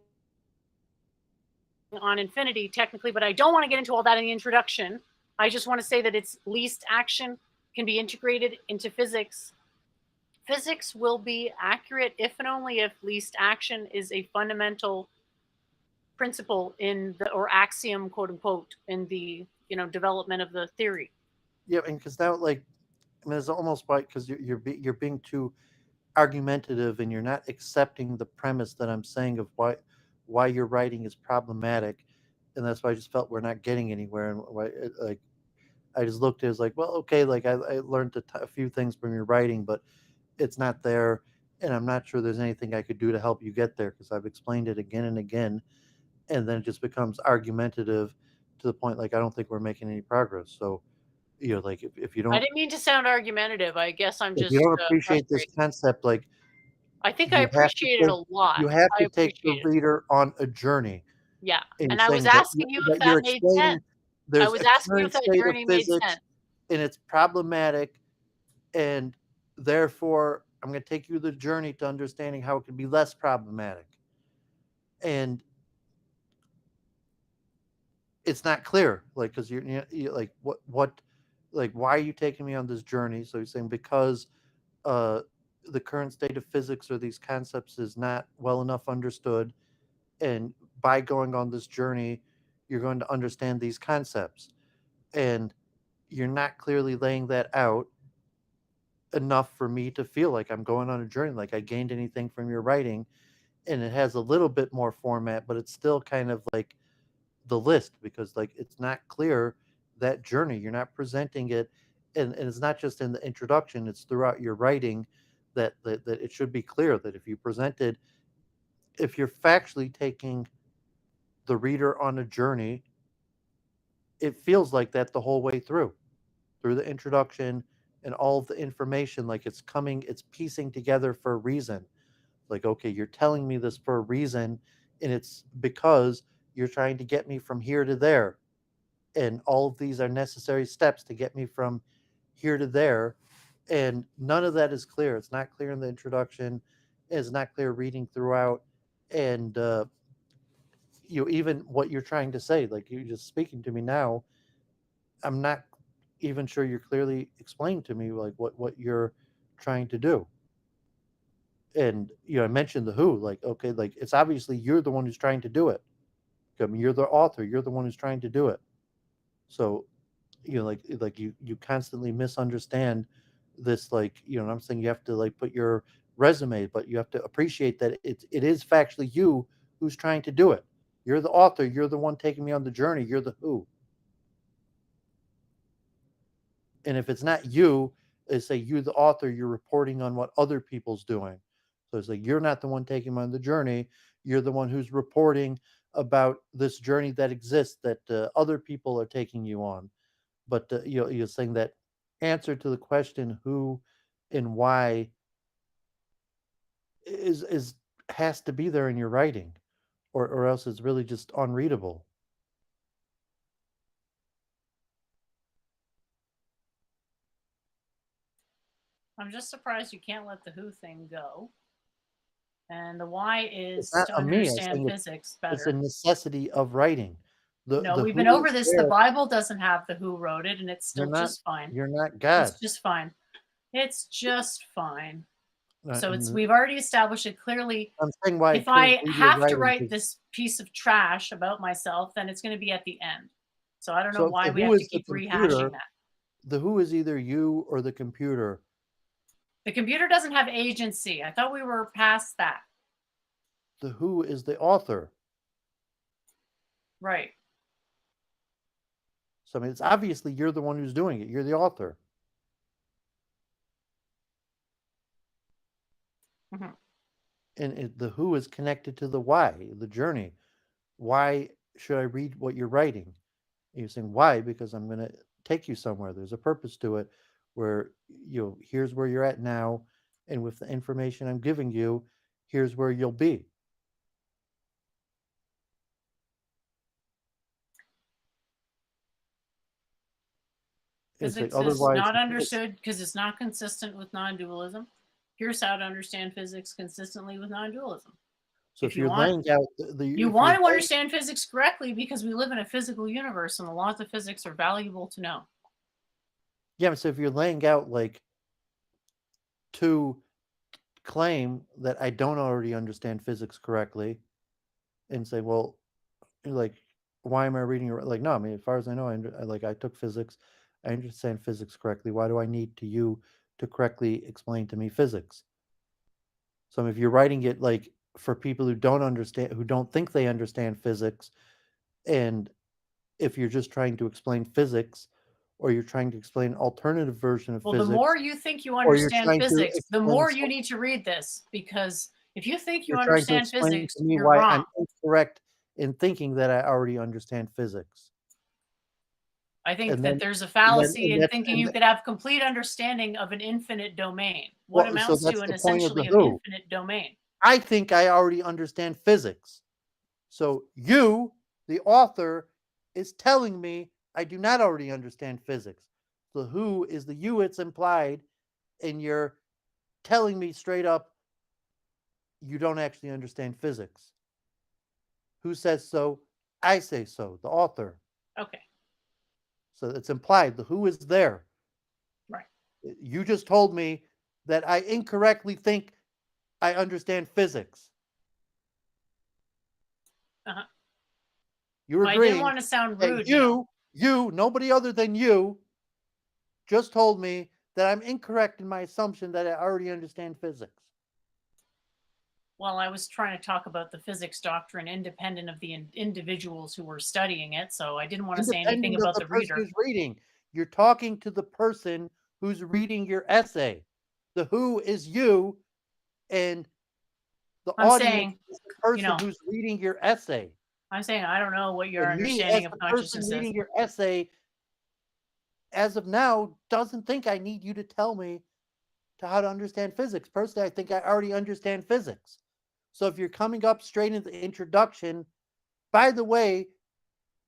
A: on infinity technically, but I don't want to get into all that in the introduction. I just want to say that its least action can be integrated into physics. Physics will be accurate if and only if least action is a fundamental principle in the or axiom, quote unquote, in the development of the theory.
B: Yeah, and because now, like, I mean, it's almost like because you're being too argumentative and you're not accepting the premise that I'm saying of why your writing is problematic, and that's why I just felt we're not getting anywhere. And why, like, I just looked at it as like, well, okay, like I learned a few things from your writing, but it's not there, and I'm not sure there's anything I could do to help you get there because I've explained it again and again, and then it just becomes argumentative to the point like I don't think we're making any progress. So like if you
A: I
B: don't
A: didn't mean to sound argumentative. I guess I'm
B: if you
A: just
B: don't appreciate this
A: frustrated.
B: concept, like
A: I think I
B: you have to
A: appreciate it
B: take
A: a lot.
B: you have
A: I
B: to take the
A: appreciate it.
B: reader on a journey.
A: Yeah.
B: And you're
A: And I was
B: saying that
A: asking you if
B: that
A: that
B: you're
A: made sense.
B: explaining
A: I
B: there's
A: was
B: a
A: asking you if
B: current
A: that
B: state of
A: journey made
B: physics
A: sense.
B: and it's problematic, and therefore I'm going to take you the journey to understanding how it can be less problematic. And it's not clear, like, because you're like, what, like, why are you taking me on this journey? So you're saying because uh, the current state of physics or these concepts is not well enough understood, and by going on this journey, you're going to understand these concepts, and you're not clearly laying that out enough for me to feel like I'm going on a journey, like I gained anything from your writing. And it has a little bit more format, but it's still kind of like the list because like it's not clear that journey. You're not presenting it, and it's not just in the introduction, it's throughout your writing that it should be clear that if you're factually taking the reader on a journey, it feels like that the whole way through the introduction and all of the information, like it's piecing together for a reason. Like, okay, you're telling me this for a reason, and it's because you're trying to get me from here to there. And all of these are necessary steps to get me from here to there. And none of that is clear. It's not clear in the introduction. It's not clear reading throughout. And even what you're trying to say, like you're just speaking to me now, I'm not even sure you're clearly explaining to me like what you're trying to do. And I mentioned the who, like, okay, like it's obviously you're the one who's trying to do it. I mean, you're the author, you're the one who's trying to do it. So like you constantly misunderstand this, like, I'm saying you have to like put your resume, but you have to appreciate that it is factually you who's trying to do it. You're the author, you're the one taking me on the journey, you're the who. And if it's not you, it's say you the author, you're reporting on what other people's doing. So it's like you're not the one taking them on the journey, you're the one who's reporting about this journey that exists that other people are taking you on. But you're saying that answer to the question who and why is has to be there in your writing, or else it's really just unreadable.
A: I'm just surprised you can't let the who thing go. And the why
B: It's
A: is
B: not
A: to
B: on me. I'm
A: understand
B: saying
A: physics
B: it's a
A: better.
B: necessity of writing.
A: No,
B: The
A: we've been
B: who
A: over
B: is
A: this. The
B: there.
A: Bible doesn't have the who wrote it, and it's
B: You're
A: still
B: not
A: just fine.
B: you're not
A: It's
B: God.
A: just fine. It's just fine. So
B: And
A: we've already established it clearly.
B: I'm saying why I
A: If
B: couldn't
A: I
B: read your
A: have to
B: writing.
A: write this piece of trash about myself, then it's going to be at the end. So I don't know
B: So
A: why
B: the
A: we
B: who
A: have to
B: is the
A: keep
B: computer.
A: rehashing that.
B: The who is either you or the computer.
A: The computer doesn't have agency. I thought we were past that.
B: The who is the author.
A: Right.
B: So I mean, it's obviously you're the one who's doing it. You're the author.
A: Mhm.
B: And the who is connected to the why, the journey. Why should I read what you're writing? And you're saying why? Because I'm going to take you somewhere. There's a purpose to it, where here's where you're at now, and with the information I'm giving you, here's where you'll be. It's like
A: Physics is
B: otherwise,
A: not understood because it's not consistent with non-dualism. Here's how to understand physics consistently with non-dualism.
B: so
A: If
B: if
A: you
B: you're
A: want,
B: laying out
A: you
B: if
A: want
B: you're
A: to understand physics correctly because we live in a physical universe and the laws of physics are valuable to know.
B: yeah, so if you're laying out like to claim that I don't already understand physics correctly, and say, well, like, why am I reading it? Like, no, I mean, as far as I know, I took physics, I understand physics correctly. Why do I need you to correctly explain to me physics? So if you're writing it like for people who don't understand, who don't think they understand physics, and if you're just trying to explain physics, or you're trying to explain an alternative version of
A: Well, the more
B: physics,
A: you think you
B: or you're
A: understand
B: trying to
A: physics, the
B: explain,
A: more you need to read this because if you think you
B: you're trying to
A: understand
B: explain
A: physics,
B: to me
A: you're
B: why
A: wrong.
B: I'm incorrect in thinking that I already understand physics.
A: I think
B: And
A: that
B: then,
A: there's a fallacy in
B: that's,
A: thinking you could have complete understanding of an infinite domain. What
B: well, so
A: amounts
B: that's
A: to an
B: the point of the
A: essentially an
B: who.
A: infinite domain?
B: I think I already understand physics. So you, the author, is telling me I do not already understand physics. The who is the you it's implied, and you're telling me straight up you don't actually understand physics. Who says so? I say so, the author.
A: Okay.
B: So it's implied. The who is there.
A: Right.
B: You just told me that I incorrectly think I understand physics.
A: Uh-huh.
B: You're
A: Well, I didn't
B: agreeing
A: want to sound
B: that
A: rude,
B: you, nobody other than you, just told me that I'm incorrect in my assumption that I already understand physics.
A: Well, I was trying to talk about the physics doctrine independent of the individuals who were studying it, so I didn't want to say anything
B: Independent of
A: about
B: the
A: the
B: person
A: reader.
B: who's reading, you're talking to the person who's reading your essay. The who is you, and the
A: I'm
B: audience
A: saying,
B: is the person who's reading your essay.
A: I don't know what your
B: And me, as
A: understanding of
B: the person
A: consciousness is.
B: reading your essay, as of now, doesn't think I need you to tell me how to understand physics. Personally, I think I already understand physics. So if you're coming up straight into the introduction, by the way,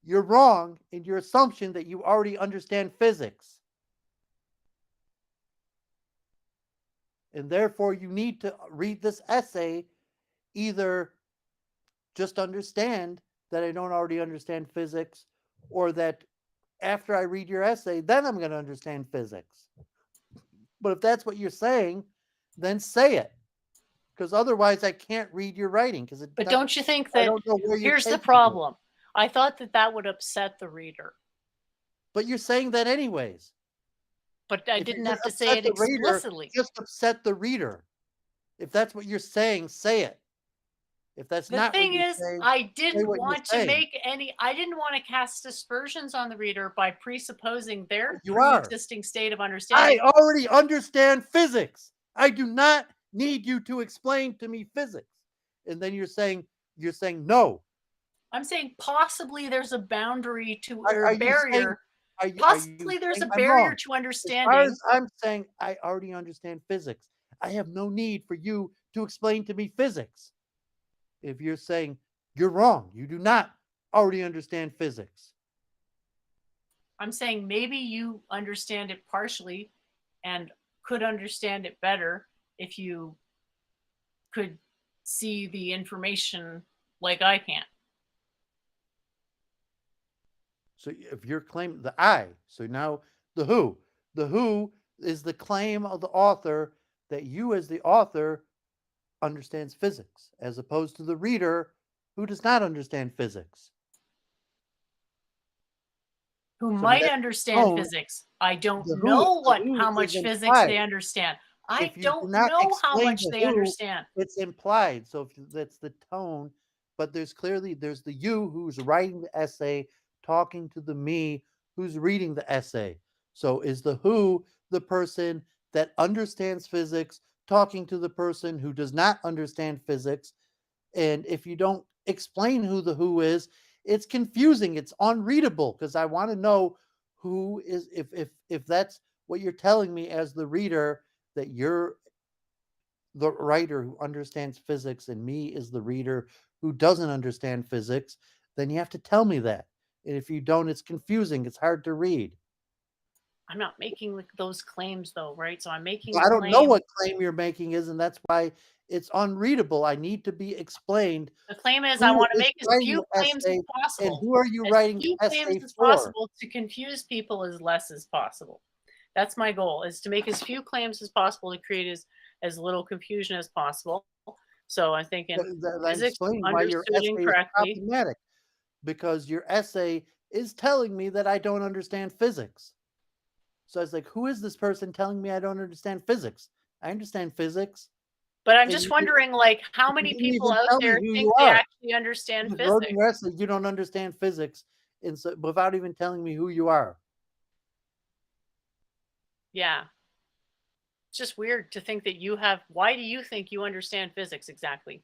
B: you're wrong in your assumption that you already understand physics. And therefore, you need to read this essay, either just understand that I don't already understand physics, or that after I read your essay, then I'm going to understand physics. But if that's what you're saying, then say it. Because otherwise, I can't read your writing.
A: But don't you think
B: I
A: that
B: don't know where you're
A: here's the
B: taking it.
A: problem? I thought that that would upset the reader,
B: But you're saying that anyways.
A: but I
B: If you're
A: didn't
B: gonna
A: have to say
B: upset
A: it
B: the reader,
A: explicitly.
B: just upset the reader. If that's what you're saying, say it. If that's
A: The
B: not what
A: thing
B: you're
A: is,
B: saying,
A: I
B: say
A: didn't
B: what you're
A: want to
B: saying.
A: I didn't want to cast aspersions on the reader by presupposing their
B: You are.
A: pre-existing state of
B: I
A: understanding.
B: already understand physics. I do not need you to explain to me physics. And then you're saying no.
A: I'm saying possibly there's a boundary to or
B: Are
A: a
B: you saying
A: barrier.
B: are you
A: Possibly there's
B: saying
A: a
B: I'm
A: barrier
B: wrong?
A: to
B: As far
A: understanding.
B: as I'm saying, I already understand physics. I have no need for you to explain to me physics. If you're saying you're wrong, you do not already understand physics.
A: I'm saying maybe you understand it partially and could understand it better if you could see the information like I can.
B: So if you're claiming the I, so now the who is the claim of the author that you as the author understands physics, as opposed to the reader who does not understand physics.
A: Who
B: So I mean,
A: might
B: that
A: understand
B: tone,
A: physics. I don't
B: the
A: know
B: who
A: how
B: is
A: much physics
B: implied.
A: they understand. I
B: If you do
A: don't
B: not
A: know how
B: explain
A: much
B: the
A: they
B: who,
A: understand.
B: it's implied. So if that's the tone, but there's the you who's writing the essay, talking to the me who's reading the essay. So is the who the person that understands physics talking to the person who does not understand physics? And if you don't explain who the who is, it's confusing. It's unreadable because I want to know who is if that's what you're telling me as the reader, that you're the writer who understands physics and me is the reader who doesn't understand physics, then you have to tell me that. And if you don't, it's confusing. It's hard to read.
A: I'm not making those claims though, right? So I'm making
B: I
A: the
B: don't know
A: claim.
B: what claim you're making is, and that's why it's unreadable. I need to be explained
A: The claim is I
B: who
A: want to
B: is
A: make as
B: writing
A: few
B: the
A: claims as
B: essay and
A: possible.
B: who are you
A: As
B: writing
A: few
B: the
A: claims
B: essay
A: as
B: for.
A: possible to confuse people as less as possible. That's my goal, is to make as few claims as possible to create as little confusion as possible. So I'm thinking
B: I'm
A: physics
B: explaining why your
A: understood
B: essay is
A: incorrectly.
B: problematic, because your essay is telling me that I don't understand physics. So I was like, who is this person telling me I don't understand physics? I understand physics.
A: But I'm
B: And
A: just wondering, like, how
B: you
A: many
B: didn't
A: people
B: even
A: out
B: tell me
A: there
B: who
A: think
B: you
A: they
B: are.
A: actually understand
B: You just wrote in
A: physics?
B: your essay, you don't understand physics, and so without even telling me who you are.
A: Yeah. It's just weird to think that you have. Why do you think you understand physics exactly?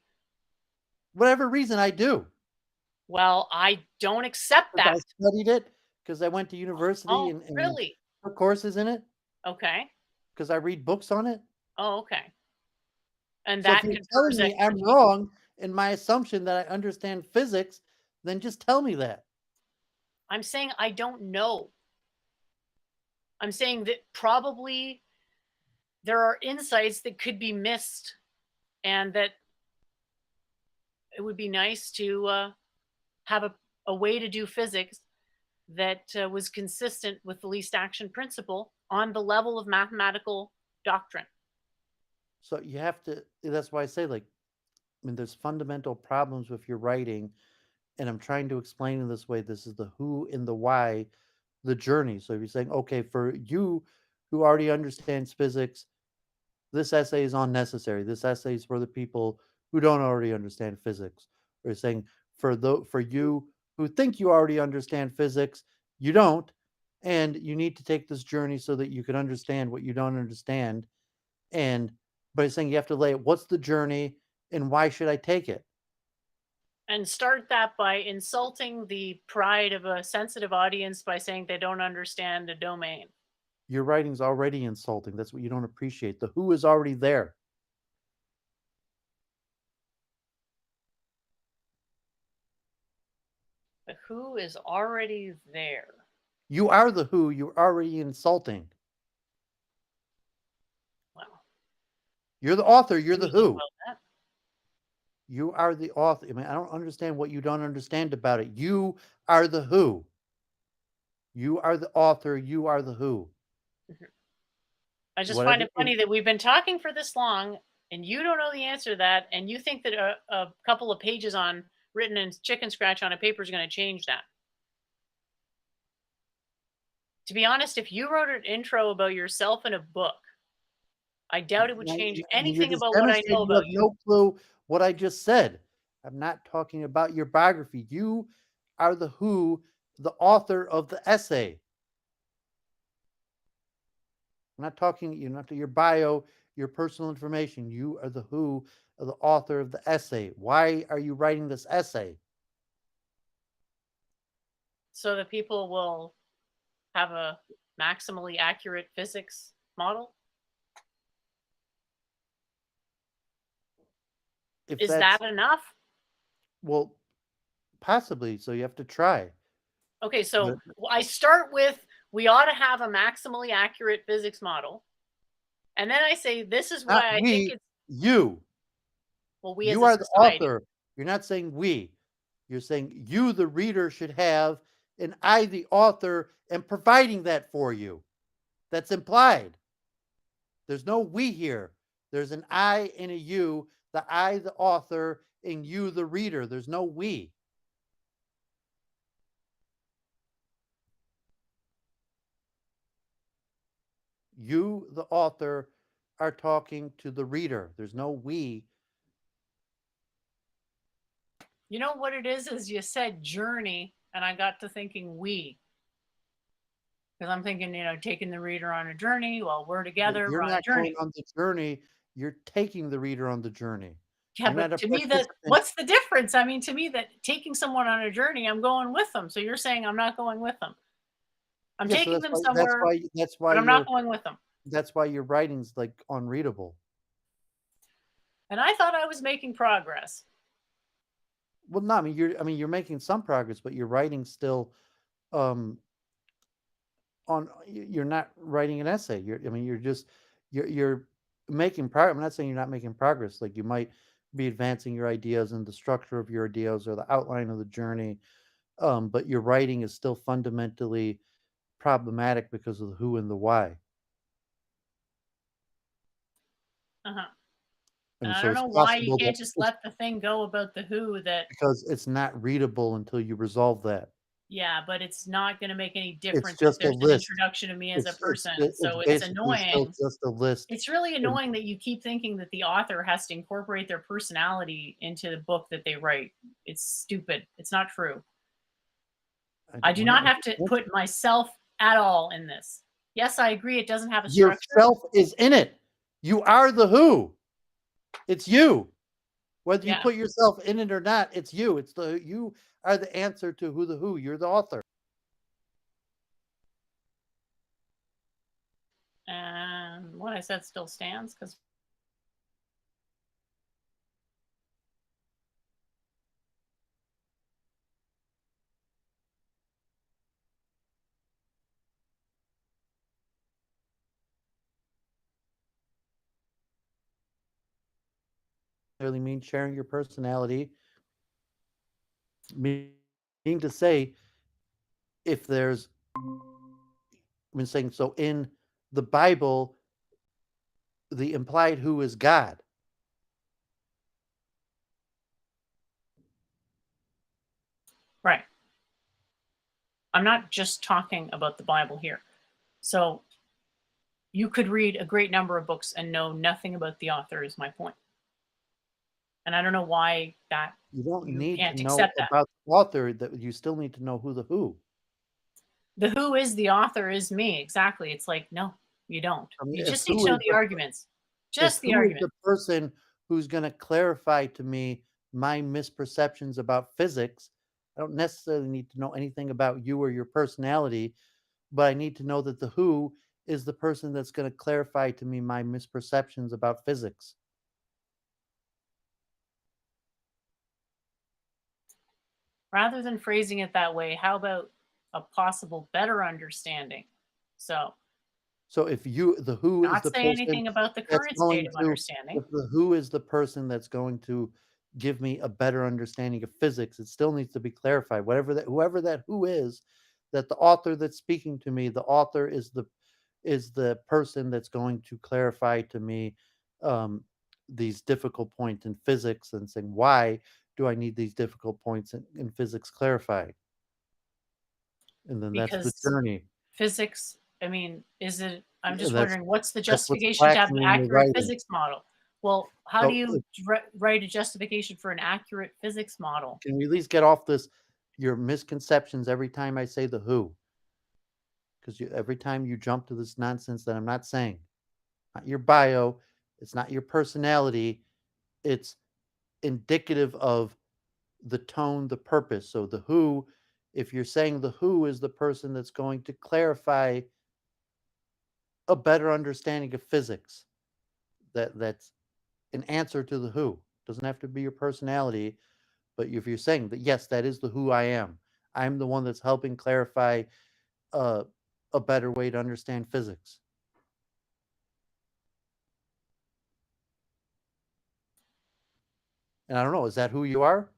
B: Whatever reason I do.
A: Well, I don't accept
B: Because
A: that.
B: I studied it, because I went to university
A: Oh,
B: and
A: really?
B: took courses in it,
A: Okay.
B: because I read books on it.
A: Oh, okay. And
B: So if
A: that
B: you're
A: confers
B: telling me I'm
A: expertise.
B: wrong in my assumption that I understand physics, then just tell me that.
A: I'm saying I don't know. I'm saying that probably there are insights that could be missed, and that it would be nice to have a way to do physics that was consistent with the least action principle on the level of mathematical doctrine.
B: So you have to, that's why I say, like, I mean, there's fundamental problems with your writing, and I'm trying to explain in this way. This is the who and the why, the journey. So if you're saying, okay, for you who already understands physics, this essay is unnecessary. This essay is for the people who don't already understand physics. Or saying for you who think you already understand physics, you don't, and you need to take this journey so that you can understand what you don't understand. And but it's saying you have to lay it, what's the journey and why should I take it?
A: And start that by insulting the pride of a sensitive audience by saying they don't understand the domain.
B: Your writing's already insulting. That's what you don't appreciate. The who is already there.
A: The who is already there.
B: You are the who, you're already insulting.
A: Well,
B: You're the author, you're the
A: confusing
B: who.
A: about that.
B: You are the author. I mean, I don't understand what you don't understand about it. You are the who. You are the author, you are the who.
A: Mhm. I just find
B: Whatever
A: it funny that we've been talking for this long and you don't know the answer to that, and you think that a couple of pages on written in chicken scratch on a paper is going to change that. To be honest, if you wrote an intro about yourself in a book, I doubt it would change
B: you're
A: anything
B: just
A: about what I know
B: demonstrating you
A: about
B: have
A: you.
B: no clue what I just said. I'm not talking about your biography. You are the who, the author of the essay. I'm not talking, you're not to your bio, your personal information. You are the who, the author of the essay. Why are you writing this essay?
A: So that people will have a maximally accurate physics model.
B: if
A: Is
B: that's
A: that enough?
B: well, possibly. So you have to try.
A: Okay, so
B: But
A: I start with we ought to have a maximally accurate physics model. And then I say this is
B: not
A: why I think
B: we,
A: it's
B: you.
A: well, we as
B: You
A: a
B: are the
A: society.
B: author. You're not saying we. You're saying you, the reader, should have, and I, the author, am providing that for you. That's implied. There's no we here. There's an I and a you, the I, the author, and you, the reader. There's no we. You, the author, are talking to the reader. There's no we.
A: You know what it is you said journey, and I got to thinking we. Because I'm thinking, taking the reader on a journey while we're together,
B: You're
A: we're on a
B: not going
A: journey.
B: on the journey. You're taking the reader on the journey.
A: Yeah,
B: You're not
A: but
B: a
A: to me, that
B: participant.
A: what's the difference? I mean, to me, that taking someone on a journey, I'm going with them. So you're saying I'm not going with them. I'm
B: Yeah, so
A: taking them somewhere, but I'm not going with them.
B: that's why your writing's like unreadable.
A: And I thought I was making progress.
B: Well, no, you're making some progress, but your writing's still um you're not writing an essay. You're making progress. I'm not saying you're not making progress. Like you might be advancing your ideas and the structure of your ideas or the outline of the journey. But your writing is still fundamentally problematic because of the who and the why.
A: Uh-huh. And
B: And
A: I
B: so
A: don't
B: it's
A: know why you
B: possible that
A: can't just let the thing go about the who that,
B: because it's not readable until you resolve that.
A: yeah, but it's not going to make any
B: It's
A: difference if
B: just a
A: there's an
B: list.
A: introduction of me as a person.
B: It's
A: So it's
B: basically still
A: annoying.
B: just a list.
A: It's really
B: And
A: annoying that you keep thinking that the author has to incorporate their personality into the book that they write. It's stupid. It's not true. I do
B: we're not
A: not
B: making
A: have to
B: sense.
A: put myself at all in this. Yes, I agree it doesn't have a structure.
B: Yourself is in it. You are the who. It's you. Whether you
A: Yeah.
B: put yourself in it or not, it's you. You are the answer to who the who. You're the author.
A: And what I said still stands because
B: Really mean sharing your personality. Mean to say if there's saying so in the Bible, the implied who is God.
A: right. I'm not just talking about the Bible here. So you could read a great number of books and know nothing about the author is my point. And I don't know why that
B: You don't
A: you
B: need to
A: can't
B: know
A: accept that.
B: about the author, that you still need to know who the who.
A: The who is the author is me. Exactly. It's like, no, you don't.
B: I mean,
A: You
B: if
A: just need
B: who
A: to know
B: is
A: the arguments.
B: if
A: Just the
B: who is
A: argument.
B: the person who's going to clarify to me my misperceptions about physics, I don't necessarily need to know anything about you or your personality, but I need to know that the who is the person that's going to clarify to me my misperceptions about physics.
A: Rather than phrasing it that way, how about a possible better understanding? So,
B: So if you the who is
A: not
B: the
A: say
B: person
A: anything about the
B: that's
A: current state
B: going
A: of
B: to
A: understanding.
B: if the who is the person that's going to give me a better understanding of physics, it still needs to be clarified. Whoever that who is, that the author that's speaking to me, the author is the person that's going to clarify to me um, these difficult points in physics and saying why do I need these difficult points in physics clarified, and then that's the
A: Because
B: journey.
A: physics, I mean, I'm
B: And
A: just wondering what's the
B: that's what's
A: justification to have an
B: lacking in your
A: accurate
B: writing.
A: physics model? Well, how do
B: So
A: you write a justification for an accurate physics model?
B: can we at least get off this your misconceptions every time I say the who? Because every time you jump to this nonsense that I'm not saying, not your bio, it's not your personality, it's indicative of the tone, the purpose. So the who, if you're saying the who is the person that's going to clarify a better understanding of physics, that's an answer to the who. Doesn't have to be your personality, but if you're saying that yes, that is the who I am. I'm the one that's helping clarify uh, a better way to understand physics. And I don't know, is that who you are?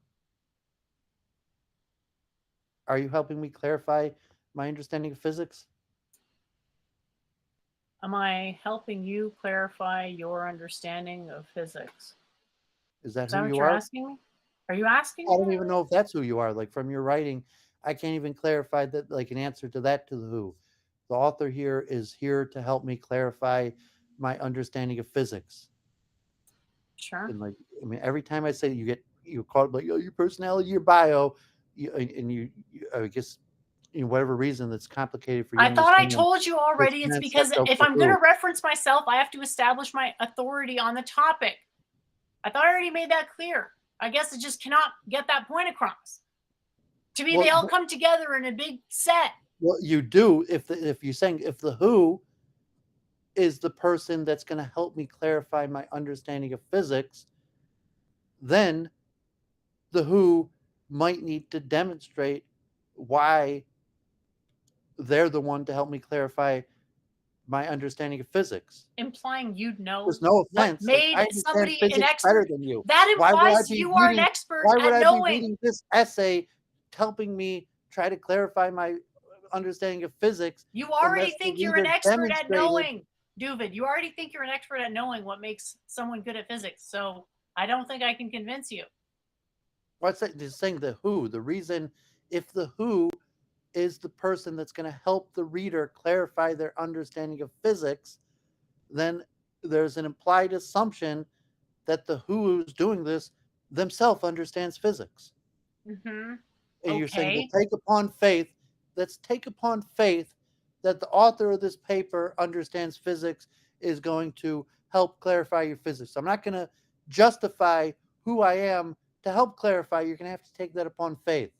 B: Are you helping me clarify my understanding of physics?
A: Am I helping you clarify your understanding of physics?
B: Is that
A: Is
B: who
A: that what
B: you
A: you're
B: are?
A: asking me? Are you asking
B: I
A: me
B: don't
A: that?
B: even know if that's who you are. Like from your writing, I can't even clarify that, like an answer to that to the who. The author here is here to help me clarify my understanding of physics.
A: Sure.
B: And like, I mean, every time I say you call it like, oh, your personality, your bio, I guess, whatever reason that's complicated for you
A: I
B: to
A: thought I
B: understand
A: told you
B: this
A: already. It's because
B: concept of
A: if
B: the
A: I'm going
B: who.
A: to reference myself, I have to establish my authority on the topic. I thought I already made that clear. I guess it just cannot get that point across. To me, they all come together in a big set.
B: Well, you do if you're saying if the who is the person that's going to help me clarify my understanding of physics, then the who might need to demonstrate why they're the one to help me clarify my understanding of physics.
A: Implying you'd know
B: There's no
A: what
B: offense. Like
A: made
B: I understand
A: somebody an
B: physics better
A: expert.
B: than you.
A: That
B: Why would I
A: implies
B: be
A: you are an
B: reading?
A: expert
B: Why would
A: at
B: I be
A: knowing.
B: reading this essay, helping me try to clarify my understanding of physics?
A: You already
B: Unless the
A: think you're an
B: reader
A: expert at
B: demonstrated.
A: knowing, Doovid. You already think you're an expert at knowing what makes someone good at physics. So I don't think I can convince you.
B: What's that? Just saying the who. The reason, if the who is the person that's going to help the reader clarify their understanding of physics, then there's an implied assumption that the who's doing this themselves understands physics.
A: Mm-hmm.
B: And you're saying, well,
A: Okay.
B: take upon faith, let's take upon faith that the author of this paper understands physics is going to help clarify your physics. I'm not going to justify who I am to help clarify. You're going to have to take that upon faith.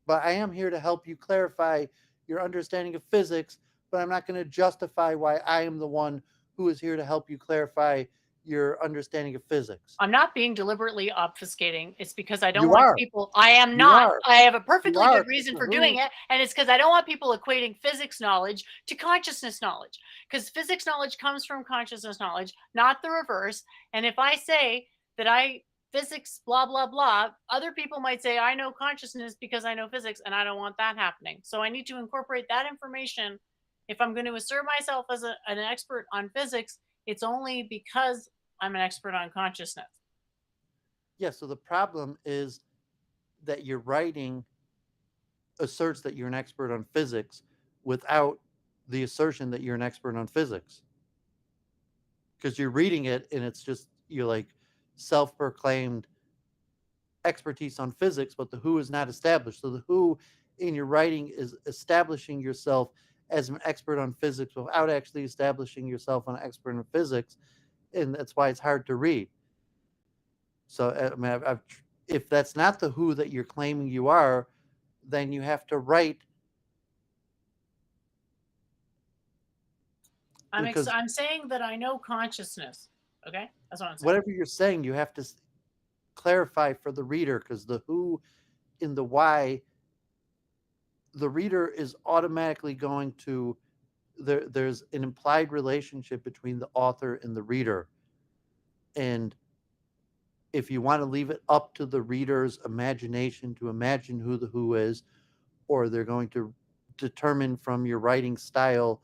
B: But I am here to help you clarify your understanding of physics, but I'm not going to justify why I am the one who is here to help you clarify your understanding of physics.
A: I'm not being deliberately obfuscating. It's because I don't
B: You
A: want
B: are.
A: people. I am
B: You
A: not.
B: are.
A: I have a
B: You
A: perfectly
B: are.
A: good reason for doing
B: Who?
A: it. And it's because I don't want people equating physics knowledge to consciousness knowledge. Because physics knowledge comes from consciousness knowledge, not the reverse. And if I say that physics, blah, blah, blah, other people might say I know consciousness because I know physics, and I don't want that happening. So I need to incorporate that information. If I'm going to assert myself as an expert on physics, it's only because I'm an expert on consciousness.
B: Yeah, so the problem is that your writing asserts that you're an expert on physics without the assertion that you're an expert on physics. Because you're reading it and it's just, you're like self proclaimed expertise on physics, but the who is not established. So the who in your writing is establishing yourself as an expert on physics without actually establishing yourself an expert in physics. And that's why it's hard to read. So, I mean, if that's not the who that you're claiming you are, then you have to write because
A: I'm saying that I know consciousness. Okay, that's what I'm saying.
B: whatever you're saying, you have to clarify for the reader because the who in the why, the reader is automatically going to there's an implied relationship between the author and the reader. And if you want to leave it up to the reader's imagination to imagine who the who is, or they're going to determine from your writing style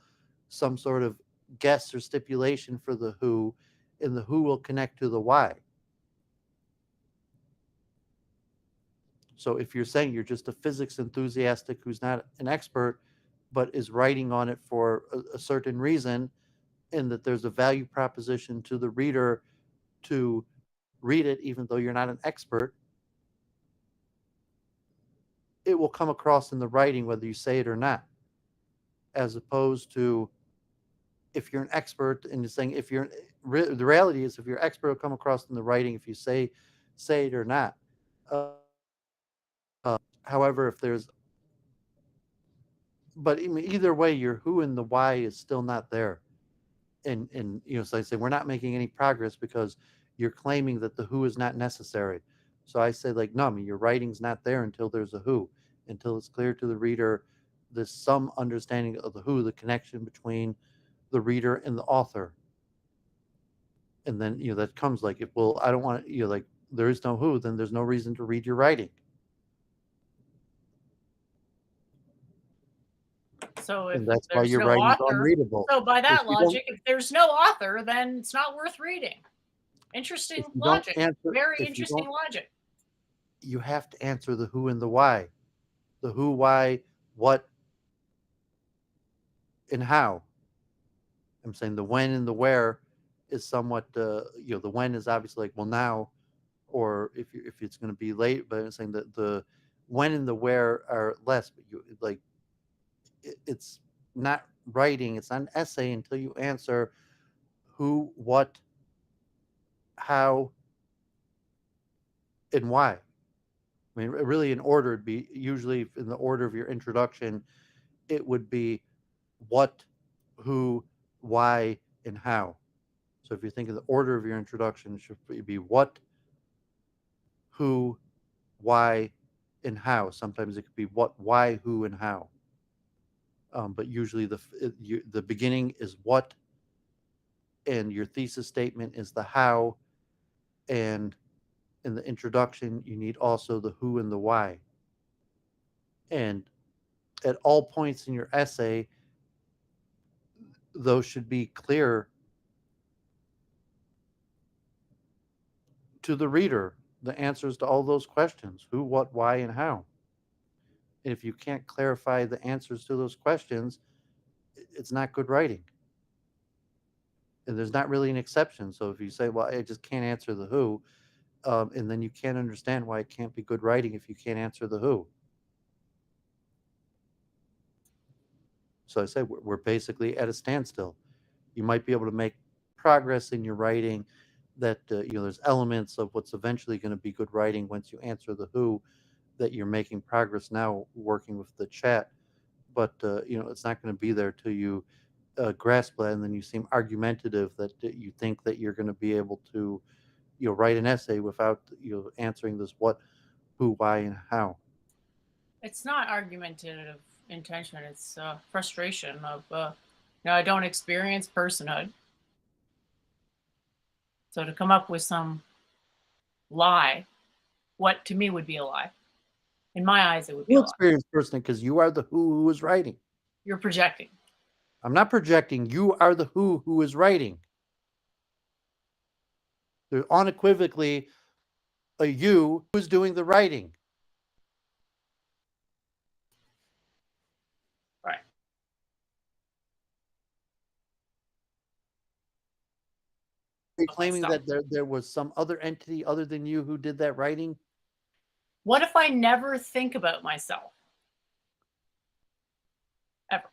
B: some sort of guess or stipulation for the who, and the who will connect to the why. So if you're saying you're just a physics enthusiastic who's not an expert, but is writing on it for a certain reason, and that there's a value proposition to the reader to read it, even though you're not an expert, it will come across in the writing whether you say it or not. As opposed to if you're an expert and you're saying if you're the reality is if you're expert will come across in the writing if you say it or not. However, if there's but I mean, either way, your who and the why is still not there. And so I say we're not making any progress because you're claiming that the who is not necessary. So I say, like, no, I mean, your writing's not there until there's a who, until it's clear to the reader there's some understanding of the who, the connection between the reader and the author. And then, that comes like, if, well, I don't want to, like, there is no who, then there's no reason to read your writing.
A: So if
B: And that's why
A: there's
B: your
A: no
B: writing's
A: author,
B: unreadable.
A: so by that
B: If you don't-
A: logic, if there's no author, then it's not worth reading. Interesting
B: if you don't
A: logic.
B: answer-
A: Very
B: if you
A: interesting
B: don't-
A: logic.
B: You have to answer the who and the why. The who, why, what, and how. I'm saying the when and the where is somewhat, the when is obviously like, well, now, or if it's going to be late, but I'm saying that the when and the where are less, but it's not writing, it's not an essay until you answer who, what, how, and why. I mean, really, in order, it'd be usually in the order of your introduction, it would be what, who, why, and how. So if you think of the order of your introduction, it should be what, who, why, and how. Sometimes it could be what, why, who, and how. But usually the beginning is what, and your thesis statement is the how, and in the introduction you need also the who and the why. And at all points in your essay, those should be clear to the reader, the answers to all those questions: who, what, why, and how. And if you can't clarify the answers to those questions, it's not good writing. And there's not really an exception. So if you say, well, I just can't answer the who, and then you can't understand why it can't be good writing if you can't answer the who. So I say we're basically at a standstill. You might be able to make progress in your writing, that there's elements of what's eventually going to be good writing once you answer the who, that you're making progress now working with the chat. But it's not going to be there till you grasp that, and then you seem argumentative that you think that you're going to be able to write an essay without answering this what, who, why, and how.
A: It's not argumentative intention. It's frustration of, I don't experience personhood. So to come up with some lie, what to me would be a lie. In my eyes, it would be a
B: You
A: lie.
B: experience personally because you are the who is writing.
A: You're projecting.
B: I'm not projecting. You are the who is writing. There's unequivocally a you who's doing the writing.
A: Right.
B: Are you claiming that there was some other entity other than you who did that writing?
A: What if I never think about myself? Ever.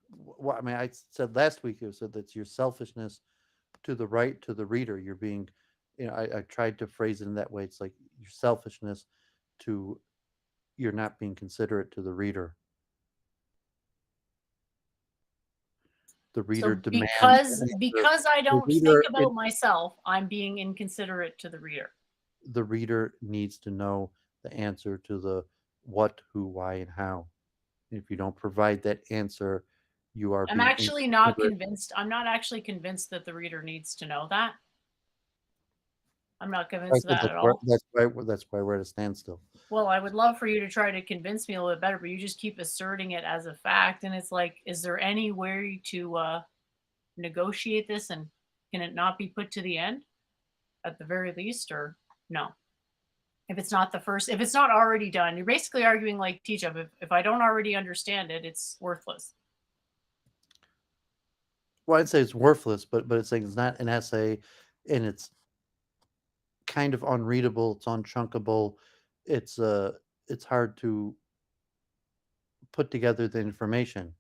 B: Well, I mean, I said last week, you said that's your selfishness to the reader. You're being, I tried to phrase it in that way. It's like your selfishness to, you're not being considerate to the reader. The reader
A: So
B: demands
A: because I don't think about myself, I'm being inconsiderate to the reader.
B: The reader needs to know the answer to the what, who, why, and how. If you don't provide that answer, you are.
A: I'm actually not convinced. I'm not actually convinced that the reader needs to know that. I'm not convinced of that at all.
B: That's why we're at a standstill.
A: Well, I would love for you to try to convince me a little bit better, but you just keep asserting it as a fact. And it's like, is there any way to negotiate this, and can it not be put to the end at the very least, or no? If it's not if it's not already done, you're basically arguing like teach-up. If I don't already understand it, it's worthless.
B: Well, I'd say it's worthless, but it's saying it's not an essay, and it's kind of unreadable. It's unchunkable. It's hard to put together the information.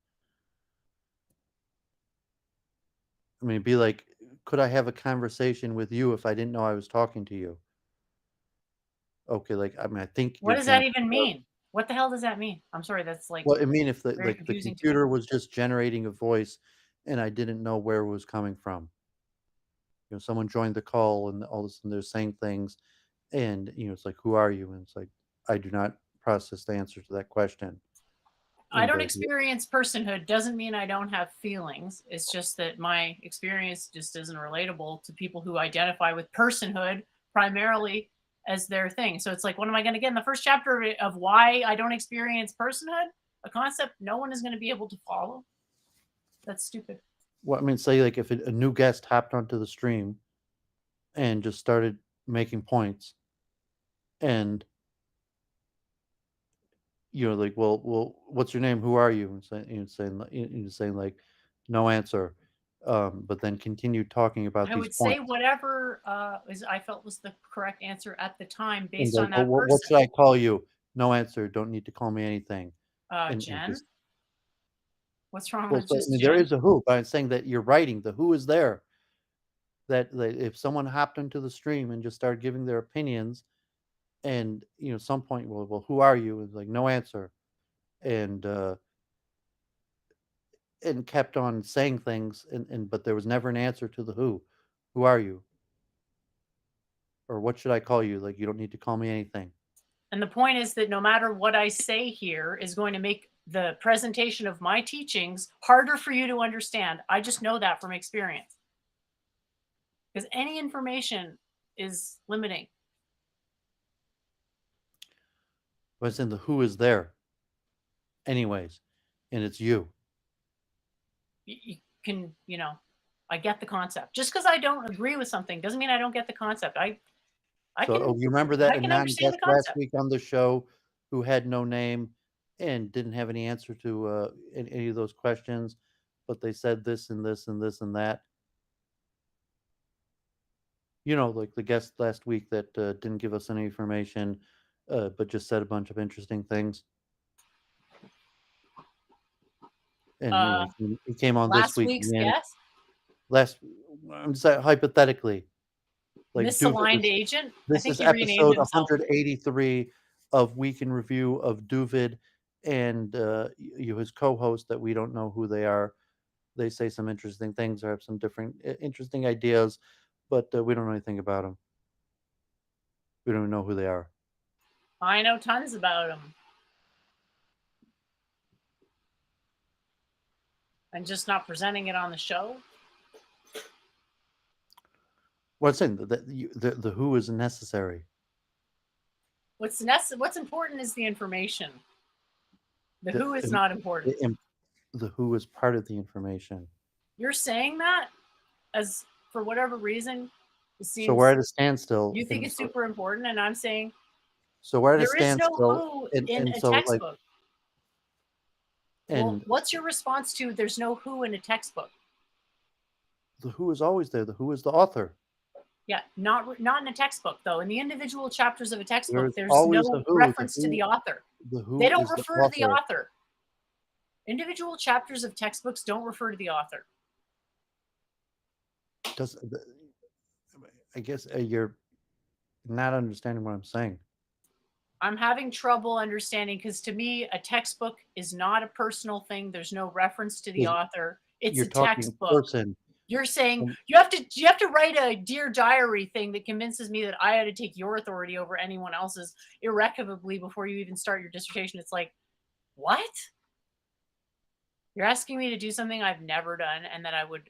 B: I mean, it'd be like, could I have a conversation with you if I didn't know I was talking to you? Okay, like, I mean, I think.
A: What does that even mean? What the hell does that mean? I'm sorry, that's like.
B: Well, I mean, if the computer was just generating a voice, and I didn't know where it was coming from. someone joined the call and all of a sudden they're saying things, and it's like, who are you? And it's like, I do not process the answer to that question.
A: I
B: And
A: don't
B: like,
A: experience personhood doesn't mean I don't have feelings. It's just that my experience just isn't relatable to people who identify with personhood primarily as their thing. So it's like, what am I going to get in the first chapter of why I don't experience personhood? A concept no one is going to be able to follow. That's stupid.
B: well, I mean, say like if a new guest hopped onto the stream and just started making points, and like, well, what's your name? Who are you? And saying like, no answer, but then continued talking about
A: I
B: these
A: would say
B: points,
A: whatever I felt was the correct answer at the time
B: and
A: based
B: like,
A: on
B: well,
A: that
B: what
A: person.
B: should I call you? No answer. Don't need to call me anything. And
A: Jen,
B: just
A: what's wrong
B: well,
A: with
B: so, I
A: just
B: mean, there
A: Jen?
B: is a who, but I'm saying that you're writing the who is there. That if someone hopped into the stream and just started giving their opinions, and some point, well, who are you? And like, no answer, and kept on saying things, and but there was never an answer to the who. Who are you? Or what should I call you? Like, you don't need to call me anything.
A: And the point is that no matter what I say here is going to make the presentation of my teachings harder for you to understand. I just know that from experience. Because any information is limiting.
B: But it's in the who is there, anyways, and it's you.
A: You can, I get the concept. Just because I don't agree with something doesn't mean I don't get the concept. I
B: So,
A: can
B: you remember that
A: I can understand
B: non-guest
A: the
B: last
A: concept.
B: week on the show who had no name and didn't have any answer to any of those questions, but they said this and this and this and that. Like the guest last week that didn't give us any information, but just said a bunch of interesting things. And he came on this
A: Last
B: week
A: week's
B: again.
A: guest,
B: Last, I'm just saying, hypothetically, like
A: misaligned agent. I
B: this
A: think
B: is
A: he renamed
B: episode
A: himself.
B: 183 of Week in Review of Doovid, and his co-host that we don't know who they are. They say some interesting things or have some different interesting ideas, but we don't know anything about them. We don't even know who they are.
A: I know tons about him. And just not presenting it on the show.
B: Well, I'm saying the who is necessary.
A: What's important is the information. The who is
B: The,
A: not important.
B: the who is part of the information.
A: You're saying that as for whatever reason, it seems
B: So we're at a standstill.
A: you think it's super important, and I'm saying
B: so we're at a
A: there is no
B: standstill,
A: who in a
B: so
A: textbook. Well,
B: and
A: what's your response to there's no who in a textbook?
B: the who is always there. The who is the author.
A: Yeah, not in a textbook though. In the individual chapters of a textbook, there's
B: always
A: no
B: a who.
A: reference to the author.
B: The who
A: They don't
B: is the
A: refer to the
B: author.
A: author. Individual chapters of textbooks don't refer to the author.
B: I guess you're not understanding what I'm saying.
A: I'm having trouble understanding because to me, a textbook is not a personal thing. There's no reference to the author. It's
B: You're
A: a
B: talking
A: textbook.
B: person.
A: You're saying you have to write a Dear Diary thing that convinces me that I ought to take your authority over anyone else's irrevocably before you even start your dissertation. It's like, what? You're asking me to do something I've never done and that I would,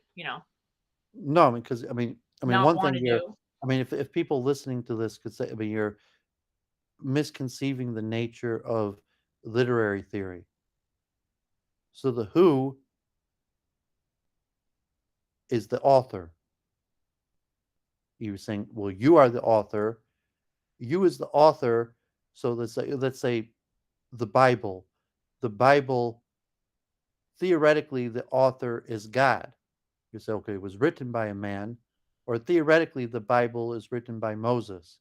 B: No, because I mean,
A: not
B: one
A: want
B: thing
A: to
B: here.
A: do.
B: I mean, if people listening to this could say, I mean, you're misconceiving the nature of literary theory. So the who is the author. You were saying, well, you are the author. You is the author. So let's say the Bible. The Bible, theoretically, the author is God. You say, okay, it was written by a man, or theoretically, the Bible is written by Moses.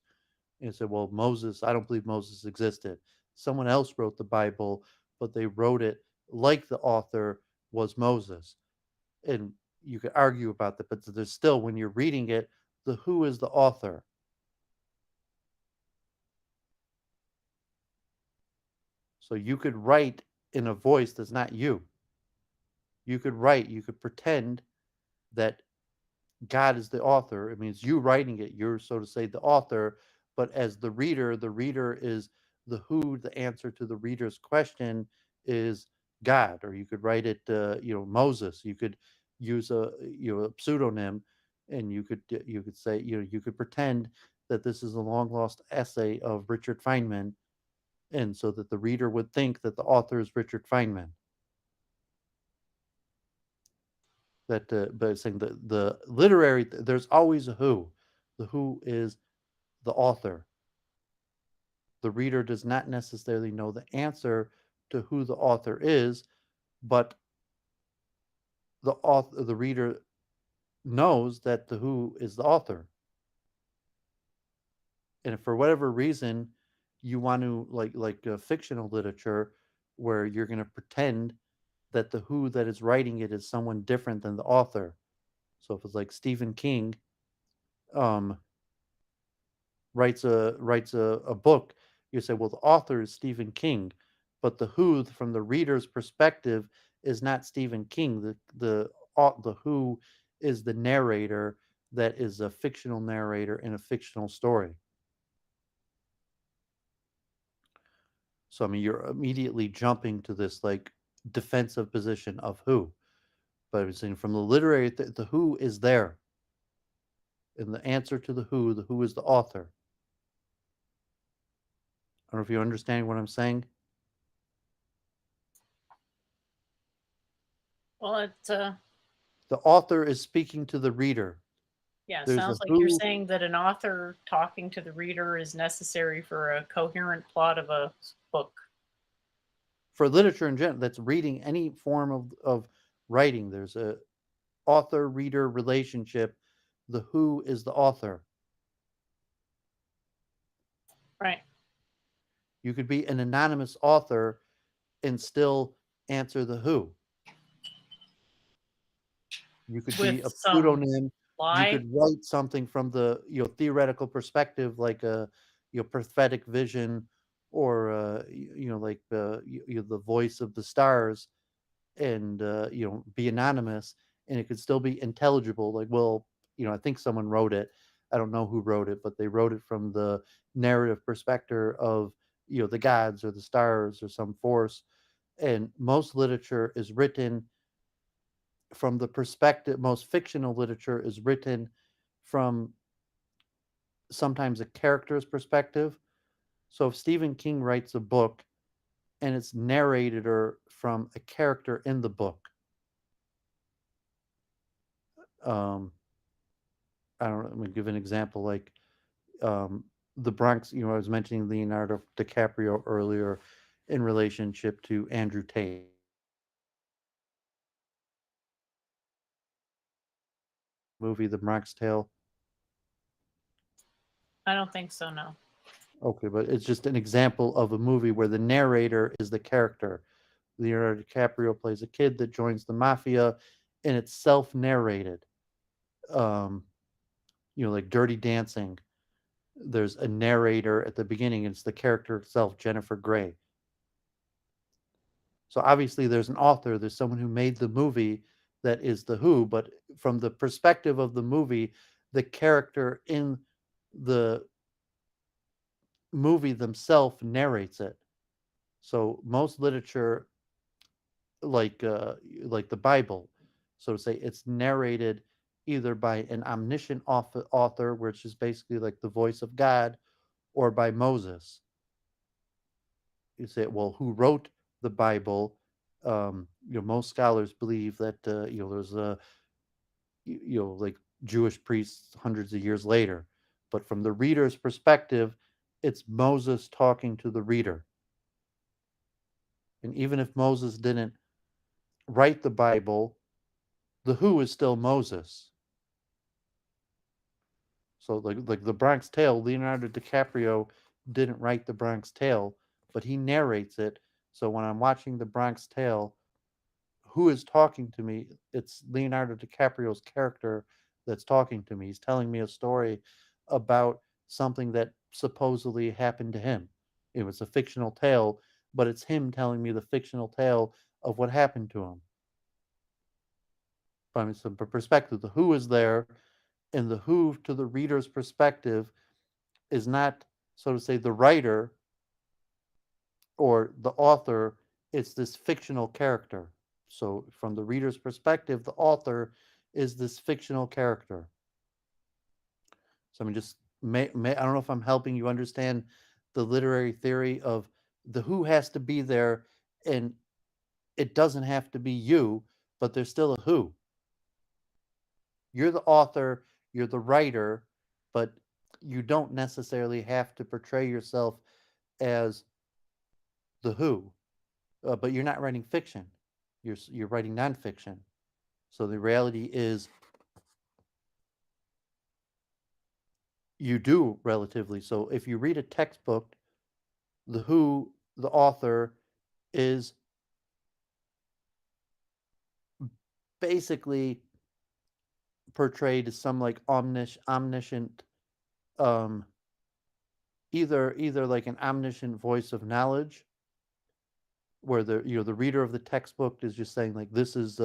B: And you say, well, Moses, I don't believe Moses existed. Someone else wrote the Bible, but they wrote it like the author was Moses. And you could argue about that, but there's still, when you're reading it, the who is the author. So you could write in a voice that's not you. You could pretend that God is the author. It means you writing it. You're, so to say, the author. But as the reader is the who. The answer to the reader's question is God. Or you could write it, Moses. You could use a pseudonym, and you could say, you could pretend that this is a long lost essay of Richard Feynman, and so that the reader would think that the author is Richard Feynman. That but saying the literary, there's always a who. The who is the author. The reader does not necessarily know the answer to who the author is, but the reader knows that the who is the author. And if for whatever reason you want to, like fictional literature, where you're going to pretend that the who that is writing it is someone different than the author. So if it's like Stephen King, um, writes a book, you say, well, the author is Stephen King, but the who from the reader's perspective is not Stephen King. The who is the narrator, that is a fictional narrator in a fictional story. So I mean, you're immediately jumping to this like defensive position of who, but I'm saying from the literary, the who is there, and the answer to the who is the author. I don't know if you understand what I'm saying.
A: Well,
B: The author is speaking to the reader.
A: yeah,
B: There's
A: sounds
B: a
A: like you're
B: who
A: saying that an author talking to the reader is necessary for a coherent plot of a book.
B: for literature in general. That's reading any form of writing. There's a author reader relationship. The who is the author.
A: Right.
B: You could be an anonymous author and still answer the who. You could be
A: With
B: a
A: some
B: pseudonym. You
A: lie.
B: could write something from the theoretical perspective, like a prophetic vision, or like the voice of the stars, and be anonymous, and it could still be intelligible. Like, well, I think someone wrote it. I don't know who wrote it, but they wrote it from the narrative perspective of the gods or the stars or some force. And most literature is written from the perspective, most fictional literature is written from sometimes a character's perspective. So if Stephen King writes a book and it's narrated or from a character in the book, um, I don't know, I'm gonna give an example like the Bronx. I was mentioning Leonardo DiCaprio earlier in relationship to Andrew Tate. Movie The Bronx Tale.
A: I don't think so, no.
B: Okay, but it's just an example of a movie where the narrator is the character. Leonardo DiCaprio plays a kid that joins the mafia, and it's self-narrated. Um, like Dirty Dancing. There's a narrator at the beginning, and it's the character itself, Jennifer Grey. So obviously, there's an author. There's someone who made the movie that is the who, but from the perspective of the movie, the character in the movie themselves narrates it. So most literature, like the Bible, so to say, it's narrated either by an omniscient author, which is basically like the voice of God, or by Moses. You say, well, who wrote the Bible? Most scholars believe that there's a like Jewish priests hundreds of years later, but from the reader's perspective, it's Moses talking to the reader. And even if Moses didn't write the Bible, the who is still Moses. So like the Bronx Tale, Leonardo DiCaprio didn't write the Bronx Tale, but he narrates it. So when I'm watching the Bronx Tale, who is talking to me? It's Leonardo DiCaprio's character that's talking to me. He's telling me a story about something that supposedly happened to him. It was a fictional tale, but it's him telling me the fictional tale of what happened to him. From some perspective, the who is there, And the who, to the reader's perspective, is not, so to say, the writer or the author. It's this fictional character. So from the reader's perspective, the author is this fictional character. So I'm just I don't know if I'm helping you understand the literary theory of the who has to be there, and it doesn't have to be you, but there's still a who. You're the author, you're the writer, but you don't necessarily have to portray yourself as the who. But you're not writing fiction. You're writing nonfiction. So the reality is you do relatively. So if you read a textbook, the who, the author, is basically portrayed as some like omniscient, um, either like an omniscient voice of knowledge, where the reader of the textbook is just saying like this is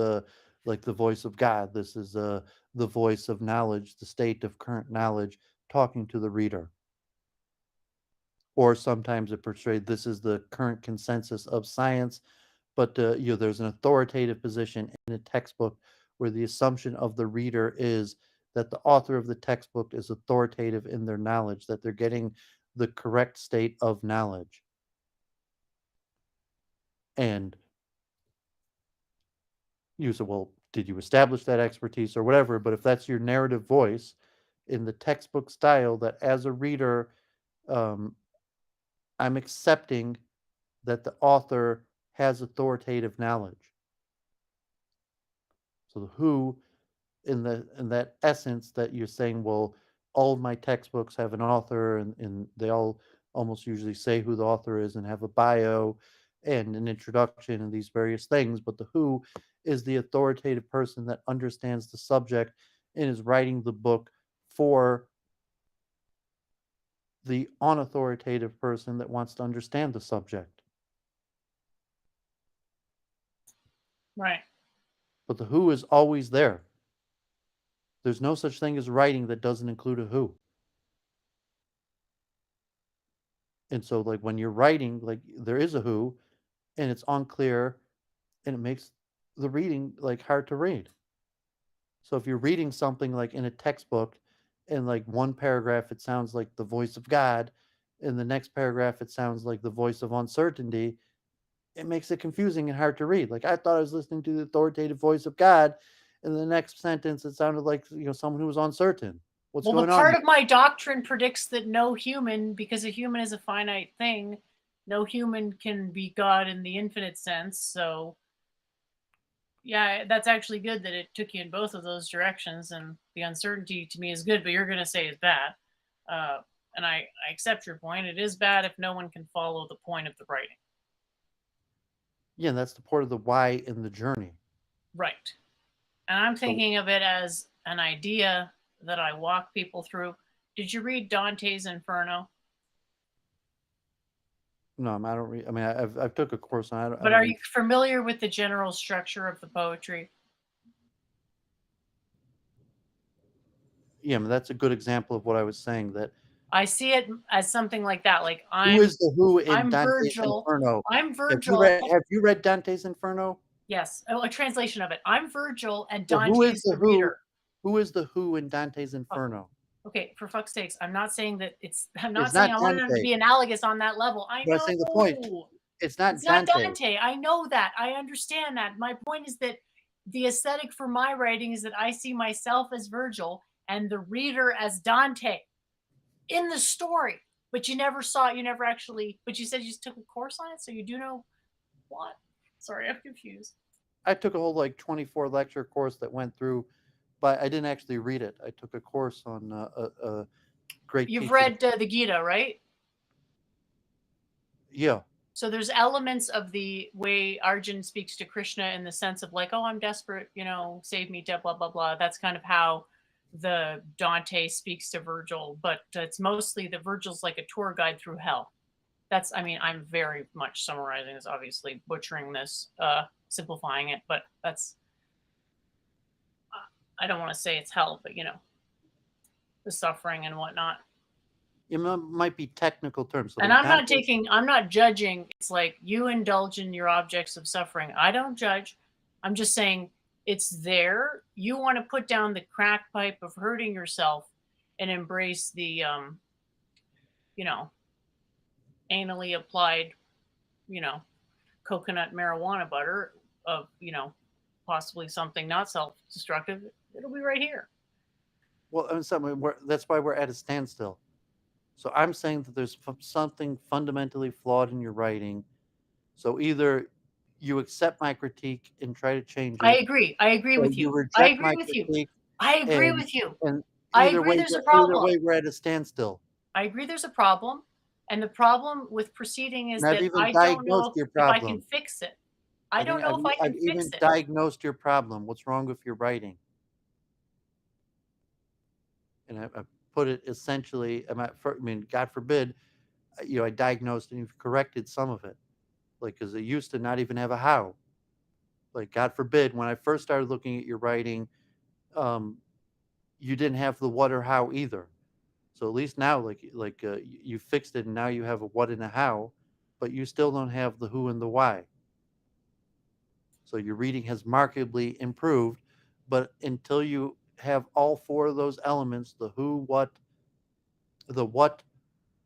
B: like the voice of God, this is the voice of knowledge, the state of current knowledge talking to the reader. Or sometimes it portrayed this is the current consensus of science, but there's an authoritative position in a textbook where the assumption of the reader is that the author of the textbook is authoritative in their knowledge, that they're getting the correct state of knowledge. And you say, well, did you establish that expertise or whatever? But if that's your narrative voice in the textbook style, that as a reader, I'm accepting that the author has authoritative knowledge. So the who, in that essence, that you're saying, well, all of my textbooks have an author, and they all almost usually say who the author is and have a bio and an introduction and these various things. But the who is the authoritative person that understands the subject and is writing the book for the unauthoritative person that wants to understand the subject.
A: Right.
B: But the who is always there. There's no such thing as writing that doesn't include a who. And so like when you're writing, like there is a who and it's unclear and it makes the reading like hard to read. So if you're reading something like in a textbook, in like one paragraph it sounds like the voice of God, in the next paragraph it sounds like the voice of uncertainty, it makes it confusing and hard to read. Like I thought I was listening to the authoritative voice of God, in the next sentence it sounded like someone who was uncertain. What's
A: Well,
B: going
A: the
B: on
A: part
B: here?
A: of my doctrine predicts that no human, because a human is a finite thing, no human can be God in the infinite sense. So, yeah, that's actually good that it took you in both of those directions. And the uncertainty to me is good, but you're going to say is bad. And I accept your point. It is bad if no one can follow the point of the writing.
B: Yeah, that's the part of the why in the journey.
A: Right. And I'm
B: So
A: thinking of it as an idea that I walk people through. Did you read Dante's Inferno?
B: no, I don't read. I mean, I've took a course on. I
A: But
B: don't
A: are
B: read.
A: you familiar with the general structure of the poetry?
B: Yeah, I mean, that's a good example of what I was saying. That
A: I see it as something like that. Like
B: who is the who in
A: I'm
B: Dante's
A: Virgil.
B: Inferno?
A: I'm Virgil.
B: Have you read Dante's Inferno?
A: Yes, oh, a translation of it. I'm Virgil, and
B: So who
A: Dante
B: is
A: is
B: the
A: the
B: who?
A: reader.
B: Who is the who in Dante's
A: Oh,
B: Inferno?
A: okay, for fuck's sakes, I'm not saying that it's. I'm
B: It's
A: not saying
B: not
A: I wanted them to
B: Dante.
A: be analogous on that level. I
B: But I'm saying the point.
A: know
B: It's not
A: it's not
B: Dante.
A: Dante. I know that. I understand that. My point is that the aesthetic for my writing is that I see myself as Virgil and the reader as Dante in the story. But you never saw it. You never actually. But you said you just took a course on it, so you do know what? Sorry, I'm confused.
B: I took a whole like 24 lecture course that went through, but I didn't actually read it. I took a course on a great
A: You've
B: teacher.
A: read the Gita, right?
B: Yeah.
A: So there's elements of the way Arjun speaks to Krishna in the sense of like, oh, I'm desperate, save me, blah, blah, blah. That's kind of how the Dante speaks to Virgil, but it's mostly that Virgil's like a tour guide through hell. I'm very much summarizing this, obviously butchering this, simplifying it, but I don't want to say it's hell, but the suffering and whatnot.
B: It might be technical terms. So
A: And
B: when
A: I'm not
B: Dante-
A: I'm not judging. It's like you indulge in your objects of suffering. I don't judge. I'm just saying it's there. You want to put down the crack pipe of hurting yourself and embrace the, you know, anally applied, you know, coconut marijuana butter of, possibly something not self-destructive. It'll be right here.
B: Well, that's why we're at a standstill. So I'm saying that there's something fundamentally flawed in your writing. So either you accept my critique and try to change
A: I
B: it,
A: agree. I agree
B: or
A: with
B: you
A: you. I
B: reject
A: agree
B: my
A: with you.
B: critique,
A: I agree
B: and
A: with you.
B: and
A: I
B: either
A: agree
B: way,
A: there's a
B: either
A: problem.
B: way, we're at a standstill.
A: I agree there's a problem. And the problem with proceeding is
B: And I've
A: that
B: even
A: I don't
B: diagnosed
A: know
B: your
A: if I can
B: problem.
A: fix it. I don't know if I
B: I've
A: can fix
B: even
A: it.
B: diagnosed your problem. What's wrong with your writing? And I put it essentially. I mean, God forbid, I diagnosed and you've corrected some of it, like because it used to not even have a how. Like God forbid, when I first started looking at your writing, um, you didn't have the what or how either. So at least now, you fixed it, and now you have a what and a how, but you still don't have the who and the why. So your reading has markedly improved, but until you have all four of those elements, the who, the what,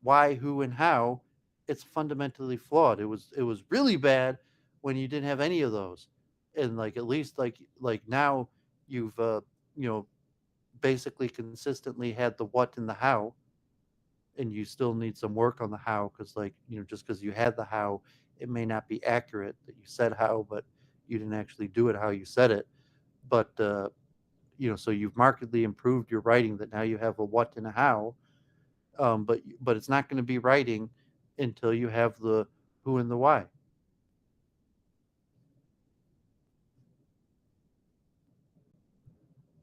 B: why, who, and how, it's fundamentally flawed. It was really bad when you didn't have any of those, and like at least now you've you know basically consistently had the what and the how, and you still need some work on the how because just because you had the how, it may not be accurate that you said how, but you didn't actually do it how you said it. But so you've markedly improved your writing that now you have a what and a how, but it's not going to be writing until you have the who and the why.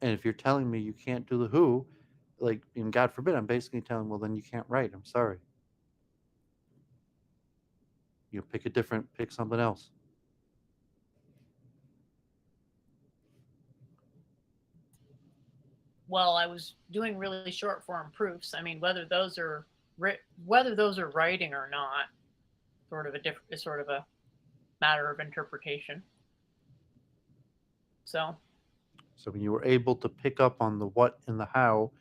B: And if you're telling me you can't do the who, and God forbid, I'm basically telling, well, then you can't write. I'm sorry. Pick something else.
A: Well, I was doing really short form proofs. I mean, whether those are writing or not, sort of a matter of interpretation. So
B: So when you were able to pick up on the what and the how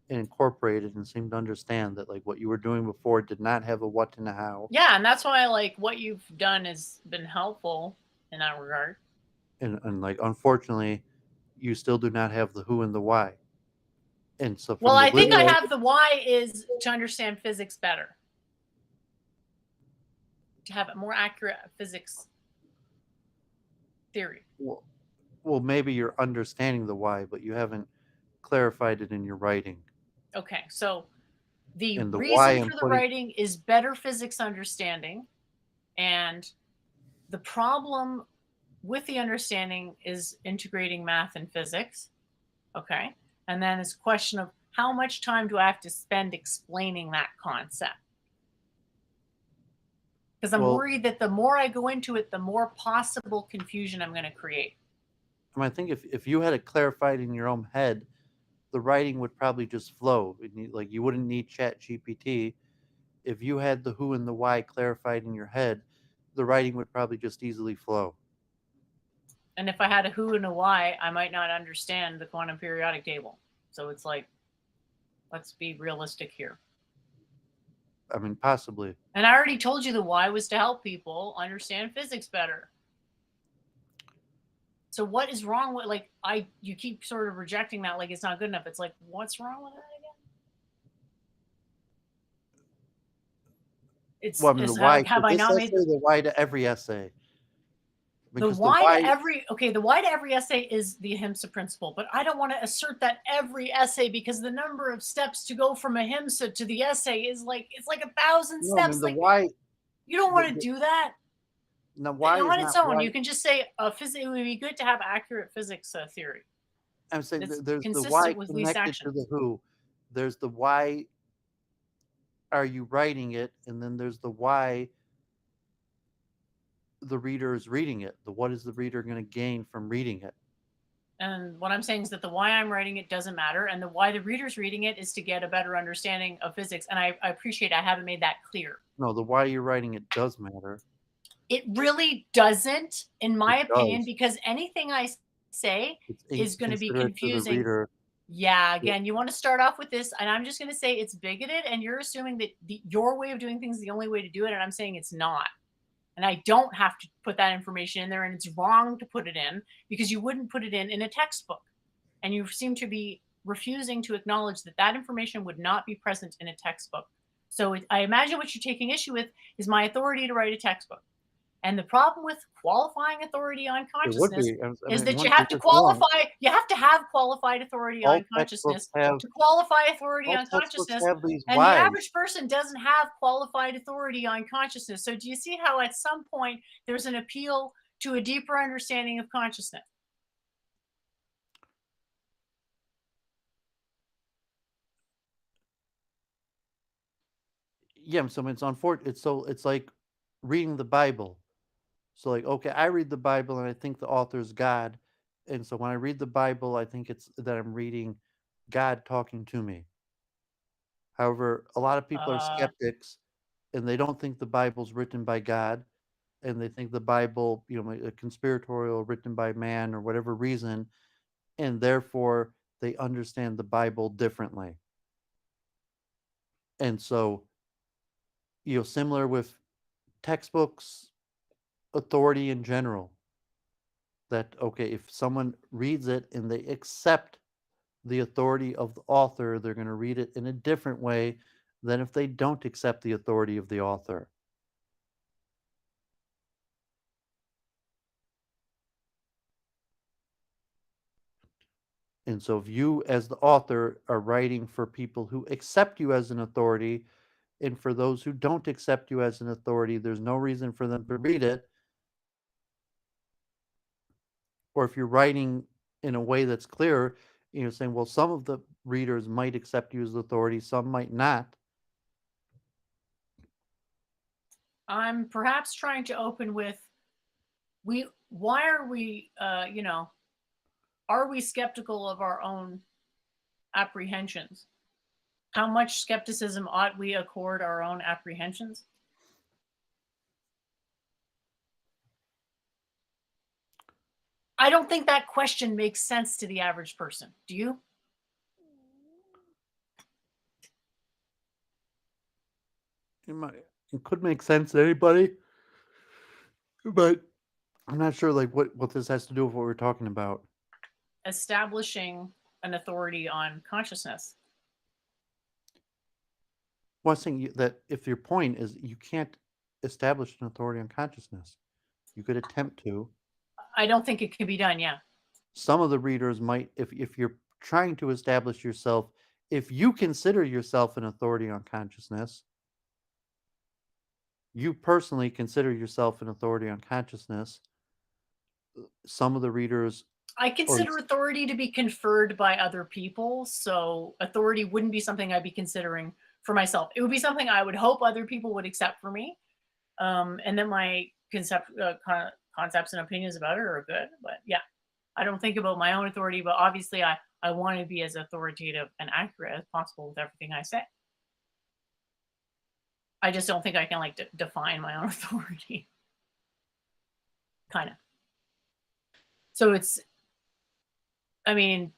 B: and incorporate it and seem to understand that what you were doing before did not have a what and a how,
A: yeah, and that's why what you've done has been helpful in that regard.
B: and unfortunately, you still do not have the who and the why. And so
A: Well,
B: from the
A: I think I
B: literal,
A: have the why is to understand physics better, to have a more accurate physics theory.
B: well, maybe you're understanding the why, but you haven't clarified it in your writing.
A: Okay, so the
B: And the why
A: reason
B: I'm
A: for the
B: putting,
A: writing is better physics understanding, and the problem with the understanding is integrating math and physics. Okay, and then it's a question of how much time do I have to spend explaining that concept? Because I'm worried that the more I go into it, the more possible confusion I'm going to create.
B: I think if you had it clarified in your own head, the writing would probably just flow. You wouldn't need Chat GPT. If you had the who and the why clarified in your head, the writing would probably just easily flow.
A: And if I had a who and a why, I might not understand the quantum periodic table. So it's let's be realistic here.
B: I mean, possibly.
A: And I already told you the why was to help people understand physics better. So what is wrong with you keep sort of rejecting that it's not good enough. It's what's wrong with that again?
B: The why
A: have
B: to
A: I
B: this
A: not
B: essay,
A: made
B: the why to every essay.
A: the why to every essay is the ahimsa principle, but I don't want to assert that every essay because the number of steps to go from ahimsa to the essay is it's 1,000 steps.
B: The why.
A: You don't want to do that.
B: Now, why
A: on
B: is
A: its
B: not
A: own,
B: why.
A: you can just say it would be good to have accurate physics theory.
B: I'm saying
A: It's
B: there's the
A: consistent
B: why
A: with least
B: connected to
A: action.
B: the who. There's the why are you writing it, and then there's the why the reader is reading it. The what is the reader going to gain from reading it?
A: And what I'm saying is that the why I'm writing it doesn't matter, and the why the reader's reading it is to get a better understanding of physics. And I appreciate I haven't made that clear.
B: No, the why you're writing it does matter.
A: It really doesn't, in my
B: It
A: opinion,
B: does.
A: because anything I say
B: It's
A: is going to be
B: inconsiderate to the
A: confusing.
B: reader.
A: Yeah, again, you want to start off with this, and I'm just going to say it's bigoted, and you're assuming that your way of doing things is the only way to do it, and I'm saying it's not. And I don't have to put that information in there, and it's wrong to put it in because you wouldn't put it in a textbook. And you seem to be refusing to acknowledge that that information would not be present in a textbook. So I imagine what you're taking issue with is my authority to write a textbook. And the problem with qualifying authority on
B: It would
A: consciousness
B: be. I
A: is
B: mean,
A: that
B: once
A: you have to
B: you're wrong,
A: qualify, you have to have qualified authority
B: all
A: on
B: textbooks
A: consciousness
B: have
A: to qualify authority
B: all
A: on
B: textbooks
A: consciousness.
B: have these
A: And the
B: whys.
A: average person doesn't have qualified authority on consciousness. So do you see how at some point there's an appeal to a deeper understanding of consciousness?
B: Yeah, so it's unfortunate. It's like reading the Bible. So like, okay, I read the Bible and I think the author's God, and so when I read the Bible, I think it's that I'm reading God talking to me. However, a lot of people are
A: Uh,
B: skeptics, and they don't think the Bible's written by God, and they think the Bible, a conspiratorial written by man or whatever reason, and therefore they understand the Bible differently. And so, similar with textbooks, authority in general, that okay, if someone reads it and they accept the authority of the author, they're going to read it in a different way than if they don't accept the authority of the author. And so if you as the author are writing for people who accept you as an authority, and for those who don't accept you as an authority, there's no reason for them to read it. Or if you're writing in a way that's clear, saying, well, some of the readers might accept you as authority, some might not.
A: I'm perhaps trying to open with why are we are we skeptical of our own apprehensions? How much skepticism ought we accord our own apprehensions? I don't think that question makes sense to the average person. Do you?
B: It could make sense to anybody, but I'm not sure like what this has to do with what we're talking about.
A: Establishing an authority on consciousness.
B: Well, I was saying that if your point is you can't establish an authority on consciousness, you could attempt to.
A: I don't think it can be done. Yeah.
B: Some of the readers might, if you're trying to establish yourself, if you consider yourself an authority on consciousness, you personally consider yourself an authority on consciousness, some of the readers,
A: I consider authority to be conferred by other people. So authority wouldn't be something I'd be considering for myself. It would be something I would hope other people would accept for me. And then my concepts and opinions about it are good. But yeah, I don't think about my own authority, but obviously I want to be as authoritative and accurate as possible with everything I say. I just don't think I can define my own authority. Kind of. So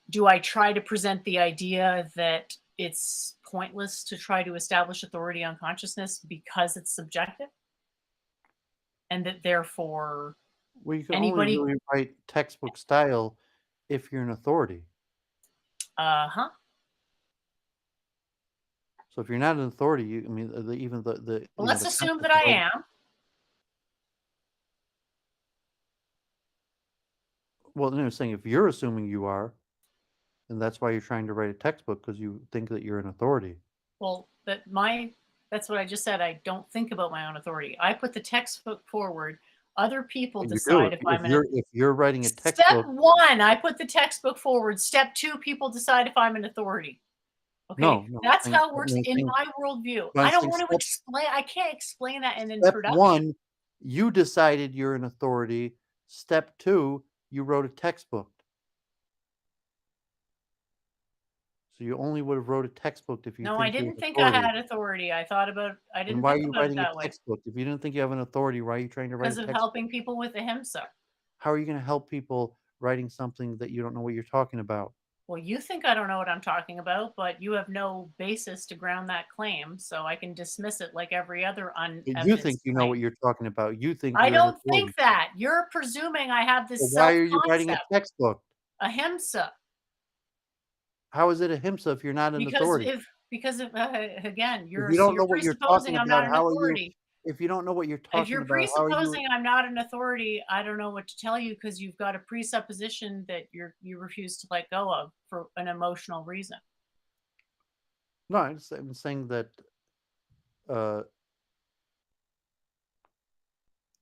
A: do I try to present the idea that it's pointless to try to establish authority on consciousness because it's subjective? And that therefore
B: you can
A: anybody
B: only really write textbook style if you're an authority.
A: Uh-huh.
B: So if you're not an authority, even the
A: Well, let's assume that I am.
B: Well, no, saying if you're assuming you are, and that's why you're trying to write a textbook because you think that you're an authority.
A: Well, that's what I just said. I don't think about my own authority. I put the textbook forward. Other people decide
B: if you're writing a textbook.
A: Step 1, I put the textbook forward. Step 2, people decide if I'm an authority. Okay,
B: no,
A: that's how it works in my worldview. I don't want to explain. I can't explain that in introduction.
B: Step 1, you decided you're an authority. Step 2, you wrote a textbook. So you only would have wrote a textbook if you
A: No, I
B: think you
A: didn't
B: have
A: think I
B: authority.
A: had authority. I
B: And
A: didn't
B: why are
A: think
B: you
A: about it
B: writing a
A: that way
B: textbook? If you didn't think you have an authority, why are you trying to write a
A: because of
B: textbook?
A: helping people with ahimsa.
B: How are you going to help people writing something that you don't know what you're talking about?
A: Well, you think I don't know what I'm talking about, but you have no basis to ground that claim, so I can dismiss it like every other
B: But you think
A: unevidenced
B: you know
A: claim.
B: what you're talking about. You think
A: I
B: you're an
A: don't
B: authority.
A: think that. You're presuming I have
B: So
A: this
B: why are you writing a
A: self-concept,
B: textbook?
A: ahimsa,
B: How is it ahimsa if you're not an
A: because
B: authority?
A: if again,
B: If you don't know
A: you're
B: what you're talking
A: presupposing I'm
B: about,
A: not an
B: how are you
A: authority.
B: if you don't know what you're
A: If
B: talking
A: you're
B: about, how are you
A: presupposing I'm not an authority, I don't know what to tell you because you've got a presupposition that you refuse to let go of for an emotional reason.
B: No, I'm saying that uh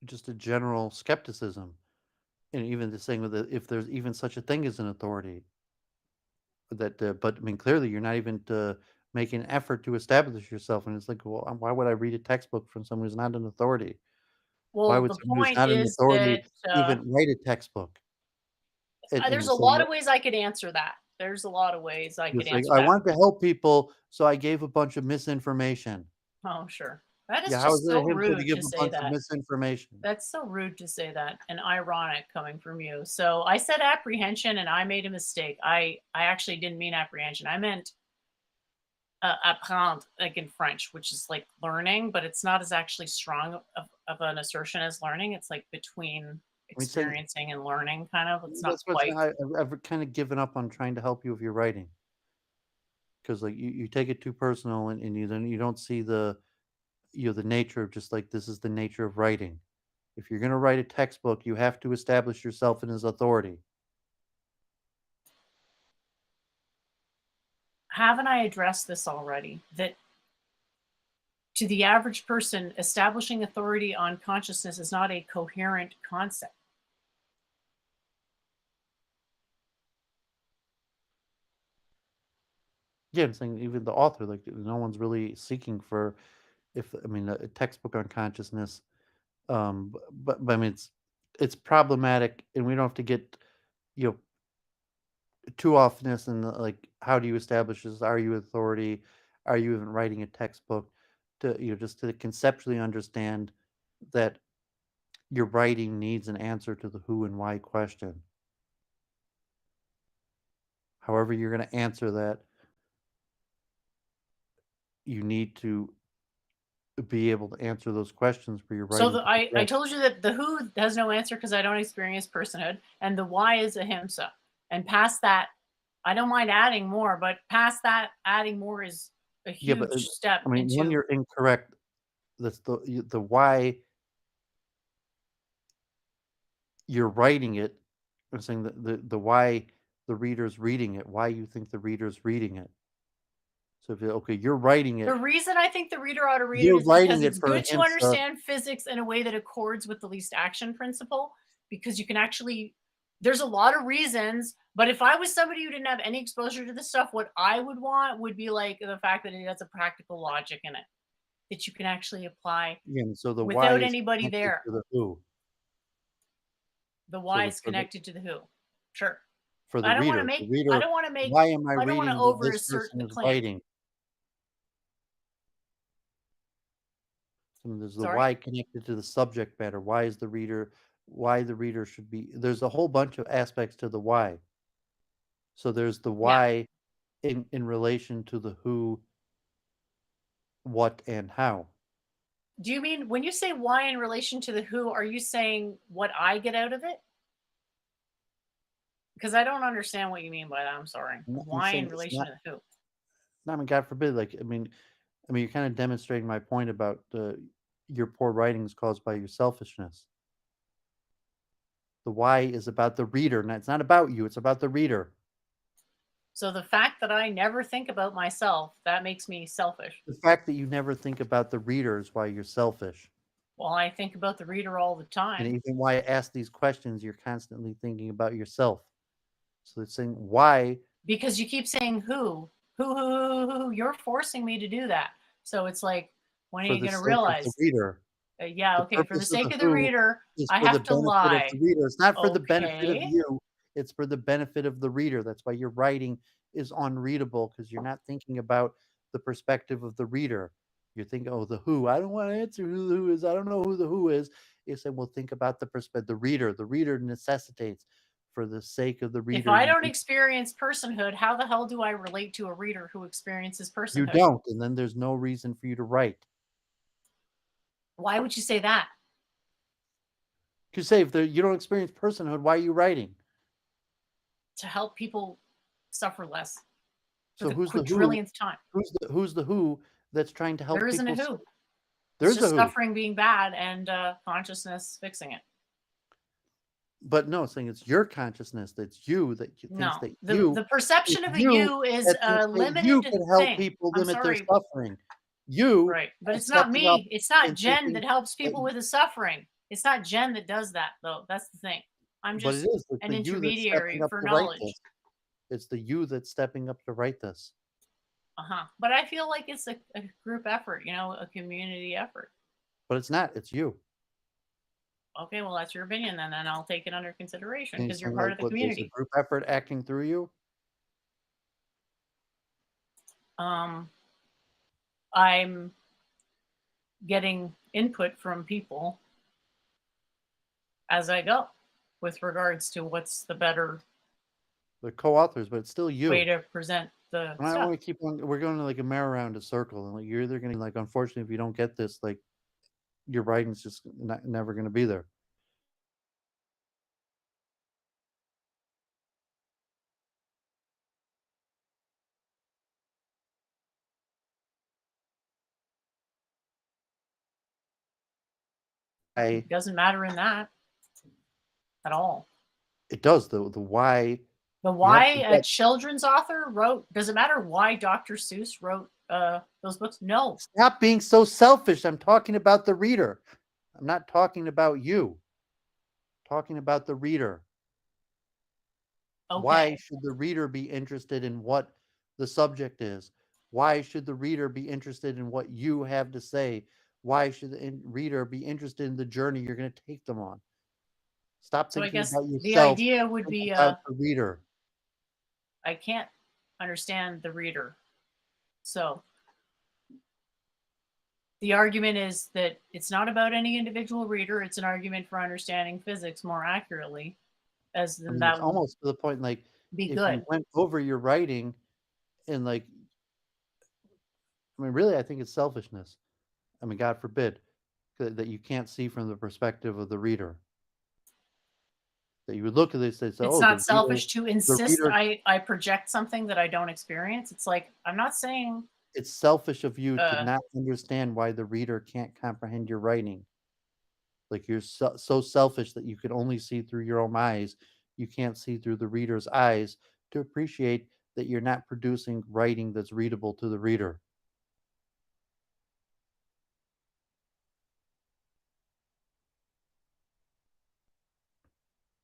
B: just a general skepticism and even the saying that if there's even such a thing as an authority that but I mean clearly you're not even making an effort to establish yourself and it's like well why would I read a textbook from someone who's not an authority? Why
A: Well,
B: would
A: the
B: someone who's
A: point
B: not an
A: is
B: authority
A: that
B: even write a textbook?
A: there's
B: And
A: a
B: saying
A: lot
B: that
A: of ways I could answer that. There's a lot of ways I
B: you're
A: could
B: saying
A: answer
B: I
A: that.
B: want to help people, so I gave a bunch of misinformation.
A: Oh, sure. That is
B: Yeah, how is
A: just
B: it a
A: so
B: him to
A: rude
B: give
A: to
B: a
A: say
B: bunch of
A: that.
B: misinformation?
A: That's so rude to say that and ironic coming from you. So I said apprehension and I made a mistake. I actually didn't mean apprehension. I meant apprendre, like in French, which is like learning, but it's not as actually strong of an assertion as learning. It's like between
B: I mean, saying
A: experiencing and learning, kind of. It's not
B: that's what I'm
A: quite.
B: saying, I've kind of given up on trying to help you with your writing because like you take it too personal and you don't see the the nature of just like this is the nature of writing. If you're gonna write a textbook, you have to establish yourself in as authority.
A: Haven't I addressed this already? That to the average person, establishing authority on consciousness is not a coherent concept.
B: Yeah, I'm saying even the author, like no one's really seeking for if I mean a textbook on consciousness. But I mean it's problematic, and we don't have to get you know too often this and like how do you establish this? Are you authority? Are you even writing a textbook? To just to conceptually understand that your writing needs an answer to the who and why question. However, you're going to answer that, you need to be able to answer those questions for your
A: So
B: writing to
A: I
B: progress.
A: told you that the who has no answer because I don't experience personhood, and the why is ahimsa. And past that, I don't mind adding more, but past that, adding more is a
B: Yeah, but
A: huge step
B: I mean, when
A: into.
B: you're incorrect, that's the why you're writing it. I'm saying the why the reader's reading it, why you think the reader's reading it. So if okay, you're writing
A: The
B: it,
A: reason I think the reader ought to read it
B: you're
A: is because
B: writing it
A: it's
B: for
A: good to
B: ahimsa.
A: understand physics in a way that accords with the least action principle. Because you can actually, there's a lot of reasons, but if I was somebody who didn't have any exposure to this stuff, what I would want would be like the fact that it has a practical logic in it that you can actually apply
B: Again, so the why
A: without
B: is
A: anybody
B: connected
A: there.
B: to the who.
A: The
B: So
A: why is connected to the who. Sure.
B: for
A: I don't want to
B: the
A: make, I
B: reader,
A: don't want to make,
B: why am I
A: I don't want to
B: reading what
A: over
B: this
A: assert
B: person
A: the
B: is
A: claim.
B: writing? And there's the
A: Sorry.
B: why connected to the subject matter. Why the reader should be. There's a whole bunch of aspects to the why. So there's the
A: Yeah.
B: why in relation to the who, what, and how.
A: Do you mean when you say why in relation to the who, are you saying what I get out of it? Because I don't understand what you mean by that. I'm sorry.
B: I'm
A: Why in
B: saying it's
A: relation
B: not.
A: to the who?
B: I mean, God forbid. Like I mean, you're kind of demonstrating my point about your poor writing is caused by your selfishness. The why is about the reader, and it's not about you. It's about the reader.
A: So the fact that I never think about myself, that makes me selfish.
B: The fact that you never think about the reader is why you're selfish.
A: Well, I think about the reader all the
B: And
A: time
B: even why I ask these questions, you're constantly thinking about yourself. So it's saying why
A: because you keep saying who. You're forcing me to do that. So it's like, when are
B: for
A: you
B: the
A: going to
B: sake of the
A: realize?
B: reader.
A: Yeah,
B: The
A: okay. For the
B: purpose of
A: sake
B: the
A: of the
B: who
A: reader,
B: is
A: I
B: for the
A: have to
B: benefit of
A: lie.
B: the reader. It's not for the benefit of
A: Okay.
B: you. It's for the benefit of the reader. That's why you're writing is unreadable because you're not thinking about the perspective of the reader. You're thinking, oh, the who. I don't want to answer who the who is. I don't know who the who is. You say, well, think about the perspective, the reader. The reader necessitates for the sake of the
A: If
B: reader.
A: I don't experience personhood, how the hell do I relate to a reader who experiences
B: You
A: personhood?
B: don't, and then there's no reason for you to write.
A: Why would you say that?
B: You say if you don't experience personhood, why are you writing?
A: To help people suffer less. For
B: So
A: the
B: who's the who?
A: quadrillionth time.
B: Who's the who that's trying to help
A: There isn't a
B: people?
A: who.
B: There's
A: It's just
B: a who.
A: suffering being bad and consciousness fixing it.
B: But no, it's saying it's your consciousness that's you that thinks
A: No,
B: that
A: the perception of a you is
B: that
A: a
B: thinks that you
A: limited
B: can help
A: thing.
B: people
A: I'm
B: limit their
A: sorry.
B: suffering. You
A: Right, but
B: are
A: it's not
B: stepping up
A: me. It's not
B: and
A: Jen
B: thinking
A: that helps
B: that
A: people with the suffering. It's not Jen that does that, though. That's the thing. I'm
B: but it
A: just
B: is. It's
A: an
B: the you that's stepping
A: intermediary
B: up
A: for
B: to write
A: knowledge.
B: this. It's the you that's stepping up to write this.
A: But I feel like it's a group effort, you know, a community effort.
B: But it's not. It's you.
A: Okay, well, that's your opinion then, and I'll take it under consideration
B: And
A: because you're
B: saying,
A: part
B: like,
A: of the
B: what, there's a
A: community.
B: group effort acting through you.
A: I'm getting input from people as I go with regards to what's the better
B: The co-authors, but it's still you.
A: way to present the
B: And I
A: stuff.
B: want to keep on. We're going to like a merry round a circle, and like you're either going to like. Unfortunately, if you don't get this, like your writing's just never going to be there.
A: It doesn't matter in that at all.
B: It does though. The why.
A: The why a children's author wrote, does it matter why Dr. Seuss wrote those books? No.
B: Stop being so selfish. I'm talking about the reader. I'm not talking about you. I'm talking about the reader.
A: Okay.
B: Why should the reader be interested in what the subject is? Why should the reader be interested in what you have to say? Why should the reader be interested in the journey you're going to take them on? Stop
A: So I
B: thinking
A: guess
B: about yourself.
A: the idea would be
B: about the reader.
A: I can't understand the reader. So the argument is that it's not about any individual reader. It's an argument for understanding physics more accurately, as then that
B: It's
A: would
B: almost to the point like
A: be
B: if
A: good.
B: you went over your writing and like, I mean, really, I think it's selfishness. I mean, God forbid that you can't see from the perspective of the reader. That you would look at this and say,
A: It's
B: "Oh,
A: not selfish to insist
B: reader,
A: I project something that I don't experience. It's like, I'm not saying
B: it's selfish of you to not understand why the reader can't comprehend your writing. Like you're so selfish that you can only see through your own eyes. You can't see through the reader's eyes to appreciate that you're not producing writing that's readable to the reader."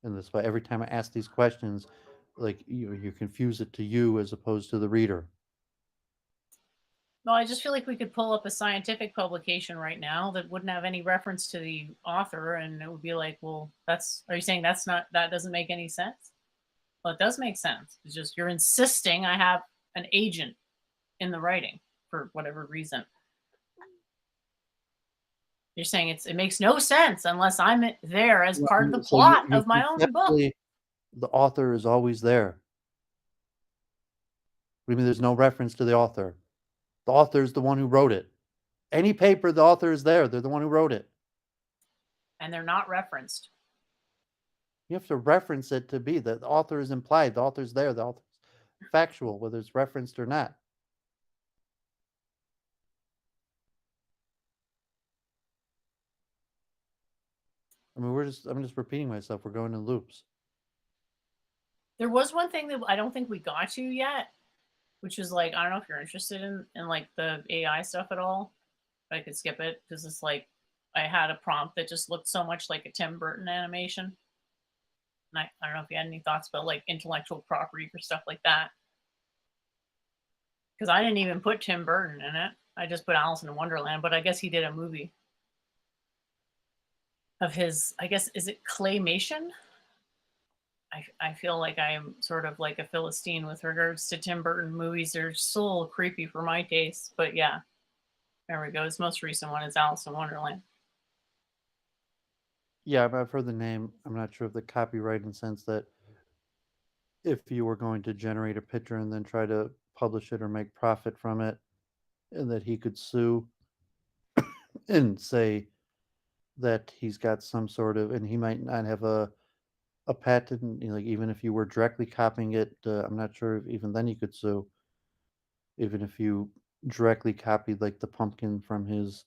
B: And that's why every time I ask these questions, like you confuse it to you as opposed to the reader.
A: No, I just feel like we could pull up a scientific publication right now that wouldn't have any reference to the author, and it would be like, well, are you saying that doesn't make any sense? Well, it does make sense. It's just you're insisting I have an agent in the writing for whatever reason. You're saying it makes no sense unless I'm there as part of the plot of my own book.
B: The author is always there. What do you mean there's no reference to the author? The author is the one who wrote it. Any paper, the author is there. They're the one who wrote it.
A: And they're not referenced.
B: You have to reference it to be. The author is implied. The author's there. The author's factual, whether it's referenced or not. I mean, I'm just repeating myself. We're going in loops.
A: There was one thing that I don't think we got to yet, which is like, I don't know if you're interested in like the AI stuff at all. I could skip it because it's like I had a prompt that just looked so much like a Tim Burton animation. And I don't know if you had any thoughts about like intellectual property for stuff like that. Because I didn't even put Tim Burton in it. I just put Alice in Wonderland, but I guess he did a movie of his, I guess, is it claymation? I feel like I'm sort of like a Philistine with regards to Tim Burton movies. They're just a little creepy for my taste. But yeah, there we go. His most recent one is Alice in Wonderland.
B: Yeah, I've heard the name. I'm not sure of the copyright in the sense that if you were going to generate a picture and then try to publish it or make profit from it, and that he could sue and say that he's got some sort of, and he might not have a patent, like even if you were directly copying it, I'm not sure if even then you could sue, even if you directly copied like the pumpkin from his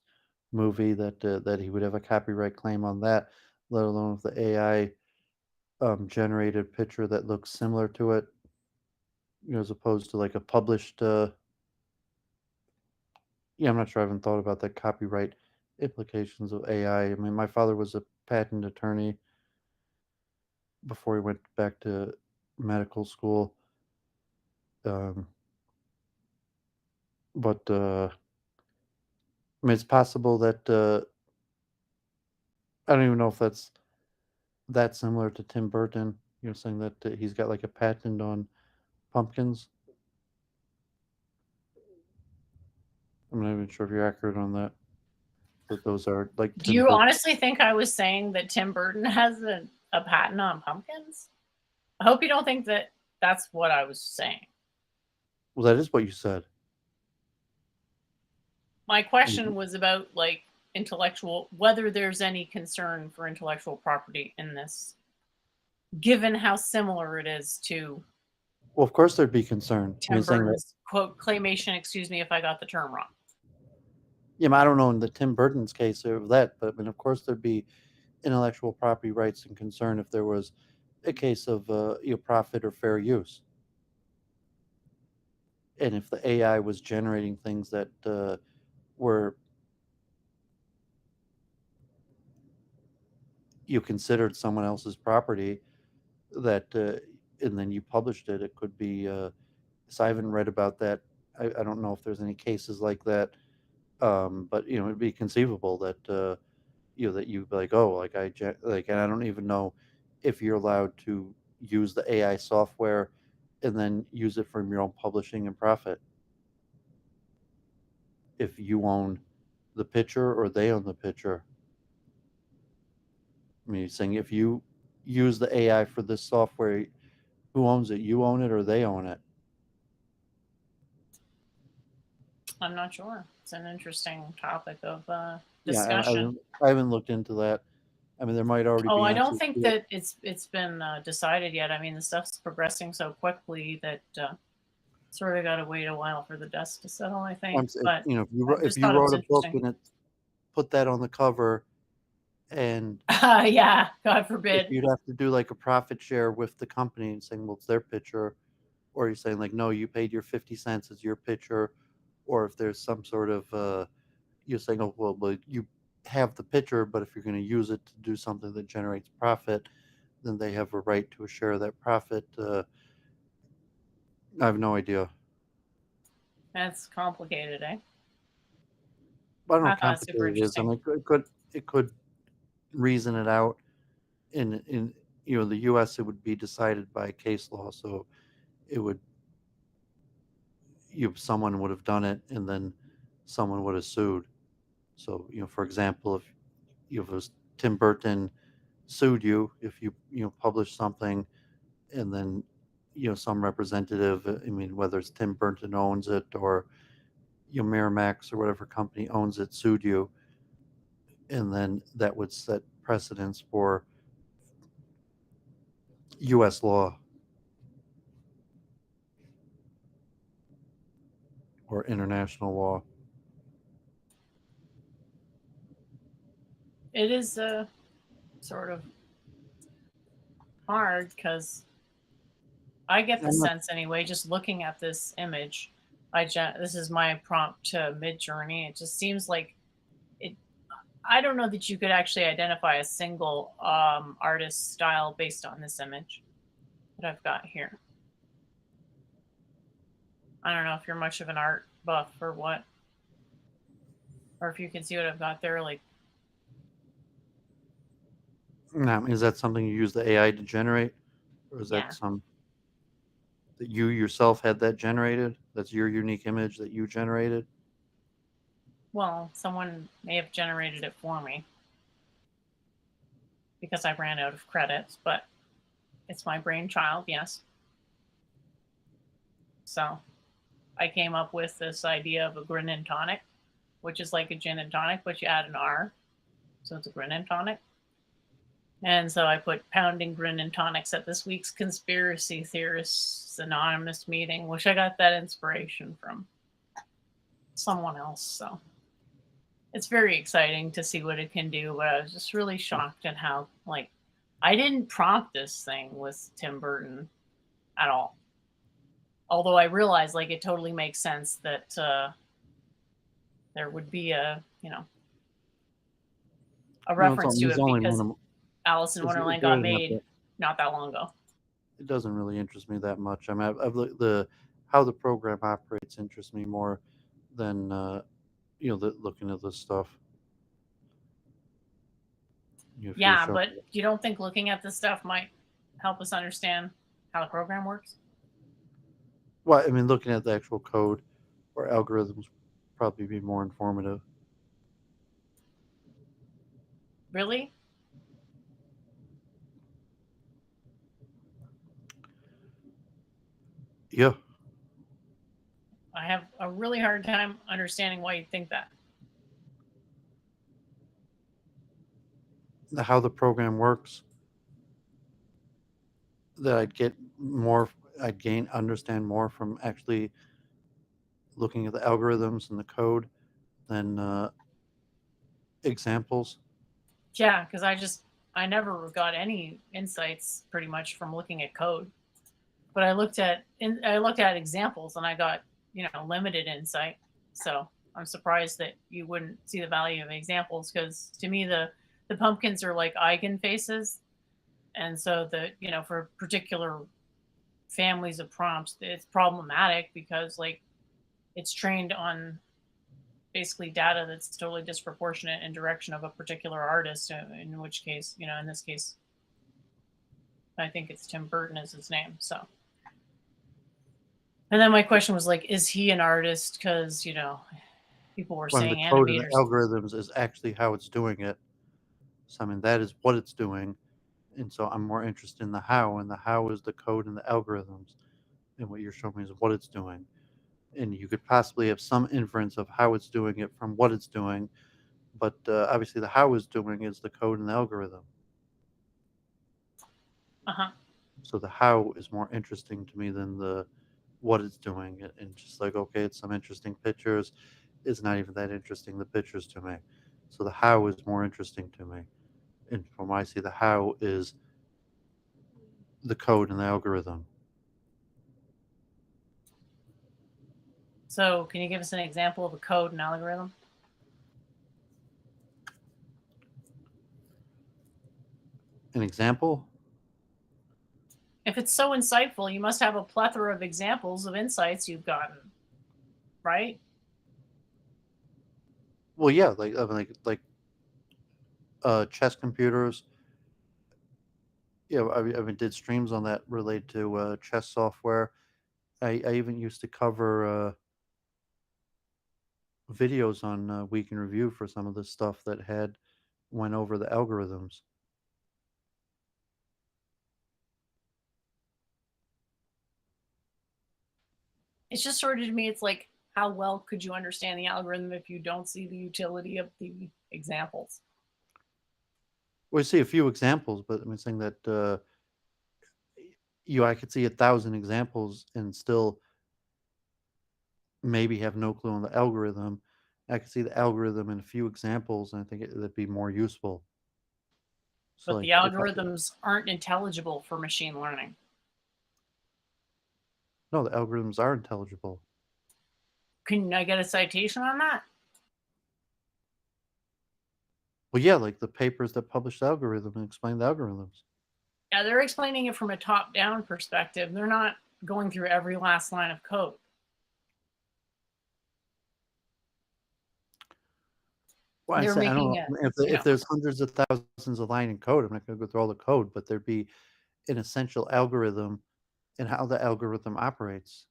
B: movie, that he would have a copyright claim on that, let alone if the AI generated picture that looks similar to it, as opposed to like a published. Yeah, I'm not sure. I haven't thought about the copyright implications of AI. I mean, my father was a patent attorney before he went back to medical school. Um, but I mean, it's possible that I don't even know if that's that similar to Tim Burton. Saying that he's got like a patent on pumpkins. I'm not even sure if you're accurate on that. That those are like
A: Do
B: Tim
A: you
B: Burton.
A: honestly think I was saying that Tim Burton has a patent on pumpkins? I hope you don't think that that's what I was saying.
B: Well, that is what you said.
A: My question was about like whether there's any concern for intellectual property in this, given how similar it is to
B: Well, of course there'd be concern. I
A: Tim
B: mean, saying that.
A: Burton's quote claymation. Excuse me if I got the term wrong.
B: Yeah, I don't know in the Tim Burton's case of that, but I mean, of course there'd be intellectual property rights and concern if there was a case of profit or fair use, and if the AI was generating things that were you considered someone else's property, that and then you published it, it could be. So I haven't read about that. I don't know if there's any cases like that, but it'd be conceivable that that you'd be like, oh, like and I don't even know if you're allowed to use the AI software and then use it from your own publishing and profit. If you own the picture or they own the picture. I mean, saying if you use the AI for this software, who owns it? You own it or they own it?
A: I'm not sure. It's an interesting topic of
B: Yeah,
A: discussion.
B: I haven't looked into that. I mean, there might already
A: Oh,
B: be
A: I don't
B: answers
A: think
B: to it.
A: that it's been decided yet. I mean, the stuff's progressing so quickly that sort of got to wait a while for the dust to settle. I think, but I
B: If
A: just
B: you
A: thought it was
B: wrote a book
A: interesting.
B: and it put that on the cover, and
A: Yeah, God
B: if
A: forbid.
B: you'd have to do like a profit share with the company and saying, well, it's their picture, or you're saying like, no, you paid your 50 cents as your picture, or if there's some sort of you're saying, oh, well, you have the picture, but if you're going to use it to do something that generates profit, then they have a right to a share of that profit. I have no idea.
A: That's complicated, eh?
B: I don't know how
A: I thought it was super
B: complicated it is. I
A: interesting.
B: mean, it could reason it out. In the U.S., it would be decided by case law, so it would someone would have done it, and then someone would have sued. So for example, if it was Tim Burton sued you, if you publish something, and then some representative, I mean, whether it's Tim Burton owns it or Miramax or whatever company owns it, sued you, and then that would set precedence for U.S. law or international law.
A: It is sort of hard because I get the
B: I'm not,
A: sense anyway, just looking at this image. This is my prompt to Midjourney. It just seems like it. I don't know that you could actually identify a single artist style based on this image that I've got here. I don't know if you're much of an art buff or what, or if you can see what I've got there. Like,
B: is that something you use the AI to generate? or is that
A: Yeah.
B: some that you yourself had that generated? That's your unique image that you generated?
A: Well, someone may have generated it for me because I ran out of credits, but it's my brainchild, yes. So I came up with this idea of a gin and tonic, which is like a gin and tonic, but you add an R. So it's a gin and tonic. And so I put pounding gin and tonics at this week's Conspiracy Theorists Anonymous meeting, which I got that inspiration from someone else. So it's very exciting to see what it can do. But I was just really shocked at how, like, I didn't prompt this thing with Tim Burton at all. Although I realized, like, it totally makes sense that there would be a, a reference to
B: There's
A: it
B: only
A: because
B: minimal.
A: Alice in
B: It's
A: Wonderland got
B: really not
A: made
B: that.
A: not that long ago.
B: It doesn't really interest me that much. I mean, I've looked the how the program operates interests me more than looking at this stuff. If you're
A: Yeah,
B: showing
A: but you don't think looking at this stuff might help us understand how the program works?
B: well, I mean, looking at the actual code or algorithms probably be more informative.
A: Really?
B: Yeah,
A: I have a really hard time understanding why you think that.
B: how the program works. That I'd gain understand more from actually looking at the algorithms and the code than examples.
A: Yeah, because I never got any insights pretty much from looking at code. But I looked at examples and I got, limited insight. So I'm surprised that you wouldn't see the value of examples because to me the pumpkins are like eigen faces. And so for particular families of prompts, it's problematic because like it's trained on basically data that's totally disproportionate in direction of a particular artist. In which case, in this case, I think it's Tim Burton is his name. So, and then my question was like, is he an artist? Because people were
B: When the
A: saying
B: code and the
A: animators.
B: algorithms is actually how it's doing it. So I mean, that is what it's doing, and so I'm more interested in the how, and the how is the code and the algorithms, and what you're showing me is what it's doing. And you could possibly have some inference of how it's doing it from what it's doing, but obviously the how is doing is the code and the algorithm.
A: Uh huh.
B: So the how is more interesting to me than the what it's doing. And just like, okay, it's some interesting pictures. It's not even that interesting, the pictures to me. So the how is more interesting to me. And from what I see, the how is the code and the algorithm.
A: So, can you give us an example of a code and algorithm?
B: An example?
A: If it's so insightful, you must have a plethora of examples of insights you've gotten, right?
B: Well, yeah, chess computers. Yeah, I mean, did streams on that related to chess software. I even used to cover videos on Week in Review for some of the stuff that had went over the algorithms.
A: It's just sort of to me, it's like, how well could you understand the algorithm if you don't see the utility of the examples?
B: We see a few examples, but I'm saying that I could see 1,000 examples and still maybe have no clue on the algorithm. I could see the algorithm in a few examples, and I think it'd be more useful. So,
A: But the
B: like, if I,
A: algorithms aren't intelligible for machine learning.
B: no, the algorithms are intelligible.
A: Can I get a citation on that?
B: Well, yeah, like the papers that publish the algorithm and explain the algorithms.
A: Yeah, they're explaining it from a top down perspective. They're not going through every last line of code.
B: Well, I
A: They're
B: say I don't
A: making
B: know
A: it,
B: if there's hundreds of thousands of line in code. I'm not going to go through all the code, but there'd be an essential algorithm and how the algorithm operates.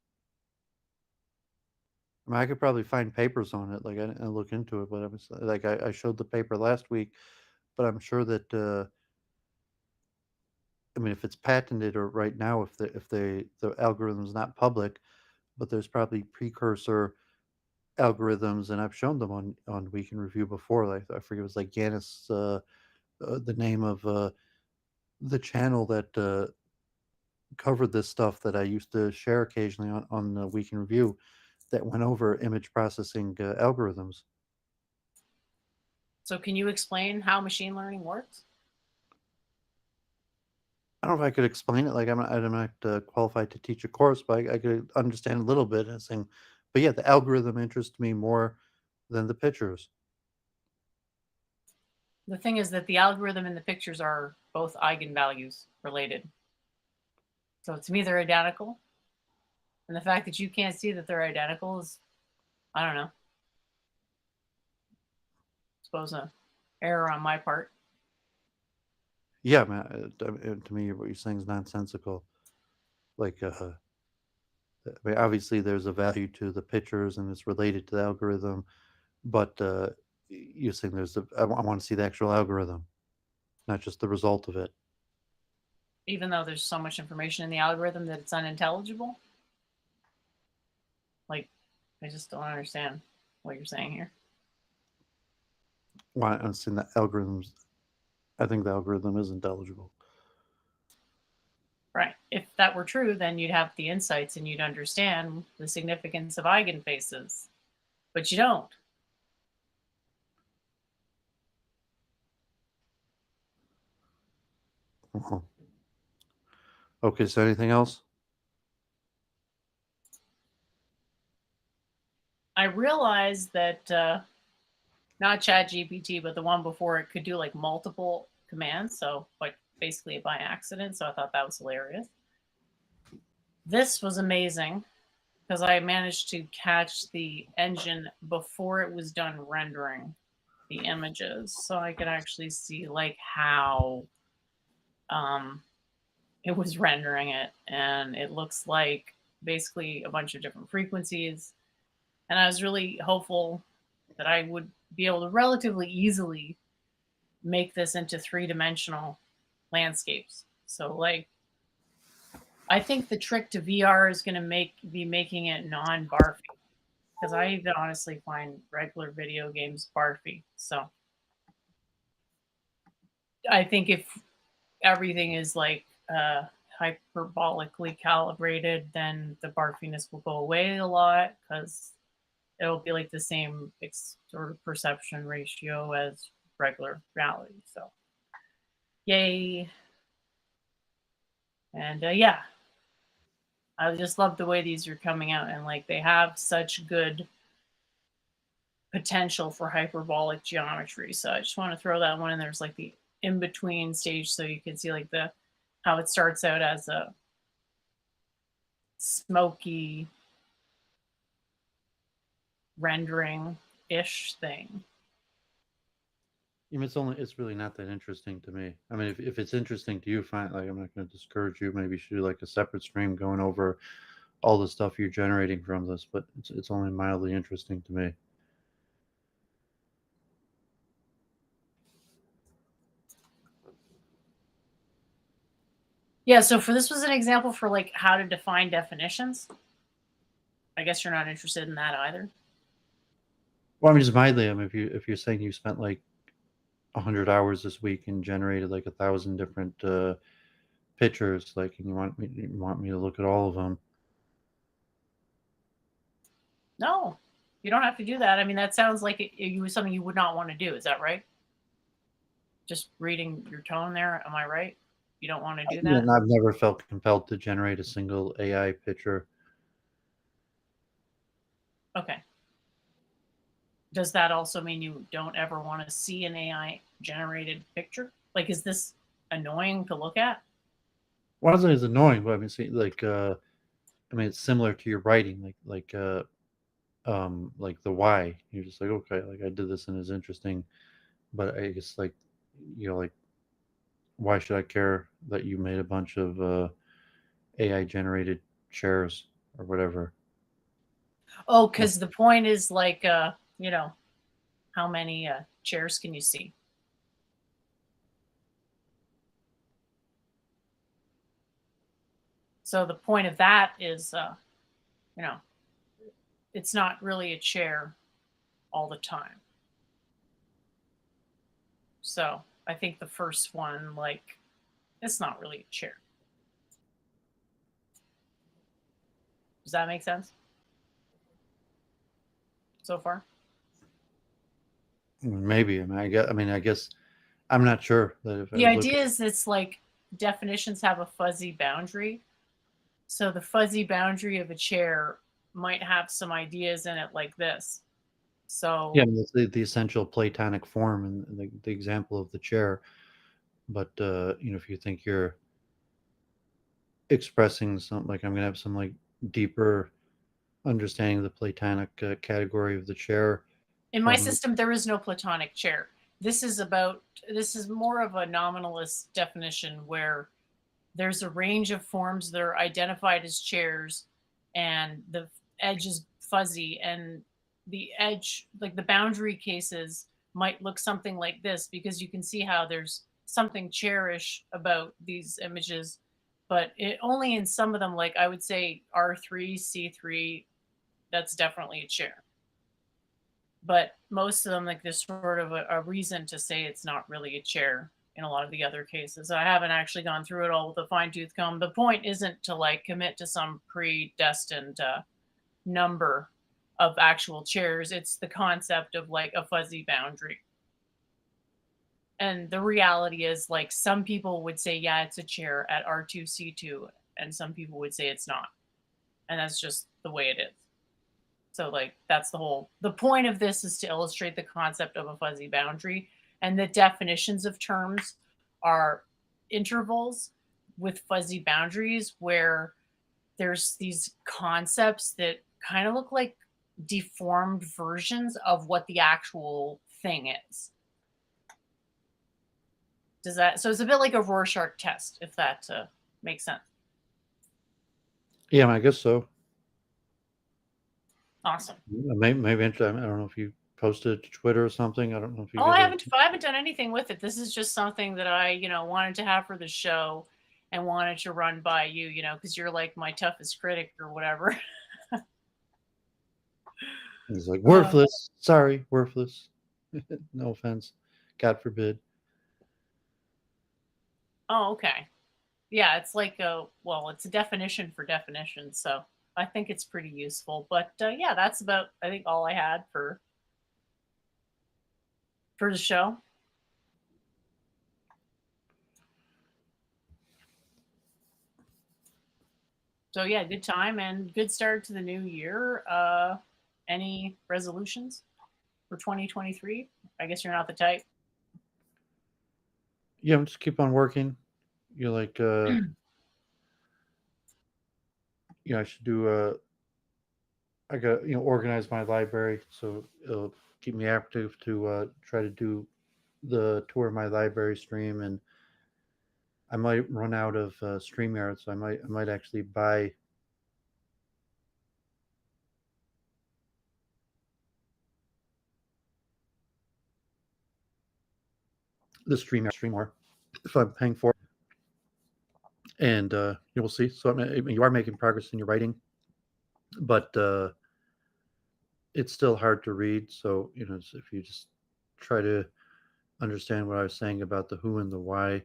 B: I mean, I could probably find papers on it. Like I didn't look into it, but I was like, I showed the paper last week, but I'm sure that I mean, if it's patented or right now, if the algorithm's not public, but there's probably precursor algorithms, and I've shown them on Week in Review before. Like I forget, it was like Ganis, the name of the channel that covered this stuff that I used to share occasionally on Week in Review, that went over image processing algorithms.
A: So can you explain how machine learning works?
B: I don't know if I could explain it. Like I'm not qualified to teach a course, but I could understand a little bit and saying, but yeah, the algorithm interests me more than the pictures.
A: The thing is that the algorithm and the pictures are both eigenvalues related. So to me, they're identical. And the fact that you can't see that they're identical is, I don't know, I suppose an error on my part.
B: Yeah, man. To me, what you're saying is nonsensical. Like, I mean, obviously, there's a value to the pictures, and it's related to the algorithm. But you're saying I want to see the actual algorithm, not just the result of it.
A: Even though there's so much information in the algorithm that it's unintelligible. Like, I just don't understand what you're saying here.
B: Well, I'm saying the algorithms. I think the algorithm is intelligible.
A: Right. If that were true, then you'd have the insights and you'd understand the significance of eigenfaces. But you don't.
B: Uh-huh. Okay, so anything else?
A: I realized that not ChatGPT, but the one before it could do like multiple commands. So, like, basically by accident. So I thought that was hilarious. This was amazing because I managed to catch the engine before it was done rendering the images. So I could actually see like how um, it was rendering it. And it looks like basically a bunch of different frequencies. And I was really hopeful that I would be able to relatively easily make this into three-dimensional landscapes. So like I think the trick to VR is going to be making it non-barfy because I even honestly find regular video games barfy. So I think if everything is like hyperbolically calibrated, then the barfiness will go away a lot because it'll be like the same sort of perception ratio as regular reality. So, yay! And yeah, I just love the way these are coming out, and like they have such good potential for hyperbolic geometry. So I just want to throw that one in. There's like the in between stage, so you can see like the how it starts out as a smoky rendering ish thing.
B: I mean, it's really not that interesting to me. I mean, if it's interesting to you, fine. Like, I'm not going to discourage you. Maybe you should do like a separate stream going over all the stuff you're generating from this, but it's only mildly interesting to me.
A: Yeah, so for this was an example for like how to define definitions. I guess you're not interested in that either.
B: Well, I mean, just mildly. I mean, if you're saying you spent like 100 hours this week and generated like 1,000 different pictures, like, and you want me to look at all of them.
A: No, you don't have to do that. I mean, that sounds like it was something you would not want to do. Is that right? Just reading your tone there. Am I right? You don't want to do that?
B: I've never felt compelled to generate a single AI picture.
A: Okay. Does that also mean you don't ever want to see an AI generated picture? Like, is this annoying to look at?
B: One of them is annoying, but I mean, see, like, I mean, it's similar to your writing, like the why. You're just like, okay, like I did this and it's interesting, but I guess like, like why should I care that you made a bunch of AI generated chairs or whatever?
A: Oh, because the point is like, how many chairs can you see? So the point of that is, you know, it's not really a chair all the time. So I think the first one, like, it's not really a chair. Does that make sense so far?
B: Maybe. I guess I'm not sure that if I
A: The
B: was looking.
A: idea is it's like definitions have a fuzzy boundary. So the fuzzy boundary of a chair might have some ideas in it like this. So
B: Yeah, I mean, that's the essential Platonic form and the example of the chair. But if you think you're expressing something like I'm gonna have some like deeper understanding of the Platonic category of the chair
A: in my
B: from
A: system, there is no platonic chair. This is more of a nominalist definition where there's a range of forms that are identified as chairs, and the edge is fuzzy, and the edge, like the boundary cases, might look something like this because you can see how there's something chairish about these images, but it only in some of them, like I would say R3, C3, that's definitely a chair. But most of them, like there's sort of a reason to say it's not really a chair in a lot of the other cases. I haven't actually gone through it all with a fine tooth comb. The point isn't to like commit to some predestined number of actual chairs. It's the concept of like a fuzzy boundary. And the reality is, like, some people would say, yeah, it's a chair at R2C2, and some people would say it's not. And that's just the way it is. So like that's the point of this is to illustrate the concept of a fuzzy boundary, and the definitions of terms are intervals with fuzzy boundaries where there's these concepts that kind of look like deformed versions of what the actual thing is. Does that, so it's a bit like a Rorschach test, if that makes sense.
B: yeah, I guess so.
A: Awesome.
B: Maybe I don't know if you posted it to Twitter or something. I don't know if you
A: Oh,
B: got
A: I haven't done anything with it. This is just something that I, wanted to have for the show and wanted to run by you, because you're like my toughest critic or whatever.
B: He's like
A: Uh,
B: worthless. Sorry, worthless. No offense. God forbid.
A: oh, okay. Yeah, it's like it's a definition for definition, so I think it's pretty useful. But yeah, that's about I think all I had for the show. So yeah, good time and good start to the new year. Any resolutions for 2023? I guess you're not the type.
B: Yeah, just keep on working. You're like I should do I got organize my library so it'll keep me active to try to do the tour of my library stream, and I might run out of StreamYard, so I might actually buy the StreamYard if I'm paying for it. And you will see. So you are making progress in your writing, but it's still hard to read. So if you just try to understand what I was saying about the who and the why,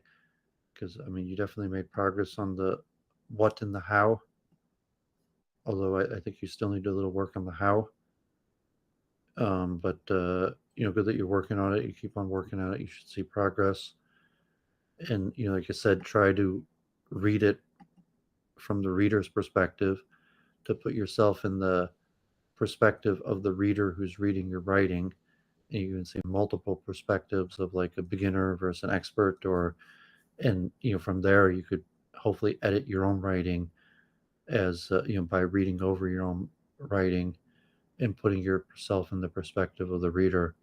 B: because you definitely made progress on the what and the how. Although I think you still need a little work on the how. But good that you're working on it. You keep on working on it. You should see progress. And like I said, try to read it from the reader's perspective to put yourself in the perspective of the reader who's reading your writing. And you can see multiple perspectives of like a beginner versus an expert, and from there you could hopefully edit your own writing as by reading over your own writing and putting yourself in the perspective of the reader.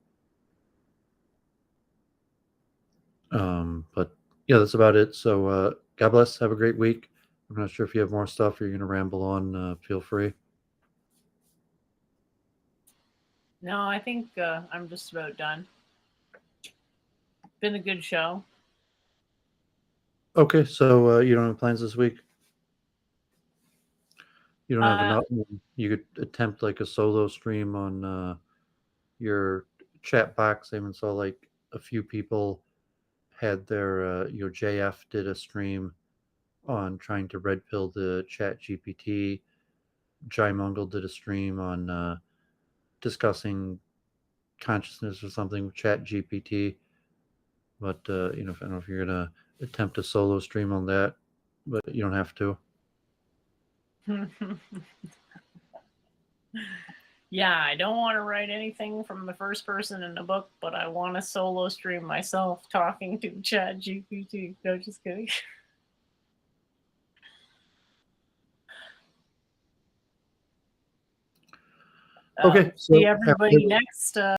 B: But yeah, that's about it. So God bless. Have a great week. I'm not sure if you have more stuff or you're going to ramble on. Feel free.
A: No, I think I'm just about done. Been a good show.
B: Okay, so you don't have plans this week? You don't have
A: Uh,
B: enough. You could attempt like a solo stream on your chat box. I even saw like a few people had their JF did a stream on trying to red pill the chat GPT. Jai Mungle did a stream on discussing consciousness or something with chat GPT. But I don't know if you're gonna attempt a solo stream on that, but you don't have to.
A: yeah, I don't want to write anything from the first person in the book, but I want to solo stream myself talking to Chat GPT. No, just kidding.
B: Okay, so
A: See everybody next